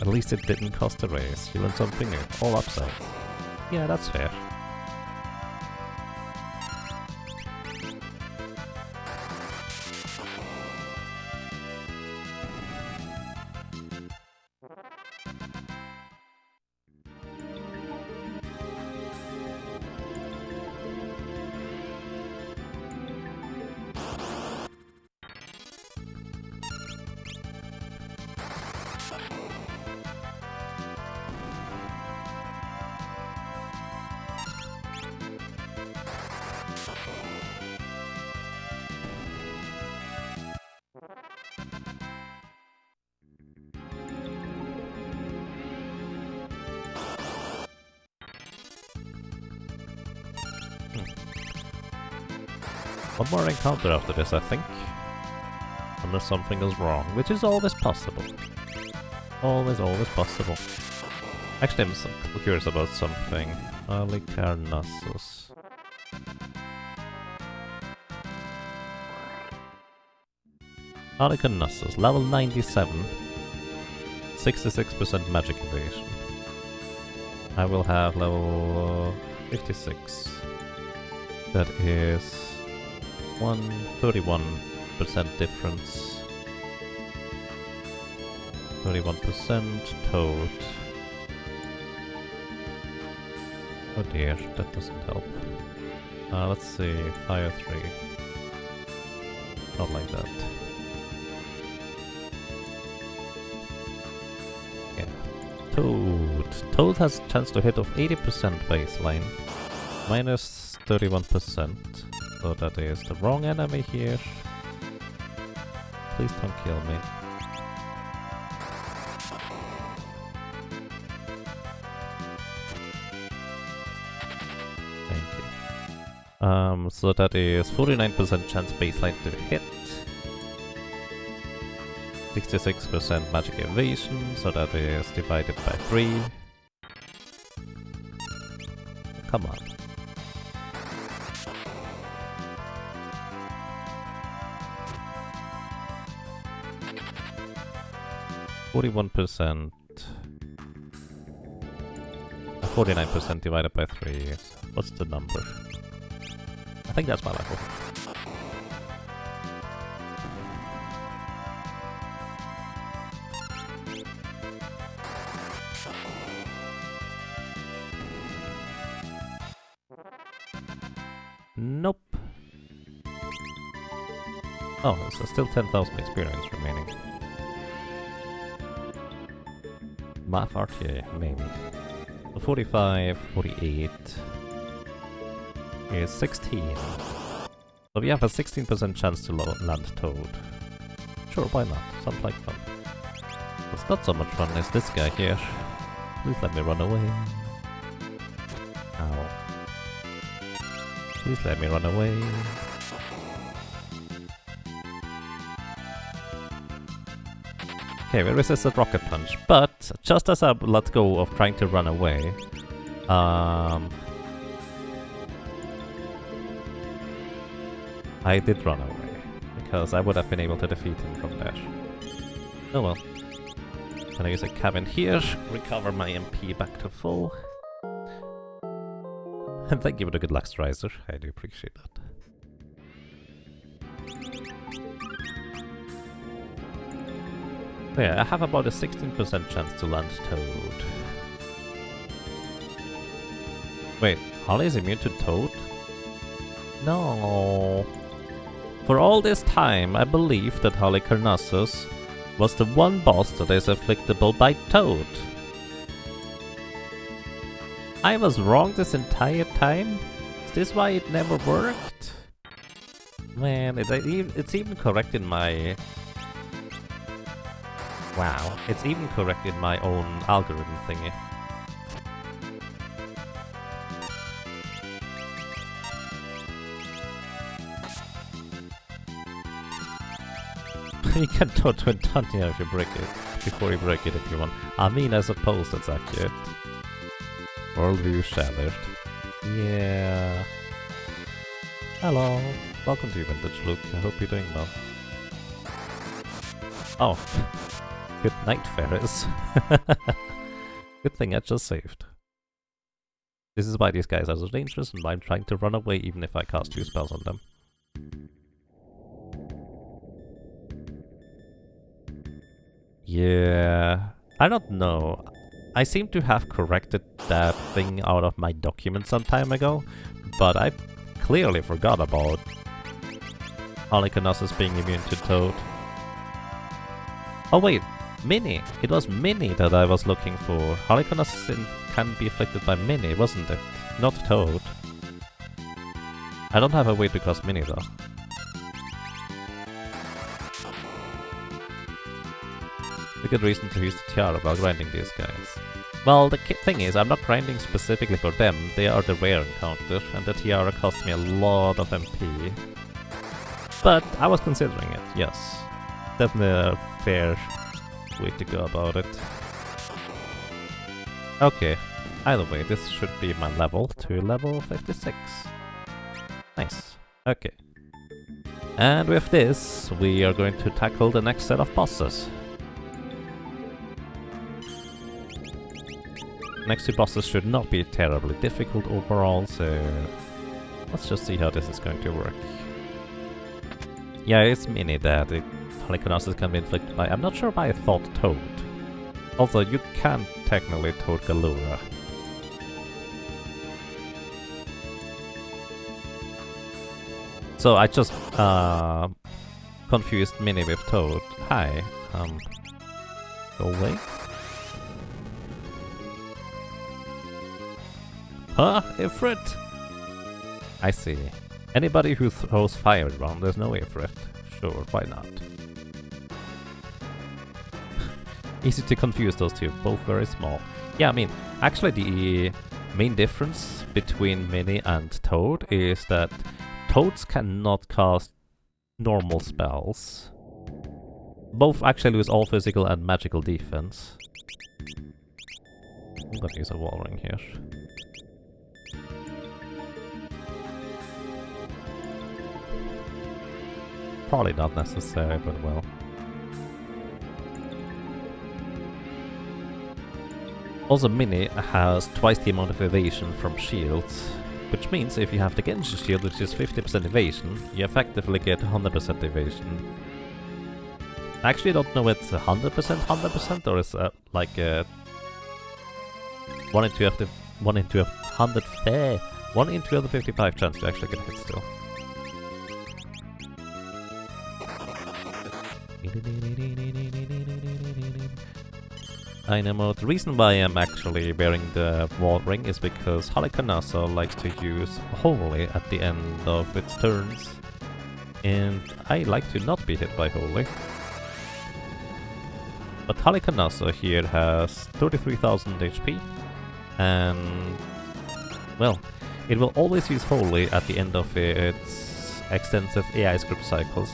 At least it didn't cost a race, you learned something new, all upsides. Yeah, that's fair. One more encounter after this, I think. Unless something goes wrong, which is always possible. Always possible. Actually, I'm so curious about something. Alicarnassus. Alicarnassus, level 97. 66% magic evasion. I will have level 56. That is 131% difference. 31% Toad. Oh dear, that doesn't help. Let's see, Fire 3. Not like that. Yeah. Toad. Toad has a chance to hit of 80% baseline. Minus 31%. So that is the wrong enemy here. Please don't kill me. So that is 49% chance baseline to hit. 66% magic evasion, so that is divided by 3. Come on. %. 49% divided by 3. What's the number? I think that's my level. Nope. Oh, so still 10,000 experience remaining. Math RTA, maybe. So 45, 48... is 16. So we have a 16% chance to land Toad. Sure, why not? Sounds like fun. What's not so much fun is this guy here. Please let me run away. Ow. Please let me run away. Okay, we resisted Rocket Punch, but just as I let go of trying to run away, I did run away, because I would have been able to defeat him from there. Oh well. Can I use a cabin here, recover my MP back to full. And thank you for the good luck, Striser. I do appreciate that. So yeah, I have about a 16% chance to land Toad. Wait, Holly is immune to Toad? No. For all this time, I believed that Halicarnassus was the one boss that is afflictable by Toad. I was wrong this entire time? Is this why it never worked? Man, it's even correct in my... Wow, it's even correct in my own algorithm thingy. You can Toad to Antonia if you break it, before you break it if you want. I mean, I suppose that's accurate. Worldview shattered. Yeah. Hello. Welcome to Vintage Luke. I hope you're doing well. Oh. Good night, Ferris. Good thing I just saved. This is why these guys are so dangerous and why I'm trying to run away even if I cast 2 spells on them. Yeah, I don't know. I seem to have corrected that thing out of my document some time ago, but I clearly forgot about Halicarnassus being immune to Toad. Oh wait, Mini! It was Mini that I was looking for. Halicarnassus can be afflicted by Mini, wasn't it? Not Toad. I don't have a way to cast Mini though. A good reason to use the tiara while grinding these guys. Well, the thing is, I'm not grinding specifically for them, they are the rare encounter, and the tiara costs me a lot of MP. But I was considering it, yes. Definitely a fair way to go about it. Okay, either way, this should be my level to level 56. Nice. Okay. And with this, we are going to tackle the next set of bosses. Next two bosses should not be terribly difficult overall, so let's just see how this is going to work. Yeah, it's Mini that telekinesis can be inflicted by. I'm not sure why I thought Toad. Also, you can technically Toad Galura. So I just confused Mini with Toad. Hi, go away. Huh? Ifrit! I see. Anybody who throws fire around, there's no Ifrit. Sure, why not? Easy to confuse those two, both very small. Yeah, I mean, actually the main difference between Mini and Toad is that Toads cannot cast normal spells. Both actually lose all physical and magical defense. I'm gonna use a wall ring here. Probably not necessary, but well. Also, Mini has twice the amount of evasion from shields, which means if you have the Genji shield, which is 50% evasion, you effectively get 100% evasion. I actually don't know if it's 100% or it's like a 1 in 255 chance to actually get hit still. I know the reason why I'm actually wearing the wall ring is because Halikanasa likes to use Holy at the end of its turns, and I like to not be hit by Holy. But Halikanasa here has 33,000 HP, and well, it will always use Holy at the end of its extensive AI script cycles.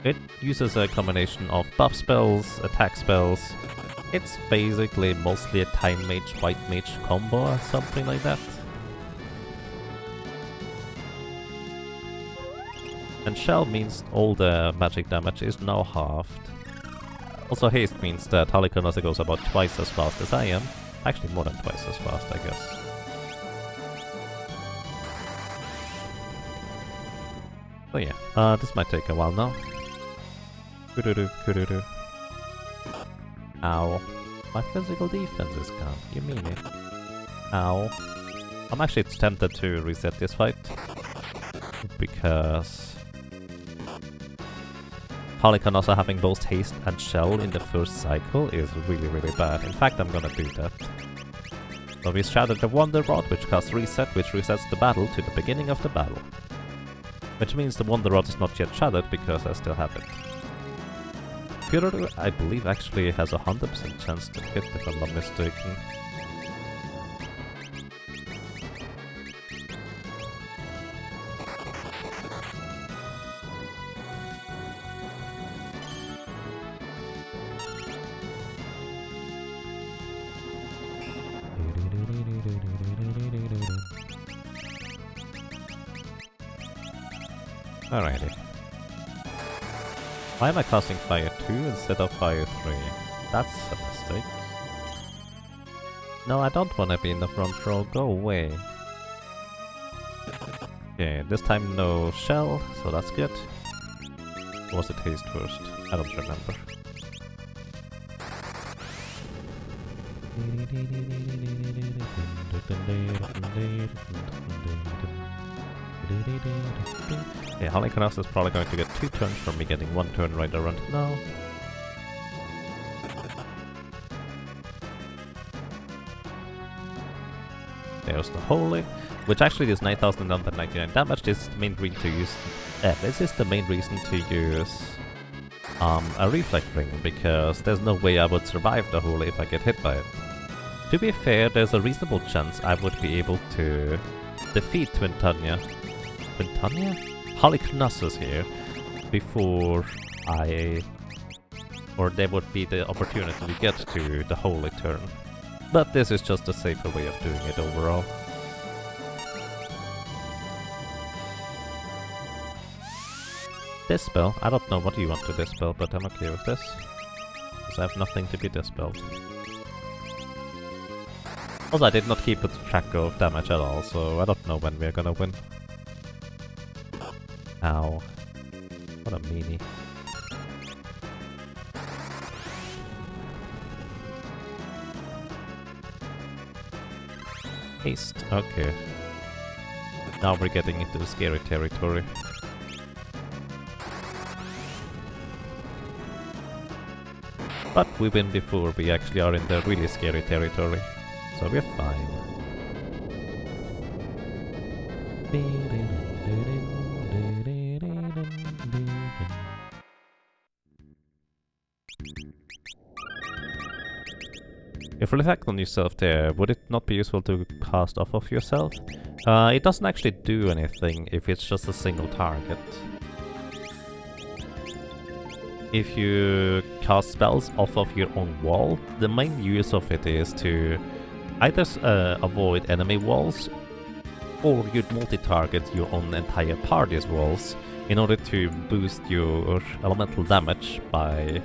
It uses a combination of buff spells, attack spells. It's basically mostly a Time Mage, White Mage combo or something like that. And Shell means all the magic damage is now halved. Also Haste means that Halikanasa goes about twice as fast as I am. Actually more than twice as fast, I guess. So yeah, this might take a while now. Kudu-do. Ow. My physical defense is gone. You mean it? Ow. I'm actually tempted to reset this fight, because Halikanasa having both Haste and Shell in the first cycle is really bad. In fact, I'm gonna do that. So we shattered the Wonder Rod, which casts Reset, which resets the battle to the beginning of the battle. Which means the Wonder Rod is not yet shattered because I still have it. Kuroru, I believe, actually has a 100% chance to hit, if I'm not mistaken. Alrighty. Why am I casting Fire 2 instead of Fire 3? That's a mistake. No, I don't want to be in the front row, go away. Okay, this time no Shell, so that's good. Or was it Haste first? I don't remember. Okay, Halikanasa is probably going to get 2 turns from me getting 1 turn right around now. There's the Holy, which actually is 9,999 damage. This is the main reason to use. This is the main reason to use a Reflect Ring, because there's no way I would survive the Holy if I get hit by it. To be fair, there's a reasonable chance I would be able to defeat Twintanya? Halikanasas here before or there would be the opportunity to get to the holy turn. But this is just a safer way of doing it overall. Dispel? I don't know what you want to dispel, but I'm okay with this. Because I have nothing to be dispelled. Also, I did not keep a track of damage at all, so I don't know when we're gonna win. Ow. What a meanie. Haste, okay. Now we're getting into the scary territory. But we win before we actually are in the really scary territory. So we're fine. If you reflect on yourself there, would it not be useful to cast off of yourself? It doesn't actually do anything if it's just a single target. If you cast spells off of your own wall, the main use of it is to either avoid enemy walls, or you'd multi-target your own entire party's walls in order to boost your elemental damage by,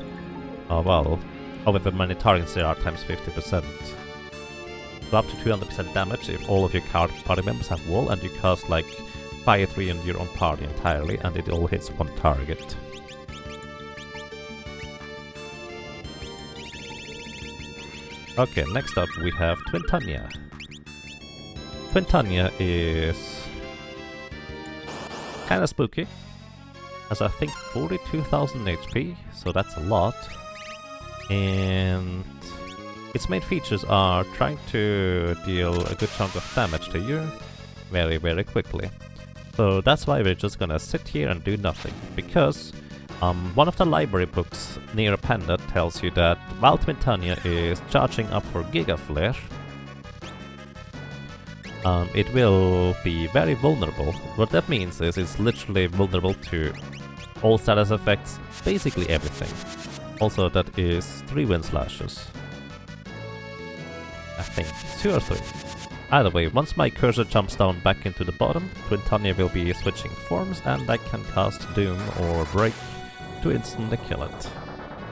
well, however many targets there are times 50%. So up to 200% damage if all of your party members have wall and you cast like Fire 3 on your own party entirely and it all hits one target. Okay, next up we have Twintania. Twintania is kinda spooky. Has I think 42,000 HP, so that's a lot. And its main features are trying to deal a good chunk of damage to you very, very quickly. So that's why we're just gonna sit here and do nothing, because one of the library books near Panda tells you that while Twintania is charging up for Giga Flare, it will be very vulnerable. What that means is it's literally vulnerable to all status effects, basically everything. Also, that is 3 wind slashes. I think 2 or 3. Either way, once my cursor jumps down back into the bottom, Twintania will be switching forms and I can cast Doom or Break to instantly kill it.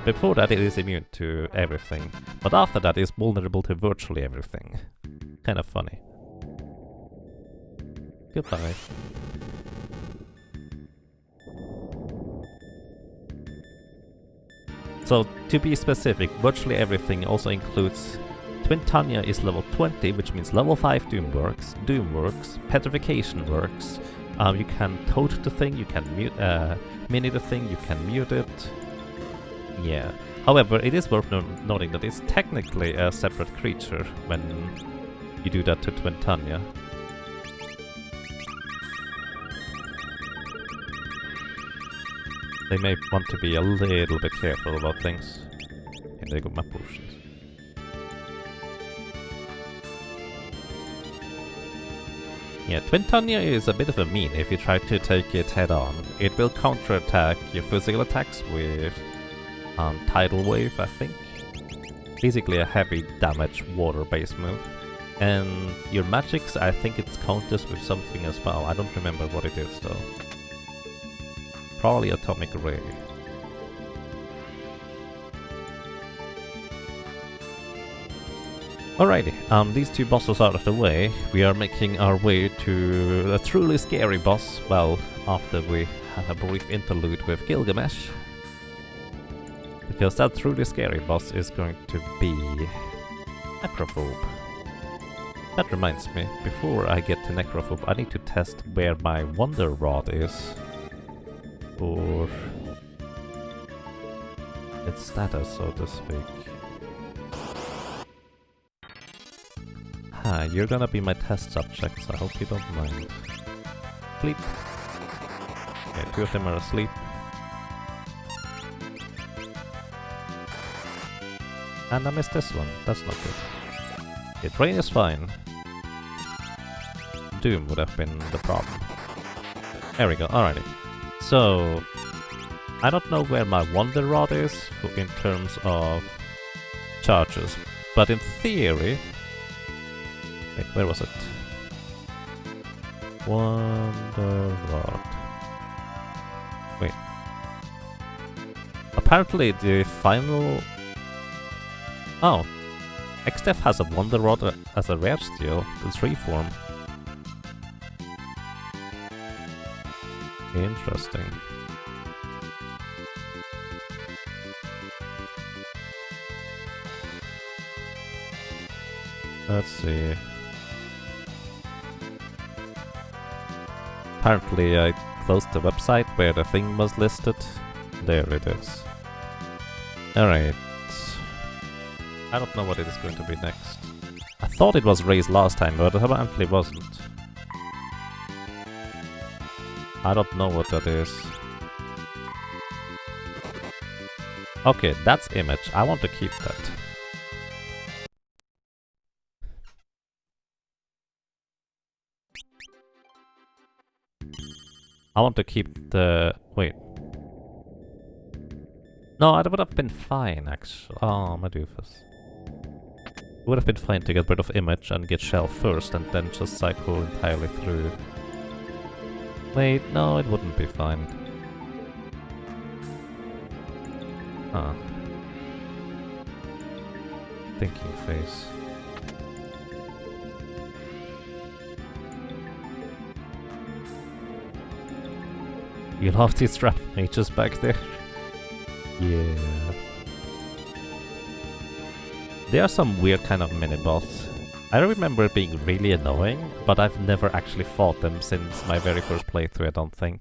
Before that it is immune to everything, but after that it's vulnerable to virtually everything. Kind of funny. Goodbye. So, to be specific, virtually everything also includes Twintania is level 20, which means level 5 Doom works, Petrification works, you can toad the thing, you can mute, mini the thing, you can mute it. Yeah. However, it is worth noting that it's technically a separate creature when you do that to Twintania. They may want to be a little bit careful about things. And there go my potions. Yeah, Twintania is a bit of a mean if you try to take it head on. It will counterattack your physical attacks with Tidal Wave, I think. Basically a heavy damage water-based move. And your magics, I think it's counters with something as well. I don't remember what it is though. Probably Atomic Ray. Alrighty, these two bosses out of the way, we are making our way to a truly scary boss, well, after we have a brief interlude with Gilgamesh. Because that truly scary boss is going to be Necrophobe. That reminds me, before I get to Necrophobe, I need to test where my Wonder Rod is. Or its status, so to speak. You're gonna be my test subject, so I hope you don't mind. Sleep. Okay, 2 of them are asleep. And I missed this one, that's not good. Okay, Drain is fine. Doom would have been the problem. There we go, alrighty. So, I don't know where my Wonder Rod is in terms of charges, but in theory... Wait, where was it? Wonder Rod. Wait. Apparently the final... Oh. XDEF has a Wonder Rod as a rare steel. It's reform. Interesting. Let's see. Apparently I closed the website where the thing was listed. There it is. Alright. I don't know what it is going to be next. I thought it was raised last time, but apparently it wasn't. I don't know what that is. Okay, that's image. I want to keep that. I want to keep the... Wait. No, it would have been fine, actually. Oh, my doofus. It would have been fine to get rid of image and get shell first and then just cycle entirely through. Wait, no, it wouldn't be fine. Huh. Thinking phase. You love these trap mages back there? Yeah. There are some weird kind of mini-boss. I remember it being really annoying, but I've never actually fought them since my very first playthrough, I don't think.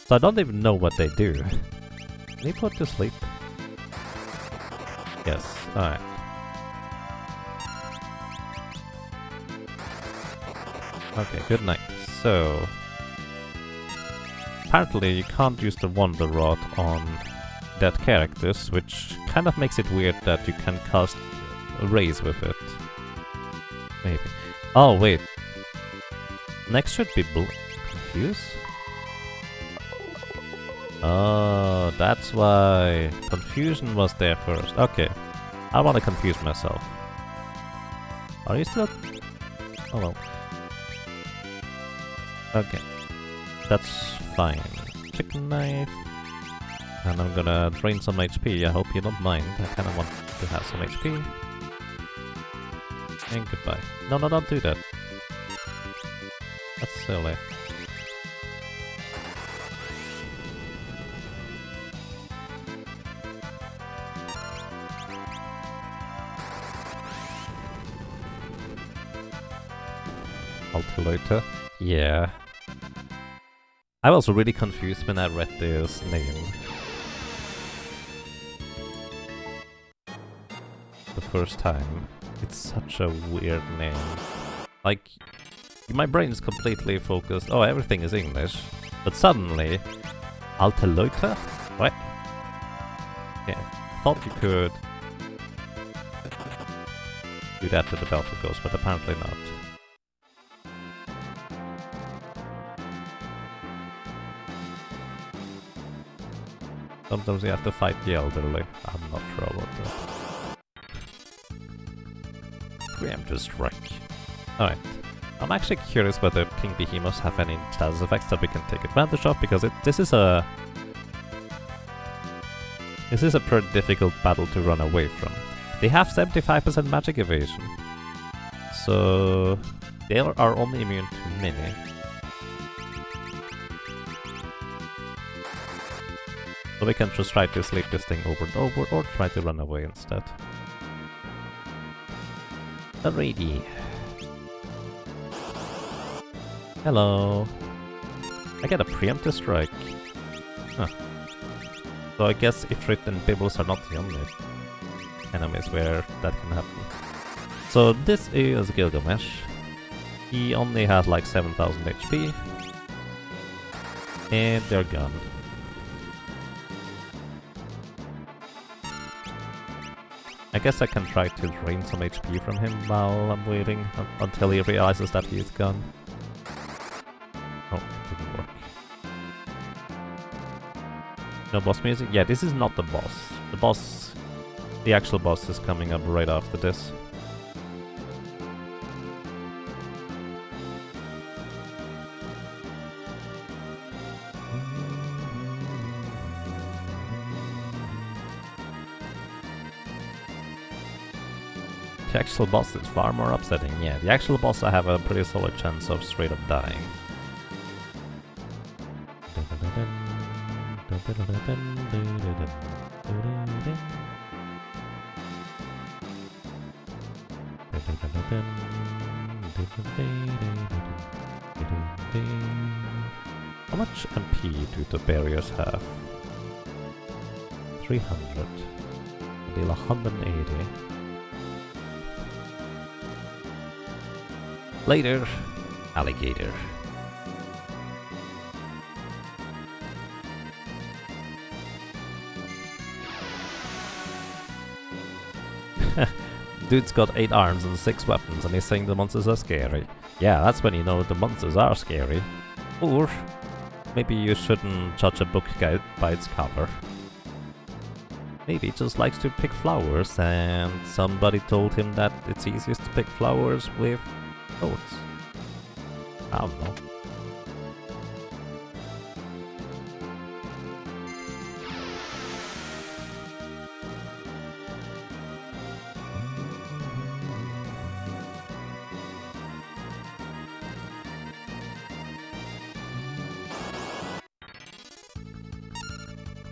So I don't even know what they do. Can you put to sleep? Yes, alright. Okay, good night. So... Apparently you can't use the Wonder Rod on dead characters, which kind of makes it weird that you can cast a raise with it. Maybe. Oh, wait. Next should be Confuse? Oh, that's why Confusion was there first. Okay. I want to confuse myself. Are you still... Oh well. Okay. That's fine. Chicken knife. And I'm gonna drain some HP. I hope you don't mind. I kinda want to have some HP. And goodbye. No, no, don't do that. That's silly. Ultilator. Yeah. I was really confused when I read this name. The first time. It's such a weird name. Like, my brain is completely focused. Oh, everything is English. But suddenly, Ultilator? What? Yeah, I thought you could do that with the Belfort Ghost, but apparently not. Sometimes you have to fight the elderly. I'm not sure about that. Preemptive strike. Alright. I'm actually curious whether King Behemoths have any status effects that we can take advantage of, because this is a pretty difficult battle to run away from. They have 75% magic evasion. So they are only immune to mini. So we can just try to sleep this thing over and over, or try to run away instead. Alrighty. Hello. I get a preemptive strike. Huh. So I guess Ifrit and Bibbles are not the only enemies where that can happen. So this is Gilgamesh. He only has like 7000 HP. And they're gone. I guess I can try to drain some HP from him while I'm waiting until he realizes that he's gone. Oh, it didn't work. No boss music? Yeah, this is not the boss. The boss... The actual boss is coming up right after this. The actual boss is far more upsetting. Yeah, the actual boss I have a pretty solid chance of straight up dying. How much MP do the barriers have? 300. Deal 180. Later, alligator. Dude's got 8 arms and 6 weapons and he's saying the monsters are scary. Yeah, that's when you know the monsters are scary. Or maybe you shouldn't judge a book guide by its cover. Maybe he just likes to pick flowers and somebody told him that it's easiest to pick flowers with oats. I don't know.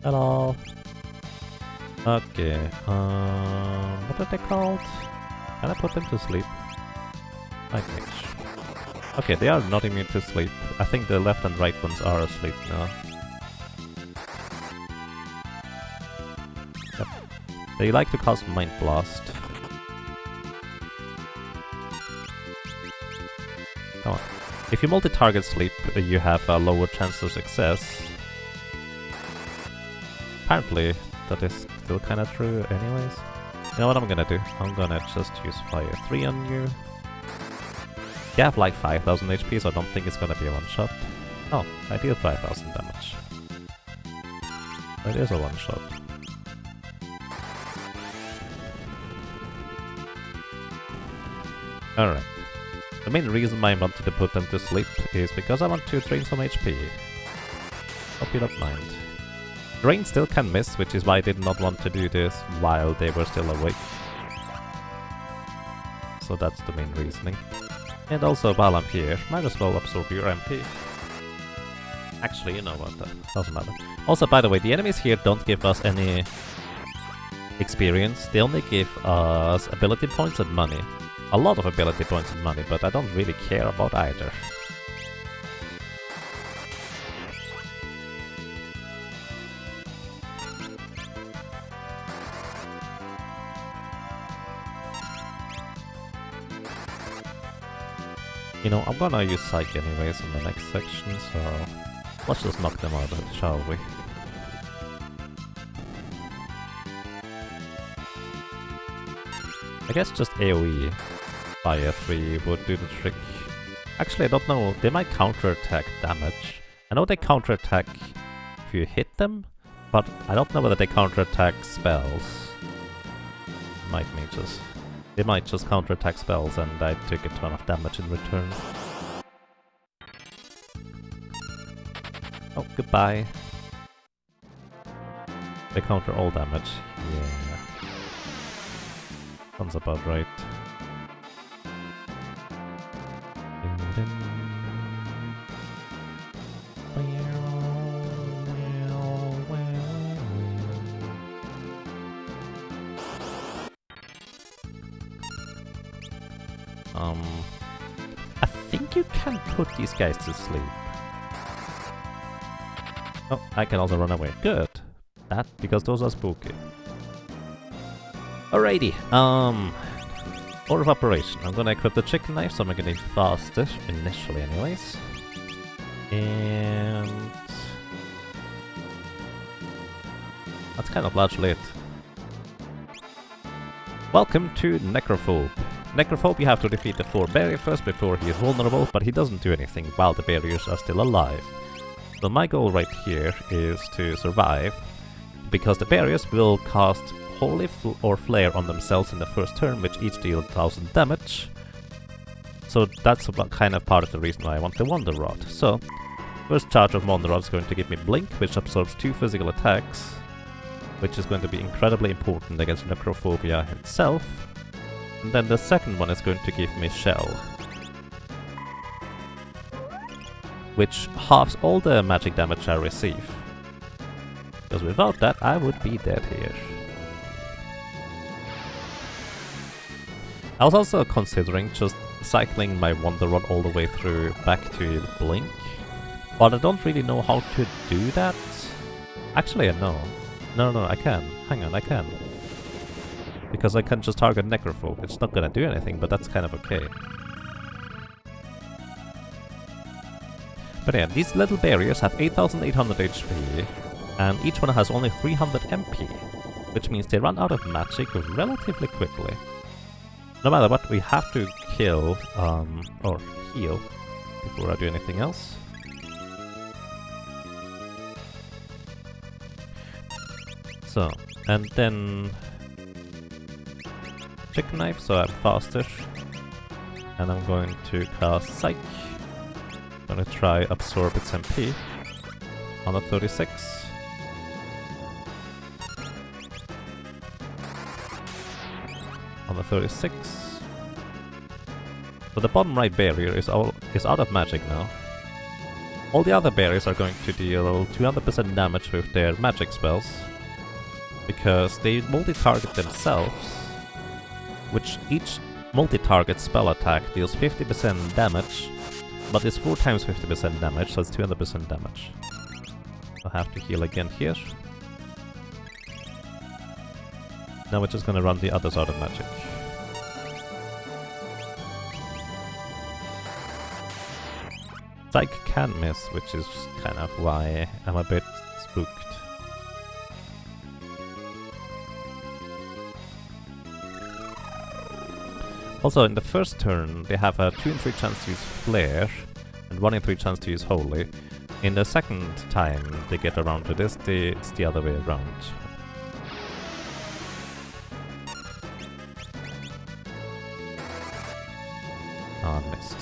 Hello. Okay, what are they called? Can I put them to sleep? Mage. Okay, they are not immune to sleep. I think the left and right ones are asleep now. Yep. They like to cast Mind Blast. Come on. If you multi-target sleep, you have a lower chance of success. Apparently, that is still kinda true anyways. You know what I'm gonna do? I'm gonna just use Fire 3 on you. You have like 5000 HP, so I don't think it's gonna be a one-shot. Oh, I deal 5000 damage. It is a one-shot. Alright. The main reason I wanted to put them to sleep is because I want to drain some HP. Hope you don't mind. Drain still can miss, which is why I did not want to do this while they were still awake. So that's the main reasoning. And also, while I'm here, might as well absorb your MP. Actually, you know what, doesn't matter. Also, by the way, the enemies here don't give us any experience. They only give us ability points and money. A lot of ability points and money, but I don't really care about either. You know, I'm gonna use Psych anyways in the next section, so let's just knock them out, shall we? I guess just AoE Fire 3 would do the trick. Actually, I don't know, they might counterattack damage. I know they counterattack if you hit them, but I don't know whether they counterattack spells. They might just counterattack spells and I took a ton of damage in return. Oh, goodbye. They counter all damage. Yeah. Sounds about right. I think you can put these guys to sleep. Oh, I can also run away. Good. That, because those are spooky. Alrighty, order of operation. I'm gonna equip the chicken knife, so I'm gonna be faster, initially anyways. And... that's kind of largely it. Welcome to Necrophobe. Necrophobe, you have to defeat the 4 barrier first before he is vulnerable, but he doesn't do anything while the barriers are still alive. So my goal right here is to survive, because the barriers will cast Holy or Flare on themselves in the first turn, which each deal 1000 damage. So that's kind of part of the reason why I want the Wonder Rod. So, first charge of Wonder Rod is going to give me Blink, which absorbs 2 physical attacks, which is going to be incredibly important against Necrophobia itself. And then the second one is going to give me Shell, which halves all the magic damage I receive. Because without that, I would be dead here. I was also considering just cycling my Wonder Rod all the way through back to Blink, but I don't really know how to do that. Actually, I know. No, I can. Hang on, I can. Because I can just target Necrophobe. It's not gonna do anything, but that's kind of okay. But yeah, these little barriers have 8800 HP, and each one has only 300 MP, which means they run out of magic relatively quickly. No matter what, we have to kill, or heal, before I do anything else. So, and then... Chicken Knife, so I'm faster. And I'm going to cast Psych. I'm gonna try absorb its MP. 136. On the 36. So the bottom right barrier is out of magic now. All the other barriers are going to deal 200% damage with their magic spells, because they multi-target themselves, which each multi-target spell attack deals 50% damage, but it's 4 times 50% damage, so it's 200% damage. I have to heal again here. Now we're just gonna run the others out of magic. Psych can miss, which is kind of why I'm a bit spooked. Also, in the first turn, they have a 2 in 3 chance to use Flare, and 1 in 3 chance to use Holy. In the second time they get around to this, it's the other way around. Oh, I missed.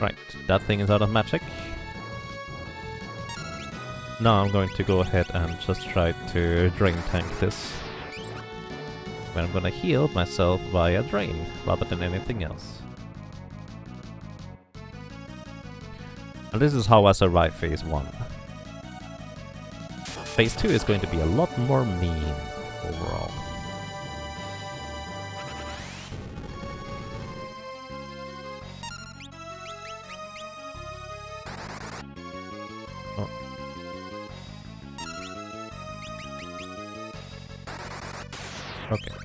Right, that thing is out of magic. Now I'm going to go ahead and just try to drain tank this. Where I'm gonna heal myself via drain, rather than anything else. And this is how I survive phase 1. Phase 2 is going to be a lot more mean overall. Oh. Okay.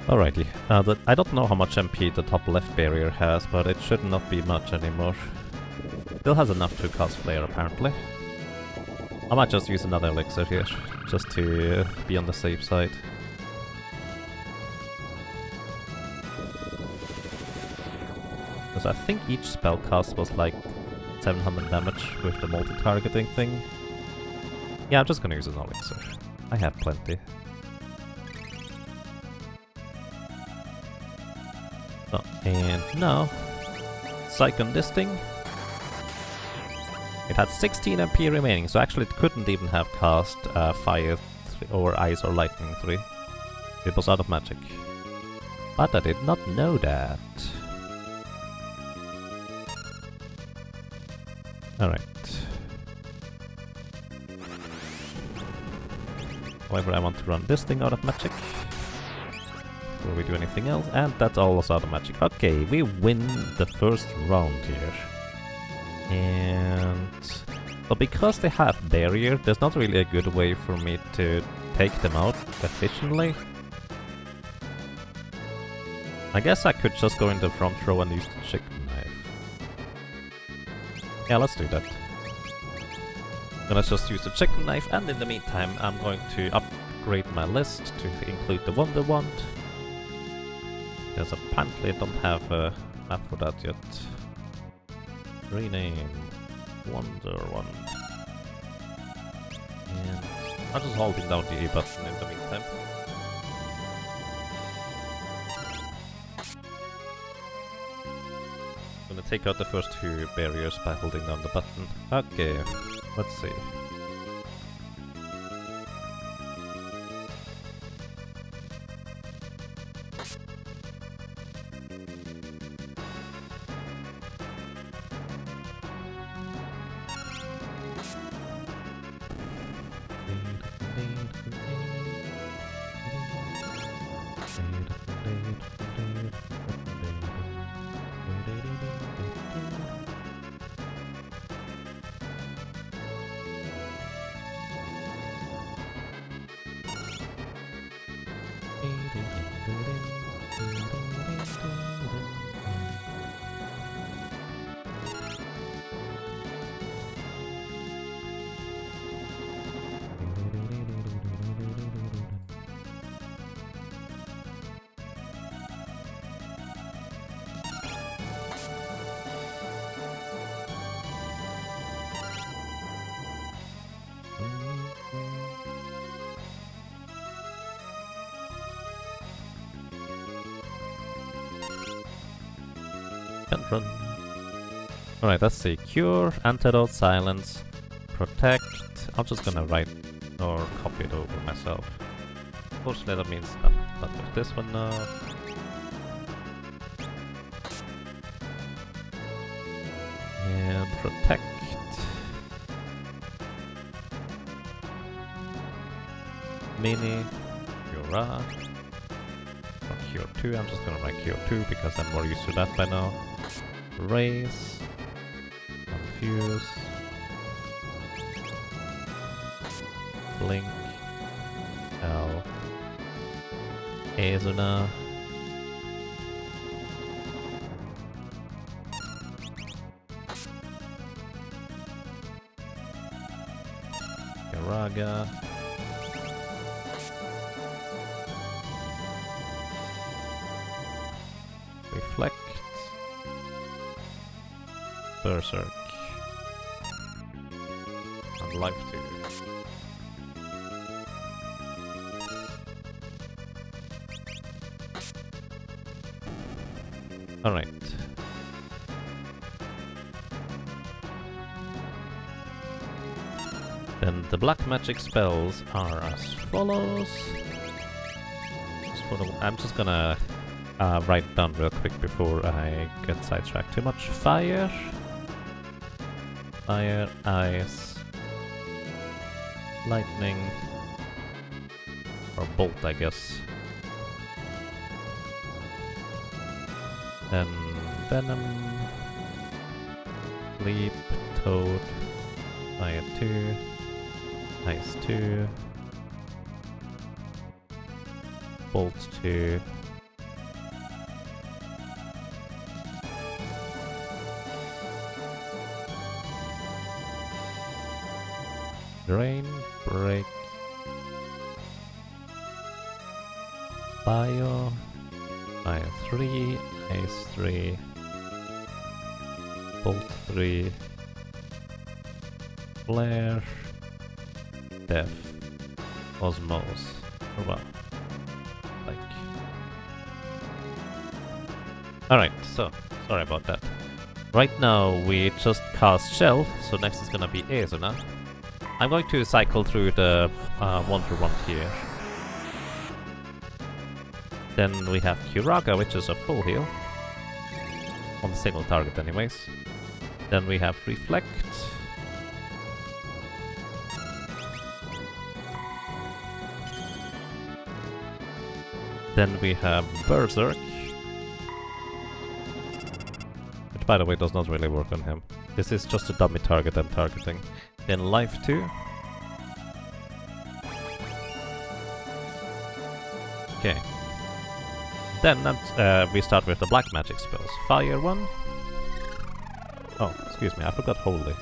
Alrighty, I don't know how much MP the top left barrier has, but it should not be much anymore. Still has enough to cast Flare, apparently. I might just use another elixir here, just to be on the safe side. Because I think each spell cast was like 700 damage with the multi-targeting thing. Yeah, I'm just gonna use an elixir. I have plenty. Oh, and now, Psych on this thing. It had 16 MP remaining, so actually it couldn't even have cast Fire or Ice or Lightning 3. It was out of magic. But I did not know that. Alright. However, I want to run this thing out of magic before we do anything else, and that's all out of magic. Okay, we win the first round here. And But because they have barrier, there's not really a good way for me to take them out efficiently. I guess I could just go in the front row and use the chicken knife. Yeah, let's do that. Then let's just use the chicken knife, and in the meantime I'm going to upgrade my list to include the Wonder Wand. Because apparently I don't have a map for that yet. Rename Wonder Wand. And I'm just holding down the A button in the meantime. I'm gonna take out the first two barriers by holding down the button. Okay, let's see. Can't run. Alright, let's see. Cure, Antidote, Silence, Protect. I'm just gonna write or copy it over myself. Fortunately, that means I'm done with this one now. And Protect. Mini, Cura. Cure 2, I'm just gonna write Cure 2 because I'm more used to that by now. Raise, Confuse, Blink, L, Azuna, Garaga, Reflect, Berserk, and Life 2. Alright. Then the black magic spells are as follows. I'm just gonna write down real quick before I get sidetracked too much. Fire, Fire, Ice, Lightning, or Bolt, I guess. Then Venom, Leap, Toad, Fire 2, Ice 2, Bolt 2, Drain, Break, Bio, Fire 3, Ice 3, Bolt 3, Flare, Death, Osmose, or well, like. Alright, so, sorry about that. Right now we just cast Shell, so next is gonna be Azuna. I'm going to cycle through the Wonder Wand here. Then we have Curaga, which is a full heal. On a single target anyways. Then we have Reflect. Then we have Berserk. Which by the way does not really work on him. This is just a dummy target I'm targeting. Then life 2. Okay. Then we start with the black magic spells. Fire 1. Oh, excuse me, I forgot holy.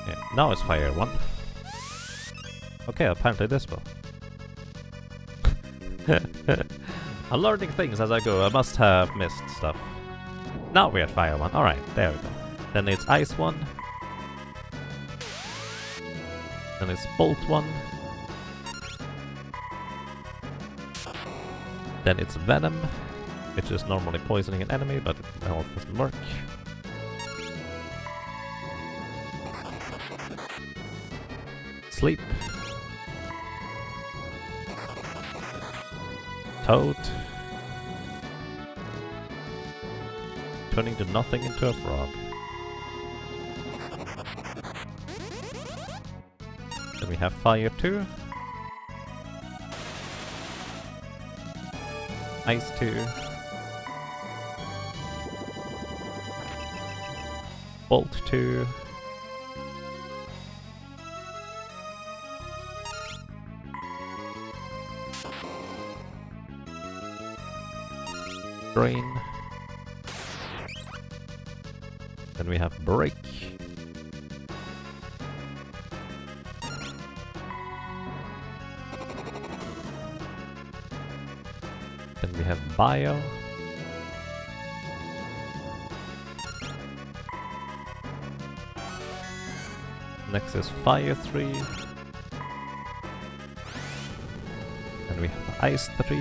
Yeah, now it's fire 1. Okay, apparently this will. I'm learning things as I go. I must have missed stuff. Now we're at fire 1. Alright, there we go. Then it's ice 1. Then it's bolt 1. Then it's venom, which is normally poisoning an enemy, but it doesn't work. Sleep. Toad. Turning to nothing into a frog. Then we have fire 2. Ice 2. Bolt 2. Drain. Then we have break. Then we have bio. Next is fire 3. Then we have ice 3.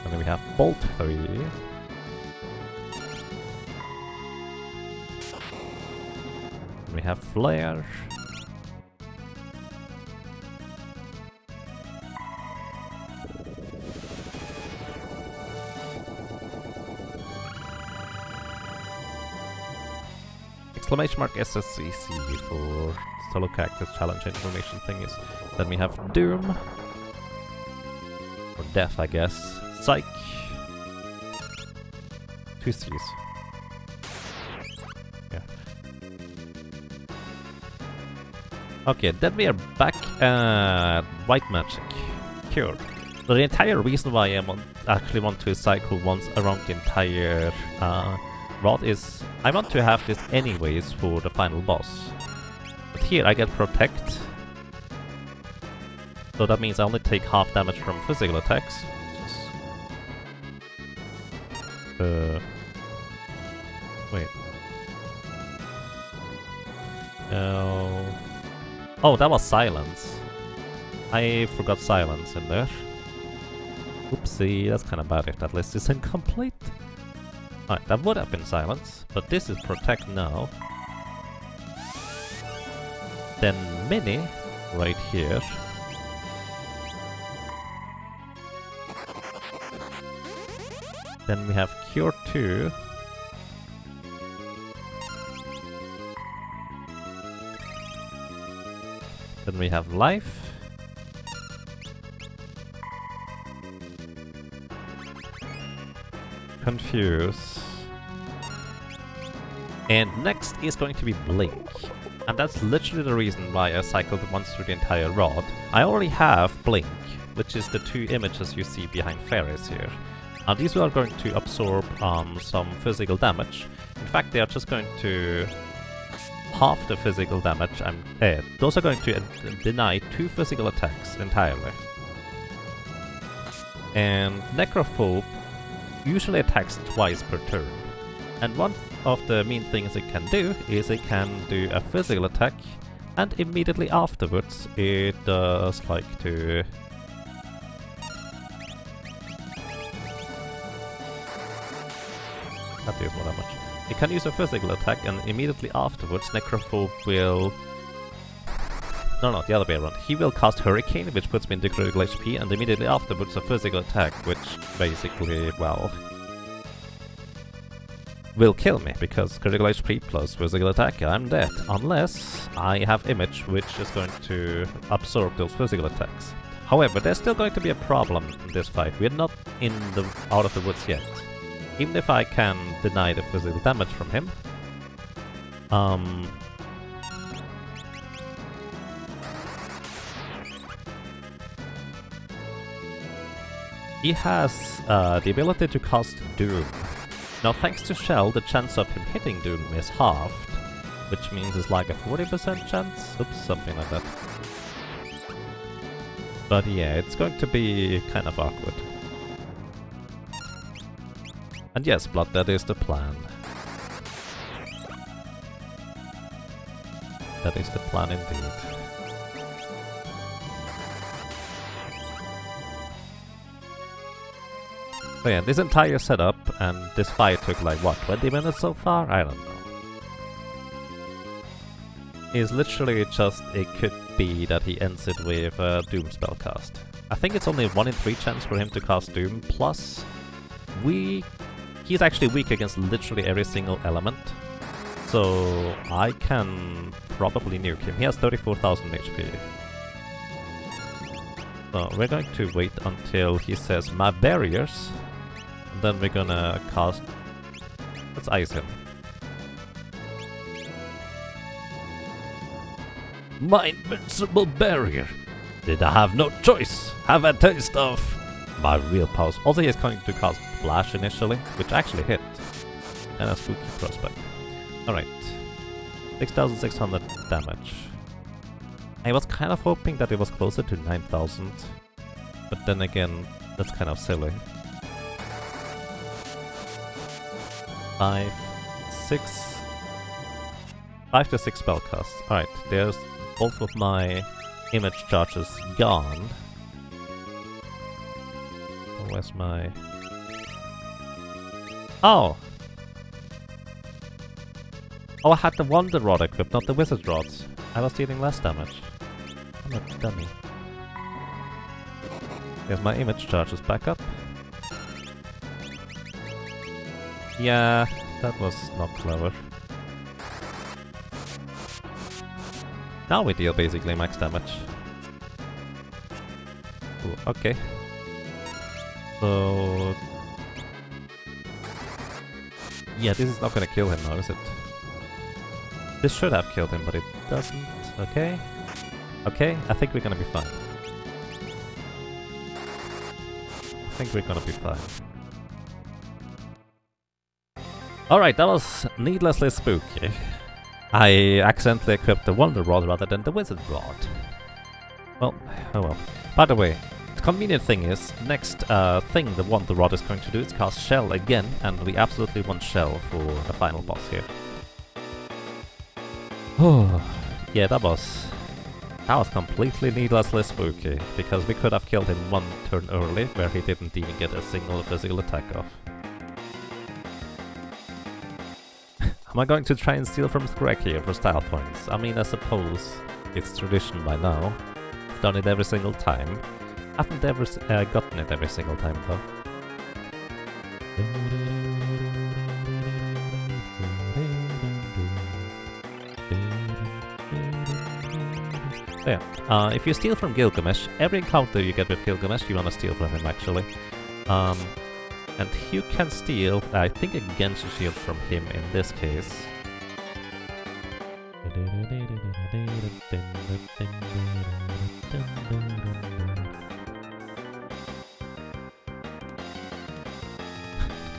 And then we have bolt 3. We have flare. Exclamation mark SSCC for solo characters challenge information thingies. Then we have doom. Or death, I guess. Psych. 2 C's. Yeah. Okay, then we are back at white magic. Cure. So the entire reason why I actually want to cycle once around the entire rod is I want to have this anyways for the final boss. But here I get protect. So that means I only take half damage from physical attacks. Wait. Oh, that was silence. I forgot silence in there. Oopsie, that's kind of bad if that list is incomplete. Alright, that would have been silence, but this is protect now. Then mini, right here. Then we have cure 2. Then we have life. Confuse. And next is going to be blink. And that's literally the reason why I cycled once through the entire rod. I already have blink, which is the 2 images you see behind fairies here. And these are going to absorb some physical damage. In fact, they are just going to half the physical damage. Those are going to deny 2 physical attacks entirely. And Necrophobe usually attacks twice per turn. And one of the main things it can do is it can do a physical attack, and immediately afterwards it does like to... That is not that much. It can use a physical attack, and immediately afterwards Necrophobe will... No, the other way around. He will cast Hurricane, which puts me into critical HP, and immediately afterwards a physical attack, which basically, well... will kill me, because critical HP plus physical attack, I'm dead. Unless I have Image, which is going to absorb those physical attacks. However, there's still going to be a problem in this fight. We're not out of the woods yet. Even if I can deny the physical damage from him, he has the ability to cast Doom. Now, thanks to Shell, the chance of him hitting Doom is halved, which means it's like a 40% chance? Oops, something like that. But yeah, it's going to be kind of awkward. And yes, Blood, that is the plan. That is the plan indeed. So yeah, this entire setup and this fight took like, what, 20 minutes so far? I don't know. It's literally just, it could be that he ends it with a Doom spellcast. I think it's only 1 in 3 chance for him to cast Doom, plus he's actually weak against literally every single element. So I can probably nuke him. He has 34,000 HP. So we're going to wait until he says my barriers. And then we're gonna cast... Let's ice him. My invincible barrier! Did I have no choice? Have a taste of my real powers. Also, he is going to cast Flash initially, which actually hit. And a spooky prospect. Alright. 6,600 damage. I was kind of hoping that it was closer to 9,000. But then again, that's kind of silly. 5 to 6 spellcasts. Alright, there's both of my image charges gone. Where's my... Oh! Oh, I had the Wonder Rod equipped, not the Wizard Rods. I was dealing less damage. I'm a dummy. Here's my image charges back up. Yeah, that was not clever. Now we deal basically max damage. Ooh, okay. So... Yeah, this is not gonna kill him now, is it? This should have killed him, but it doesn't. Okay. Okay, I think we're gonna be fine. I think we're gonna be fine. Alright, that was needlessly spooky. I accidentally equipped the Wonder Rod rather than the Wizard Rod. Well, oh well. By the way, the convenient thing is, the next thing the Wonder Rod is going to do is cast Shell again, and we absolutely want Shell for the final boss here. Oh, yeah, that was completely needlessly spooky, because we could have killed him 1 turn early, where he didn't even get a single physical attack off. Am I going to try and steal from Skrek here for style points? I mean, I suppose it's tradition by now. I've done it every single time. I haven't ever gotten it every single time, though. So yeah, if you steal from Gilgamesh, every encounter you get with Gilgamesh, you want to steal from him, actually. And you can steal, I think, a Genshi shield from him in this case.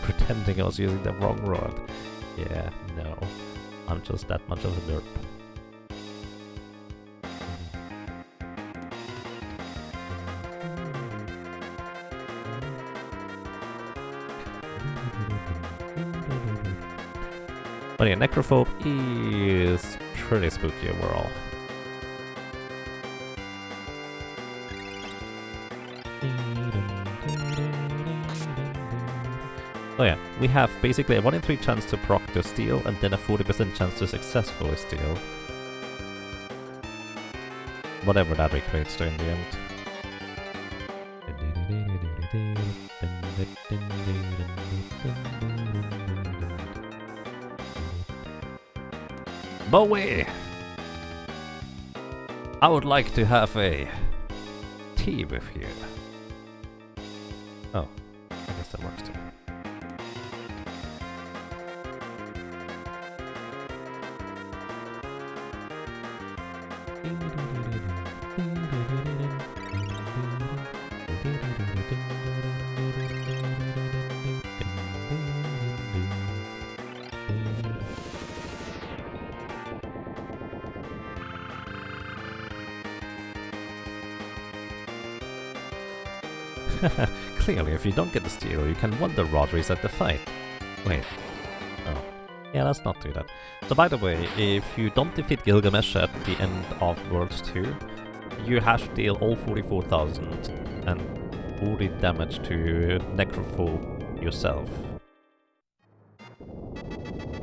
Pretending I was using the wrong rod. Yeah, no. I'm just that much of a derp. But yeah, Necrophobe is pretty spooky overall. So yeah, we have basically a 1 in 3 chance to proc to steal, and then a 40% chance to successfully steal. Whatever that equates to in the end. Bowie! I would like to have a tea with you. Oh, I guess that works too. Clearly, if you don't get the steal, you can wonder Rod reset the fight. Wait. Oh. Yeah, let's not do that. So by the way, if you don't defeat Gilgamesh at the end of Worlds 2, you have to deal all 44,040 damage to Necrophobe yourself.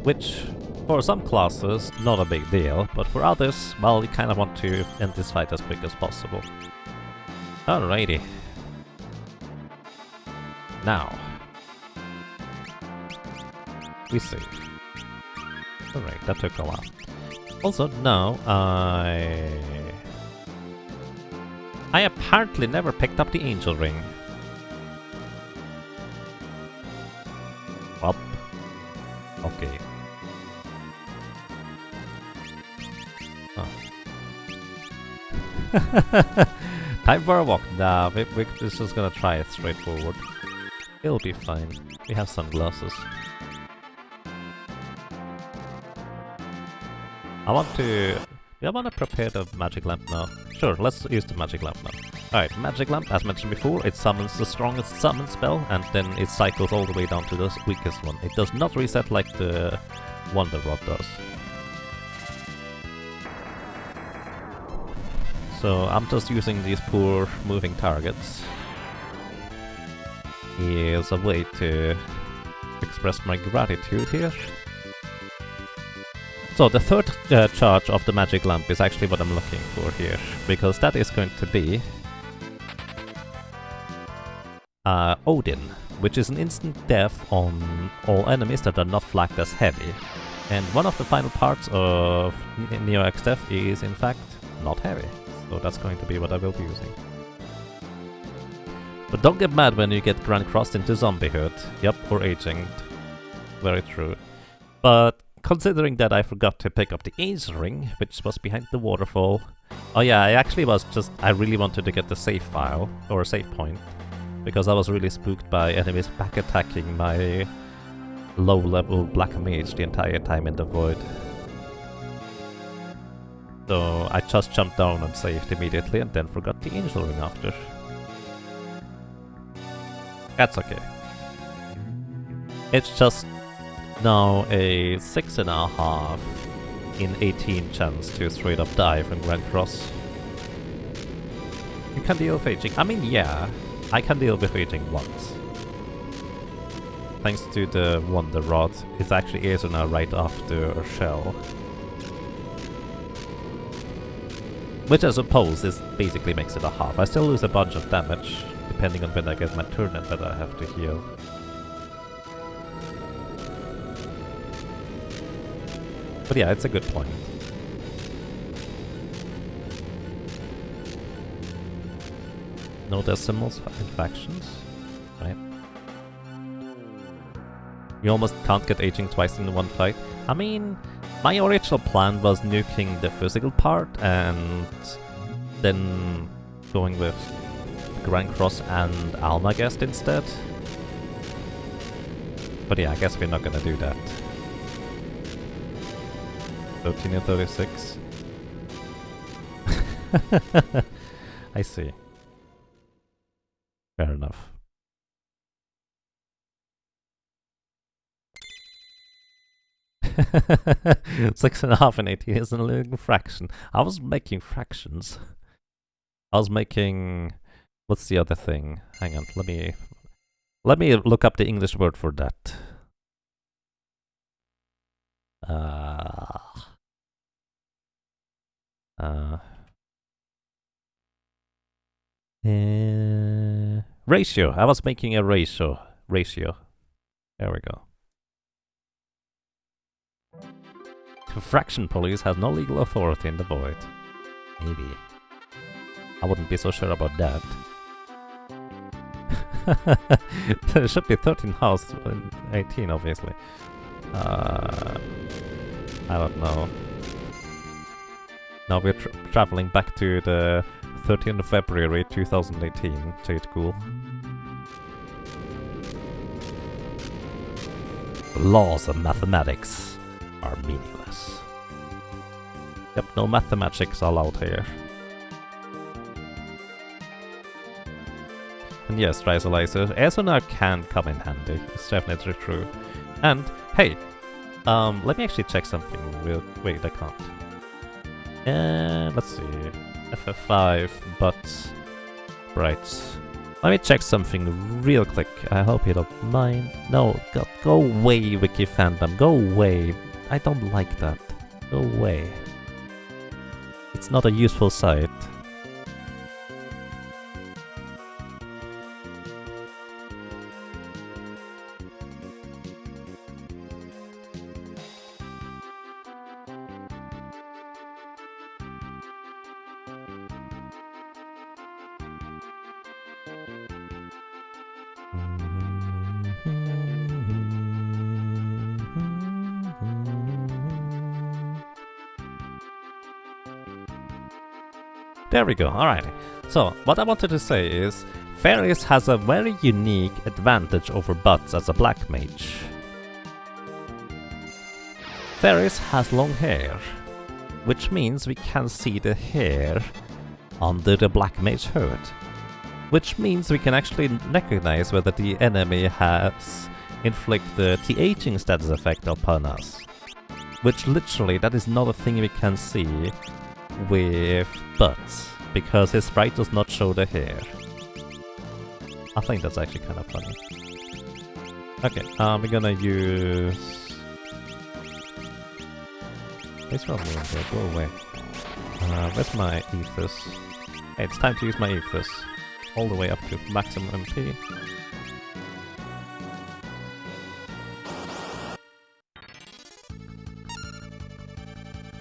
Which, for some classes, not a big deal, but for others, well, you kind of want to end this fight as quick as possible. Alrighty. Now, we save. Alright, that took a while. Also, now, I apparently never picked up the Angel Ring. Well, okay. Oh. Time for a walk. Nah, we're just gonna try it straightforward. It'll be fine. We have sunglasses. I want to prepare the magic lamp now. Sure, let's use the magic lamp now. Alright, magic lamp, as mentioned before, it summons the strongest summon spell, and then it cycles all the way down to the weakest one. It does not reset like the Wonder Rod does. So I'm just using these poor moving targets as a way to express my gratitude here. So the third charge of the magic lamp is actually what I'm looking for here, because that is going to be Odin, which is an instant death on all enemies that are not flagged as heavy. And one of the final parts of Neo X Death is in fact not heavy, so that's going to be what I will be using. But don't get mad when you get Grand Crossed into zombiehood. Yep, or aging. Very true. But considering that I forgot to pick up the Angel Ring, which was behind the waterfall. Oh yeah, I really wanted to get the save file, or save point, because I was really spooked by enemies back attacking my low-level Black Mage the entire time in the void. So I just jumped down and saved immediately, and then forgot the Angel Ring after. That's okay. It's just now a 6.5 in 18 chance to straight up die from Grand Cross. You can deal with aging. I mean, yeah, I can deal with aging once. Thanks to the Wonder Rod, it actually is now right after a shell. Which I suppose is basically makes it a half. I still lose a bunch of damage, depending on when I get my turn and that I have to heal. But yeah, it's a good point. No decimals in factions, right? You almost can't get aging twice in one fight. I mean, my original plan was nuking the physical part and then going with Grand Cross and Almagest instead. But yeah, I guess we're not gonna do that. 13 and 36. I see. Fair enough. Six and a half and 18 is a little fraction. I was making fractions. I was making... What's the other thing? Hang on, let me look up the English word for that. Ratio. I was making a ratio. There we go. Fraction Police has no legal authority in the void. Maybe. I wouldn't be so sure about that. There should be 13 house, 18 obviously. I don't know. Now we're traveling back to the 13th of February 2018. Jade Cool. The laws of mathematics are meaningless. Yep, no mathematics allowed here. And yes, Risolizer, Aesonar can come in handy. It's definitely true. And, hey, let me actually check something real... Wait, I can't. Let's see. FF5, but... Right. Let me check something real quick. I hope you don't mind. No, go away, Wiki Fandom. Go away. I don't like that. Go away. It's not a useful site. There we go, alright. So, what I wanted to say is, Fairies has a very unique advantage over Butts as a black mage. Fairies has long hair, which means we can see the hair under the black mage hood. Which means we can actually recognize whether the enemy has inflicted the aging status effect upon us. Which literally, that is not a thing we can see with Butts, because his sprite does not show the hair. I think that's actually kind of funny. Okay, we're gonna use... Where's your moon there? Go away. Where's my Ethos? Hey, it's time to use my Ethos. All the way up to maximum MP.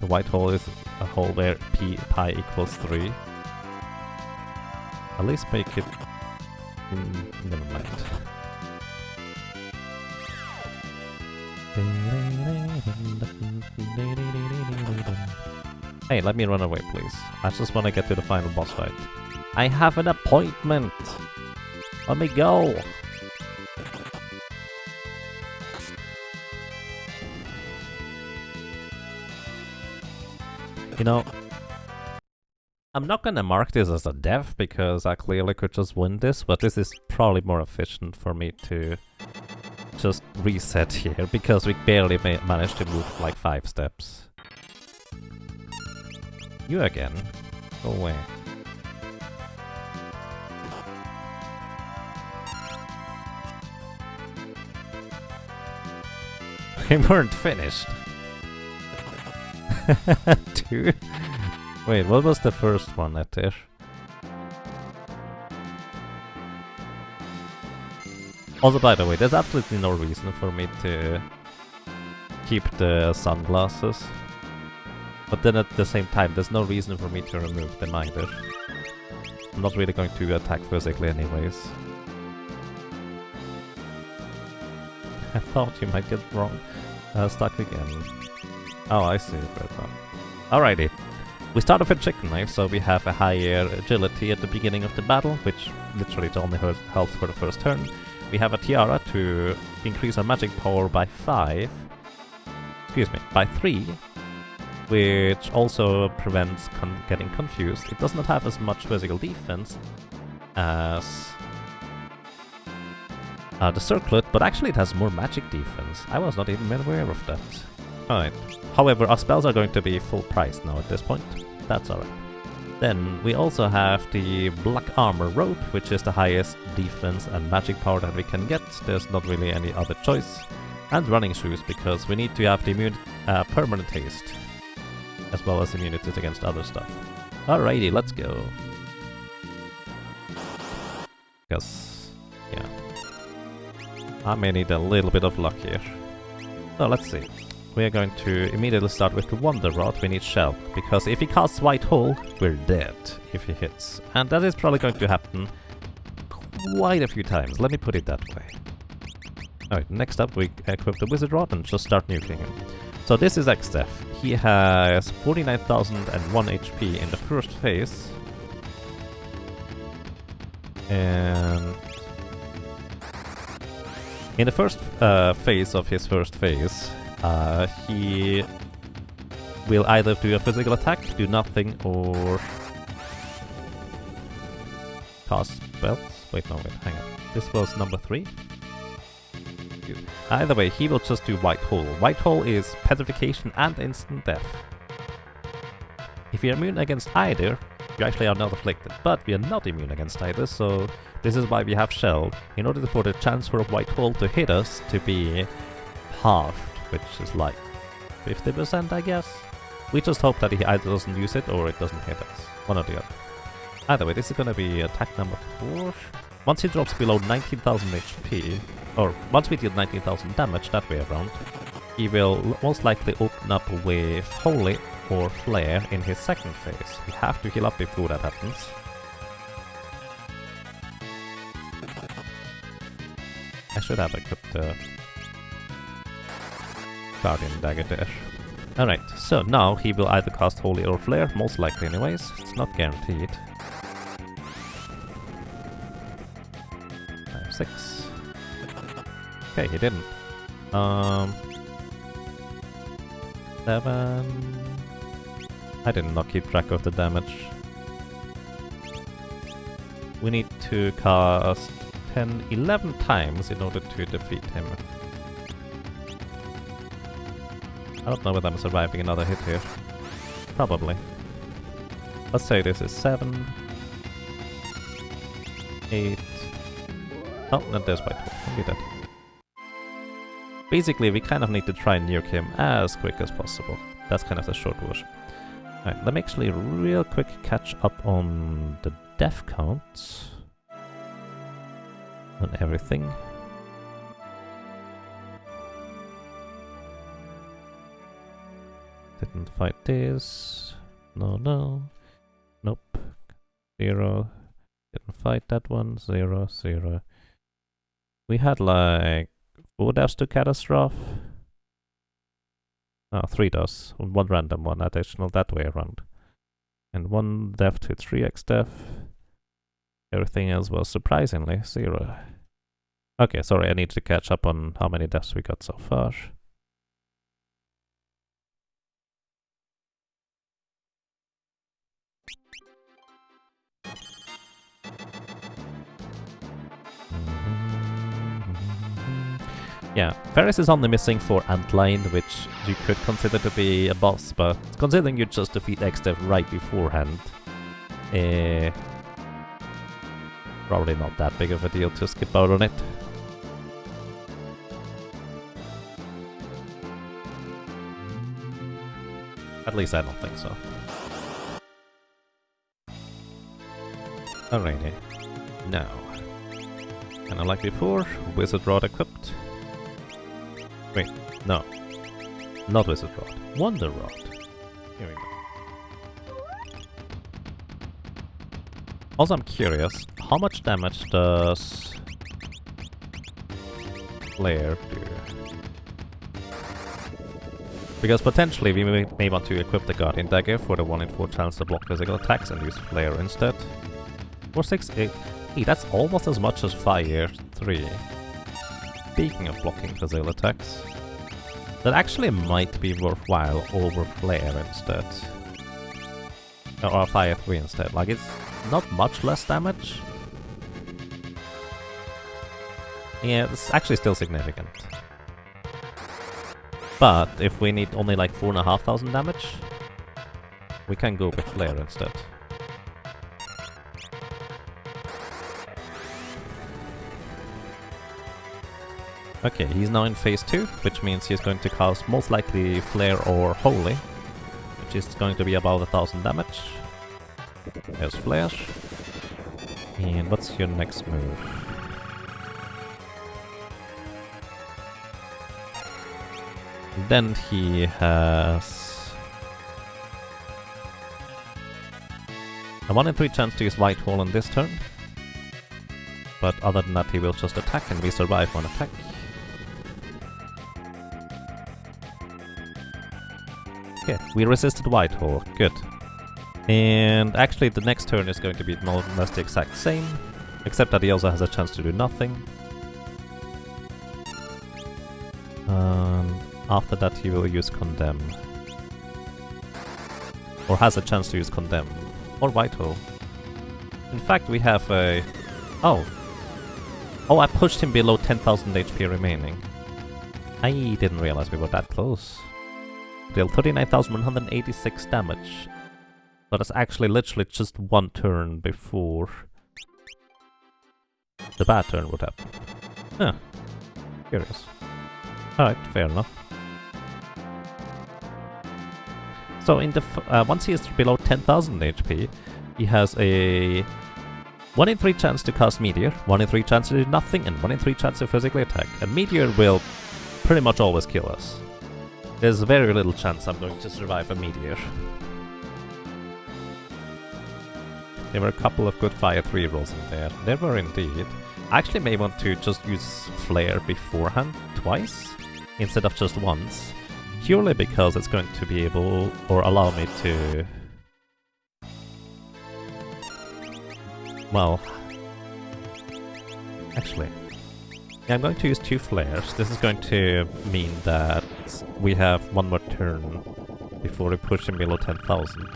The white hole is a hole where pi equals 3. At least make it... never mind. Hey, let me run away, please. I just want to get to the final boss fight. I have an appointment! Let me go! You know, I'm not gonna mark this as a death because I clearly could just win this, but this is probably more efficient for me to just reset here because we barely managed to move like 5 steps. You again? Go away. We weren't finished. 2? Wait, what was the first one at there? Also, by the way, there's absolutely no reason for me to keep the sunglasses. But then at the same time, there's no reason for me to remove them either. I'm not really going to attack physically anyways. I thought you might get wrong. Stuck again. Oh, I see. Alrighty. We start off with Chicken Knife, so we have a higher agility at the beginning of the battle, which literally is only health for the first turn. We have a Tiara to increase our magic power by 5. Excuse me, by 3. Which also prevents getting confused. It does not have as much physical defense as the Circlet, but actually it has more magic defense. I was not even aware of that. Alright. However, our spells are going to be full price now at this point. That's alright. Then we also have the Black Armor Robe, which is the highest defense and magic power that we can get. There's not really any other choice. And Running Shoes, because we need to have the permanent haste, as well as immunities against other stuff. Alrighty, let's go. Because, yeah. I may need a little bit of luck here. So let's see. we are going to immediately start with the Wonder Rod. We need Shell, because if he casts White Hole, we're dead if he hits. And that is probably going to happen quite a few times, let me put it that way. Alright, next up we equip the Wizard Rod and just start nuking him. So this is Xdef. He has 49,001 HP in the first phase. And in the first phase of his first phase, he will either do a physical attack, do nothing, or cast spells. Wait, hang on. This was number 3. Either way, he will just do White Hole. White Hole is petrification and instant death. If you're immune against either, you actually are not afflicted. But we are not immune against either, so this is why we have Shell. In order for the chance for a White Hole to hit us to be halved, which is like 50%, I guess. We just hope that he either doesn't use it or it doesn't hit us. One or the other. Either way, this is gonna be attack number 4. Once he drops below 19,000 HP, or once we deal 19,000 damage that way around, he will most likely open up with Holy or Flare in his second phase. We have to heal up before that happens. I should have equipped the Guardian Dagger there. Alright, so now he will either cast Holy or Flare, most likely anyways. It's not guaranteed. 5, 6. Okay, he didn't. 7... I did not keep track of the damage. We need to cast 10, 11 times in order to defeat him. I don't know whether I'm surviving another hit here. Probably. Let's say this is 7, 8... Oh, and there's White Hole. Be dead. Basically, we kind of need to try and nuke him as quick as possible. That's kind of the short version. Alright, let me actually real quick catch up on the death counts. On everything. Didn't fight this. No. Nope. 0. Didn't fight that one. 0, 0. We had like 4 deaths to catastrophe. Oh, 3 deaths. 1 random, 1 additional that way around. And 1 death to 3x death. Everything else was surprisingly 0. Okay, sorry, I need to catch up on how many deaths we got so far. Yeah, Ferris is only missing for Antline, which you could consider to be a boss, but considering you just defeat Xdev right beforehand, probably not that big of a deal to skip out on it. At least I don't think so. Alrighty. Now, kinda like before, Wizard Rod equipped. Wait, no. Not Wizard Rod. Wonder Rod. Here we go. Also, I'm curious, how much damage does Flare do? Because potentially we may want to equip the Guardian Dagger for the 1 in 4 chance to block physical attacks and use Flare instead. 4, 6, 8. Hey, that's almost as much as Fire 3. Speaking of blocking physical attacks, that actually might be worthwhile over Flare instead. Or Fire 3 instead. Like, it's not much less damage. Yeah, it's actually still significant. But if we need only like 4,500 damage, we can go with Flare instead. Okay, he's now in phase 2, which means he's going to cast most likely Flare or Holy, which is going to be about 1,000 damage. There's Flare. And what's your next move? Then he has a 1 in 3 chance to use White Hole on this turn. But other than that, he will just attack and we survive one attack. Okay, we resisted White Hole. Good. And actually the next turn is going to be more or less the exact same, except that he also has a chance to do nothing. After that he will use Condemn. Or has a chance to use Condemn. Or White Hole. In fact we have a... Oh! Oh, I pushed him below 10,000 HP remaining. I didn't realize we were that close. Deal 39,186 damage. So that's actually literally just one turn before the bad turn would happen. Huh. Curious. Alright, fair enough. So in the once he is below 10,000 HP, he has a 1 in 3 chance to cast Meteor, 1 in 3 chance to do nothing, and 1 in 3 chance to physically attack. And Meteor will pretty much always kill us. There's very little chance I'm going to survive a Meteor. There were a couple of good Fire 3 rolls in there. There were indeed. I actually may want to just use Flare beforehand twice, instead of just once. Purely because it's going to be able, or allow me to... Well... Actually... Yeah, I'm going to use 2 flares. This is going to mean that we have one more turn before we push him below 10,000.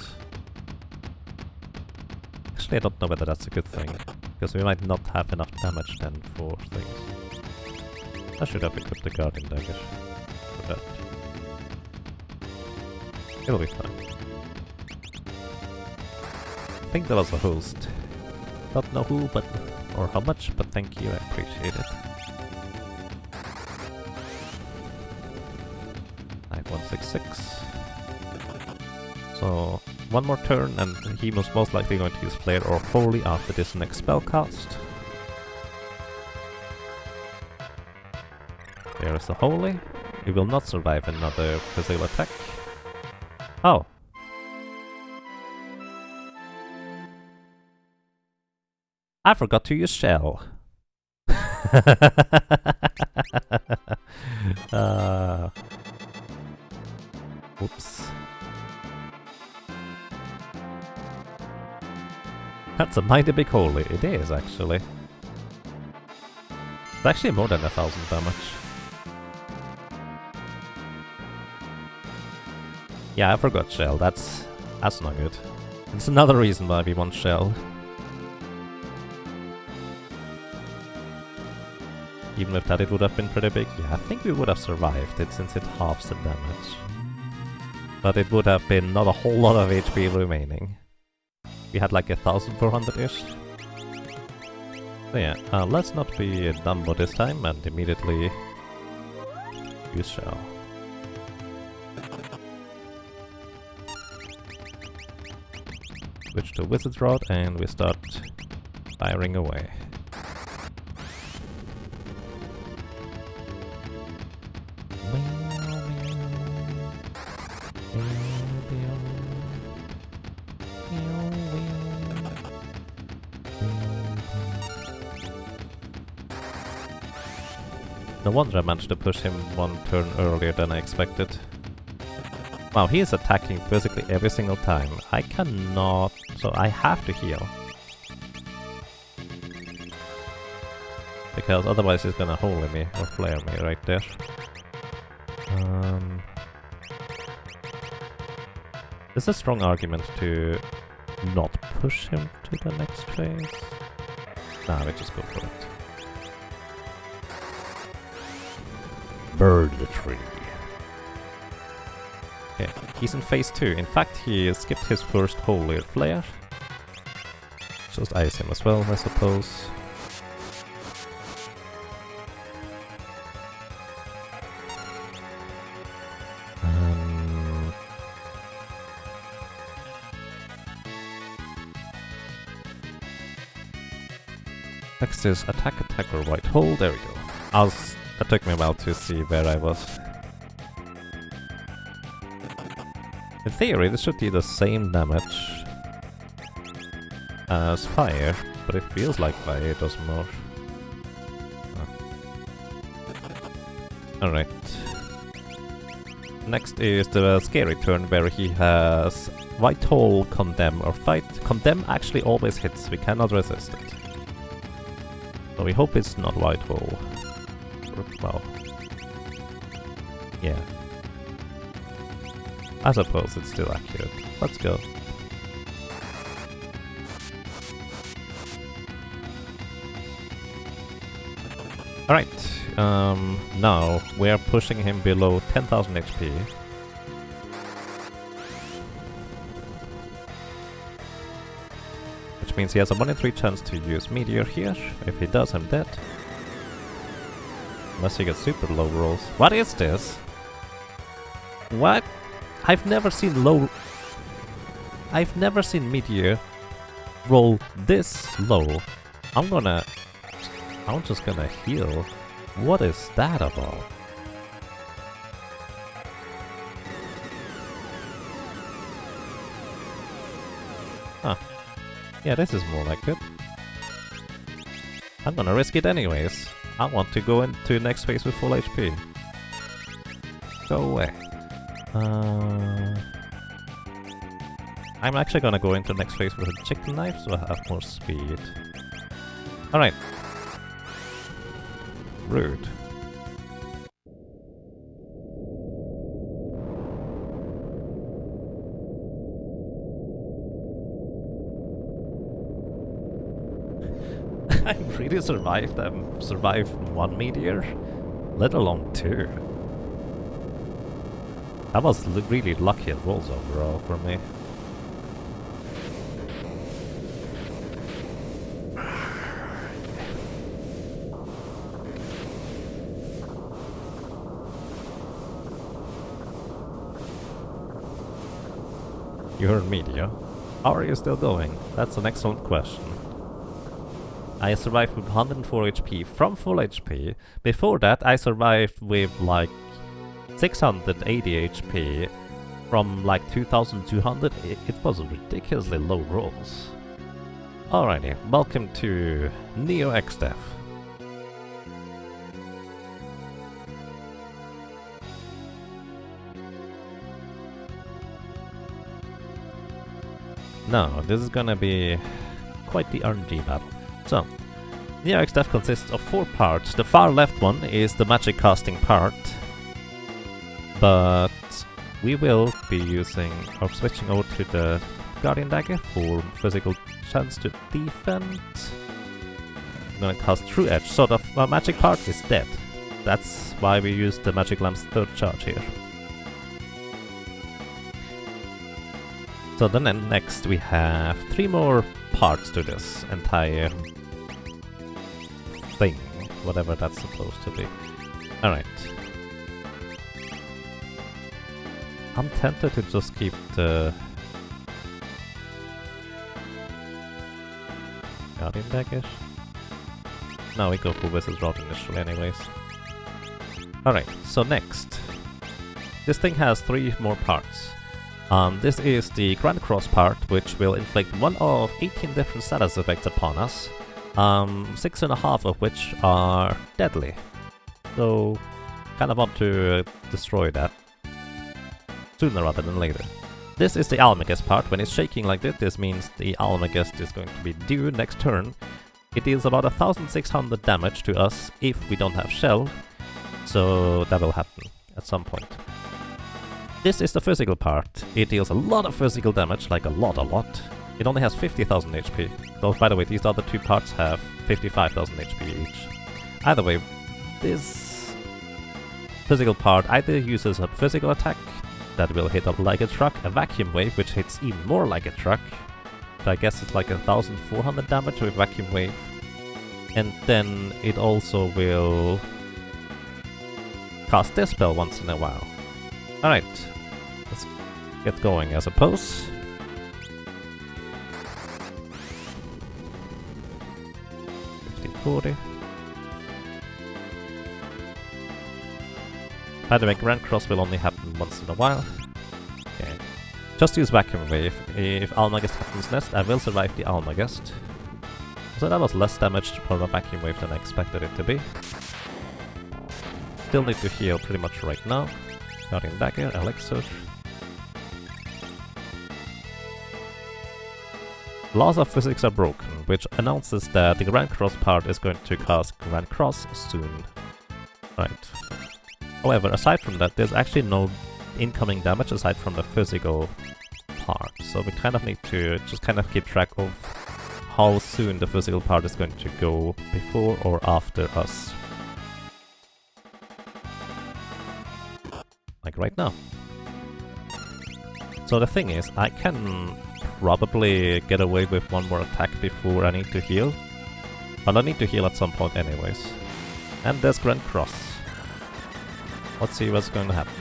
Actually, I don't know whether that's a good thing, because we might not have enough damage then for things. I should have equipped the Guardian Dagger for that. It'll be fine. I think there was a host. Don't know who, but or how much, but thank you, I appreciate it. 5166. So one more turn, and he was most likely going to use Flare or Holy after this next spell cast. There is a Holy. We will not survive another physical attack. Oh. I forgot to use Shell. Oops. That's a mighty big Holy. It is, actually. It's actually more than 1,000 damage. Yeah, I forgot Shell. That's not good. It's another reason why we want Shell. Even with that, it would have been pretty big. Yeah, I think we would have survived it since it halves the damage. But it would have been not a whole lot of HP remaining. We had like 1,400-ish. So yeah, let's not be Dumbo this time and immediately use Shell. Switch to Wizard's Rod and we start firing away. No wonder I managed to push him one turn earlier than I expected. Wow, he is attacking physically every single time. I cannot... so I have to heal. Because otherwise he's gonna Holy me or Flare me right there. There's a strong argument to not push him to the next phase. Nah, we just go for it. Bird the tree. Okay, he's in phase 2. In fact, he skipped his first Holy Flare. Just ice him as well, I suppose. Next is attack or White Hole. There we go. That took me a while to see where I was. In theory, this should do the same damage as fire, but it feels like fire does more. Alright. Next is the scary turn where he has White Hole, Condemn, or Fight. Condemn actually always hits, we cannot resist it. So we hope it's not White Hole. Well, yeah. I suppose it's still accurate. Let's go. Alright, now we are pushing him below 10,000 HP. Which means he has a 1 in 3 chance to use Meteor here. If he does, I'm dead. Unless he gets super low rolls. What is this? What? I've never seen Meteor roll this low. I'm just gonna heal. What is that about? Huh. Yeah, this is more like it. I'm gonna risk it anyways. I want to go into next phase with full HP. Go away. I'm actually gonna go into next phase with a chicken knife so I have more speed. Alright. Rude. I really survived one meteor, let alone 2. That was really lucky at rolls overall for me. You heard meteor. How are you still going? That's an excellent question. I survived with 104 HP from full HP. Before that, I survived with like 680 HP from like 2200. It was ridiculously low rolls. Alrighty, welcome to Neo XDev. Now, this is gonna be quite the RNG battle. So, Neo XDev consists of 4 parts. The far left one is the magic casting part, but we will be using or switching over to the Guardian Dagger for physical chance to defend. I'm gonna cast True Edge, so the magic part is dead. That's why we use the Magic Lamp's 3rd charge here. So then next we have 3 more parts to this entire thing, whatever that's supposed to be. Alright. I'm tempted to just keep the Guardian Dagger. No, we go for Wizard's Rod initially anyways. Alright, so next. This thing has 3 more parts. This is the Grand Cross part, which will inflict 1 of 18 different status effects upon us, 6.5 of which are deadly. So, kind of want to destroy that sooner rather than later. This is the Almagest part. When it's shaking like this means the Almagest is going to be due next turn. It deals about 1600 damage to us if we don't have Shell, so that will happen at some point. This is the physical part. It deals a lot of physical damage, like a lot. It only has 50,000 HP. Though, by the way, these other 2 parts have 55,000 HP each. Either way, this physical part either uses a physical attack that will hit up like a truck, a vacuum wave which hits even more like a truck. So I guess it's like 1400 damage with vacuum wave. And then it also will cast this spell once in a while. Alright, let's get going, I suppose. $50-40. By the way, Grand Cross will only happen once in a while. Okay. just use Vacuum Wave. If Almagest happens next, I will survive the Almagest. So that was less damage for the Vacuum Wave than I expected it to be. Still need to heal pretty much right now. Guardian Dagger, Elixir. Laws of Physics are broken, which announces that the Grand Cross part is going to cast Grand Cross soon. Right. However, aside from that, there's actually no incoming damage aside from the physical part. So we kind of need to just kind of keep track of how soon the physical part is going to go before or after us. Like right now. So the thing is, I can probably get away with one more attack before I need to heal. But I need to heal at some point anyways. And there's Grand Cross. Let's see what's going to happen.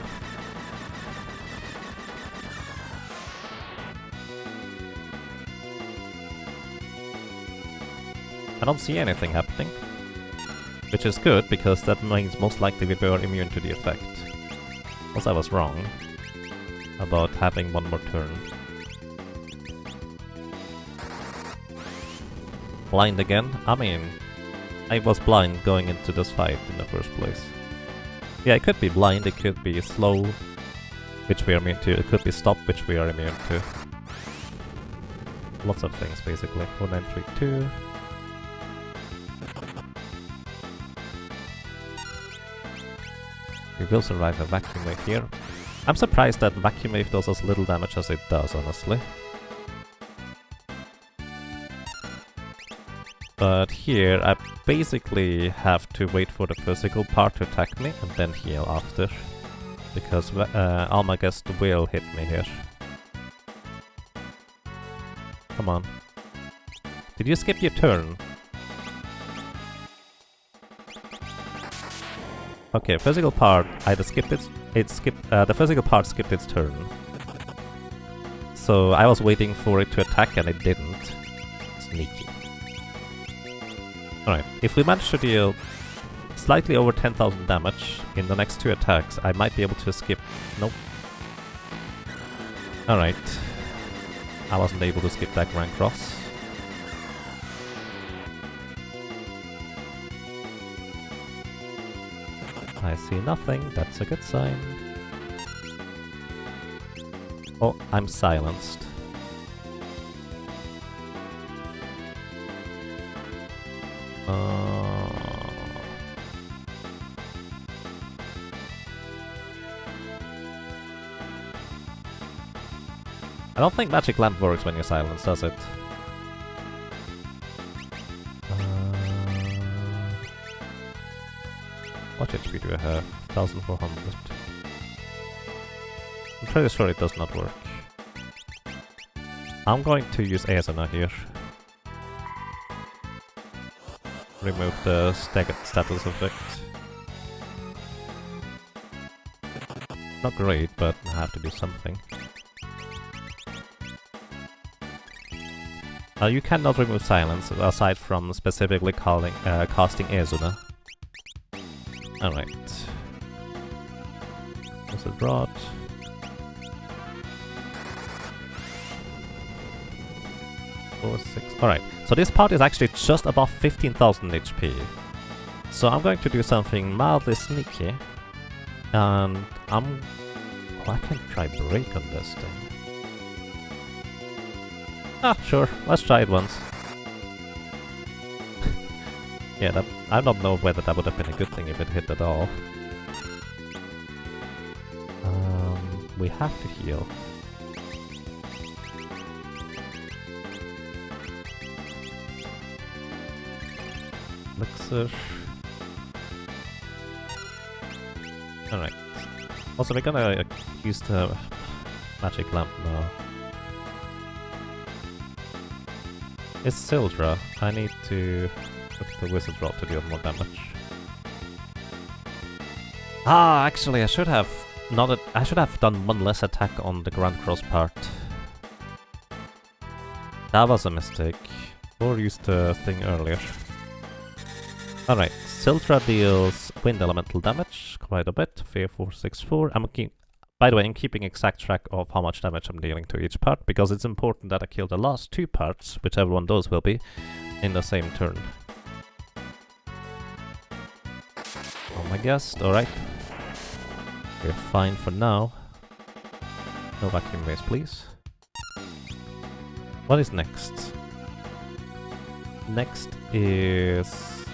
I don't see anything happening. Which is good, because that means most likely we were immune to the effect. Unless I was wrong about having one more turn. Blind again? I mean, I was blind going into this fight in the first place. Yeah, it could be blind, it could be slow, which we are immune to, it could be stop, which we are immune to. Lots of things, basically. 4932. We will survive a Vacuum Wave here. I'm surprised that Vacuum Wave does as little damage as it does, honestly. But here, I basically have to wait for the physical part to attack me and then heal after. Because Almagest will hit me here. Come on. Did you skip your turn? Okay, physical part either skipped the physical part skipped its turn. So I was waiting for it to attack and it didn't. Sneaky. Alright, if we manage to deal slightly over 10,000 damage in the next two attacks, I might be able to skip... Nope. Alright. I wasn't able to skip that Grand Cross. I see nothing, that's a good sign. Oh, I'm silenced. I don't think Magic Lamp works when you're silenced, does it? What HP do I have? 1400. I'm pretty sure it does not work. I'm going to use Asuna here. Remove the status effect. Not great, but I have to do something. You cannot remove silence aside from specifically casting Asuna. Alright. What's it brought? Alright, so this part is actually just above 15,000 HP. So I'm going to do something mildly sneaky. And I can try break on this thing. Ah, sure, let's try it once. Yeah, I don't know whether that would have been a good thing if it hit at all. We have to heal. Elixir. Alright. Also, we're gonna use the Magic Lamp now. It's Sildra. I need to put the Wizard Rod to deal more damage. Ah, actually, I should have done one less attack on the Grand Cross part. That was a mistake. Or used the thing earlier. Alright, Sildra deals wind elemental damage quite a bit. Fear 464. By the way, I'm keeping exact track of how much damage I'm dealing to each part, because it's important that I kill the last 2 parts, whichever one those will be, in the same turn. Oh my guest, alright. We're fine for now. No vacuum base, please. What is next? Next is...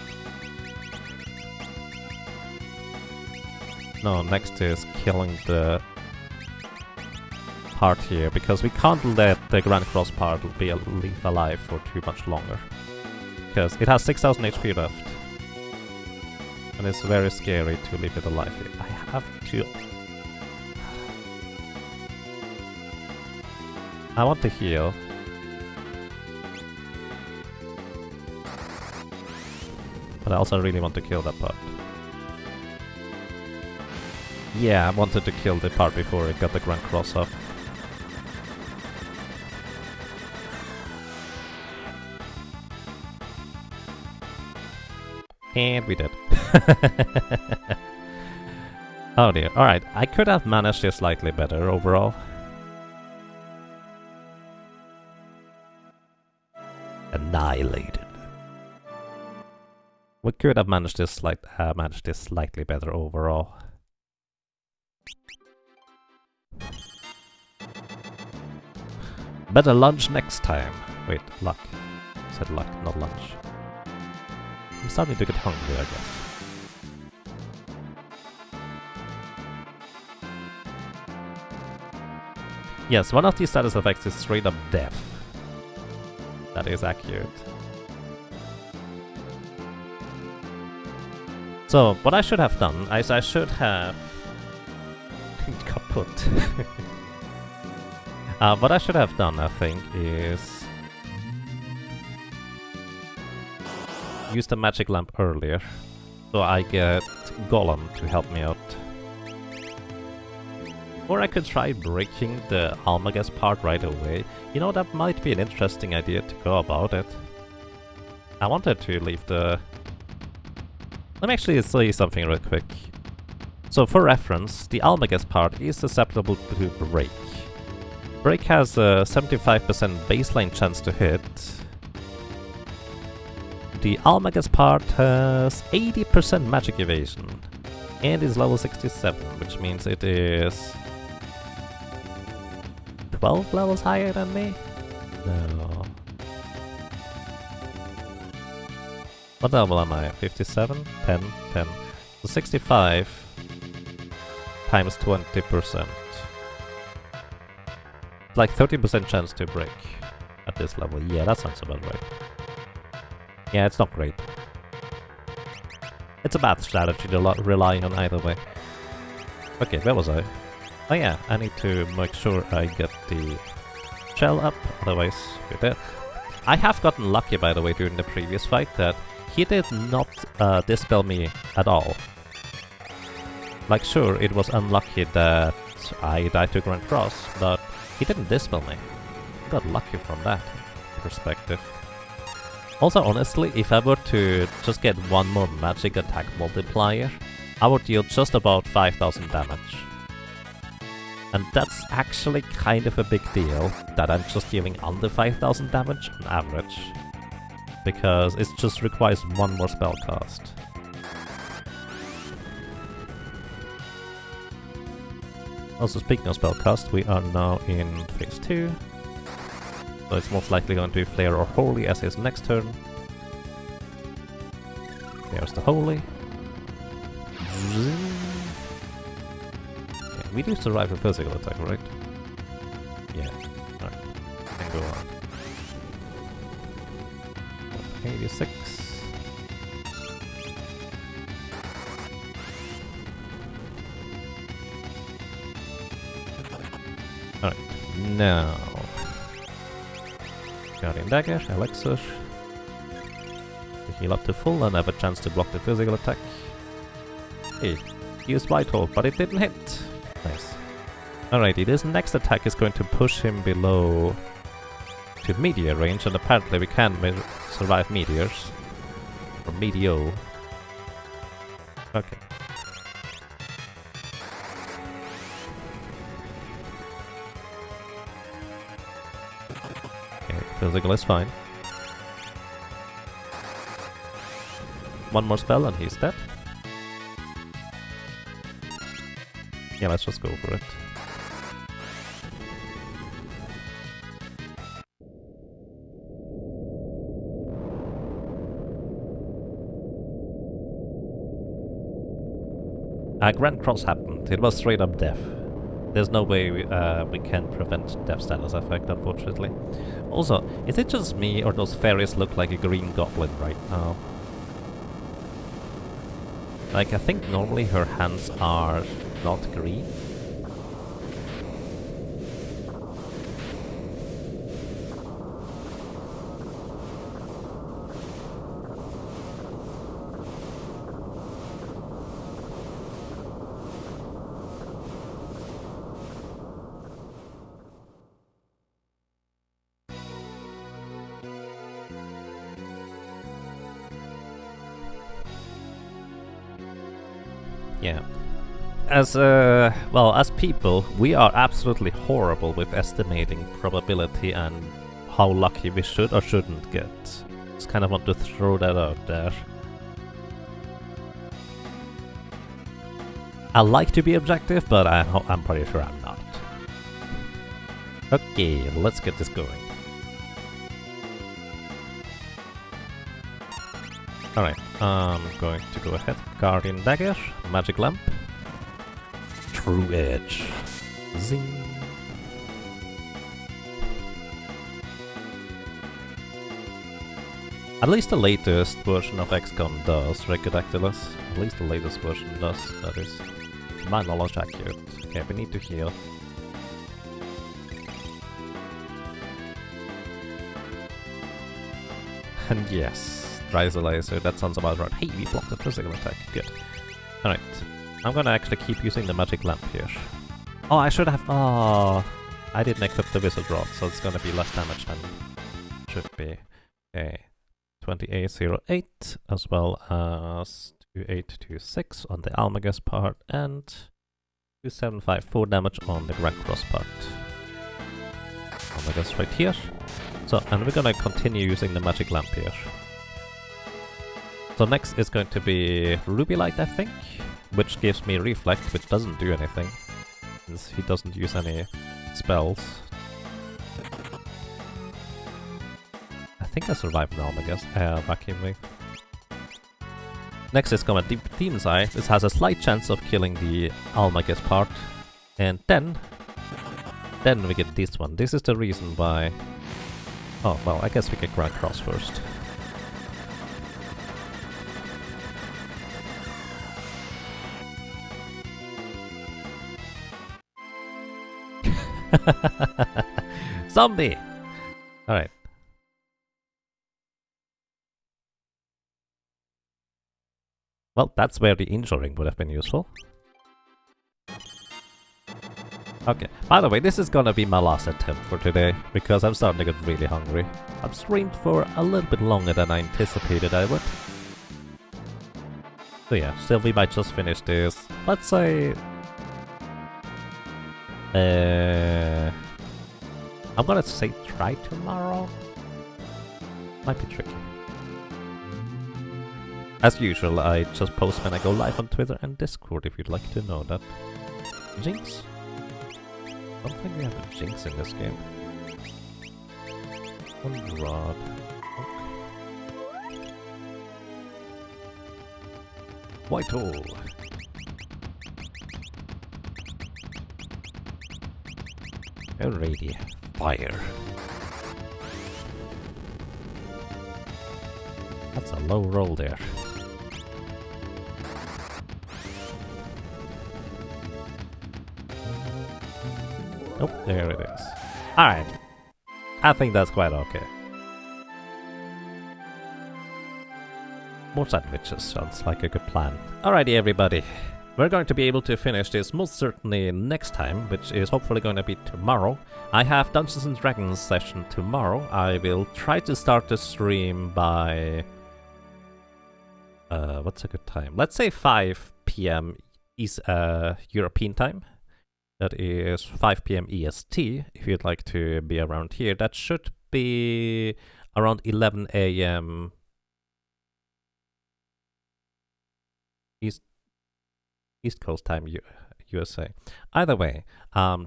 No, next is killing the part here, because we can't let the Grand Cross part leave alive for too much longer. Because it has 6000 HP left. And it's very scary to leave it alive here. I have to... I want to heal. But I also really want to kill that part. Yeah, I wanted to kill the part before it got the Grand Cross up. And we did. Oh dear. Alright, I could have managed this slightly better overall. Annihilated. We could have managed this slightly better overall. Better lunch next time. Wait, luck. I said luck, not lunch. I'm starting to get hungry, I guess. Yes, one of these status effects is straight up death. That is accurate. So, what I should have done is I should have... kaput. What I should have done, I think, is... use the magic lamp earlier, so I get Golem to help me out. Or I could try breaking the Almagas part right away. You know, that might be an interesting idea to go about it. I wanted to leave the... Let me actually say something real quick. So for reference, the Almagas part is susceptible to break. Break has a 75% baseline chance to hit. The Almagas part has 80% magic evasion and is level 67, which means it is 12 levels higher than me? No. What level am I? 57? 10? 10. So 65 times 20%. Like 30% chance to break at this level. Yeah, that sounds about right. Yeah, it's not great. It's a bad strategy to rely on either way. Okay, where was I? Oh yeah, I need to make sure I get the shell up, otherwise we're dead. I have gotten lucky, by the way, during the previous fight, that he did not dispel me at all. Like, sure, it was unlucky that I died to Grand Cross, but he didn't dispel me. I got lucky from that perspective. Also, honestly, if I were to just get one more magic attack multiplier, I would deal just about 5000 damage. And that's actually kind of a big deal, that I'm just dealing under 5000 damage on average. Because it just requires one more spell cast. Also, speaking of spell cast, we are now in phase 2. So it's most likely going to be Flare or Holy as his next turn. There's the Holy. Okay, we do survive a physical attack, right? Yeah. Alright. Can go on. 86. Alright. Now. Guardian Dagger, Elixir. To heal up to full and have a chance to block the physical attack. Hey, use White Hole, but it didn't hit. Nice. Alrighty, this next attack is going to push him below to meteor range, and apparently we can survive meteors. Or Meteo. Okay. Physical is fine. One more spell and he's dead. Yeah, let's just go for it. Grand Cross happened. It was straight up death. There's no way we can prevent death status effect, unfortunately. Also, is it just me or those fairies look like a green goblin right now? Like, I think normally her hands are not green. Yeah. As people, we are absolutely horrible with estimating probability and how lucky we should or shouldn't get. Just kind of want to throw that out there. I like to be objective, but I'm pretty sure I'm not. Okay, let's get this going. Alright, I'm going to go ahead. Guardian Dagger, Magic Lamp, True Edge. Zing. At least the latest version of XCOM does, Recodactylus. At least the latest version does, that is. To my knowledge, accurate. Okay, we need to heal. And yes. Laser, that sounds about right. Hey, we blocked the physical attack. Good. Alright. I'm gonna actually keep using the magic lamp here. Oh, I should have... Oh, I didn't equip the wizard rod, so it's gonna be less damage than it should be. Okay. 2808, as well as 2826 on the Almagus part, and 2754 damage on the Grand Cross part. Almagus right here. So, and we're gonna continue using the magic lamp here. So next is going to be Ruby Light, I think, which gives me Reflect, which doesn't do anything, since he doesn't use any spells. I think I survived now, I guess. Vacuum Wave. Next is going to be Demon's Eye. This has a slight chance of killing the Almagus part. And then we get this one. This is the reason why... Oh, well, I guess we get Grand Cross first. Zombie! Alright. Well, that's where the injuring would have been useful. Okay, by the way, this is gonna be my last attempt for today, because I'm starting to get really hungry. I've streamed for a little bit longer than I anticipated I would. So yeah, still we might just finish this, let's say... I'm gonna say try tomorrow. Might be tricky. As usual, I just post when I go live on Twitter and Discord if you'd like to know that. Jinx? I don't think we have a Jinx in this game. One rod. Okay. White hole. Alrighty. Fire. That's a low roll there. Oh, there it is. Alright. I think that's quite okay. More sandwiches sounds like a good plan. Alrighty, everybody. We're going to be able to finish this most certainly next time, which is hopefully going to be tomorrow. I have Dungeons and Dragons session tomorrow. I will try to start the stream by... what's a good time? Let's say 5 PM European time. That is 5 PM EST, if you'd like to be around here. That should be around 11 a.m. East Coast time, USA. Either way,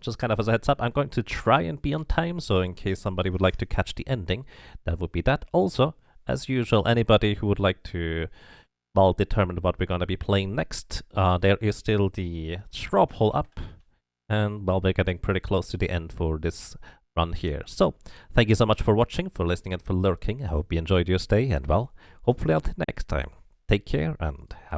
just kind of as a heads up, I'm going to try and be on time, so in case somebody would like to catch the ending, that would be that. Also, as usual, anybody who would like to, well, determine what we're going to be playing next, there is still the straw poll up, and, well, we're getting pretty close to the end for this run here. So, thank you so much for watching, for listening, and for lurking. I hope you enjoyed your stay, and, well, hopefully until next time. Take care, and have